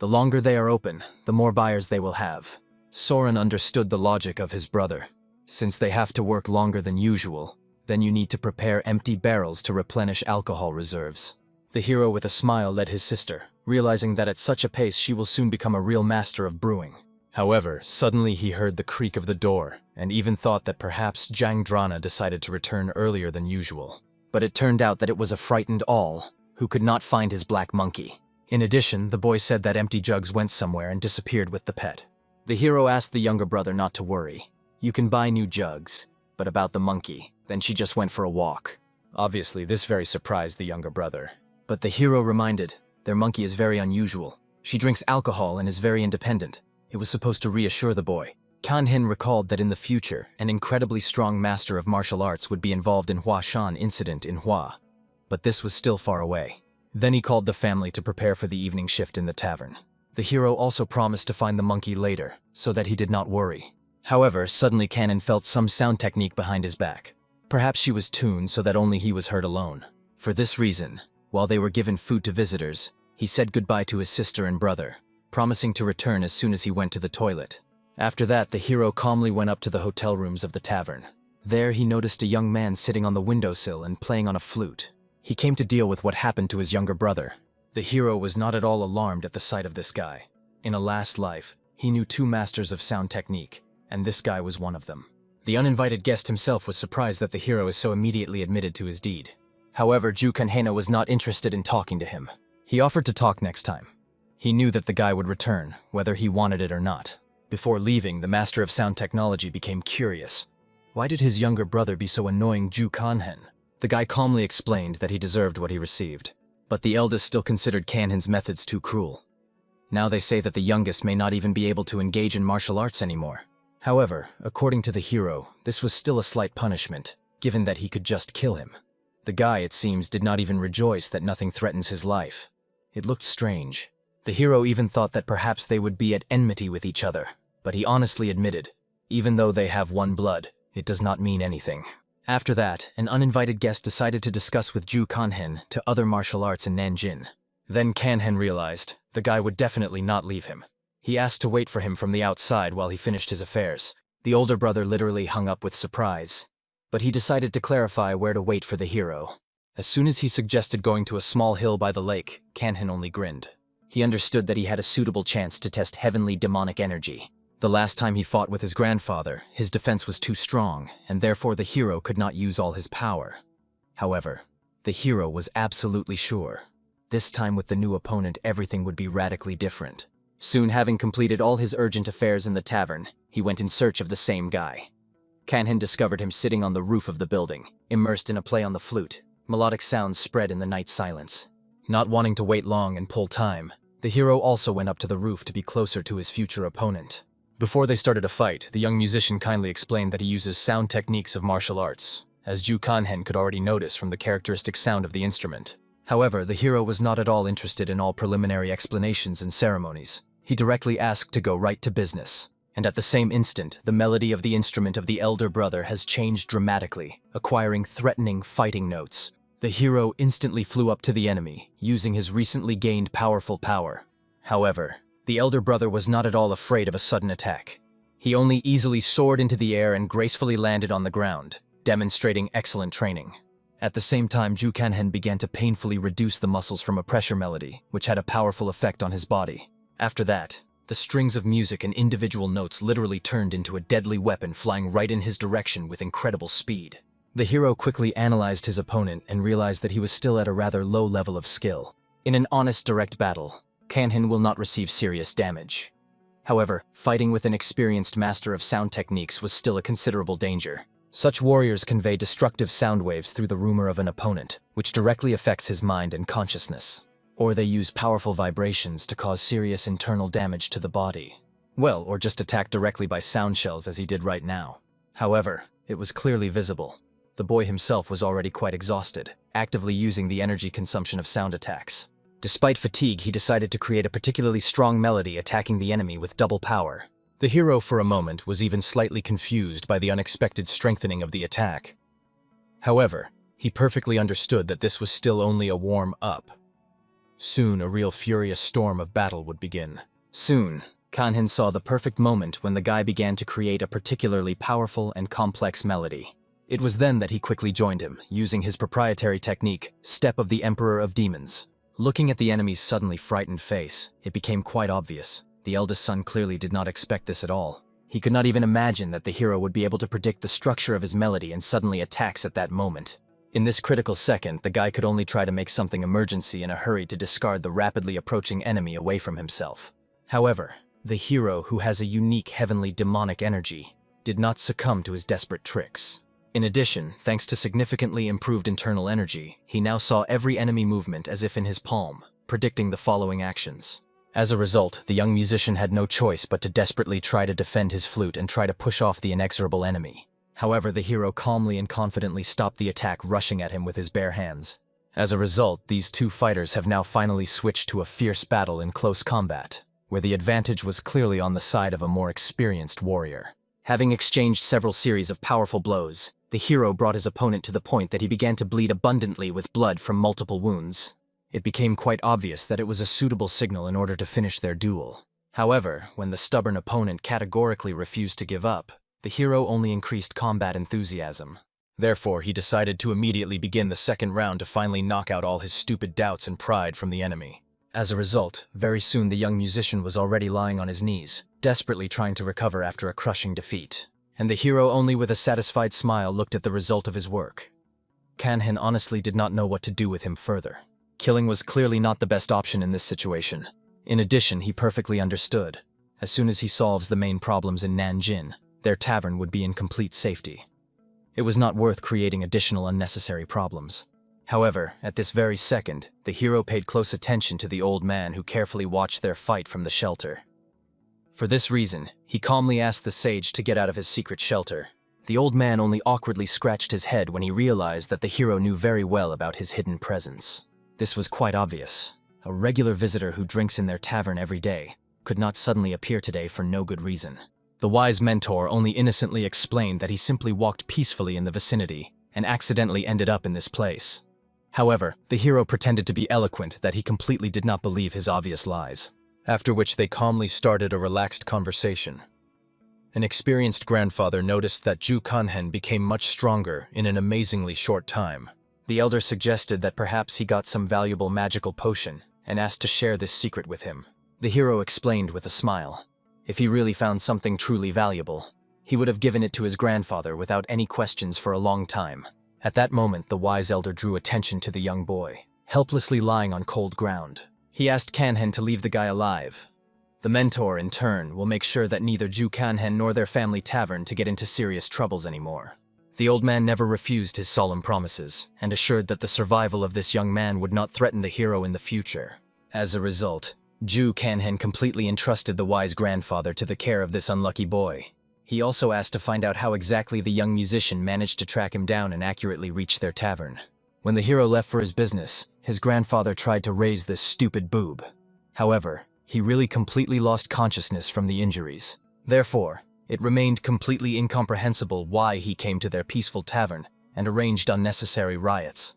The longer they are open, the more buyers they will have. Soren understood the logic of his brother. Since they have to work longer than usual, then you need to prepare empty barrels to replenish alcohol reserves. The hero with a smile led his sister, realizing that at such a pace she will soon become a real master of brewing. However, suddenly he heard the creak of the door, and even thought that perhaps Jang decided to return earlier than usual. But it turned out that it was a frightened All, who could not find his black monkey. In addition, the boy said that empty jugs went somewhere and disappeared with the pet. The hero asked the younger brother not to worry. You can buy new jugs, but about the monkey, then she just went for a walk. Obviously, this very surprised the younger brother. But the hero reminded, their monkey is very unusual. She drinks alcohol and is very independent. It was supposed to reassure the boy. Kanhen recalled that in the future, an incredibly strong master of martial arts would be involved in Huashan incident in Hua. But this was still far away. Then he called the family to prepare for the evening shift in the tavern. The hero also promised to find the monkey later, so that he did not worry. However, suddenly Kanhen felt some sound technique behind his back. Perhaps she was tuned so that only he was heard alone. For this reason, while they were given food to visitors, he said goodbye to his sister and brother, promising to return as soon as he went to the toilet. After that, the hero calmly went up to the hotel rooms of the tavern. There he noticed a young man sitting on the windowsill and playing on a flute. He came to deal with what happened to his younger brother. The hero was not at all alarmed at the sight of this guy. In a last life, he knew 2 masters of sound technique, and this guy was one of them. The uninvited guest himself was surprised that the hero is so immediately admitted to his deed. However, Ju Kanhena was not interested in talking to him. He offered to talk next time. He knew that the guy would return, whether he wanted it or not. Before leaving, the master of sound technology became curious. Why did his younger brother be so annoying Ju Kanhen? The guy calmly explained that he deserved what he received. But the eldest still considered Kanhen's methods too cruel. Now they say that the youngest may not even be able to engage in martial arts anymore. However, according to the hero, this was still a slight punishment, given that he could just kill him. The guy, it seems, did not even rejoice that nothing threatens his life. It looked strange. The hero even thought that perhaps they would be at enmity with each other, but he honestly admitted, even though they have one blood, it does not mean anything. After that, an uninvited guest decided to discuss with Ju Kanhen to other martial arts in Nanjin. Then Kanhen realized the guy would definitely not leave him. He asked to wait for him from the outside while he finished his affairs. The older brother literally hung up with surprise, but he decided to clarify where to wait for the hero. As soon as he suggested going to a small hill by the lake, Kanhen only grinned. He understood that he had a suitable chance to test heavenly demonic energy. The last time he fought with his grandfather, his defense was too strong, and therefore the hero could not use all his power. However, the hero was absolutely sure. This time with the new opponent, everything would be radically different. Soon, having completed all his urgent affairs in the tavern, he went in search of the same guy. Kanhen discovered him sitting on the roof of the building, immersed in a play on the flute. Melodic sounds spread in the night silence. Not wanting to wait long and pull time, the hero also went up to the roof to be closer to his future opponent. Before they started a fight, the young musician kindly explained that he uses sound techniques of martial arts, as Ju Kanhen could already notice from the characteristic sound of the instrument. However, the hero was not at all interested in all preliminary explanations and ceremonies. He directly asked to go right to business. And at the same instant, the melody of the instrument of the elder brother has changed dramatically, acquiring threatening, fighting notes. The hero instantly flew up to the enemy, using his recently gained powerful power. However, the elder brother was not at all afraid of a sudden attack. He only easily soared into the air and gracefully landed on the ground, demonstrating excellent training. At the same time, Ju Kanhen began to painfully reduce the muscles from a pressure melody, which had a powerful effect on his body. After that, the strings of music and individual notes literally turned into a deadly weapon flying right in his direction with incredible speed. The hero quickly analyzed his opponent and realized that he was still at a rather low level of skill. In an honest direct battle, Kanhen will not receive serious damage. However, fighting with an experienced master of sound techniques was still a considerable danger. Such warriors convey destructive sound waves through the rumor of an opponent, which directly affects his mind and consciousness. Or they use powerful vibrations to cause serious internal damage to the body. Well, or just attack directly by sound shells as he did right now. However, it was clearly visible. The boy himself was already quite exhausted, actively using the energy consumption of sound attacks. Despite fatigue, he decided to create a particularly strong melody attacking the enemy with double power. The hero for a moment was even slightly confused by the unexpected strengthening of the attack. However, he perfectly understood that this was still only a warm-up. Soon, a real furious storm of battle would begin. Soon, Kanhen saw the perfect moment when the guy began to create a particularly powerful and complex melody. It was then that he quickly joined him, using his proprietary technique, Step of the Emperor of Demons. Looking at the enemy's suddenly frightened face, it became quite obvious. The eldest son clearly did not expect this at all. He could not even imagine that the hero would be able to predict the structure of his melody and suddenly attacks at that moment. In this critical second, the guy could only try to make something emergency in a hurry to discard the rapidly approaching enemy away from himself. However, the hero, who has a unique heavenly demonic energy, did not succumb to his desperate tricks. In addition, thanks to significantly improved internal energy, he now saw every enemy movement as if in his palm, predicting the following actions. As a result, the young musician had no choice but to desperately try to defend his flute and try to push off the inexorable enemy. However, the hero calmly and confidently stopped the attack rushing at him with his bare hands. As a result, these two fighters have now finally switched to a fierce battle in close combat, where the advantage was clearly on the side of a more experienced warrior. Having exchanged several series of powerful blows, the hero brought his opponent to the point that he began to bleed abundantly with blood from multiple wounds. It became quite obvious that it was a suitable signal in order to finish their duel. However, when the stubborn opponent categorically refused to give up, the hero only increased combat enthusiasm. Therefore, he decided to immediately begin the second round to finally knock out all his stupid doubts and pride from the enemy. As a result, very soon the young musician was already lying on his knees, desperately trying to recover after a crushing defeat. And the hero only with a satisfied smile looked at the result of his work. Kanhen honestly did not know what to do with him further. Killing was clearly not the best option in this situation. In addition, he perfectly understood. As soon as he solves the main problems in Nanjin, their tavern would be in complete safety. It was not worth creating additional unnecessary problems. However, at this very second, the hero paid close attention to the old man who carefully watched their fight from the shelter. For this reason, he calmly asked the sage to get out of his secret shelter. The old man only awkwardly scratched his head when he realized that the hero knew very well about his hidden presence. This was quite obvious. A regular visitor who drinks in their tavern every day could not suddenly appear today for no good reason. The wise mentor only innocently explained that he simply walked peacefully in the vicinity and accidentally ended up in this place. However, the hero pretended to be eloquent that he completely did not believe his obvious lies. After which they calmly started a relaxed conversation. An experienced grandfather noticed that Ju Kanhen became much stronger in an amazingly short time. The elder suggested that perhaps he got some valuable magical potion and asked to share this secret with him. The hero explained with a smile. If he really found something truly valuable, he would have given it to his grandfather without any questions for a long time. At that moment, the wise elder drew attention to the young boy, helplessly lying on cold ground. He asked Kanhen to leave the guy alive. The mentor, in turn, will make sure that neither Ju Kanhen nor their family tavern to get into serious troubles anymore. The old man never refused his solemn promises, and assured that the survival of this young man would not threaten the hero in the future. As a result, Ju Kanhen completely entrusted the wise grandfather to the care of this unlucky boy. He also asked to find out how exactly the young musician managed to track him down and accurately reach their tavern. When the hero left for his business, his grandfather tried to raise this stupid boob. However, he really completely lost consciousness from the injuries. Therefore, it remained completely incomprehensible why he came to their peaceful tavern and arranged unnecessary riots.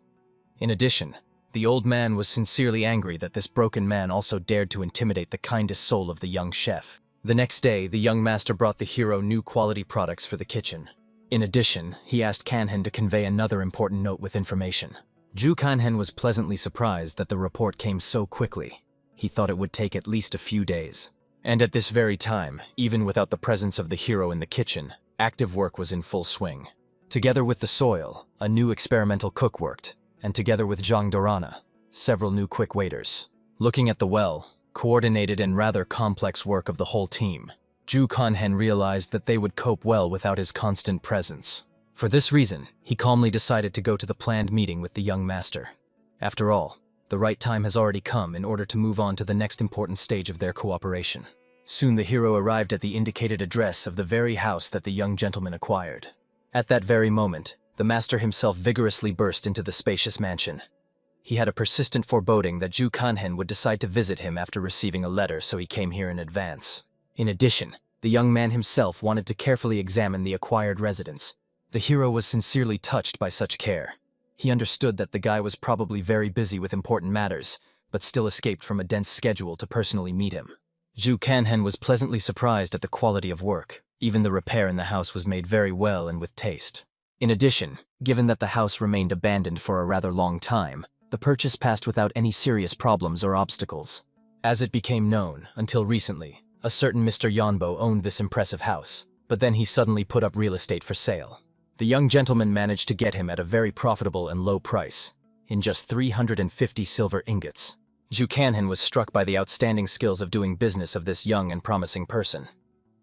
In addition, the old man was sincerely angry that this broken man also dared to intimidate the kindest soul of the young chef. The next day, the young master brought the hero new quality products for the kitchen. In addition, he asked Kanhen to convey another important note with information. Ju Kanhen was pleasantly surprised that the report came so quickly. He thought it would take at least a few days. And at this very time, even without the presence of the hero in the kitchen, active work was in full swing. Together with the soil, a new experimental cook worked, and together with Jang Dorana, several new quick waiters. Looking at the coordinated and rather complex work of the whole team, Ju Kanhen realized that they would cope well without his constant presence. For this reason, he calmly decided to go to the planned meeting with the young master. After all, the right time has already come in order to move on to the next important stage of their cooperation. Soon the hero arrived at the indicated address of the very house that the young gentleman acquired. At that very moment, the master himself vigorously burst into the spacious mansion. He had a persistent foreboding that Ju Kanhen would decide to visit him after receiving a letter, so he came here in advance. In addition, the young man himself wanted to carefully examine the acquired residence. The hero was sincerely touched by such care. He understood that the guy was probably very busy with important matters, but still escaped from a dense schedule to personally meet him. Ju Kanhen was pleasantly surprised at the quality of work. Even the repair in the house was made very well and with taste. In addition, given that the house remained abandoned for a rather long time, the purchase passed without any serious problems or obstacles. As it became known, until recently, a certain Mr. Yonbo owned this impressive house, but then he suddenly put up real estate for sale. The young gentleman managed to get him at a very profitable and low price, in just 350 silver ingots. Ju Kanhen was struck by the outstanding skills of doing business of this young and promising person.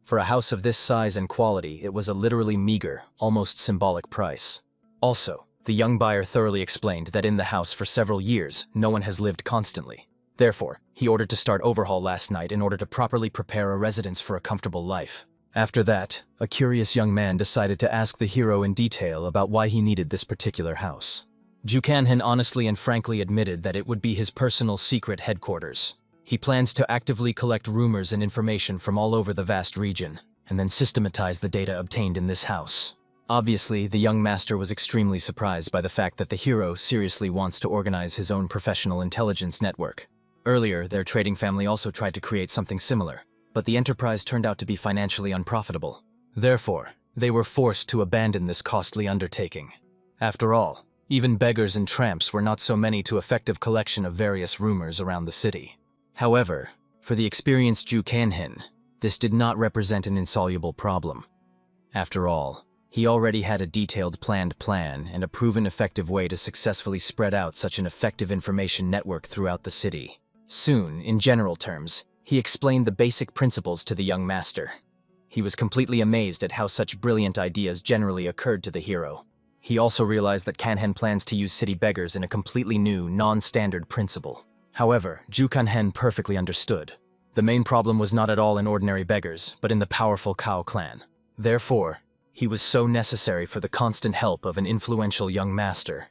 For a house of this size and quality, it was a literally meager, almost symbolic price. Also, the young buyer thoroughly explained that in the house for several years, no one has lived constantly. Therefore, he ordered to start overhaul last night in order to properly prepare a residence for a comfortable life. After that, a curious young man decided to ask the hero in detail about why he needed this particular house. Ju Kanhen honestly and frankly admitted that it would be his personal secret headquarters. He plans to actively collect rumors and information from all over the vast region, and then systematize the data obtained in this house. Obviously, the young master was extremely surprised by the fact that the hero seriously wants to organize his own professional intelligence network. Earlier, their trading family also tried to create something similar, but the enterprise turned out to be financially unprofitable. Therefore, they were forced to abandon this costly undertaking. After all, even beggars and tramps were not so many to effective collection of various rumors around the city. However, for the experienced Ju Kanhen, this did not represent an insoluble problem. After all, he already had a detailed planned plan and a proven effective way to successfully spread out such an effective information network throughout the city. Soon, in general terms, he explained the basic principles to the young master. He was completely amazed at how such brilliant ideas generally occurred to the hero. He also realized that Kanhen plans to use city beggars in a completely new, non-standard principle. However, Ju Kanhen perfectly understood. The main problem was not at all in ordinary beggars, but in the powerful Cao clan. Therefore, he was so necessary for the constant help of an influential young master.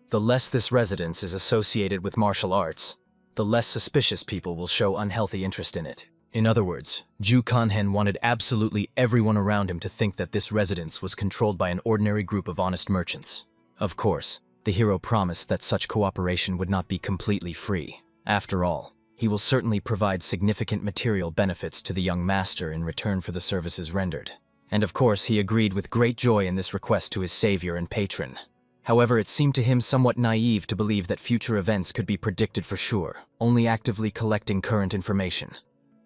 The less this residence is associated with martial arts, the less suspicious people will show unhealthy interest in it. In other words, Ju Kanhen wanted absolutely everyone around him to think that this residence was controlled by an ordinary group of honest merchants. Of course, the hero promised that such cooperation would not be completely free. After all, he will certainly provide significant material benefits to the young master in return for the services rendered. And of course, he agreed with great joy in this request to his savior and patron. However, it seemed to him somewhat naive to believe that future events could be predicted for sure, only actively collecting current information.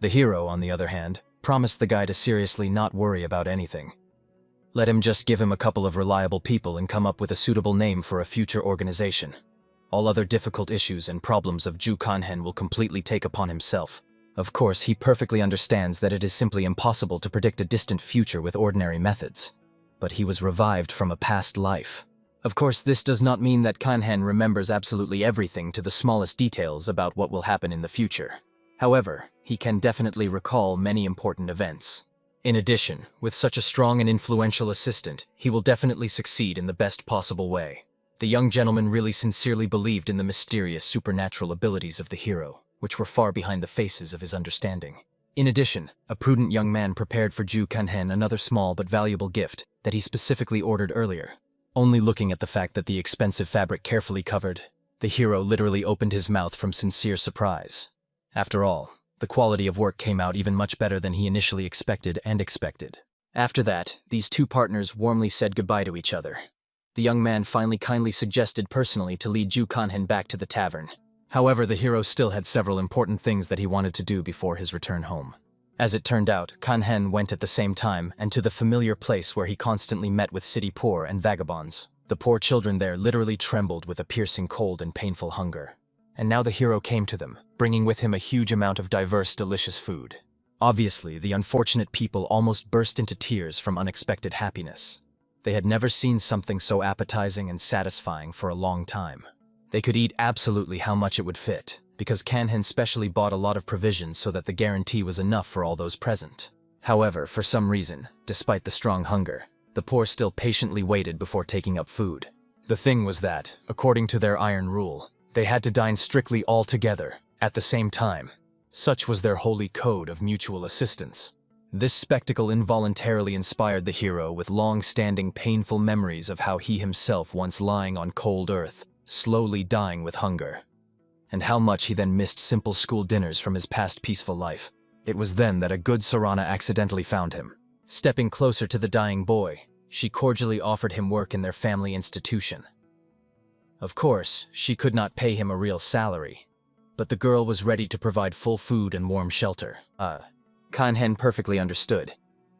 The hero, on the other hand, promised the guy to seriously not worry about anything. Let him just give him a couple of reliable people and come up with a suitable name for a future organization. All other difficult issues and problems of Ju Kanhen will completely take upon himself. Of course, he perfectly understands that it is simply impossible to predict a distant future with ordinary methods. But he was revived from a past life. Of course, this does not mean that Kanhen remembers absolutely everything to the smallest details about what will happen in the future. However, he can definitely recall many important events. In addition, with such a strong and influential assistant, he will definitely succeed in the best possible way. The young gentleman really sincerely believed in the mysterious supernatural abilities of the hero, which were far behind the faces of his understanding. In addition, a prudent young man prepared for Ju Kanhen another small but valuable gift that he specifically ordered earlier. Only looking at the fact that the expensive fabric carefully covered, the hero literally opened his mouth from sincere surprise. After all, the quality of work came out even much better than he initially expected. After that, these two partners warmly said goodbye to each other. The young man finally kindly suggested personally to lead Ju Kanhen back to the tavern. However, the hero still had several important things that he wanted to do before his return home. As it turned out, Kanhen went at the same time and to the familiar place where he constantly met with city poor and vagabonds. The poor children there literally trembled with a piercing cold and painful hunger. And now the hero came to them, bringing with him a huge amount of diverse, delicious food. Obviously, the unfortunate people almost burst into tears from unexpected happiness. They had never seen something so appetizing and satisfying for a long time. They could eat absolutely how much it would fit, because Kanhen specially bought a lot of provisions so that the guarantee was enough for all those present. However, for some reason, despite the strong hunger, the poor still patiently waited before taking up food. The thing was that, according to their iron rule, they had to dine strictly all together, at the same time. Such was their holy code of mutual assistance. This spectacle involuntarily inspired the hero with long-standing painful memories of how he himself once lying on cold earth, slowly dying with hunger. And how much he then missed simple school dinners from his past peaceful life. It was then that a good Sarana accidentally found him. Stepping closer to the dying boy, she cordially offered him work in their family institution. Of course, she could not pay him a real salary, but the girl was ready to provide full food and warm shelter. Kanhen perfectly understood.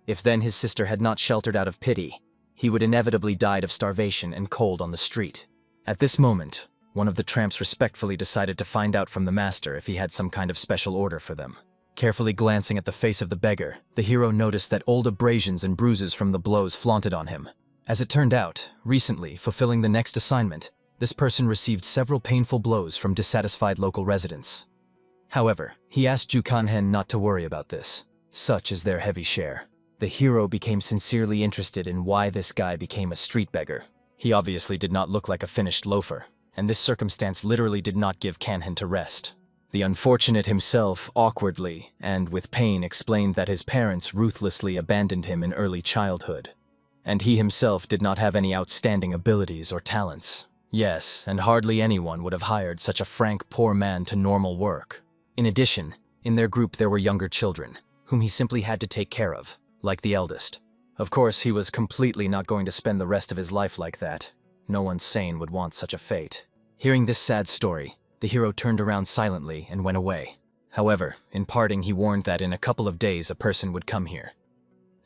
If then his sister had not sheltered out of pity, he would inevitably died of starvation and cold on the street. At this moment, one of the tramps respectfully decided to find out from the master if he had some kind of special order for them. Carefully glancing at the face of the beggar, the hero noticed that old abrasions and bruises from the blows flaunted on him. As it turned out, recently, fulfilling the next assignment, this person received several painful blows from dissatisfied local residents. However, he asked Ju Kanhen not to worry about this. Such is their heavy share. The hero became sincerely interested in why this guy became a street beggar. He obviously did not look like a finished loafer, and this circumstance literally did not give Kanhen to rest. The unfortunate himself awkwardly and with pain explained that his parents ruthlessly abandoned him in early childhood, and he himself did not have any outstanding abilities or talents. Yes, and hardly anyone would have hired such a frank poor man to normal work. In addition, in their group there were younger children, whom he simply had to take care of, like the eldest. Of course, he was completely not going to spend the rest of his life like that. No one sane would want such a fate. Hearing this sad story, the hero turned around silently and went away. However, in parting he warned that in a couple of days a person would come here.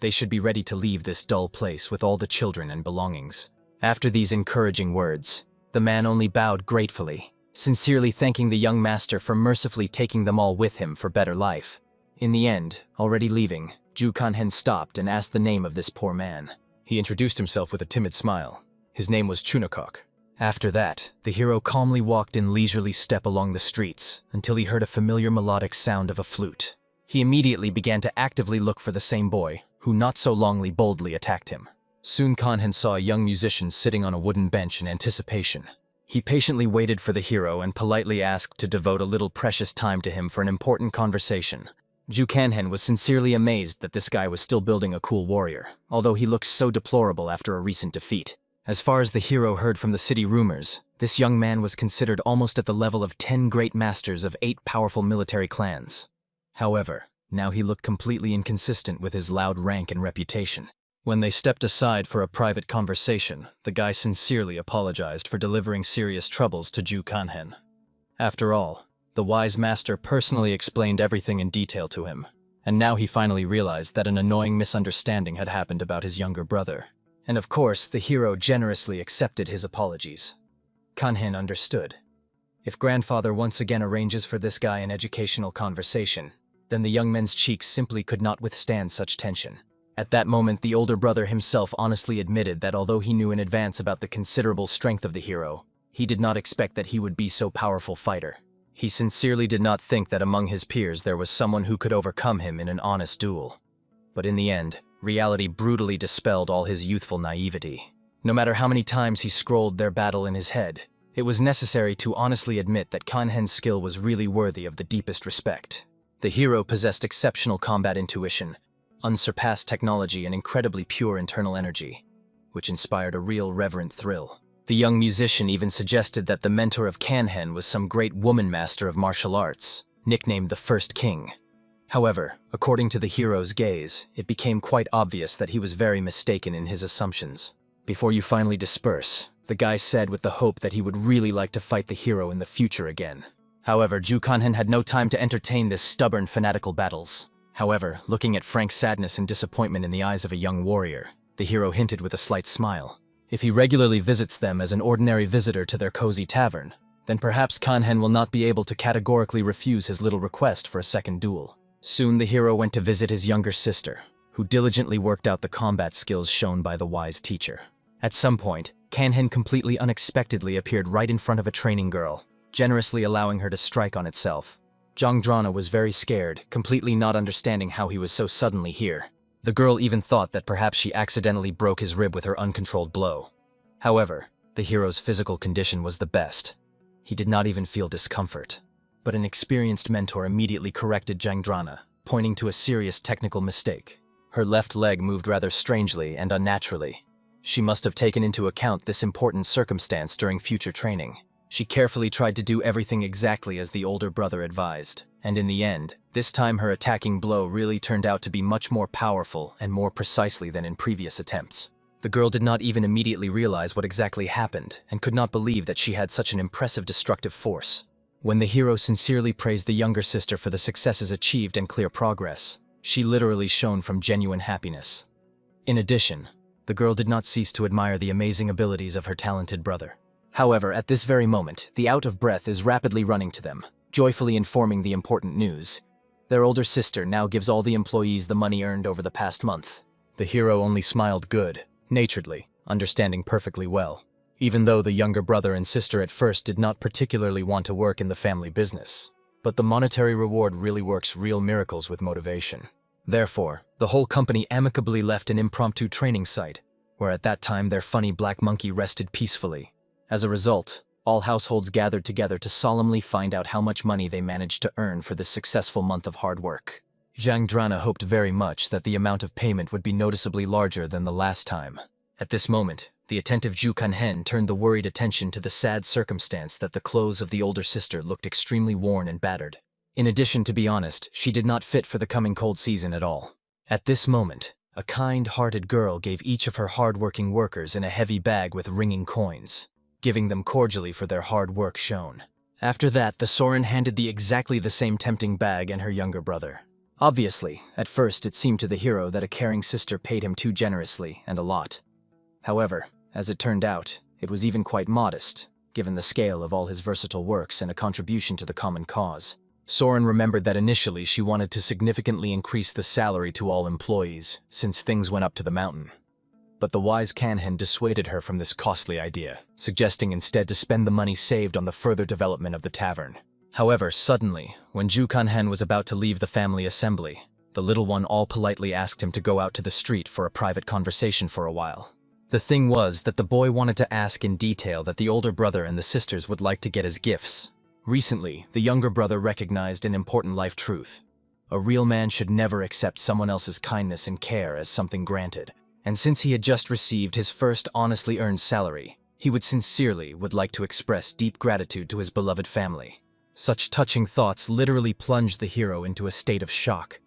They should be ready to leave this dull place with all the children and belongings. After these encouraging words, the man only bowed gratefully, sincerely thanking the young master for mercifully taking them all with him for better life. In the end, already leaving, Ju Kanhen stopped and asked the name of this poor man. He introduced himself with a timid smile. His name was Chunakok. After that, the hero calmly walked in leisurely step along the streets until he heard a familiar melodic sound of a flute. He immediately began to actively look for the same boy, who not so longly boldly attacked him. Soon Kanhen saw a young musician sitting on a wooden bench in anticipation. He patiently waited for the hero and politely asked to devote a little precious time to him for an important conversation. Ju Kanhen was sincerely amazed that this guy was still building a cool warrior, although he looked so deplorable after a recent defeat. As far as the hero heard from the city rumors, this young man was considered almost at the level of 10 great masters of 8 powerful military clans. However, now he looked completely inconsistent with his loud rank and reputation. When they stepped aside for a private conversation, the guy sincerely apologized for delivering serious troubles to Ju Kanhen. After all, the wise master personally explained everything in detail to him, and now he finally realized that an annoying misunderstanding had happened about his younger brother. And of course, the hero generously accepted his apologies. Kanhen understood. If grandfather once again arranges for this guy an educational conversation, then the young man's cheeks simply could not withstand such tension. At that moment, the older brother himself honestly admitted that although he knew in advance about the considerable strength of the hero, he did not expect that he would be so powerful fighter. He sincerely did not think that among his peers there was someone who could overcome him in an honest duel. But in the end, reality brutally dispelled all his youthful naivety. No matter how many times he scrolled their battle in his head, it was necessary to honestly admit that Kanhen's skill was really worthy of the deepest respect. The hero possessed exceptional combat intuition, unsurpassed technology, and incredibly pure internal energy, which inspired a real reverent thrill. The young musician even suggested that the mentor of Kanhen was some great woman master of martial arts, nicknamed the First King. However, according to the hero's gaze, it became quite obvious that he was very mistaken in his assumptions. Before you finally disperse, the guy said with the hope that he would really like to fight the hero in the future again. However, Ju Kanhen had no time to entertain this stubborn, fanatical battles. However, looking at Frank's sadness and disappointment in the eyes of a young warrior, the hero hinted with a slight smile. If he regularly visits them as an ordinary visitor to their cozy tavern, then perhaps Kanhen will not be able to categorically refuse his little request for a second duel. Soon the hero went to visit his younger sister, who diligently worked out the combat skills shown by the wise teacher. At some point, Kanhen completely unexpectedly appeared right in front of a training girl, generously allowing her to strike on itself. Jang was very scared, completely not understanding how he was so suddenly here. The girl even thought that perhaps she accidentally broke his rib with her uncontrolled blow. However, the hero's physical condition was the best. He did not even feel discomfort. But an experienced mentor immediately corrected Jang, pointing to a serious technical mistake. Her left leg moved rather strangely and unnaturally. She must have taken into account this important circumstance during future training. She carefully tried to do everything exactly as the older brother advised, and in the end, this time her attacking blow really turned out to be much more powerful and more precisely than in previous attempts. The girl did not even immediately realize what exactly happened and could not believe that she had such an impressive destructive force. When the hero sincerely praised the younger sister for the successes achieved and clear progress, she literally shone from genuine happiness. In addition, the girl did not cease to admire the amazing abilities of her talented brother. However, at this very moment, the out of breath is rapidly running to them, joyfully informing the important news. Their older sister now gives all the employees the money earned over the past month. The hero only smiled good-naturedly, understanding perfectly well, even though the younger brother and sister at first did not particularly want to work in the family business. But the monetary reward really works real miracles with motivation. Therefore, the whole company amicably left an impromptu training site, where at that time their funny black monkey rested peacefully. As a result, all households gathered together to solemnly find out how much money they managed to earn for this successful month of hard work. Jang hoped very much that the amount of payment would be noticeably larger than the last time. At this moment, the attentive Ju Kanhen turned the worried attention to the sad circumstance that the clothes of the older sister looked extremely worn and battered. In addition, to be honest, she did not fit for the coming cold season at all. At this moment, a kind-hearted girl gave each of her hard-working workers in a heavy bag with ringing coins, giving them cordially for their hard work shown. After that, the Soren handed exactly the same tempting bag and her younger brother. Obviously, at first it seemed to the hero that a caring sister paid him too generously and a lot. However, as it turned out, it was even quite modest, given the scale of all his versatile works and a contribution to the common cause. Soren remembered that initially she wanted to significantly increase the salary to all employees, since things went up to the mountain. But the wise Kanhen dissuaded her from this costly idea, suggesting instead to spend the money saved on the further development of the tavern. However, suddenly, when Ju Kanhen was about to leave the family assembly, the little one all politely asked him to go out to the street for a private conversation for a while. The thing was that the boy wanted to ask in detail that the older brother and the sisters would like to get as gifts. Recently, the younger brother recognized an important life truth. A real man should never accept someone else's kindness and care as something granted. And since he had just received his first honestly earned salary, he would like to express deep gratitude to his beloved family. Such touching thoughts literally plunged the hero into a state of shock.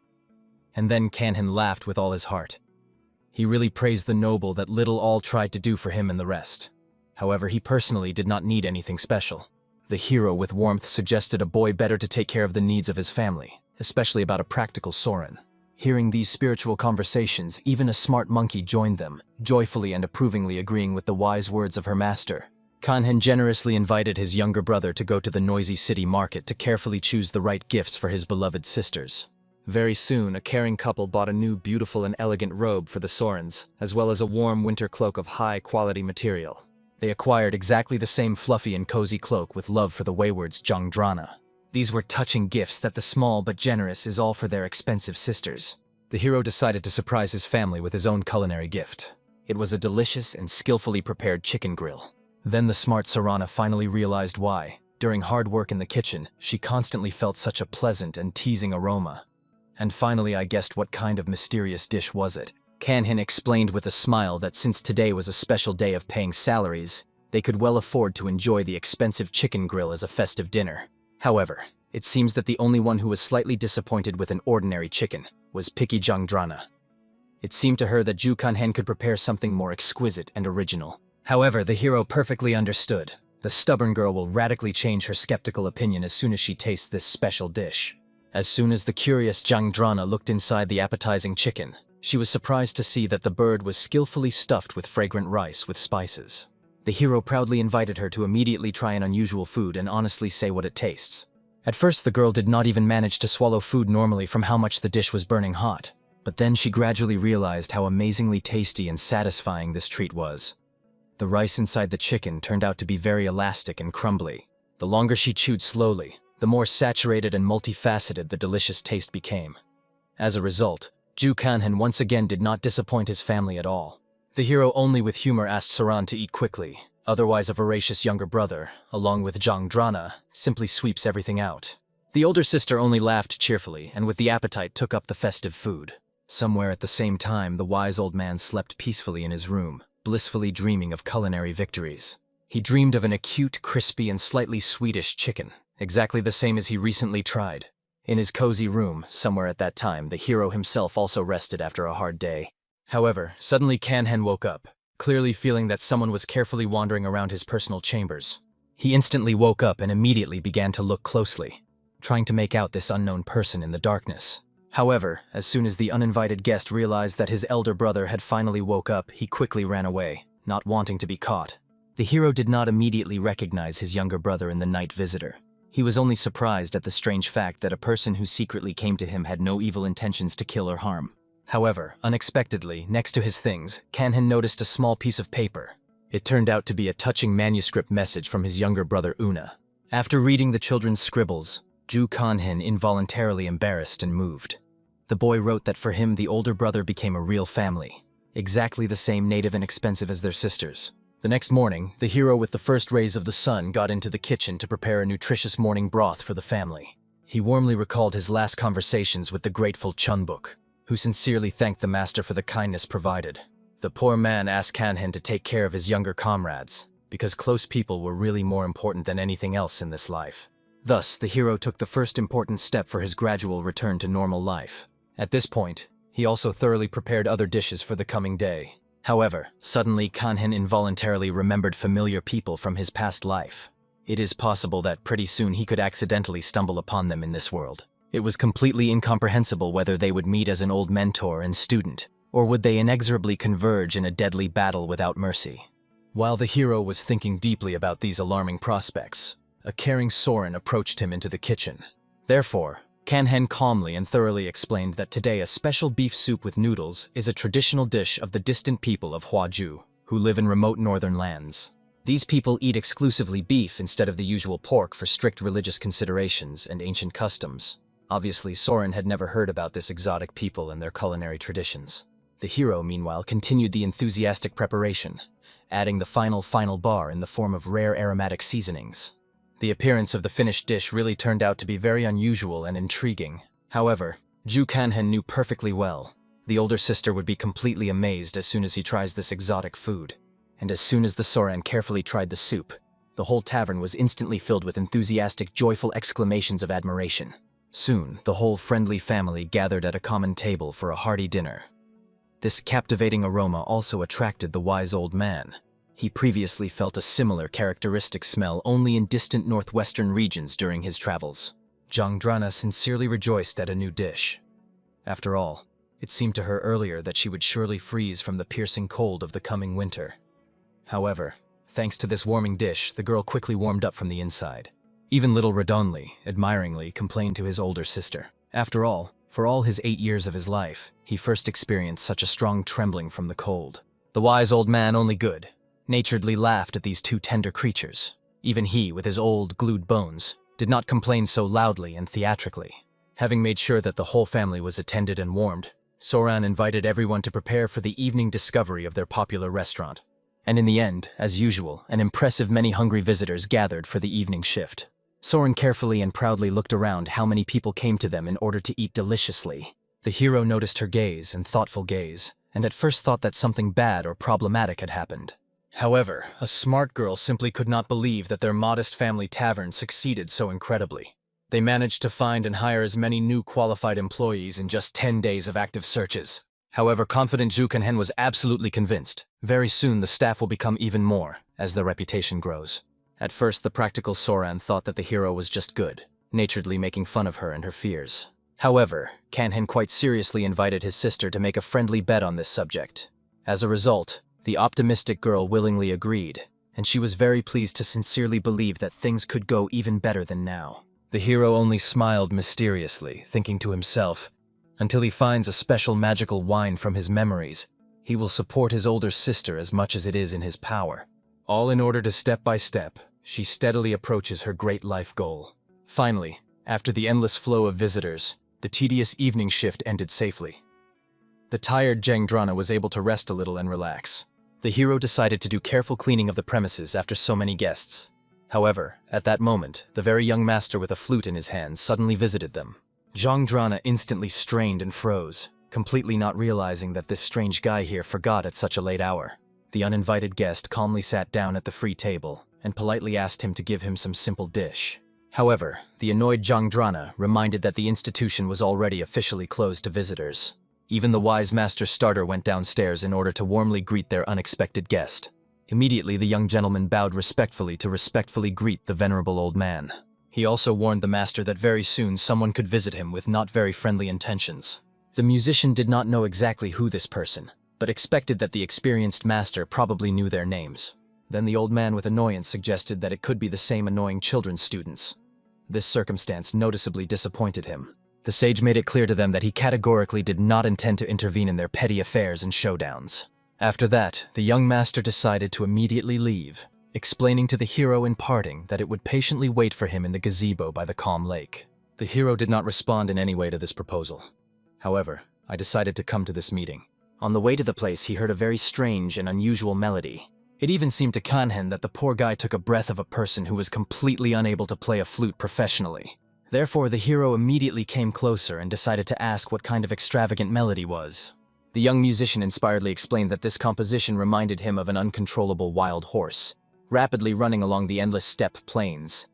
And then Kanhen laughed with all his heart. He really praised the noble that little all tried to do for him and the rest. However, he personally did not need anything special. The hero with warmth suggested a boy better to take care of the needs of his family, especially about a practical Soren. Hearing these spiritual conversations, even a smart monkey joined them, joyfully and approvingly agreeing with the wise words of her master. Kanhen generously invited his younger brother to go to the noisy city market to carefully choose the right gifts for his beloved sisters. Very soon, a caring couple bought a new beautiful and elegant robe for the Sorens, as well as a warm winter cloak of high-quality material. They acquired exactly the same fluffy and cozy cloak with love for the wayward's Jang. These were touching gifts that the small but generous is all for their expensive sisters. The hero decided to surprise his family with his own culinary gift. It was a delicious and skillfully prepared chicken grill. Then the smart Sarana finally realized why, during hard work in the kitchen, she constantly felt such a pleasant and teasing aroma. And finally I guessed what kind of mysterious dish was it. Kanhin explained with a smile that since today was a special day of paying salaries, they could well afford to enjoy the expensive chicken grill as a festive dinner. However, it seems that the only one who was slightly disappointed with an ordinary chicken was picky Jang. It seemed to her that Ju Kanhen could prepare something more exquisite and original. However, the hero perfectly understood. The stubborn girl will radically change her skeptical opinion as soon as she tastes this special dish. As soon as the curious Jang looked inside the appetizing chicken, she was surprised to see that the bird was skillfully stuffed with fragrant rice with spices. The hero proudly invited her to immediately try an unusual food and honestly say what it tastes. At first the girl did not even manage to swallow food normally from how much the dish was burning hot. But then she gradually realized how amazingly tasty and satisfying this treat was. The rice inside the chicken turned out to be very elastic and crumbly. The longer she chewed slowly, the more saturated and multifaceted the delicious taste became. As a result, Ju Kanhen once again did not disappoint his family at all. The hero only with humor asked Saran to eat quickly, otherwise a voracious younger brother, along with Jang, simply sweeps everything out. The older sister only laughed cheerfully and with the appetite took up the festive food. Somewhere at the same time, the wise old man slept peacefully in his room, blissfully dreaming of culinary victories. He dreamed of an acute, crispy, and slightly sweetish chicken, exactly the same as he recently tried. In his cozy room, somewhere at that time, the hero himself also rested after a hard day. However, suddenly Kanhen woke up, clearly feeling that someone was carefully wandering around his personal chambers. He instantly woke up and immediately began to look closely, trying to make out this unknown person in the darkness. However, as soon as the uninvited guest realized that his elder brother had finally woke up, he quickly ran away, not wanting to be caught. The hero did not immediately recognize his younger brother in the night visitor. He was only surprised at the strange fact that a person who secretly came to him had no evil intentions to kill or harm. However, unexpectedly, next to his things, Kanhen noticed a small piece of paper. It turned out to be a touching manuscript message from his younger brother Una. After reading the children's scribbles, Ju Kanhen involuntarily embarrassed and moved. The boy wrote that for him the older brother became a real family, exactly the same native and expensive as their sisters. The next morning, the hero with the first rays of the sun got into the kitchen to prepare a nutritious morning broth for the family. He warmly recalled his last conversations with the grateful Chunbuk, who sincerely thanked the master for the kindness provided. The poor man asked Kanhen to take care of his younger comrades, because close people were really more important than anything else in this life. Thus, the hero took the first important step for his gradual return to normal life. At this point, he also thoroughly prepared other dishes for the coming day. However, suddenly Kanhen involuntarily remembered familiar people from his past life. It is possible that pretty soon he could accidentally stumble upon them in this world. It was completely incomprehensible whether they would meet as an old mentor and student, or would they inexorably converge in a deadly battle without mercy. While the hero was thinking deeply about these alarming prospects, a caring Soren approached him into the kitchen. Therefore, Kanhen calmly and thoroughly explained that today a special beef soup with noodles is a traditional dish of the distant people of Huaju, who live in remote northern lands. These people eat exclusively beef instead of the usual pork for strict religious considerations and ancient customs. Obviously, Soren had never heard about this exotic people and their culinary traditions. The hero, meanwhile, continued the enthusiastic preparation, adding the final bar in the form of rare aromatic seasonings. The appearance of the finished dish really turned out to be very unusual and intriguing. However, Ju Kanhen knew perfectly well the older sister would be completely amazed as soon as he tries this exotic food. And as soon as the Soran carefully tried the soup, the whole tavern was instantly filled with enthusiastic, joyful exclamations of admiration. Soon, the whole friendly family gathered at a common table for a hearty dinner. This captivating aroma also attracted the wise old man. He previously felt a similar characteristic smell only in distant northwestern regions during his travels. Jang sincerely rejoiced at a new dish. After all, it seemed to her earlier that she would surely freeze from the piercing cold of the coming winter. However, thanks to this warming dish, the girl quickly warmed up from the inside. Even little Redonli, admiringly, complained to his older sister. After all, for all his 8 years of his life, he first experienced such a strong trembling from the cold. The wise old man only good naturedly laughed at these two tender creatures. Even he, with his old, glued bones, did not complain so loudly and theatrically. Having made sure that the whole family was attended and warmed, Soran invited everyone to prepare for the evening discovery of their popular restaurant. And in the end, as usual, an impressive many hungry visitors gathered for the evening shift. Soran carefully and proudly looked around how many people came to them in order to eat deliciously. The hero noticed her gaze and thoughtful gaze, and at first thought that something bad or problematic had happened. However, a smart girl simply could not believe that their modest family tavern succeeded so incredibly. They managed to find and hire as many new qualified employees in just 10 days of active searches. However, confident Zhu Kanhen was absolutely convinced. Very soon the staff will become even more, as their reputation grows. At first, the practical Soran thought that the hero was just good, naturedly making fun of her and her fears. However, Kanhen quite seriously invited his sister to make a friendly bet on this subject. As a result, the optimistic girl willingly agreed, and she was very pleased to sincerely believe that things could go even better than now. The hero only smiled mysteriously, thinking to himself, until he finds a special magical wine from his memories, he will support his older sister as much as it is in his power. All in order to step by step, she steadily approaches her great life goal. Finally, after the endless flow of visitors, the tedious evening shift ended safely. The tired Jang was able to rest a little and relax. The hero decided to do careful cleaning of the premises after so many guests. However, at that moment, the very young master with a flute in his hands suddenly visited them. Jang instantly strained and froze, completely not realizing that this strange guy here forgot at such a late hour. The uninvited guest calmly sat down at the free table and politely asked him to give him some simple dish. However, the annoyed Jang reminded that the institution was already officially closed to visitors. Even the wise master starter went downstairs in order to warmly greet their unexpected guest. Immediately, the young gentleman bowed respectfully to respectfully greet the venerable old man. He also warned the master that very soon someone could visit him with not very friendly intentions. The musician did not know exactly who this person, but expected that the experienced master probably knew their names. Then the old man with annoyance suggested that it could be the same annoying children's students. This circumstance noticeably disappointed him. The sage made it clear to them that he categorically did not intend to intervene in their petty affairs and showdowns. After that, the young master decided to immediately leave, explaining to the hero in parting that it would patiently wait for him in the gazebo by the calm lake. The hero did not respond in any way to this proposal. However, I decided to come to this meeting. On the way to the place, he heard a very strange and unusual melody. It even seemed to Kanhen that the poor guy took a breath of a person who was completely unable to play a flute professionally. Therefore, the hero immediately came closer and decided to ask what kind of extravagant melody was. The young musician inspiredly explained that this composition reminded him of an uncontrollable wild horse, rapidly running along the endless steppe plains,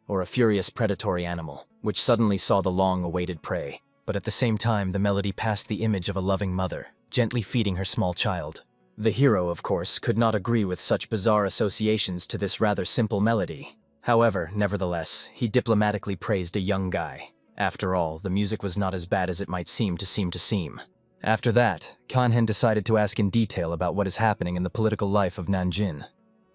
or a furious predatory animal, which suddenly saw the long-awaited prey. But at the same time, the melody passed the image of a loving mother, gently feeding her small child. The hero, of course, could not agree with such bizarre associations to this rather simple melody. However, nevertheless, he diplomatically praised a young guy. After all, the music was not as bad as it might seem. After that, Kanhen decided to ask in detail about what is happening in the political life of Nanjing.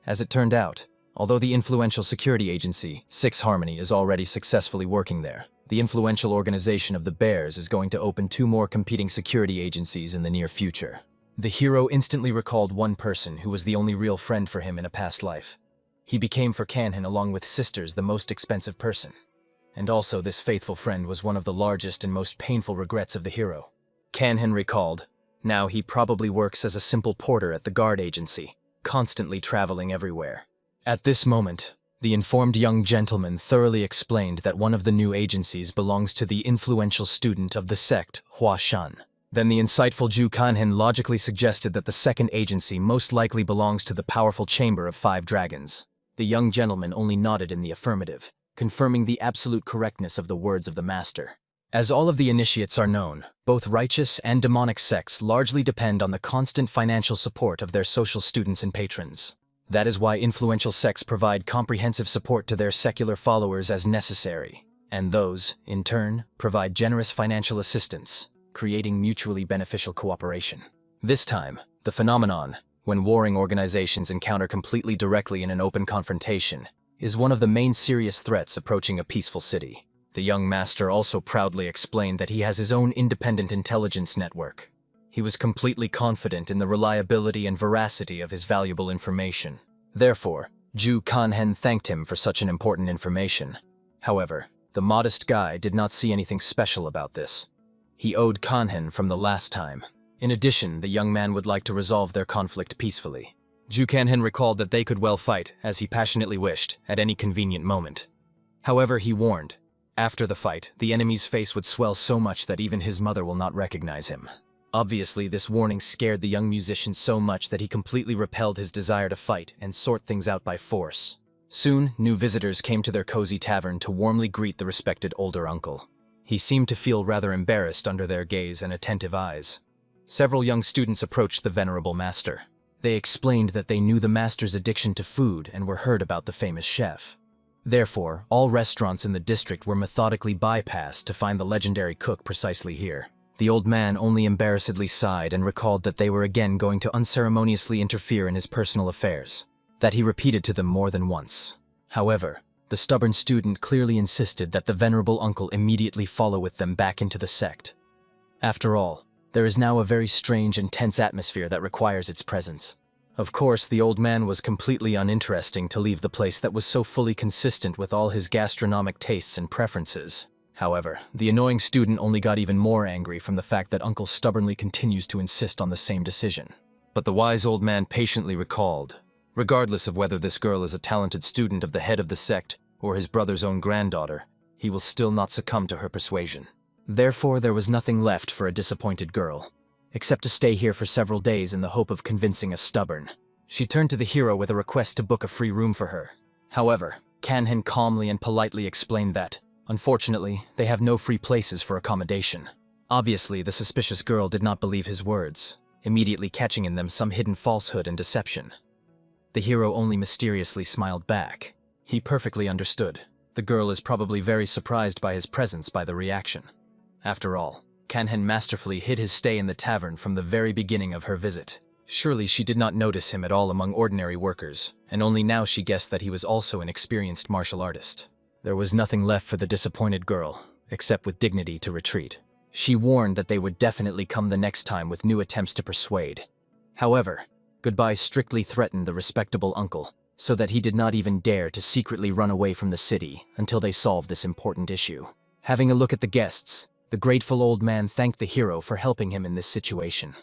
As it turned out, although the influential security agency, Six Harmony, is already successfully working there, the influential organization of the Bears is going to open 2 more competing security agencies in the near future. The hero instantly recalled one person who was the only real friend for him in a past life. He became for Kanhen, along with sisters, the most expensive person. And also, this faithful friend was one of the largest and most painful regrets of the hero. Kanhen recalled, now he probably works as a simple porter at the guard agency, constantly traveling everywhere. At this moment, the informed young gentleman thoroughly explained that one of the new agencies belongs to the influential student of the sect, Hua Shan. Then the insightful Zhu Kanhen logically suggested that the second agency most likely belongs to the powerful Chamber of 5 Dragons. The young gentleman only nodded in the affirmative, confirming the absolute correctness of the words of the master. As all of the initiates are known, both righteous and demonic sects largely depend on the constant financial support of their social students and patrons. That is why influential sects provide comprehensive support to their secular followers as necessary, and those, in turn, provide generous financial assistance, creating mutually beneficial cooperation. This time, the phenomenon, when warring organizations encounter completely directly in an open confrontation, is one of the main serious threats approaching a peaceful city. The young master also proudly explained that he has his own independent intelligence network. He was completely confident in the reliability and veracity of his valuable information. Therefore, Zhu Kanhen thanked him for such an important information, However, the modest guy did not see anything special about this. He owed Kanhen from the last time. In addition, the young man would like to resolve their conflict peacefully. Ju Kanhen recalled that they could well fight, as he passionately wished, at any convenient moment. However, he warned, after the fight, the enemy's face would swell so much that even his mother will not recognize him. Obviously, this warning scared the young musician so much that he completely repelled his desire to fight and sort things out by force. Soon, new visitors came to their cozy tavern to warmly greet the respected older uncle. He seemed to feel rather embarrassed under their gaze and attentive eyes. Several young students approached the venerable master. They explained that they knew the master's addiction to food and were heard about the famous chef. Therefore, all restaurants in the district were methodically bypassed to find the legendary cook precisely here. The old man only embarrassedly sighed and recalled that they were again going to unceremoniously interfere in his personal affairs. That he repeated to them more than once. However, the stubborn student clearly insisted that the venerable uncle immediately follow with them back into the sect. After all, there is now a very strange and tense atmosphere that requires its presence. Of course, the old man was completely uninteresting to leave the place that was so fully consistent with all his gastronomic tastes and preferences. However, the annoying student only got even more angry from the fact that uncle stubbornly continues to insist on the same decision. But the wise old man patiently recalled, regardless of whether this girl is a talented student of the head of the sect or his brother's own granddaughter, he will still not succumb to her persuasion. Therefore, there was nothing left for a disappointed girl, except to stay here for several days in the hope of convincing a stubborn. She turned to the hero with a request to book a free room for her. However, Kanhen calmly and politely explained that, unfortunately, they have no free places for accommodation. Obviously, the suspicious girl did not believe his words, immediately catching in them some hidden falsehood and deception. The hero only mysteriously smiled back. He perfectly understood. The girl is probably very surprised by his presence by the reaction. After all, Kanhen masterfully hid his stay in the tavern from the very beginning of her visit. Surely she did not notice him at all among ordinary workers, and only now she guessed that he was also an experienced martial artist. There was nothing left for the disappointed girl, except with dignity to retreat. She warned that they would definitely come the next time with new attempts to persuade. However, Goodbye strictly threatened the respectable uncle, so that he did not even dare to secretly run away from the city until they solved this important issue. Having a look at the guests, the grateful old man thanked the hero for helping him in this situation.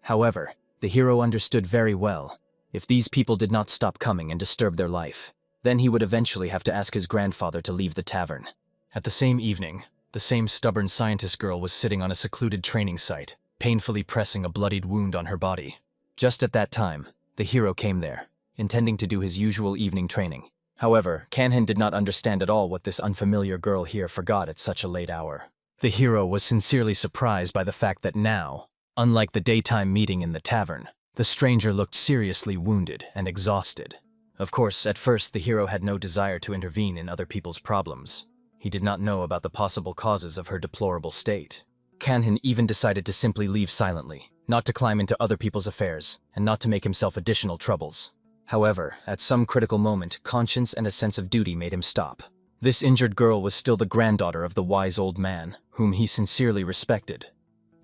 However, the hero understood very well, if these people did not stop coming and disturb their life, then he would eventually have to ask his grandfather to leave the tavern. At the same evening, the same stubborn scientist girl was sitting on a secluded training site, painfully pressing a bloodied wound on her body. Just at that time, the hero came there, intending to do his usual evening training. However, Kanhen did not understand at all what this unfamiliar girl here forgot at such a late hour. The hero was sincerely surprised by the fact that now, unlike the daytime meeting in the tavern, the stranger looked seriously wounded and exhausted. Of course, at first the hero had no desire to intervene in other people's problems. He did not know about the possible causes of her deplorable state. Kanhen even decided to simply leave silently, not to climb into other people's affairs, and not to make himself additional troubles. However, at some critical moment, conscience and a sense of duty made him stop. This injured girl was still the granddaughter of the wise old man, whom he sincerely respected.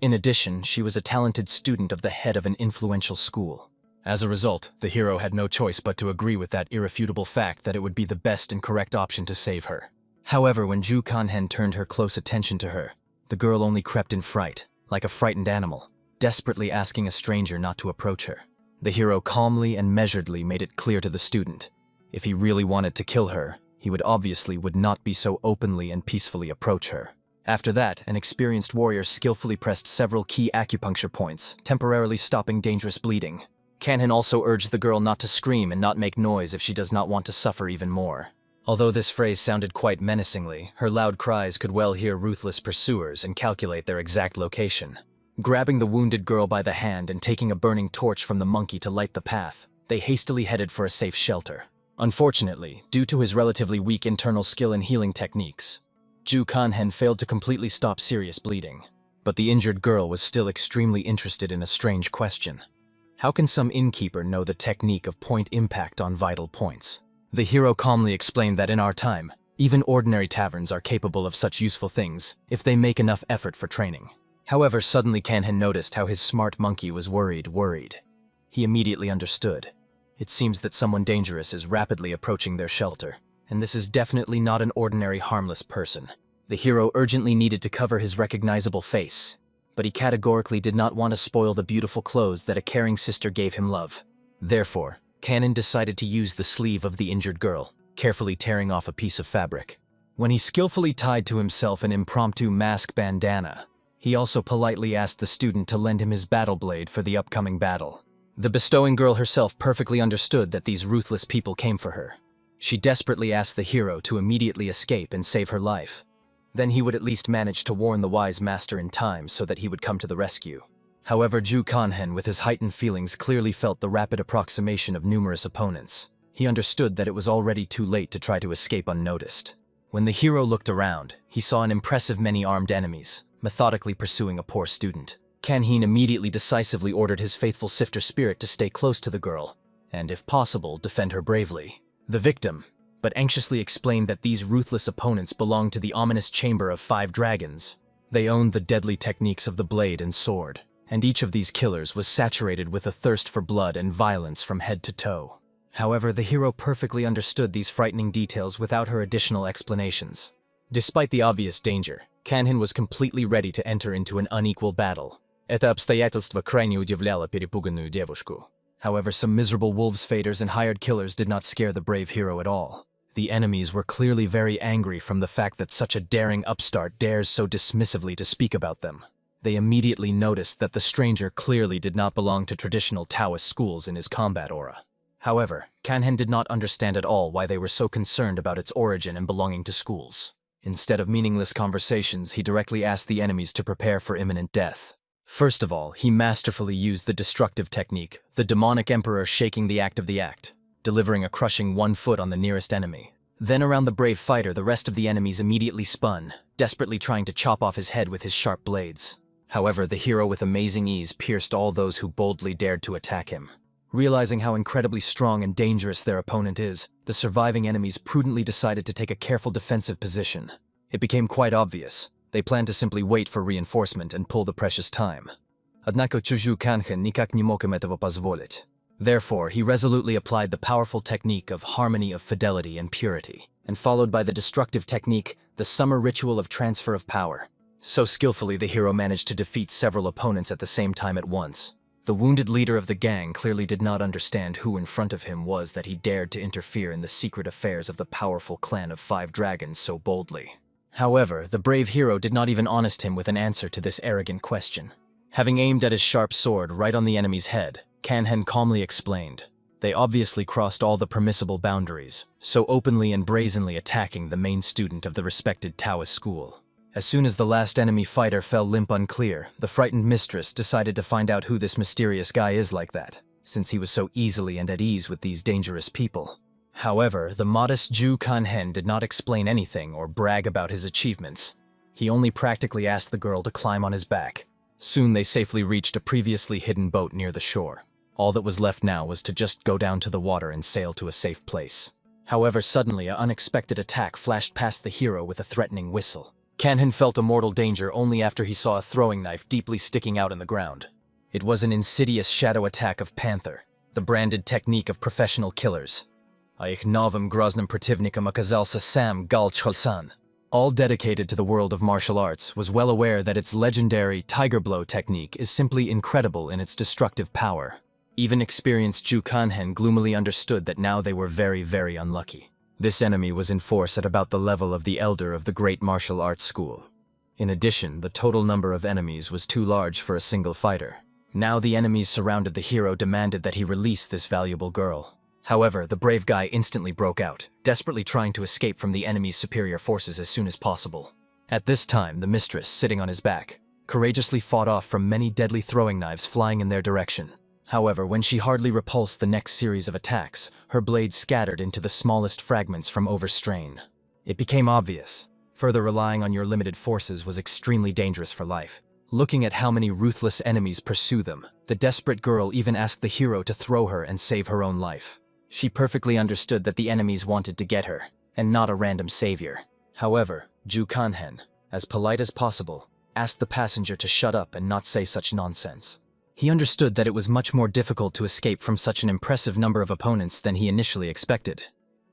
In addition, she was a talented student of the head of an influential school. As a result, the hero had no choice but to agree with that irrefutable fact that it would be the best and correct option to save her. However, when Ju Kanhen turned her close attention to her, the girl only crept in fright, like a frightened animal, desperately asking a stranger not to approach her. The hero calmly and measuredly made it clear to the student, if he really wanted to kill her, he would not be so openly and peacefully approach her. After that, an experienced warrior skillfully pressed several key acupuncture points, temporarily stopping dangerous bleeding. Kanhen also urged the girl not to scream and not make noise if she does not want to suffer even more. Although this phrase sounded quite menacingly, her loud cries could well hear ruthless pursuers and calculate their exact location. Grabbing the wounded girl by the hand and taking a burning torch from the monkey to light the path, they hastily headed for a safe shelter. Unfortunately, due to his relatively weak internal skill in healing techniques, Ju Kanhen failed to completely stop serious bleeding. But the injured girl was still extremely interested in a strange question. How can some innkeeper know the technique of point impact on vital points? The hero calmly explained that in our time, even ordinary taverns are capable of such useful things if they make enough effort for training. However, suddenly Kanhen noticed how his smart monkey was worried. He immediately understood. It seems that someone dangerous is rapidly approaching their shelter, and this is definitely not an ordinary harmless person. The hero urgently needed to cover his recognizable face, but he categorically did not want to spoil the beautiful clothes that a caring sister gave him love. Therefore, Kanon decided to use the sleeve of the injured girl, carefully tearing off a piece of fabric. When he skillfully tied to himself an impromptu mask bandana, he also politely asked the student to lend him his battle blade for the upcoming battle. The bestowing girl herself perfectly understood that these ruthless people came for her. She desperately asked the hero to immediately escape and save her life. Then he would at least manage to warn the wise master in time so that he would come to the rescue. However, Ju Kanhen, with his heightened feelings, clearly felt the rapid approximation of numerous opponents. He understood that it was already too late to try to escape unnoticed. When the hero looked around, he saw an impressive many armed enemies, methodically pursuing a poor student. Kanhen immediately decisively ordered his faithful sifter spirit to stay close to the girl, and if possible, defend her bravely. The victim, but anxiously explained that these ruthless opponents belonged to the ominous chamber of 5 dragons. They owned the deadly techniques of the blade and sword, and each of these killers was saturated with a thirst for blood and violence from head to toe. However, the hero perfectly understood these frightening details without her additional explanations. Despite the obvious danger, Kanhen was completely ready to enter into an unequal battle. Это обстоятельство крайне удивляло перепуганную девушку. However, some miserable wolves faders and hired killers did not scare the brave hero at all. The enemies were clearly very angry from the fact that such a daring upstart dares so dismissively to speak about them. They immediately noticed that the stranger clearly did not belong to traditional Taoist schools in his combat aura. However, Kanhen did not understand at all why they were so concerned about its origin and belonging to schools. Instead of meaningless conversations, he directly asked the enemies to prepare for imminent death. First of all, he masterfully used the destructive technique, the demonic emperor shaking the act, delivering a crushing 1 foot on the nearest enemy. Then around the brave fighter, the rest of the enemies immediately spun, desperately trying to chop off his head with his sharp blades. However, the hero with amazing ease pierced all those who boldly dared to attack him. Realizing how incredibly strong and dangerous their opponent is, the surviving enemies prudently decided to take a careful defensive position. It became quite obvious. They planned to simply wait for reinforcement and pull the precious time. Однако Чужу Канхен никак не мог им этого позволить. Therefore, he resolutely applied the powerful technique of harmony of fidelity and purity, and followed by the destructive technique, the summer ritual of transfer of power. So skillfully, the hero managed to defeat several opponents at the same time at once. The wounded leader of the gang clearly did not understand who in front of him was that he dared to interfere in the secret affairs of the powerful clan of 5 dragons so boldly. However, the brave hero did not even honest him with an answer to this arrogant question. Having aimed at his sharp sword right on the enemy's head, Kanhen calmly explained, "They obviously crossed all the permissible boundaries, so openly and brazenly attacking the main student of the respected Taoist school." As soon as the last enemy fighter fell limp unclear, the frightened mistress decided to find out who this mysterious guy is like that, since he was so easily and at ease with these dangerous people. However, the modest Ju Kanhen did not explain anything or brag about his achievements. He only practically asked the girl to climb on his back. Soon they safely reached a previously hidden boat near the shore. All that was left now was to just go down to the water and sail to a safe place. However, suddenly an unexpected attack flashed past the hero with a threatening whistle. Kanhen felt a mortal danger only after he saw a throwing knife deeply sticking out in the ground. It was an insidious shadow attack of Panther, the branded technique of professional killers. А их новым грозным противником оказался сам Галчхолсан. All dedicated to the world of martial arts, was well aware that its legendary Tiger Blow technique is simply incredible in its destructive power. Even experienced Ju Kanhen gloomily understood that now they were very, very unlucky. This enemy was in force at about the level of the elder of the great martial arts school. In addition, the total number of enemies was too large for a single fighter. Now the enemies surrounded the hero demanded that he release this valuable girl. However, the brave guy instantly broke out, desperately trying to escape from the enemy's superior forces as soon as possible. At this time, the mistress, sitting on his back, courageously fought off from many deadly throwing knives flying in their direction. However, when she hardly repulsed the next series of attacks, her blade scattered into the smallest fragments from overstrain. It became obvious. Further relying on your limited forces was extremely dangerous for life. Looking at how many ruthless enemies pursue them, the desperate girl even asked the hero to throw her and save her own life. She perfectly understood that the enemies wanted to get her, and not a random savior. However, Ju Kanhen, as polite as possible, asked the passenger to shut up and not say such nonsense. He understood that it was much more difficult to escape from such an impressive number of opponents than he initially expected.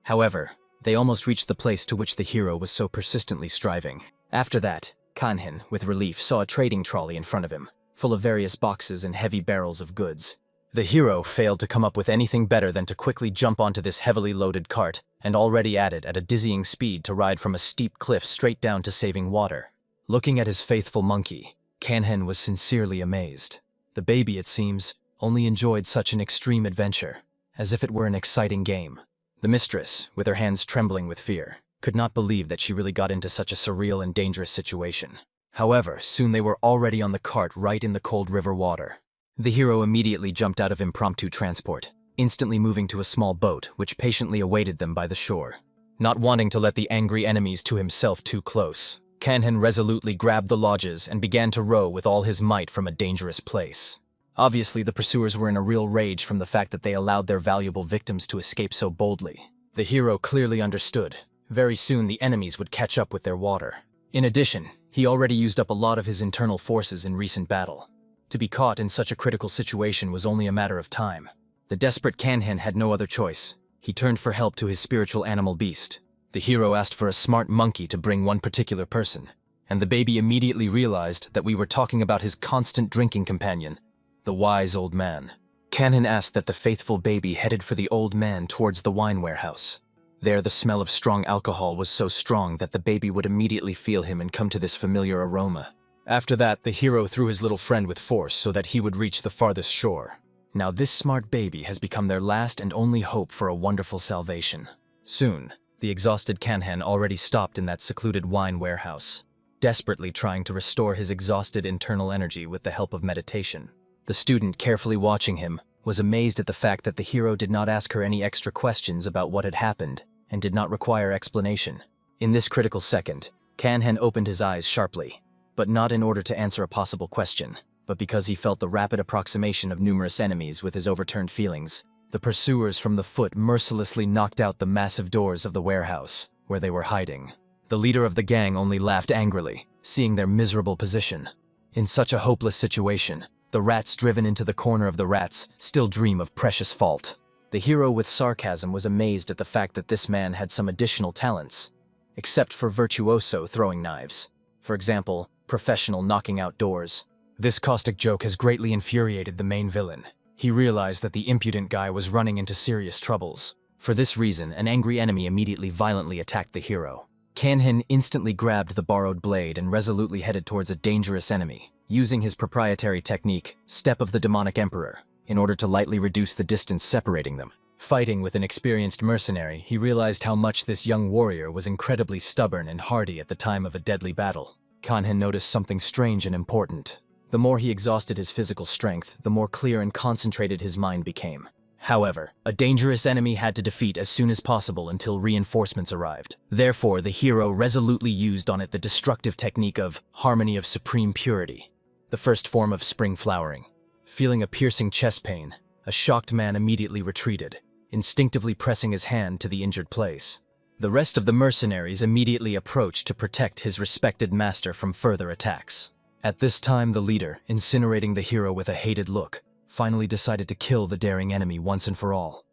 However, They almost reached the place to which the hero was so persistently striving. After that, Kanhen, with relief, saw a trading trolley in front of him, full of various boxes and heavy barrels of goods. The hero failed to come up with anything better than to quickly jump onto this heavily loaded cart, and already added at a dizzying speed to ride from a steep cliff straight down to saving water. Looking at his faithful monkey, Kanhen was sincerely amazed. The baby, it seems, only enjoyed such an extreme adventure, as if it were an exciting game. The mistress, with her hands trembling with fear, could not believe that she really got into such a surreal and dangerous situation. However, soon they were already on the cart right in the cold river water. The hero immediately jumped out of impromptu transport, instantly moving to a small boat which patiently awaited them by the shore. Not wanting to let the angry enemies to himself too close, Kanhen resolutely grabbed the lodges and began to row with all his might from a dangerous place. Obviously, the pursuers were in a real rage from the fact that they allowed their valuable victims to escape so boldly. The hero clearly understood. Very soon the enemies would catch up with their water. In addition, he already used up a lot of his internal forces in recent battle. To be caught in such a critical situation was only a matter of time. The desperate Kanhen had no other choice. He turned for help to his spiritual animal beast. The hero asked for a smart monkey to bring one particular person, and the baby immediately realized that we were talking about his constant drinking companion, the wise old man. Kanhen asked that the faithful baby headed for the old man towards the wine warehouse. There the smell of strong alcohol was so strong that the baby would immediately feel him and come to this familiar aroma. After that, the hero threw his little friend with force so that he would reach the farthest shore. Now this smart baby has become their last and only hope for a wonderful salvation. Soon, the exhausted Kanhen already stopped in that secluded wine warehouse, desperately trying to restore his exhausted internal energy with the help of meditation. The student, carefully watching him, was amazed at the fact that the hero did not ask her any extra questions about what had happened and did not require explanation. In this critical second, Kanhen opened his eyes sharply, but not in order to answer a possible question, but because he felt the rapid approximation of numerous enemies with his overturned feelings. The pursuers from the foot mercilessly knocked out the massive doors of the warehouse, where they were hiding. The leader of the gang only laughed angrily, seeing their miserable position. In such a hopeless situation, the rats driven into the corner of the rats still dream of precious fault. The hero with sarcasm was amazed at the fact that this man had some additional talents, except for virtuoso throwing knives. For example, professional knocking out doors. This caustic joke has greatly infuriated the main villain. He realized that the impudent guy was running into serious troubles. For this reason, an angry enemy immediately violently attacked the hero. Kanhen instantly grabbed the borrowed blade and resolutely headed towards a dangerous enemy, using his proprietary technique, Step of the Demonic Emperor, in order to lightly reduce the distance separating them. Fighting with an experienced mercenary, he realized how much this young warrior was incredibly stubborn and hardy at the time of a deadly battle. Kanhen noticed something strange and important. The more he exhausted his physical strength, the more clear and concentrated his mind became. However, a dangerous enemy had to defeat as soon as possible until reinforcements arrived. Therefore, the hero resolutely used on it the destructive technique of Harmony of Supreme Purity, the first form of spring flowering. Feeling a piercing chest pain, a shocked man immediately retreated, instinctively pressing his hand to the injured place. The rest of the mercenaries immediately approached to protect his respected master from further attacks. At this time, the leader, incinerating the hero with a hated look, finally decided to kill the daring enemy once and for all,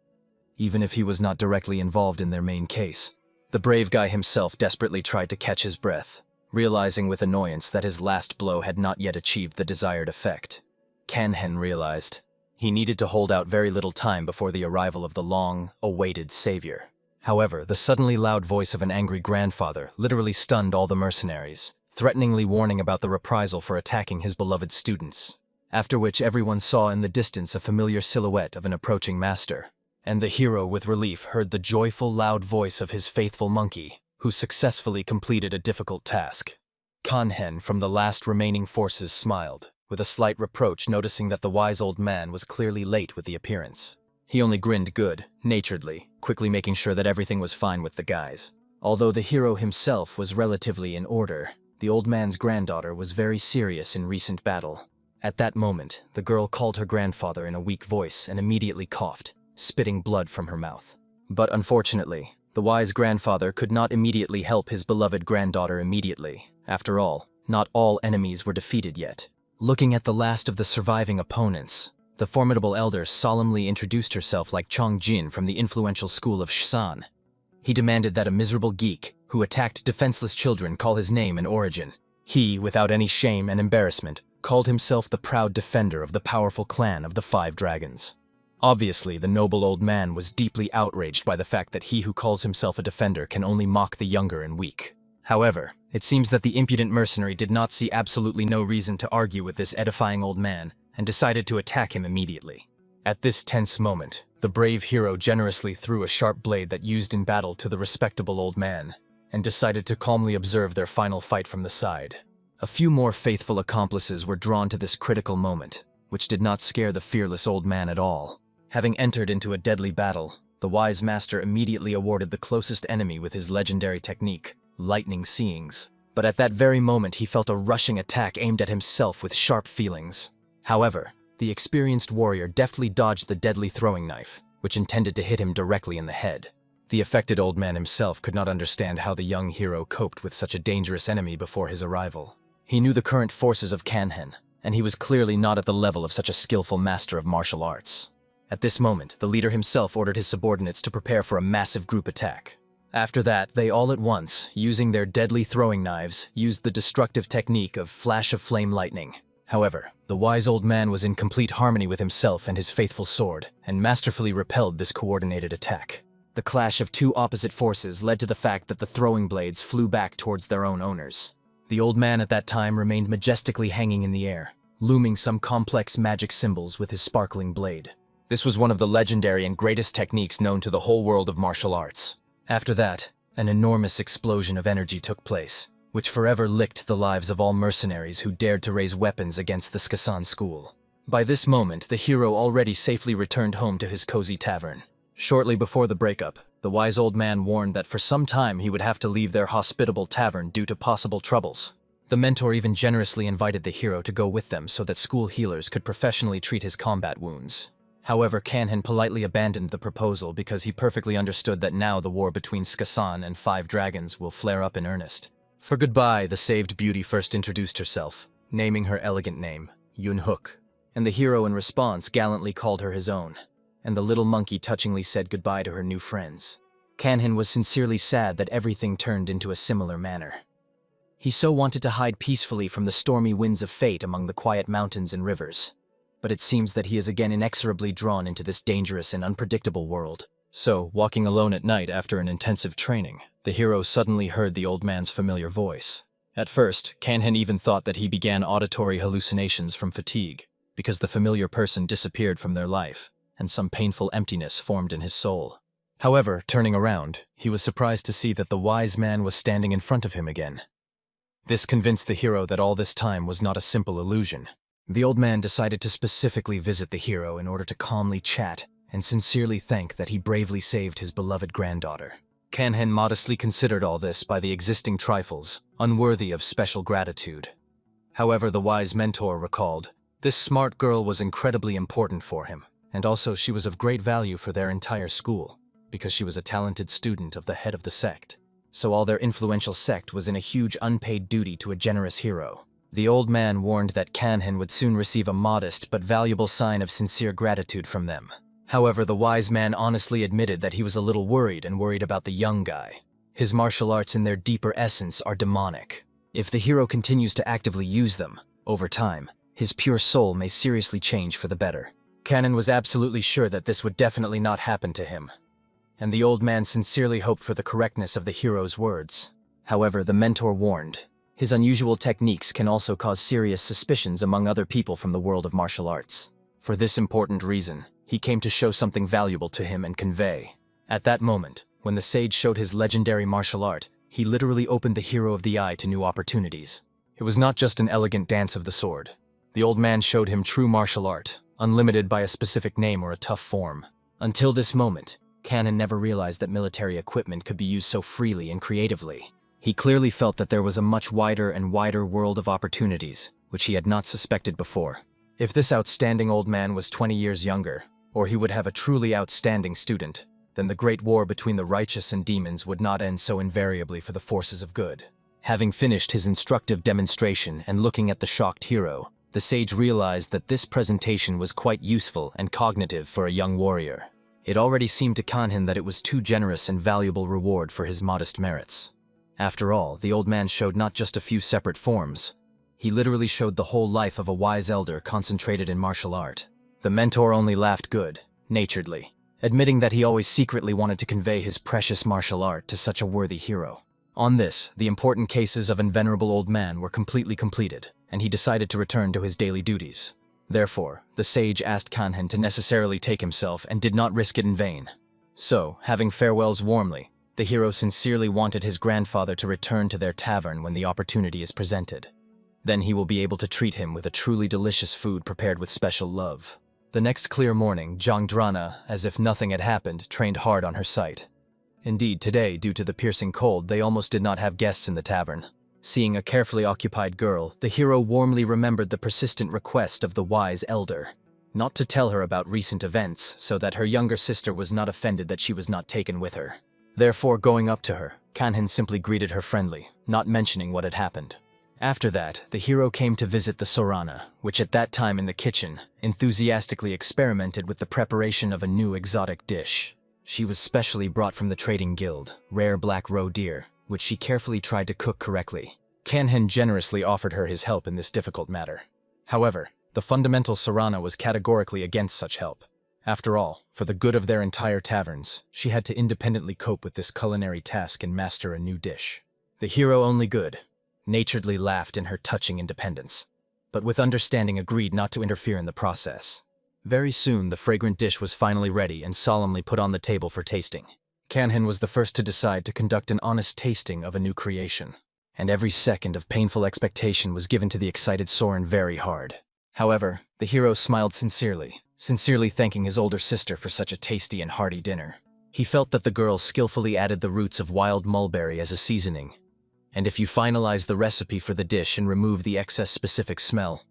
even if he was not directly involved in their main case. The brave guy himself desperately tried to catch his breath, realizing with annoyance that his last blow had not yet achieved the desired effect. Kanhen realized he needed to hold out very little time before the arrival of the long-awaited savior. However, the suddenly loud voice of an angry grandfather literally stunned all the mercenaries, threateningly warning about the reprisal for attacking his beloved students. After which everyone saw in the distance a familiar silhouette of an approaching master, and the hero with relief heard the joyful loud voice of his faithful monkey, who successfully completed a difficult task. Kanhen from the last remaining forces smiled, with a slight reproach noticing that the wise old man was clearly late with the appearance. He only grinned good-naturedly, quickly making sure that everything was fine with the guys. Although the hero himself was relatively in order, the old man's granddaughter was very serious in recent battle. At that moment, the girl called her grandfather in a weak voice and immediately coughed, spitting blood from her mouth. But unfortunately, the wise grandfather could not immediately help his beloved granddaughter immediately. After all, not all enemies were defeated yet. Looking at the last of the surviving opponents, the formidable elder solemnly introduced herself like Chong Jin from the influential school of Shsan. He demanded that a miserable geek who attacked defenseless children call his name and origin. He, without any shame and embarrassment, called himself the proud defender of the powerful clan of the Five Dragons. Obviously, the noble old man was deeply outraged by the fact that he who calls himself a defender can only mock the younger and weak. However, it seems that the impudent mercenary did not see absolutely no reason to argue with this edifying old man and decided to attack him immediately. At this tense moment, the brave hero generously threw a sharp blade that used in battle to the respectable old man, and decided to calmly observe their final fight from the side. A few more faithful accomplices were drawn to this critical moment, which did not scare the fearless old man at all. Having entered into a deadly battle, the wise master immediately awarded the closest enemy with his legendary technique, lightning seeings. But at that very moment he felt a rushing attack aimed at himself with sharp feelings. However, the experienced warrior deftly dodged the deadly throwing knife, which intended to hit him directly in the head. The affected old man himself could not understand how the young hero coped with such a dangerous enemy before his arrival. He knew the current forces of Kanhen, and he was clearly not at the level of such a skillful master of martial arts. At this moment, the leader himself ordered his subordinates to prepare for a massive group attack. After that, they all at once, using their deadly throwing knives, used the destructive technique of flash of flame lightning. However, the wise old man was in complete harmony with himself and his faithful sword, and masterfully repelled this coordinated attack. The clash of two opposite forces led to the fact that the throwing blades flew back towards their own owners. The old man at that time remained majestically hanging in the air, looming some complex magic symbols with his sparkling blade. This was one of the legendary and greatest techniques known to the whole world of martial arts. After that, an enormous explosion of energy took place, which forever licked the lives of all mercenaries who dared to raise weapons against the Skasan school. By this moment, the hero already safely returned home to his cozy tavern. Shortly before the breakup, the wise old man warned that for some time he would have to leave their hospitable tavern due to possible troubles. The mentor even generously invited the hero to go with them so that school healers could professionally treat his combat wounds. However, Kanhen politely abandoned the proposal because he perfectly understood that now the war between Skasan and Five Dragons will flare up in earnest. For goodbye, the saved beauty first introduced herself, naming her elegant name, Yunhook, and the hero in response gallantly called her his own, and the little monkey touchingly said goodbye to her new friends. Kanhen was sincerely sad that everything turned into a similar manner. He so wanted to hide peacefully from the stormy winds of fate among the quiet mountains and rivers. But it seems that he is again inexorably drawn into this dangerous and unpredictable world. So, walking alone at night after an intensive training, the hero suddenly heard the old man's familiar voice. At first, Kanhen even thought that he began auditory hallucinations from fatigue, because the familiar person disappeared from their life, and some painful emptiness formed in his soul. However, turning around, he was surprised to see that the wise man was standing in front of him again. This convinced the hero that all this time was not a simple illusion. The old man decided to specifically visit the hero in order to calmly chat and sincerely thank that he bravely saved his beloved granddaughter. Kanhen modestly considered all this by the existing trifles, unworthy of special gratitude. However, the wise mentor recalled, this smart girl was incredibly important for him, and also she was of great value for their entire school, because she was a talented student of the head of the sect. So all their influential sect was in a huge unpaid duty to a generous hero. The old man warned that Kanhen would soon receive a modest but valuable sign of sincere gratitude from them. However, the wise man honestly admitted that he was a little worried about the young guy. His martial arts in their deeper essence are demonic. If the hero continues to actively use them, over time, his pure soul may seriously change for the better. Kanhen was absolutely sure that this would definitely not happen to him, and the old man sincerely hoped for the correctness of the hero's words. However, the mentor warned, his unusual techniques can also cause serious suspicions among other people from the world of martial arts. For this important reason, he came to show something valuable to him and convey. At that moment, when the sage showed his legendary martial art, he literally opened the hero of the eye to new opportunities. It was not just an elegant dance of the sword. The old man showed him true martial art, unlimited by a specific name or a tough form. Until this moment, Kanhen never realized that military equipment could be used so freely and creatively. He clearly felt that there was a much wider and wider world of opportunities, which he had not suspected before. If this outstanding old man was 20 years younger, or he would have a truly outstanding student, then the great war between the righteous and demons would not end so invariably for the forces of good. Having finished his instructive demonstration and looking at the shocked hero, the sage realized that this presentation was quite useful and cognitive for a young warrior. It already seemed to Kanhen that it was too generous and valuable reward for his modest merits. After all, the old man showed not just a few separate forms. He literally showed the whole life of a wise elder concentrated in martial art. The mentor only laughed good-naturedly, admitting that he always secretly wanted to convey his precious martial art to such a worthy hero. On this, the important cases of an venerable old man were completely completed, and he decided to return to his daily duties. Therefore, the sage asked Kanhen to necessarily take himself and did not risk it in vain. So, having farewells warmly, the hero sincerely wanted his grandfather to return to their tavern when the opportunity is presented. Then he will be able to treat him with a truly delicious food prepared with special love. The next clear morning, Jang, as if nothing had happened, trained hard on her sight. Indeed, today, due to the piercing cold, they almost did not have guests in the tavern. Seeing a carefully occupied girl, the hero warmly remembered the persistent request of the wise elder, not to tell her about recent events so that her younger sister was not offended that she was not taken with her. Therefore, going up to her, Kanhen simply greeted her friendly, not mentioning what had happened. After that, the hero came to visit the Sorana, which at that time in the kitchen, enthusiastically experimented with the preparation of a new exotic dish. She was specially brought from the trading guild, rare black roe deer, which she carefully tried to cook correctly. Kanhen generously offered her his help in this difficult matter. However, the fundamental Sorana was categorically against such help. After all, for the good of their entire taverns, she had to independently cope with this culinary task and master a new dish. The hero only good-naturedly laughed in her touching independence, but with understanding agreed not to interfere in the process. Very soon, the fragrant dish was finally ready and solemnly put on the table for tasting. Kanhen was the first to decide to conduct an honest tasting of a new creation, and every second of painful expectation was given to the excited Soren very hard. However, the hero smiled sincerely thanking his older sister for such a tasty and hearty dinner. He felt that the girl skillfully added the roots of wild mulberry as a seasoning, and if you finalize the recipe for the dish and remove the excess specific smell,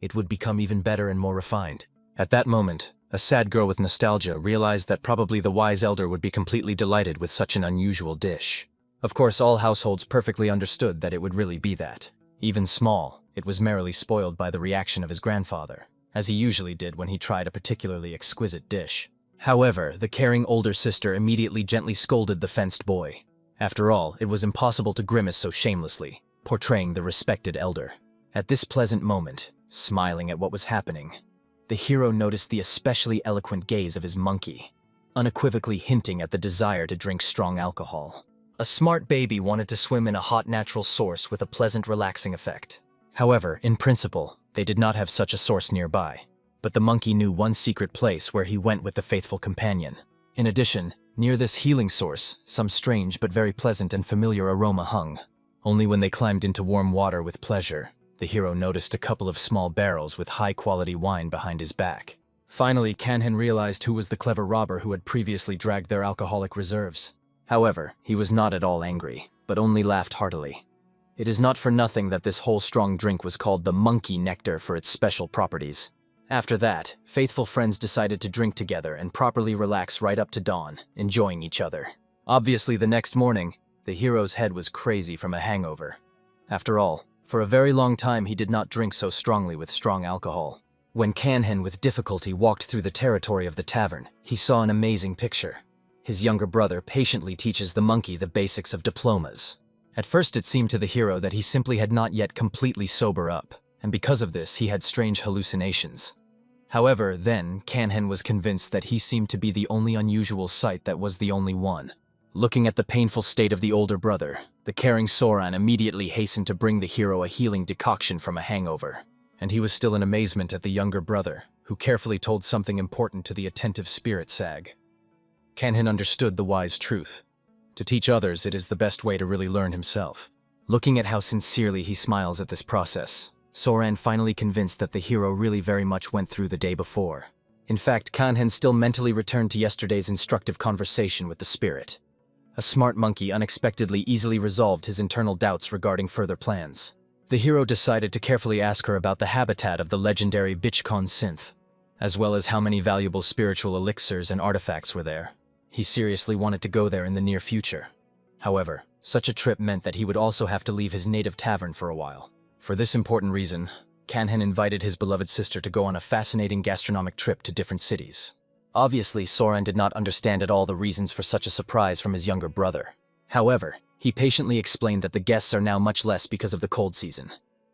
it would become even better and more refined. At that moment, a sad girl with nostalgia realized that probably the wise elder would be completely delighted with such an unusual dish. Of course, all households perfectly understood that it would really be that. Even small, it was merrily spoiled by the reaction of his grandfather, as he usually did when he tried a particularly exquisite dish. However, the caring older sister immediately gently scolded the fenced boy. After all, it was impossible to grimace so shamelessly, portraying the respected elder. At this pleasant moment, smiling at what was happening, the hero noticed the especially eloquent gaze of his monkey, unequivocally hinting at the desire to drink strong alcohol. A smart baby wanted to swim in a hot natural source with a pleasant relaxing effect. However, in principle, they did not have such a source nearby, but the monkey knew one secret place where he went with the faithful companion. In addition, near this healing source, some strange but very pleasant and familiar aroma hung. Only when they climbed into warm water with pleasure, the hero noticed a couple of small barrels with high-quality wine behind his back. Finally, Kanhen realized who was the clever robber who had previously dragged their alcoholic reserves. However, he was not at all angry, but only laughed heartily. It is not for nothing that this whole strong drink was called the monkey nectar for its special properties. After that, faithful friends decided to drink together and properly relax right up to dawn, enjoying each other. Obviously, the next morning, the hero's head was crazy from a hangover. After all, for a very long time he did not drink so strongly with strong alcohol. When Kanhen with difficulty walked through the territory of the tavern, he saw an amazing picture. His younger brother patiently teaches the monkey the basics of diplomas. At first it seemed to the hero that he simply had not yet completely sober up, and because of this he had strange hallucinations. However, then, Kanhen was convinced that he seemed to be the only unusual sight that was the only one. Looking at the painful state of the older brother, the caring Soran immediately hastened to bring the hero a healing decoction from a hangover. And he was still in amazement at the younger brother, who carefully told something important to the attentive spirit sag. Kanhen understood the wise truth. To teach others, it is the best way to really learn himself. Looking at how sincerely he smiles at this process, Soran finally convinced that the hero really very much went through the day before. In fact, Kanhen still mentally returned to yesterday's instructive conversation with the spirit. A smart monkey unexpectedly easily resolved his internal doubts regarding further plans. The hero decided to carefully ask her about the habitat of the legendary Bichkon synth, as well as how many valuable spiritual elixirs and artifacts were there. He seriously wanted to go there in the near future. However, such a trip meant that he would also have to leave his native tavern for a while. For this important reason, Kanhen invited his beloved sister to go on a fascinating gastronomic trip to different cities. Obviously, Soren did not understand at all the reasons for such a surprise from his younger brother. However, he patiently explained that the guests are now much less because of the cold season.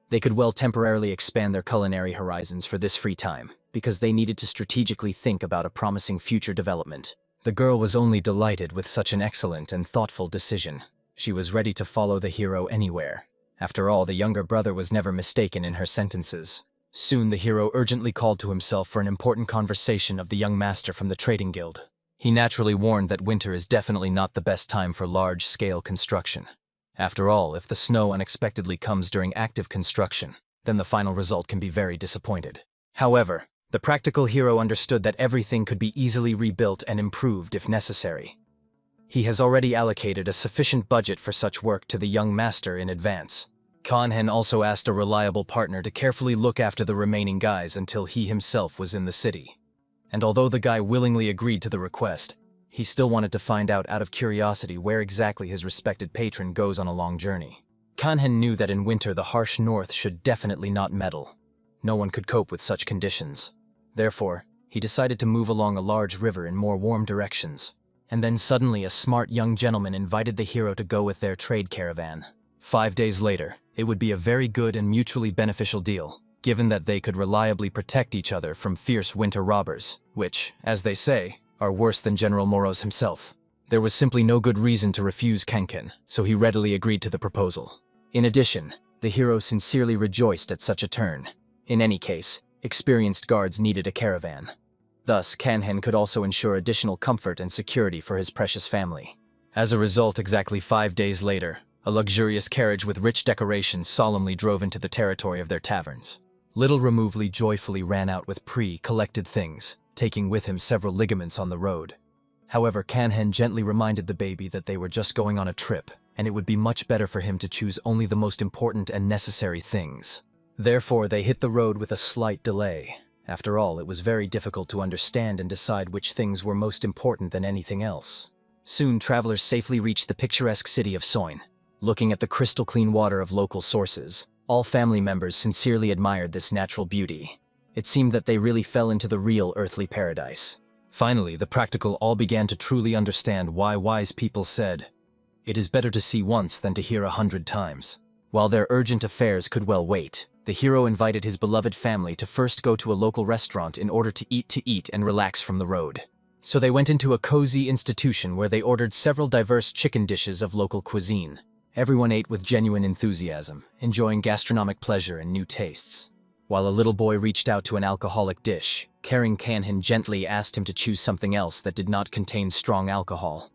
They could well temporarily expand their culinary horizons for this free time, because they needed to strategically think about a promising future development. The girl was only delighted with such an excellent and thoughtful decision. She was ready to follow the hero anywhere. After all, the younger brother was never mistaken in her sentences. Soon the hero urgently called to himself for an important conversation of the young master from the trading guild. He naturally warned that winter is definitely not the best time for large-scale construction. After all, if the snow unexpectedly comes during active construction, then the final result can be very disappointed. However, the practical hero understood that everything could be easily rebuilt and improved if necessary. He has already allocated a sufficient budget for such work to the young master in advance. Kanhen also asked a reliable partner to carefully look after the remaining guys until he himself was in the city. And although the guy willingly agreed to the request, he still wanted to find out of curiosity where exactly his respected patron goes on a long journey. Kanhen knew that in winter the harsh north should definitely not meddle. No one could cope with such conditions. Therefore, he decided to move along a large river in more warm directions. And then suddenly a smart young gentleman invited the hero to go with their trade caravan. 5 days later, it would be a very good and mutually beneficial deal, given that they could reliably protect each other from fierce winter robbers, which, as they say, are worse than General Moros himself. There was simply no good reason to refuse Kenken, so he readily agreed to the proposal. In addition, the hero sincerely rejoiced at such a turn. In any case, experienced guards needed a caravan. Thus, Kanhen could also ensure additional comfort and security for his precious family. As a result, exactly 5 days later, a luxurious carriage with rich decorations solemnly drove into the territory of their taverns. Little Removely joyfully ran out with pre-collected things, taking with him several ligaments on the road. However, Kanhen gently reminded the baby that they were just going on a trip, and it would be much better for him to choose only the most important and necessary things. Therefore, they hit the road with a slight delay. After all, it was very difficult to understand and decide which things were most important than anything else. Soon, travelers safely reached the picturesque city of Soin. Looking at the crystal-clean water of local sources, all family members sincerely admired this natural beauty. It seemed that they really fell into the real earthly paradise. Finally, the practical all began to truly understand why wise people said, "It is better to see once than to hear 100 times." While their urgent affairs could well wait, the hero invited his beloved family to first go to a local restaurant in order to eat and relax from the road. So they went into a cozy institution where they ordered several diverse chicken dishes of local cuisine. Everyone ate with genuine enthusiasm, enjoying gastronomic pleasure and new tastes. While a little boy reached out to an alcoholic dish, caring Kanhen gently asked him to choose something else that did not contain strong alcohol.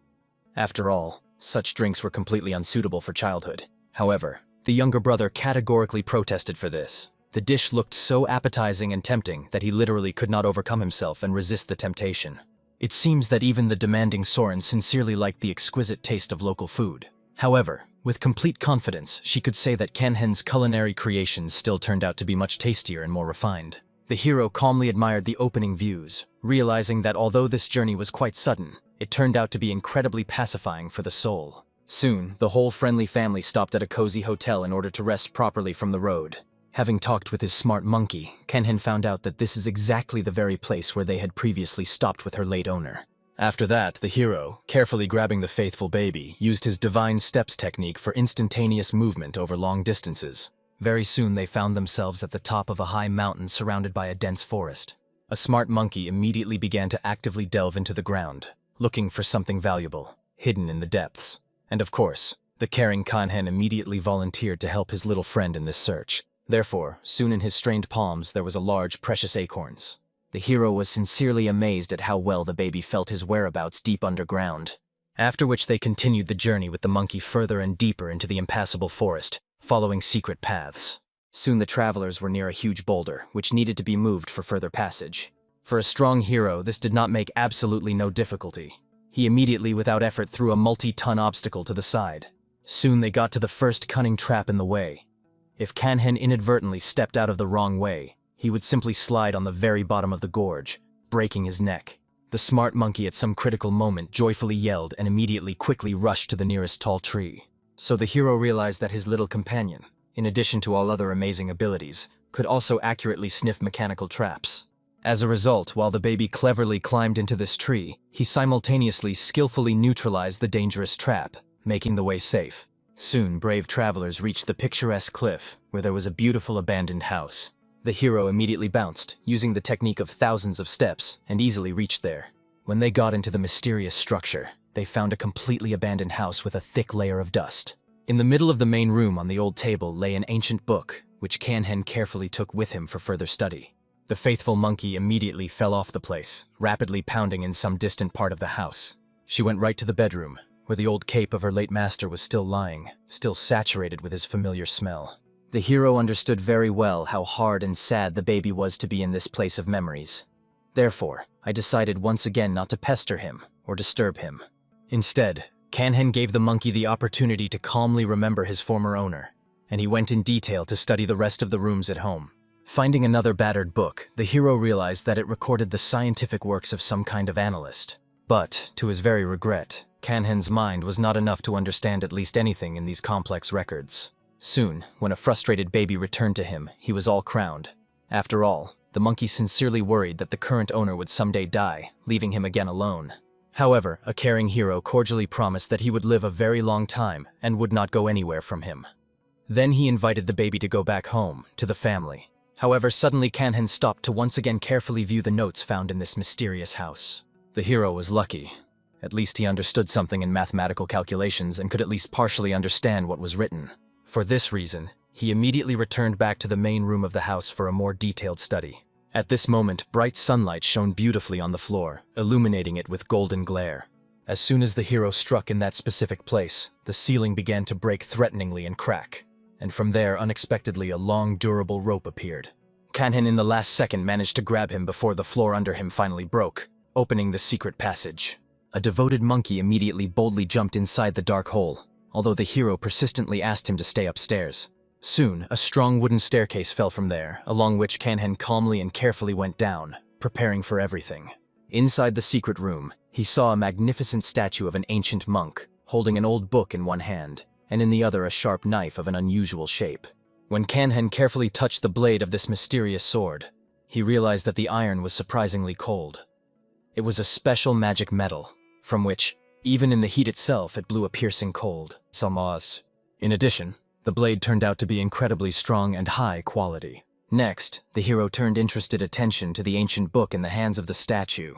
After all, such drinks were completely unsuitable for childhood. However, the younger brother categorically protested for this. The dish looked so appetizing and tempting that he literally could not overcome himself and resist the temptation. It seems that even the demanding Soren sincerely liked the exquisite taste of local food. However, with complete confidence, she could say that Kanhen's culinary creations still turned out to be much tastier and more refined. The hero calmly admired the opening views, realizing that although this journey was quite sudden, it turned out to be incredibly pacifying for the soul. Soon, the whole friendly family stopped at a cozy hotel in order to rest properly from the road. Having talked with his smart monkey, Kanhen found out that this is exactly the very place where they had previously stopped with her late owner. After that, the hero, carefully grabbing the faithful baby, used his divine steps technique for instantaneous movement over long distances. Very soon they found themselves at the top of a high mountain surrounded by a dense forest. A smart monkey immediately began to actively delve into the ground, looking for something valuable, hidden in the depths. And of course, the caring Kanhen immediately volunteered to help his little friend in this search. Therefore, soon in his strained palms there was a large precious acorns. The hero was sincerely amazed at how well the baby felt his whereabouts deep underground. After which they continued the journey with the monkey further and deeper into the impassable forest, following secret paths. Soon the travelers were near a huge boulder, which needed to be moved for further passage. For a strong hero, this did not make absolutely no difficulty. He immediately, without effort, threw a multi-ton obstacle to the side. Soon they got to the first cunning trap in the way. If Kanhen inadvertently stepped out of the wrong way, he would simply slide on the very bottom of the gorge, breaking his neck. The smart monkey at some critical moment joyfully yelled and immediately quickly rushed to the nearest tall tree. So the hero realized that his little companion, in addition to all other amazing abilities, could also accurately sniff mechanical traps. As a result, while the baby cleverly climbed into this tree, he simultaneously skillfully neutralized the dangerous trap, making the way safe. Soon, brave travelers reached the picturesque cliff, where there was a beautiful abandoned house. The hero immediately bounced, using the technique of thousands of steps, and easily reached there. When they got into the mysterious structure, they found a completely abandoned house with a thick layer of dust. In the middle of the main room on the old table lay an ancient book, which Kanhen carefully took with him for further study. The faithful monkey immediately fell off the place, rapidly pounding in some distant part of the house. She went right to the bedroom, where the old cape of her late master was still lying, still saturated with his familiar smell. The hero understood very well how hard and sad the baby was to be in this place of memories. Therefore, I decided once again not to pester him or disturb him. Instead, Kanhen gave the monkey the opportunity to calmly remember his former owner, and he went in detail to study the rest of the rooms at home. Finding another battered book, the hero realized that it recorded the scientific works of some kind of analyst. But, to his very regret, Kanhen's mind was not enough to understand at least anything in these complex records. Soon, when a frustrated baby returned to him, he was all crowned. After all, the monkey sincerely worried that the current owner would someday die, leaving him again alone. However, a caring hero cordially promised that he would live a very long time and would not go anywhere from him. Then he invited the baby to go back home, to the family. However, suddenly Kanhen stopped to once again carefully view the notes found in this mysterious house. The hero was lucky. At least he understood something in mathematical calculations and could at least partially understand what was written. For this reason, he immediately returned back to the main room of the house for a more detailed study. At this moment, bright sunlight shone beautifully on the floor, illuminating it with golden glare. As soon as the hero struck in that specific place, the ceiling began to break threateningly and crack. And from there, unexpectedly, a long, durable rope appeared. Kanhen in the last second managed to grab him before the floor under him finally broke, opening the secret passage. A devoted monkey immediately boldly jumped inside the dark hole, although the hero persistently asked him to stay upstairs. Soon, a strong wooden staircase fell from there, along which Kanhen calmly and carefully went down, preparing for everything. Inside the secret room, he saw a magnificent statue of an ancient monk, holding an old book in one hand, and in the other a sharp knife of an unusual shape. When Kanhen carefully touched the blade of this mysterious sword, he realized that the iron was surprisingly cold. It was a special magic metal, from which, even in the heat itself, it blew a piercing cold. In addition, the blade turned out to be incredibly strong and high quality. Next, the hero turned interested attention to the ancient book in the hands of the statue.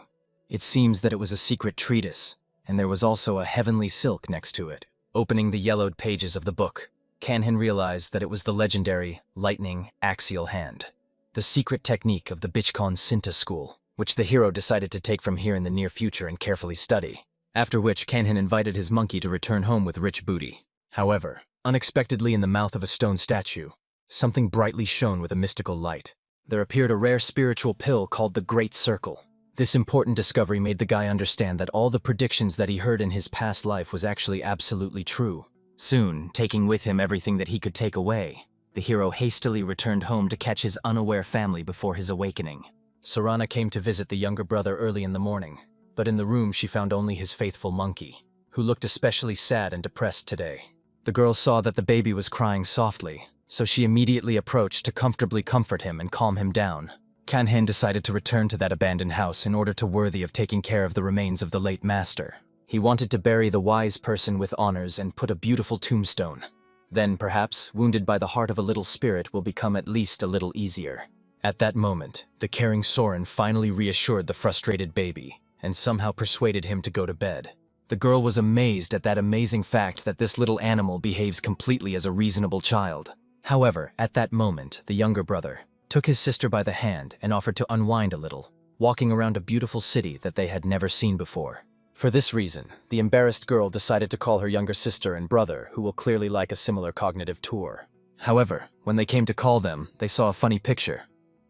It seems that it was a secret treatise, and there was also a heavenly silk next to it. Opening the yellowed pages of the book, Kanhen realized that it was the legendary lightning axial hand, the secret technique of the Bichkon Sinta school, which the hero decided to take from here in the near future and carefully study. After which, Kanhen invited his monkey to return home with rich booty. However, unexpectedly in the mouth of a stone statue, something brightly shone with a mystical light. There appeared a rare spiritual pill called the Great Circle. This important discovery made the guy understand that all the predictions that he heard in his past life was actually absolutely true. Soon, taking with him everything that he could take away, the hero hastily returned home to catch his unaware family before his awakening. Sorana came to visit the younger brother early in the morning, but in the room she found only his faithful monkey, who looked especially sad and depressed today. The girl saw that the baby was crying softly, so she immediately approached to comfortably comfort him and calm him down. Kanhen decided to return to that abandoned house in order to worthy of taking care of the remains of the late master. He wanted to bury the wise person with honors and put a beautiful tombstone. Then, perhaps, wounded by the heart of a little spirit will become at least a little easier. At that moment, the caring Soren finally reassured the frustrated baby, and somehow persuaded him to go to bed. The girl was amazed at that amazing fact that this little animal behaves completely as a reasonable child. However, at that moment, the younger brother took his sister by the hand and offered to unwind a little, walking around a beautiful city that they had never seen before. For this reason, the embarrassed girl decided to call her younger sister and brother, who will clearly like a similar cognitive tour. However, when they came to call them, they saw a funny picture.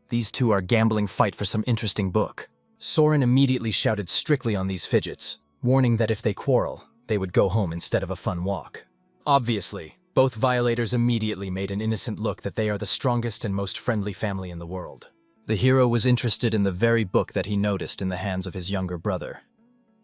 These two are gambling fight for some interesting book. Soren immediately shouted strictly on these fidgets, warning that if they quarrel, they would go home instead of a fun walk. Obviously, both violators immediately made an innocent look that they are the strongest and most friendly family in the world. The hero was interested in the very book that he noticed in the hands of his younger brother.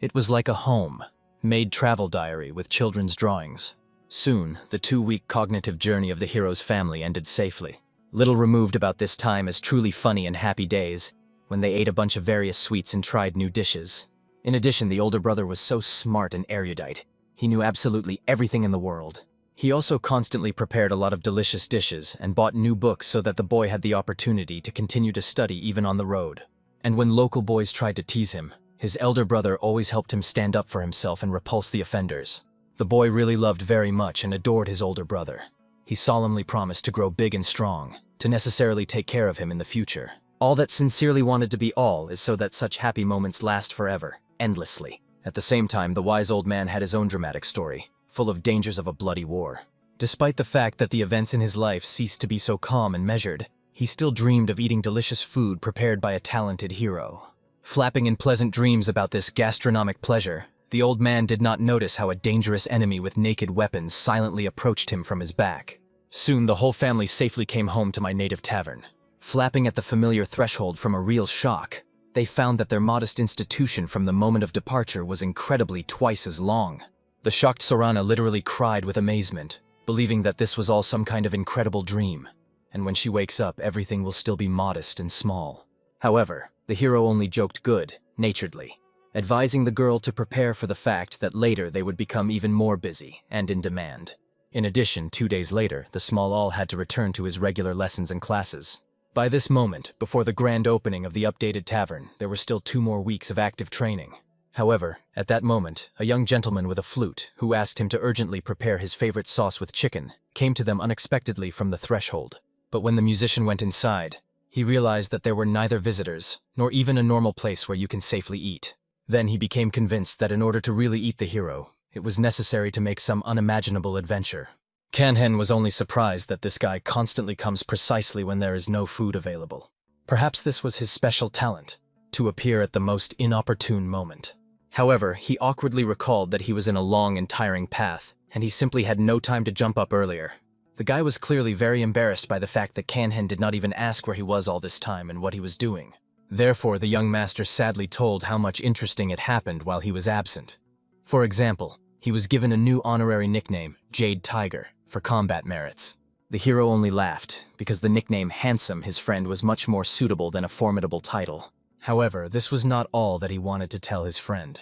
It was like a home-made travel diary with children's drawings. Soon, the 2-week cognitive journey of the hero's family ended safely. Little removed about this time as truly funny and happy days, when they ate a bunch of various sweets and tried new dishes. In addition, the older brother was so smart and erudite. He knew absolutely everything in the world. He also constantly prepared a lot of delicious dishes and bought new books so that the boy had the opportunity to continue to study even on the road. And when local boys tried to tease him, his elder brother always helped him stand up for himself and repulse the offenders. The boy really loved very much and adored his older brother. He solemnly promised to grow big and strong, to necessarily take care of him in the future. All that sincerely wanted to be all is so that such happy moments last forever, endlessly. At the same time, the wise old man had his own dramatic story, full of dangers of a bloody war. Despite the fact that the events in his life ceased to be so calm and measured, he still dreamed of eating delicious food prepared by a talented hero. Flapping in pleasant dreams about this gastronomic pleasure, the old man did not notice how a dangerous enemy with naked weapons silently approached him from his back. Soon the whole family safely came home to my native tavern. Flapping at the familiar threshold from a real shock, they found that their modest institution from the moment of departure was incredibly twice as long. The shocked Sorana literally cried with amazement, believing that this was all some kind of incredible dream, and when she wakes up, everything will still be modest and small. However, the hero only joked good-naturedly, advising the girl to prepare for the fact that later they would become even more busy and in demand. In addition, 2 days later, the small all had to return to his regular lessons and classes. By this moment, before the grand opening of the updated tavern, there were still 2 more weeks of active training. However, at that moment, a young gentleman with a flute, who asked him to urgently prepare his favorite sauce with chicken, came to them unexpectedly from the threshold. But when the musician went inside, he realized that there were neither visitors, nor even a normal place where you can safely eat. Then he became convinced that in order to really eat the hero, it was necessary to make some unimaginable adventure. Kanhen was only surprised that this guy constantly comes precisely when there is no food available. Perhaps this was his special talent, to appear at the most inopportune moment. However, he awkwardly recalled that he was in a long and tiring path, and he simply had no time to jump up earlier. The guy was clearly very embarrassed by the fact that Kanhen did not even ask where he was all this time and what he was doing. Therefore, the young master sadly told how much interesting had happened while he was absent. For example, he was given a new honorary nickname, Jade Tiger, for combat merits. The hero only laughed, because the nickname Handsome, his friend, was much more suitable than a formidable title. However, this was not all that he wanted to tell his friend.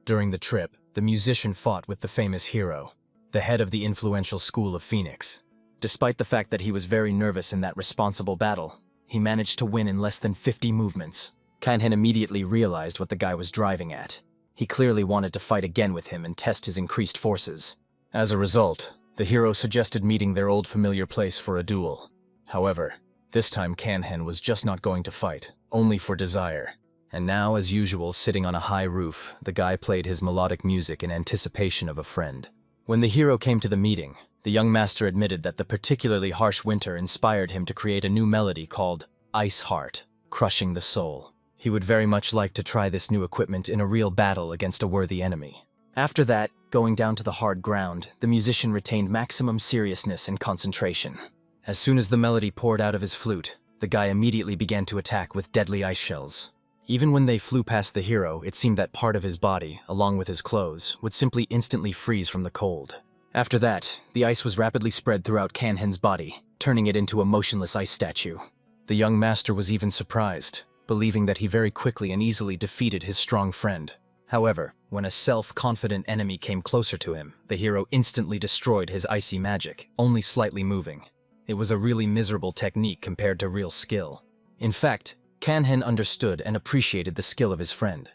During the trip, the musician fought with the famous hero, the head of the influential school of Phoenix. Despite the fact that he was very nervous in that responsible battle, he managed to win in less than 50 movements. Kanhen immediately realized what the guy was driving at. He clearly wanted to fight again with him and test his increased forces. As a result, the hero suggested meeting their old familiar place for a duel. However, this time Kanhen was just not going to fight, only for desire. And now, as usual, sitting on a high roof, the guy played his melodic music in anticipation of a friend. When the hero came to the meeting, the young master admitted that the particularly harsh winter inspired him to create a new melody called Ice Heart, crushing the soul. He would very much like to try this new equipment in a real battle against a worthy enemy. After that, going down to the hard ground, the musician retained maximum seriousness and concentration. As soon as the melody poured out of his flute, the guy immediately began to attack with deadly ice shells. Even when they flew past the hero, it seemed that part of his body, along with his clothes, would simply instantly freeze from the cold. After that, the ice was rapidly spread throughout Kanhen's body, turning it into a motionless ice statue. The young master was even surprised, believing that he very quickly and easily defeated his strong friend. However, when a self-confident enemy came closer to him, the hero instantly destroyed his icy magic, only slightly moving. It was a really miserable technique compared to real skill. In fact, Kanhen understood and appreciated the skill of his friend.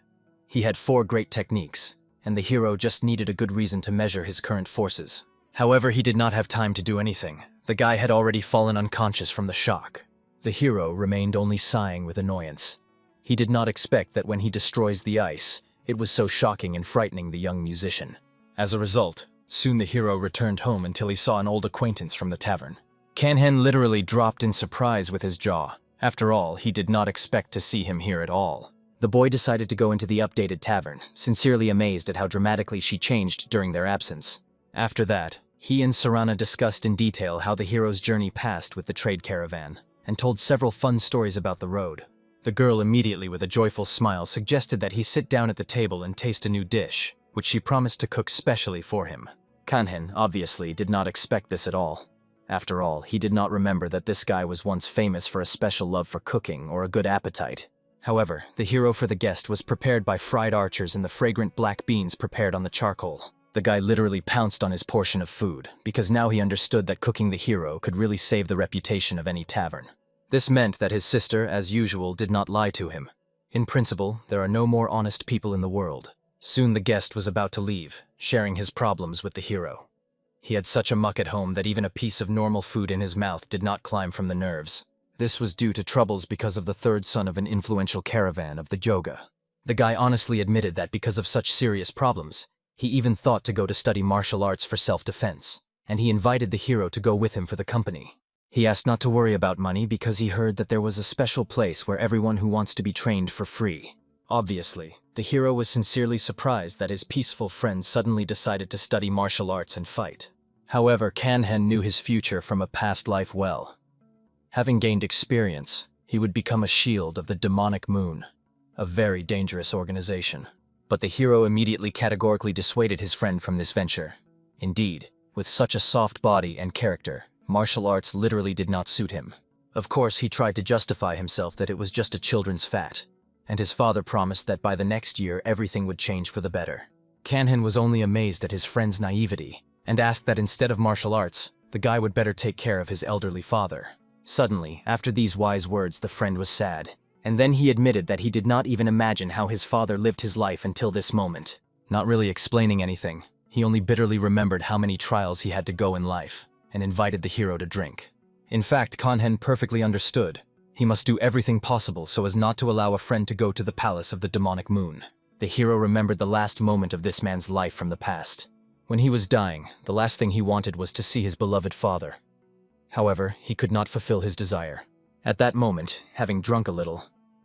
He had 4 great techniques, and the hero just needed a good reason to measure his current forces. However, he did not have time to do anything. The guy had already fallen unconscious from the shock. The hero remained only sighing with annoyance. He did not expect that when he destroys the ice, it was so shocking and frightening the young musician. As a result, soon the hero returned home until he saw an old acquaintance from the tavern. Kanhen literally dropped in surprise with his jaw. After all, he did not expect to see him here at all. The boy decided to go into the updated tavern, sincerely amazed at how dramatically she changed during their absence. After that, he and Sorana discussed in detail how the hero's journey passed with the trade caravan, and told several fun stories about the road. The girl immediately, with a joyful smile, suggested that he sit down at the table and taste a new dish, which she promised to cook specially for him. Kanhen, obviously, did not expect this at all. After all, he did not remember that this guy was once famous for a special love for cooking or a good appetite. However, the hero for the guest was prepared by fried archers and the fragrant black beans prepared on the charcoal. The guy literally pounced on his portion of food, because now he understood that cooking the hero could really save the reputation of any tavern. This meant that his sister, as usual, did not lie to him. In principle, there are no more honest people in the world. Soon the guest was about to leave, sharing his problems with the hero. He had such a muck at home that even a piece of normal food in his mouth did not climb from the nerves. This was due to troubles because of the third son of an influential caravan of the Joga. The guy honestly admitted that because of such serious problems, he even thought to go to study martial arts for self-defense, and he invited the hero to go with him for the company. He asked not to worry about money because he heard that there was a special place where everyone who wants to be trained for free. Obviously, the hero was sincerely surprised that his peaceful friend suddenly decided to study martial arts and fight. However, Kanhen knew his future from a past life well. Having gained experience, he would become a shield of the demonic moon, a very dangerous organization. But the hero immediately categorically dissuaded his friend from this venture. Indeed, with such a soft body and character, martial arts literally did not suit him. Of course, he tried to justify himself that it was just a children's fat, and his father promised that by the next year everything would change for the better. Kanhen was only amazed at his friend's naivety, and asked that instead of martial arts, the guy would better take care of his elderly father. Suddenly, after these wise words, the friend was sad, and then he admitted that he did not even imagine how his father lived his life until this moment. Not really explaining anything, he only bitterly remembered how many trials he had to go in life, and invited the hero to drink. In fact, Kanhen perfectly understood. He must do everything possible so as not to allow a friend to go to the palace of the demonic moon. The hero remembered the last moment of this man's life from the past. When he was dying, the last thing he wanted was to see his beloved father. However, he could not fulfill his desire. At that moment, having drunk a little,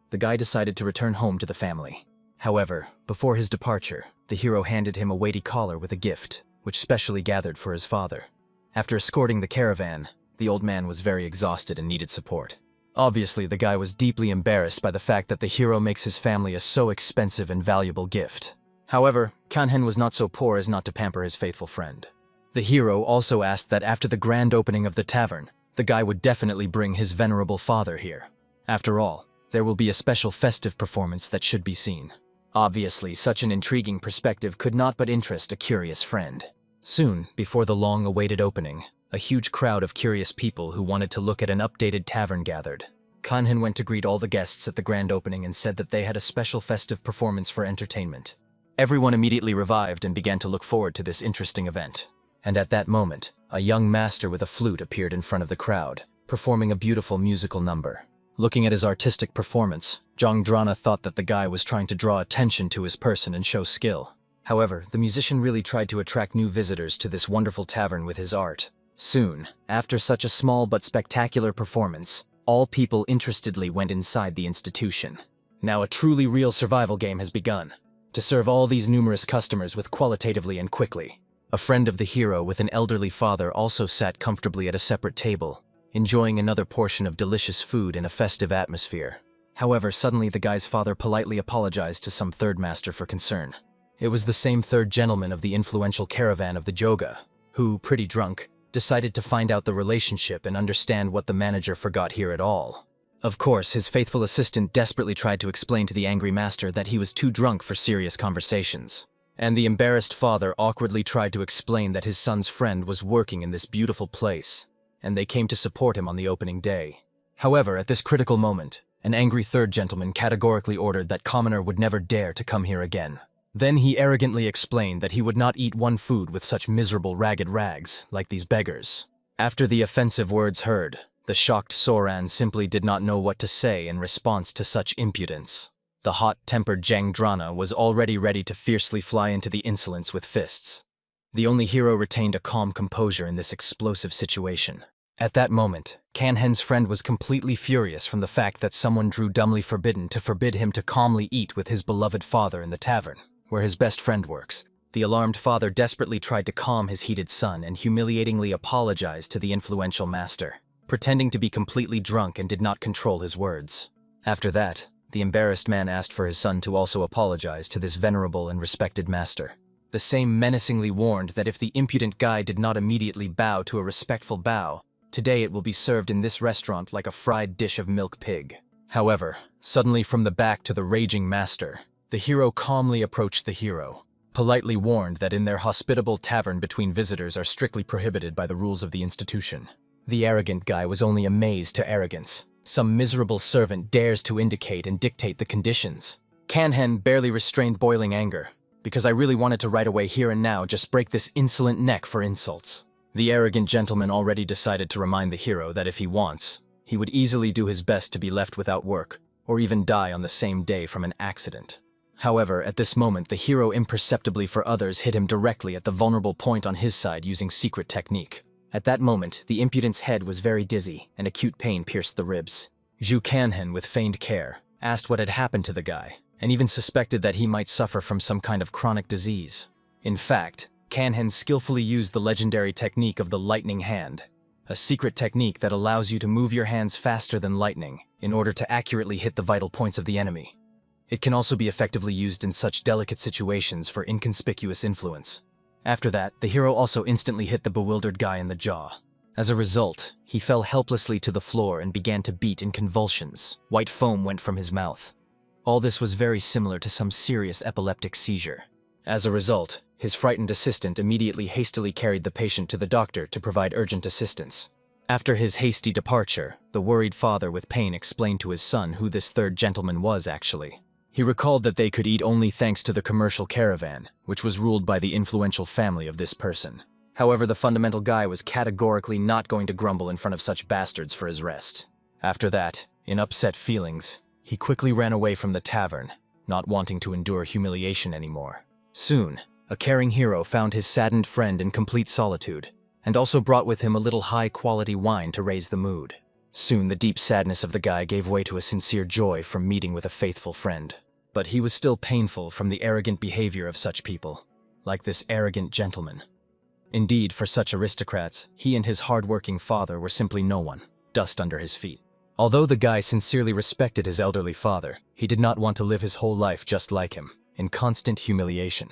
the guy decided to return home to the family. However, before his departure, the hero handed him a weighty collar with a gift, which specially gathered for his father. After escorting the caravan, the old man was very exhausted and needed support. Obviously, the guy was deeply embarrassed by the fact that the hero makes his family a so expensive and valuable gift. However, Kanhen was not so poor as not to pamper his faithful friend. The hero also asked that after the grand opening of the tavern, the guy would definitely bring his venerable father here. After all, there will be a special festive performance that should be seen. Obviously, such an intriguing perspective could not but interest a curious friend. Soon, before the long-awaited opening, a huge crowd of curious people who wanted to look at an updated tavern gathered. Kanhen went to greet all the guests at the grand opening and said that they had a special festive performance for entertainment. Everyone immediately revived and began to look forward to this interesting event. And at that moment, a young master with a flute appeared in front of the crowd, performing a beautiful musical number. Looking at his artistic performance, Jang thought that the guy was trying to draw attention to his person and show skill. However, the musician really tried to attract new visitors to this wonderful tavern with his art. Soon, after such a small but spectacular performance, all people interestedly went inside the institution. Now a truly real survival game has begun, to serve all these numerous customers with qualitatively and quickly. A friend of the hero with an elderly father also sat comfortably at a separate table, enjoying another portion of delicious food in a festive atmosphere. However, suddenly the guy's father politely apologized to some third master for concern. It was the same third gentleman of the influential caravan of the Joga, who, pretty drunk, decided to find out the relationship and understand what the manager forgot here at all. Of course, his faithful assistant desperately tried to explain to the angry master that he was too drunk for serious conversations. And the embarrassed father awkwardly tried to explain that his son's friend was working in this beautiful place, and they came to support him on the opening day. However, at this critical moment, an angry third gentleman categorically ordered that commoner would never dare to come here again. Then he arrogantly explained that he would not eat one food with such miserable ragged rags, like these beggars. After the offensive words heard, the shocked Soran simply did not know what to say in response to such impudence. The hot-tempered Jang was already ready to fiercely fly into the insolence with fists. The only hero retained a calm composure in this explosive situation. At that moment, Kanhen's friend was completely furious from the fact that someone drew dumbly forbidden to forbid him to calmly eat with his beloved father in the tavern, where his best friend works. The alarmed father desperately tried to calm his heated son and humiliatingly apologized to the influential master, pretending to be completely drunk and did not control his words. After that, the embarrassed man asked for his son to also apologize to this venerable and respected master. The same menacingly warned that if the impudent guy did not immediately bow to a respectful bow, today it will be served in this restaurant like a fried dish of milk pig. However, Suddenly, from the back to the raging master, the hero calmly approached the hero, politely warned that in their hospitable tavern between visitors are strictly prohibited by the rules of the institution. The arrogant guy was only amazed to arrogance. Some miserable servant dares to indicate and dictate the conditions. Kanhen barely restrained boiling anger, because I really wanted to right away here and now just break this insolent neck for insults. The arrogant gentleman already decided to remind the hero that if he wants, he would easily do his best to be left without work, or even die on the same day from an accident. However, at this moment, the hero imperceptibly for others hit him directly at the vulnerable point on his side using secret technique. At that moment, the impudent's head was very dizzy, and acute pain pierced the ribs. Zhu Kanhen, with feigned care, asked what had happened to the guy, and even suspected that he might suffer from some kind of chronic disease. In fact, Kanhen skillfully used the legendary technique of the lightning hand, a secret technique that allows you to move your hands faster than lightning in order to accurately hit the vital points of the enemy. It can also be effectively used in such delicate situations for inconspicuous influence. After that, the hero also instantly hit the bewildered guy in the jaw. As a result, he fell helplessly to the floor and began to beat in convulsions. White foam went from his mouth. All this was very similar to some serious epileptic seizure. As a result, his frightened assistant immediately hastily carried the patient to the doctor to provide urgent assistance. After his hasty departure, the worried father with pain explained to his son who this third gentleman was actually. He recalled that they could eat only thanks to the commercial caravan, which was ruled by the influential family of this person. However, the fundamental guy was categorically not going to grumble in front of such bastards for his rest. After that, in upset feelings, he quickly ran away from the tavern, not wanting to endure humiliation anymore. Soon, a caring hero found his saddened friend in complete solitude, and also brought with him a little high-quality wine to raise the mood. Soon, the deep sadness of the guy gave way to a sincere joy from meeting with a faithful friend. But he was still painful from the arrogant behavior of such people, like this arrogant gentleman. Indeed, for such aristocrats, he and his hard-working father were simply no one, dust under his feet. Although the guy sincerely respected his elderly father, he did not want to live his whole life just like him, in constant humiliation.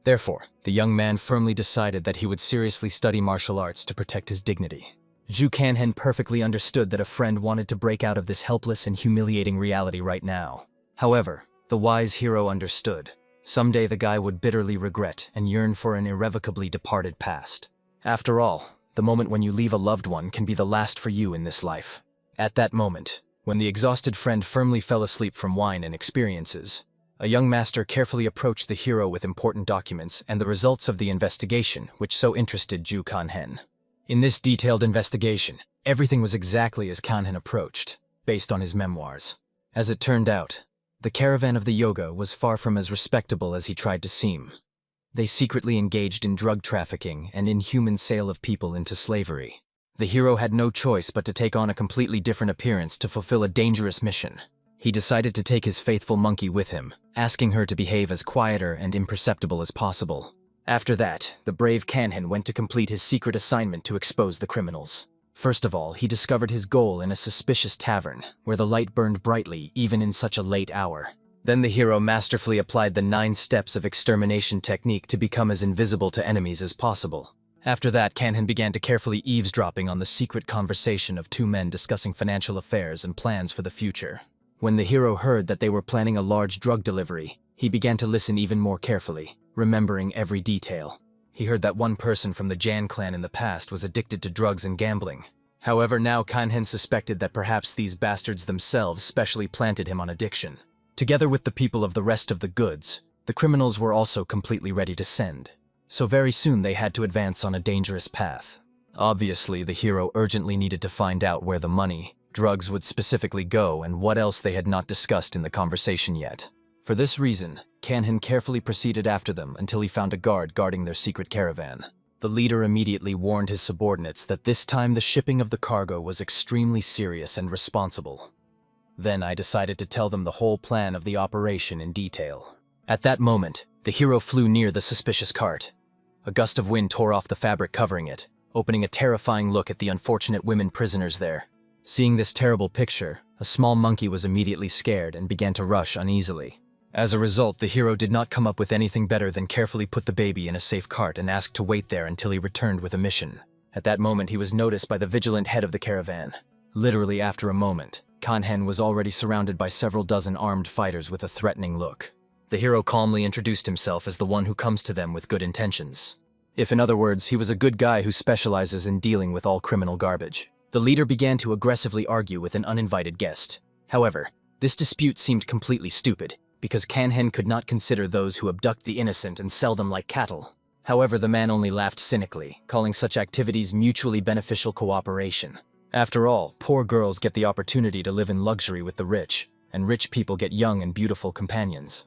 Therefore, the young man firmly decided that he would seriously study martial arts to protect his dignity. Zhu Kanhen perfectly understood that a friend wanted to break out of this helpless and humiliating reality right now. However, the wise hero understood. Someday the guy would bitterly regret and yearn for an irrevocably departed past. After all, the moment when you leave a loved one can be the last for you in this life. At that moment, when the exhausted friend firmly fell asleep from wine and experiences, a young master carefully approached the hero with important documents and the results of the investigation which so interested Zhu Kanhen. In this detailed investigation, everything was exactly as Kanhen approached, based on his memoirs. As it turned out, the caravan of the yoga was far from as respectable as he tried to seem. They secretly engaged in drug trafficking and inhuman sale of people into slavery. The hero had no choice but to take on a completely different appearance to fulfill a dangerous mission. He decided to take his faithful monkey with him, asking her to behave as quieter and imperceptible as possible. After that, the brave Kanhen went to complete his secret assignment to expose the criminals. First of all, he discovered his goal in a suspicious tavern, where the light burned brightly even in such a late hour. Then the hero masterfully applied the 9 steps of extermination technique to become as invisible to enemies as possible. After that, Kanhen began to carefully eavesdropping on the secret conversation of 2 men discussing financial affairs and plans for the future. When the hero heard that they were planning a large drug delivery, he began to listen even more carefully, remembering every detail. He heard that one person from the Jang clan in the past was addicted to drugs and gambling. However, now Kanhen suspected that perhaps these bastards themselves specially planted him on addiction. Together with the people of the rest of the goods, the criminals were also completely ready to send. So very soon they had to advance on a dangerous path. Obviously, the hero urgently needed to find out where the money, drugs would specifically go and what else they had not discussed in the conversation yet. For this reason, Kanhen carefully proceeded after them until he found a guard guarding their secret caravan. The leader immediately warned his subordinates that this time the shipping of the cargo was extremely serious and responsible. Then I decided to tell them the whole plan of the operation in detail. At that moment, the hero flew near the suspicious cart. A gust of wind tore off the fabric covering it, opening a terrifying look at the unfortunate women prisoners there. Seeing this terrible picture, a small monkey was immediately scared and began to rush uneasily. As a result, the hero did not come up with anything better than carefully put the baby in a safe cart and asked to wait there until he returned with a mission. At that moment, he was noticed by the vigilant head of the caravan. Literally after a moment, Kanhen was already surrounded by several dozen armed fighters with a threatening look. The hero calmly introduced himself as the one who comes to them with good intentions. If, in other words, he was a good guy who specializes in dealing with all criminal garbage. The leader began to aggressively argue with an uninvited guest. However, this dispute seemed completely stupid, because Kanhen could not consider those who abduct the innocent and sell them like cattle. However, the man only laughed cynically, calling such activities mutually beneficial cooperation. After all, poor girls get the opportunity to live in luxury with the rich, and rich people get young and beautiful companions.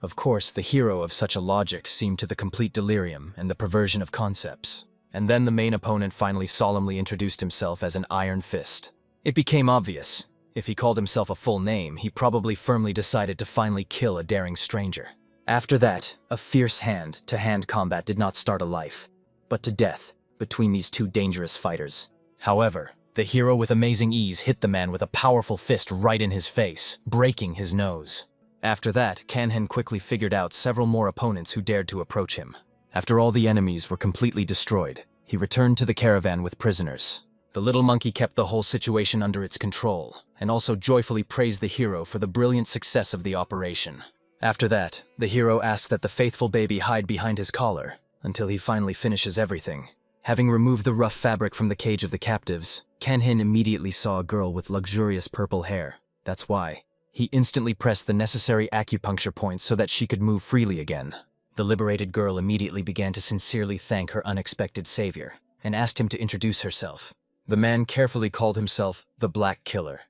Of course, the hero of such a logic seemed to the complete delirium and the perversion of concepts. And then the main opponent finally solemnly introduced himself as an Iron Fist. It became obvious. If he called himself a full name, he probably firmly decided to finally kill a daring stranger. After that, a fierce hand-to-hand combat did not start a life, but to death, between these two dangerous fighters. However, the hero with amazing ease hit the man with a powerful fist right in his face, breaking his nose. After that, Kanhen quickly figured out several more opponents who dared to approach him. After all the enemies were completely destroyed, he returned to the caravan with prisoners. The little monkey kept the whole situation under its control, and also joyfully praised the hero for the brilliant success of the operation. After that, the hero asked that the faithful baby hide behind his collar, until he finally finishes everything. Having removed the rough fabric from the cage of the captives, Kanhen immediately saw a girl with luxurious purple hair. That's why. He instantly pressed the necessary acupuncture points so that she could move freely again. The liberated girl immediately began to sincerely thank her unexpected savior, and asked him to introduce herself. The man carefully called himself the Black Killer.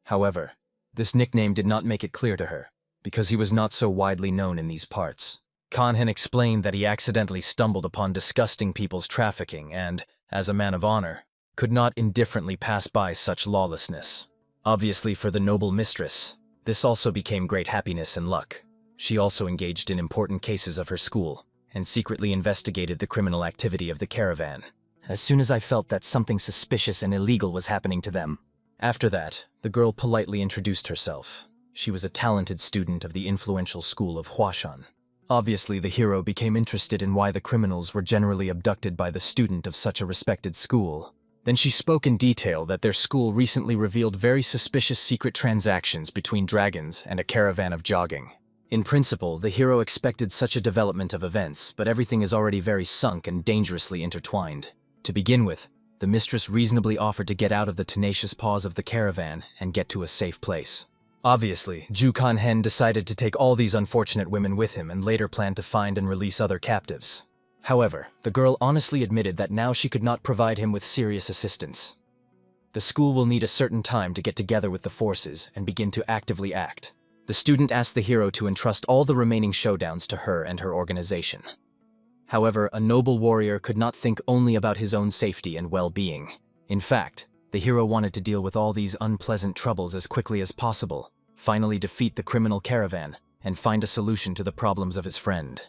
However, this nickname did not make it clear to her, because he was not so widely known in these parts. Kanhen explained that he accidentally stumbled upon disgusting people's trafficking and, as a man of honor, could not indifferently pass by such lawlessness. Obviously, for the noble mistress, this also became great happiness and luck. She also engaged in important cases of her school, and secretly investigated the criminal activity of the caravan, as soon as I felt that something suspicious and illegal was happening to them. After that, the girl politely introduced herself. She was a talented student of the influential school of Huashan. Obviously, the hero became interested in why the criminals were generally abducted by the student of such a respected school. Then she spoke in detail that their school recently revealed very suspicious secret transactions between dragons and a caravan of jogging. In principle, the hero expected such a development of events, but everything is already very sunk and dangerously intertwined. To begin with, the mistress reasonably offered to get out of the tenacious paws of the caravan and get to a safe place. Obviously, Ju Kanhen decided to take all these unfortunate women with him and later planned to find and release other captives. However, the girl honestly admitted that now she could not provide him with serious assistance. The school will need a certain time to get together with the forces and begin to actively act. The student asked the hero to entrust all the remaining showdowns to her and her organization. However, a noble warrior could not think only about his own safety and well-being. In fact, the hero wanted to deal with all these unpleasant troubles as quickly as possible, finally defeat the criminal caravan, and find a solution to the problems of his friend,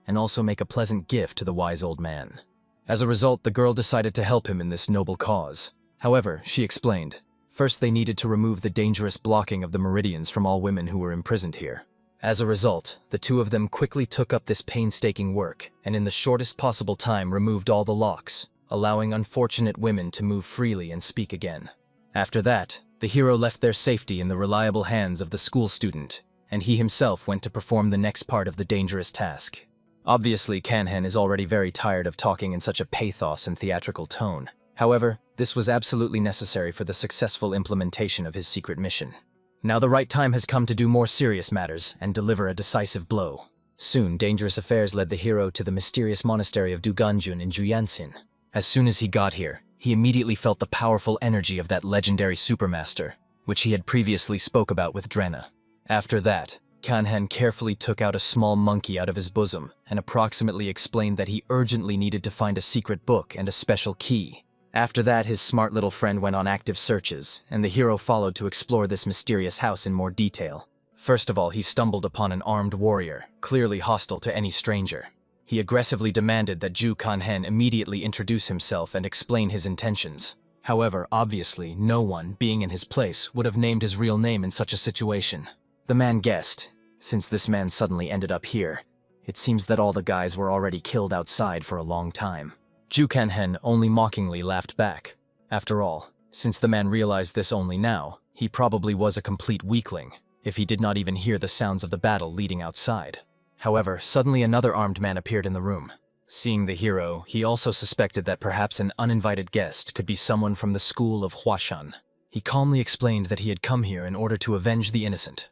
and also make a pleasant gift to the wise old man. As a result, the girl decided to help him in this noble cause. However, she explained, first they needed to remove the dangerous blocking of the meridians from all women who were imprisoned here. As a result, the two of them quickly took up this painstaking work, and in the shortest possible time removed all the locks, allowing unfortunate women to move freely and speak again. After that, the hero left their safety in the reliable hands of the school student, and he himself went to perform the next part of the dangerous task. Obviously, Kanhen is already very tired of talking in such a pathos and theatrical tone. However, this was absolutely necessary for the successful implementation of his secret mission. Now the right time has come to do more serious matters and deliver a decisive blow. Soon, dangerous affairs led the hero to the mysterious monastery of Duganjun in Juyansin. As soon as he got here, he immediately felt the powerful energy of that legendary supermaster, which he had previously spoke about with Drena. After that, Kanhen carefully took out a small monkey out of his bosom and approximately explained that he urgently needed to find a secret book and a special key. After that, his smart little friend went on active searches, and the hero followed to explore this mysterious house in more detail. First of all, he stumbled upon an armed warrior, clearly hostile to any stranger. He aggressively demanded that Ju Kanhen immediately introduce himself and explain his intentions. However, obviously, no one, being in his place, would have named his real name in such a situation. The man guessed, since this man suddenly ended up here, it seems that all the guys were already killed outside for a long time. Ju Kanhen only mockingly laughed back. After all, since the man realized this only now, he probably was a complete weakling, if he did not even hear the sounds of the battle leading outside. However, suddenly another armed man appeared in the room. Seeing the hero, he also suspected that perhaps an uninvited guest could be someone from the school of Huashan. He calmly explained that he had come here in order to avenge the innocent.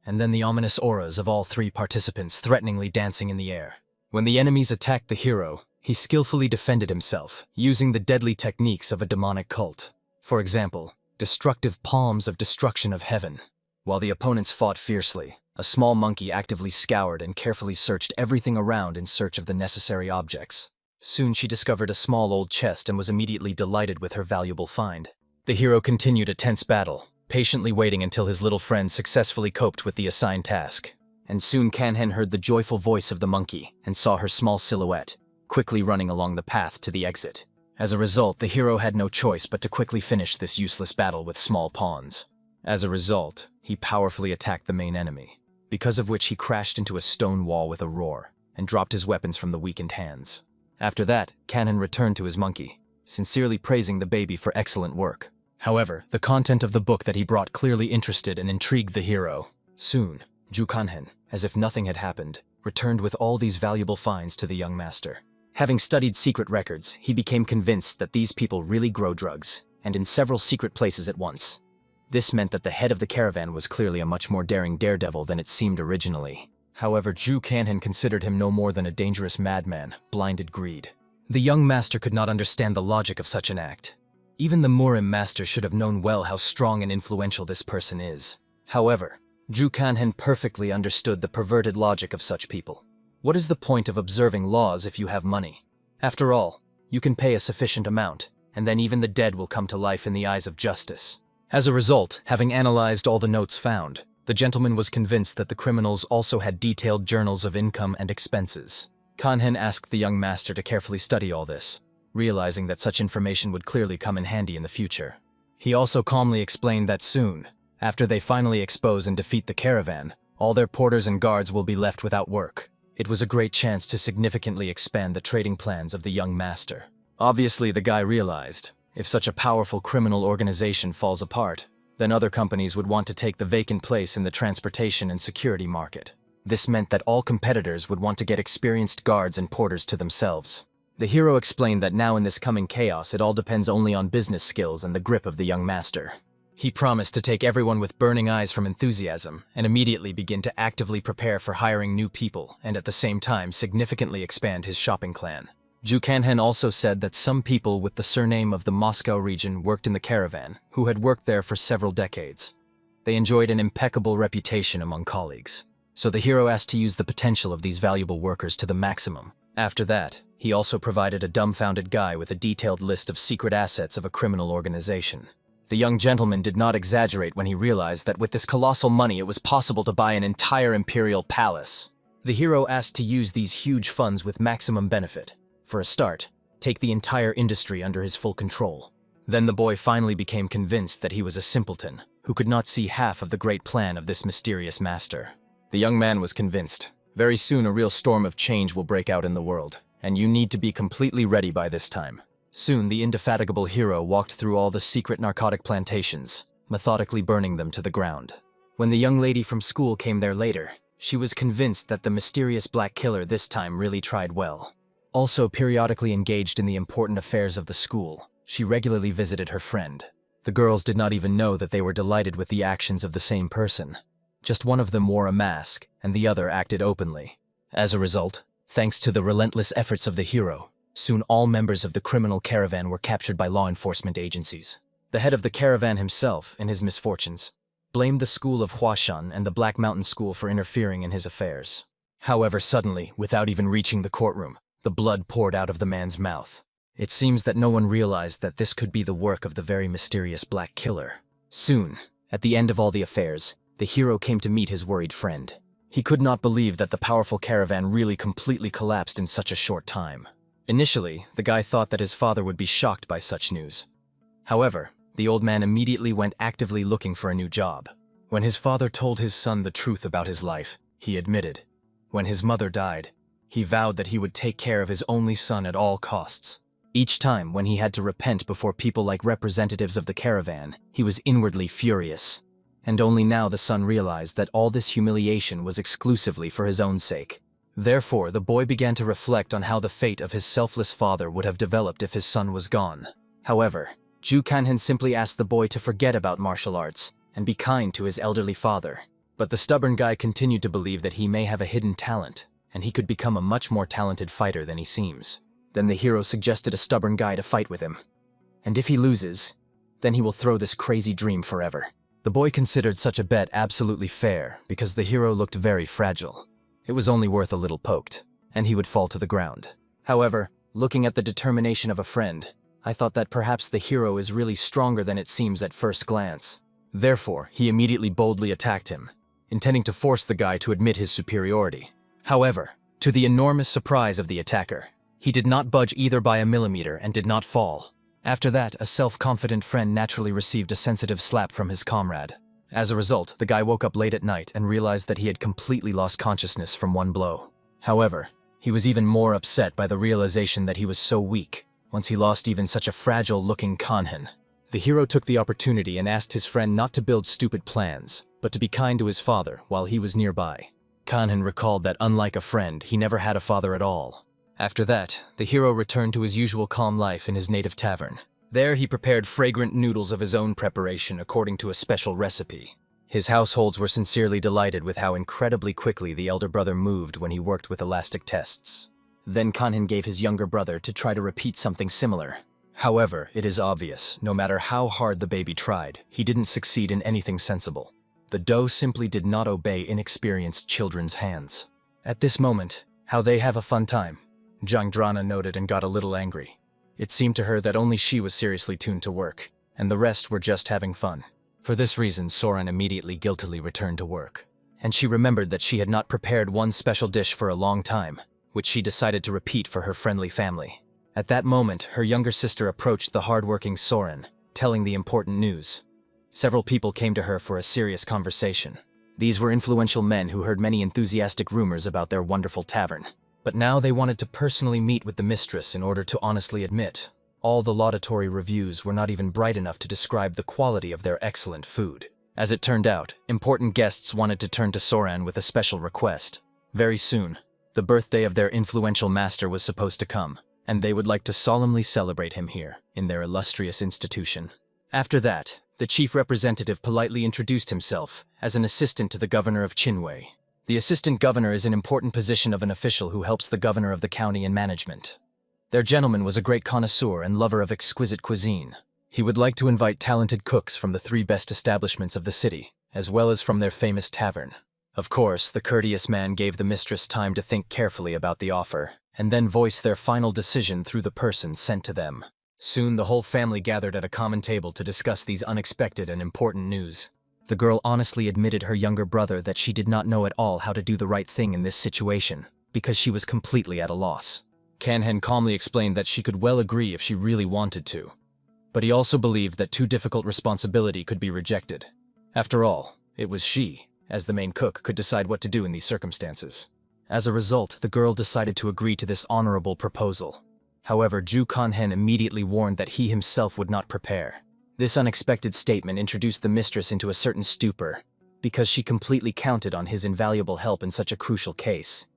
And then the ominous auras of all three participants threateningly dancing in the air. When the enemies attacked the hero, he skillfully defended himself, using the deadly techniques of a demonic cult. For example, destructive palms of destruction of heaven. While the opponents fought fiercely, a small monkey actively scoured and carefully searched everything around in search of the necessary objects. Soon she discovered a small old chest and was immediately delighted with her valuable find. The hero continued a tense battle, patiently waiting until his little friend successfully coped with the assigned task. And soon Kanhen heard the joyful voice of the monkey and saw her small silhouette, quickly running along the path to the exit. As a result, the hero had no choice but to quickly finish this useless battle with small pawns. As a result, he powerfully attacked the main enemy, because of which he crashed into a stone wall with a roar and dropped his weapons from the weakened hands. After that, Kanhen returned to his monkey, sincerely praising the baby for excellent work. However, the content of the book that he brought clearly interested and intrigued the hero. Soon, Ju Kanhen, as if nothing had happened, returned with all these valuable finds to the young master. Having studied secret records, he became convinced that these people really grow drugs, and in several secret places at once. This meant that the head of the caravan was clearly a much more daring daredevil than it seemed originally. However, Ju Kanhen considered him no more than a dangerous madman, blinded greed. The young master could not understand the logic of such an act. Even the Murim master should have known well how strong and influential this person is. However, Ju Kanhen perfectly understood the perverted logic of such people. What is the point of observing laws if you have money? After all, you can pay a sufficient amount, and then even the dead will come to life in the eyes of justice. As a result, having analyzed all the notes found, the gentleman was convinced that the criminals also had detailed journals of income and expenses. Kanhen asked the young master to carefully study all this, realizing that such information would clearly come in handy in the future. He also calmly explained that soon, after they finally expose and defeat the caravan, all their porters and guards will be left without work. It was a great chance to significantly expand the trading plans of the young master. Obviously, the guy realized, if such a powerful criminal organization falls apart, then other companies would want to take the vacant place in the transportation and security market. This meant that all competitors would want to get experienced guards and porters to themselves. The hero explained that now in this coming chaos it all depends only on business skills and the grip of the young master. He promised to take everyone with burning eyes from enthusiasm and immediately begin to actively prepare for hiring new people and at the same time significantly expand his shopping clan. Ju Kanhen also said that some people with the surname of the Moscow region worked in the caravan, who had worked there for several decades. They enjoyed an impeccable reputation among colleagues. So the hero asked to use the potential of these valuable workers to the maximum. After that, he also provided a dumbfounded guy with a detailed list of secret assets of a criminal organization. The young gentleman did not exaggerate when he realized that with this colossal money it was possible to buy an entire imperial palace. The hero asked to use these huge funds with maximum benefit. For a start, take the entire industry under his full control. Then the boy finally became convinced that he was a simpleton, who could not see half of the great plan of this mysterious master. The young man was convinced. Very soon a real storm of change will break out in the world, and you need to be completely ready by this time. Soon the indefatigable hero walked through all the secret narcotic plantations, methodically burning them to the ground. When the young lady from school came there later, she was convinced that the mysterious black killer this time really tried well. Also periodically engaged in the important affairs of the school, she regularly visited her friend. The girls did not even know that they were delighted with the actions of the same person. Just one of them wore a mask, and the other acted openly. As a result, thanks to the relentless efforts of the hero, soon all members of the criminal caravan were captured by law enforcement agencies. The head of the caravan himself, in his misfortunes, blamed the school of Huashan and the Black Mountain School for interfering in his affairs. However, suddenly, without even reaching the courtroom, the blood poured out of the man's mouth. It seems that no one realized that this could be the work of the very mysterious black killer. Soon, at the end of all the affairs, the hero came to meet his worried friend. He could not believe that the powerful caravan really completely collapsed in such a short time. Initially, the guy thought that his father would be shocked by such news. However, the old man immediately went actively looking for a new job. When his father told his son the truth about his life, he admitted. When his mother died, he vowed that he would take care of his only son at all costs. Each time when he had to repent before people like representatives of the caravan, he was inwardly furious. And only now the son realized that all this humiliation was exclusively for his own sake. Therefore, the boy began to reflect on how the fate of his selfless father would have developed if his son was gone. However, Ju Kanhen simply asked the boy to forget about martial arts and be kind to his elderly father. But the stubborn guy continued to believe that he may have a hidden talent, and he could become a much more talented fighter than he seems. Then the hero suggested a stubborn guy to fight with him. And if he loses, then he will throw this crazy dream forever. The boy considered such a bet absolutely fair because the hero looked very fragile. It was only worth a little poked, and he would fall to the ground. However, looking at the determination of a friend, I thought that perhaps the hero is really stronger than it seems at first glance. Therefore, he immediately boldly attacked him, intending to force the guy to admit his superiority. However, to the enormous surprise of the attacker, he did not budge either by a millimeter and did not fall. After that, a self-confident friend naturally received a sensitive slap from his comrade. As a result, the guy woke up late at night and realized that he had completely lost consciousness from one blow. However, he was even more upset by the realization that he was so weak, once he lost even such a fragile-looking Kanhen. The hero took the opportunity and asked his friend not to build stupid plans, but to be kind to his father while he was nearby. Kanhen recalled that unlike a friend, he never had a father at all. After that, the hero returned to his usual calm life in his native tavern. There he prepared fragrant noodles of his own preparation according to a special recipe. His households were sincerely delighted with how incredibly quickly the elder brother moved when he worked with elastic tests. Then Kanhen gave his younger brother to try to repeat something similar. However, it is obvious, no matter how hard the baby tried, he didn't succeed in anything sensible. The dough simply did not obey inexperienced children's hands. At this moment, how they have a fun time. Jang noted and got a little angry. It seemed to her that only she was seriously tuned to work, and the rest were just having fun. For this reason, Soren immediately guiltily returned to work. And she remembered that she had not prepared one special dish for a long time, which she decided to repeat for her friendly family. At that moment, her younger sister approached the hard-working Soren, telling the important news. Several people came to her for a serious conversation. These were influential men who heard many enthusiastic rumors about their wonderful tavern. But now they wanted to personally meet with the mistress in order to honestly admit all the laudatory reviews were not even bright enough to describe the quality of their excellent food. As it turned out, important guests wanted to turn to Soren with a special request. Very soon, the birthday of their influential master was supposed to come, and they would like to solemnly celebrate him here, in their illustrious institution. After that, the chief representative politely introduced himself as an assistant to the governor of Chinwei. The assistant governor is an important position of an official who helps the governor of the county in management. Their gentleman was a great connoisseur and lover of exquisite cuisine. He would like to invite talented cooks from the 3 best establishments of the city, as well as from their famous tavern. Of course, the courteous man gave the mistress time to think carefully about the offer, and then voice their final decision through the person sent to them. Soon the whole family gathered at a common table to discuss these unexpected and important news. The girl honestly admitted her younger brother that she did not know at all how to do the right thing in this situation, because she was completely at a loss. Kanhen calmly explained that she could well agree if she really wanted to. But he also believed that too difficult responsibility could be rejected. After all, it was she, as the main cook, could decide what to do in these circumstances. As a result, the girl decided to agree to this honorable proposal. However, Ju Kanhen immediately warned that he himself would not prepare. This unexpected statement introduced the mistress into a certain stupor, because she completely counted on his invaluable help in such a crucial case.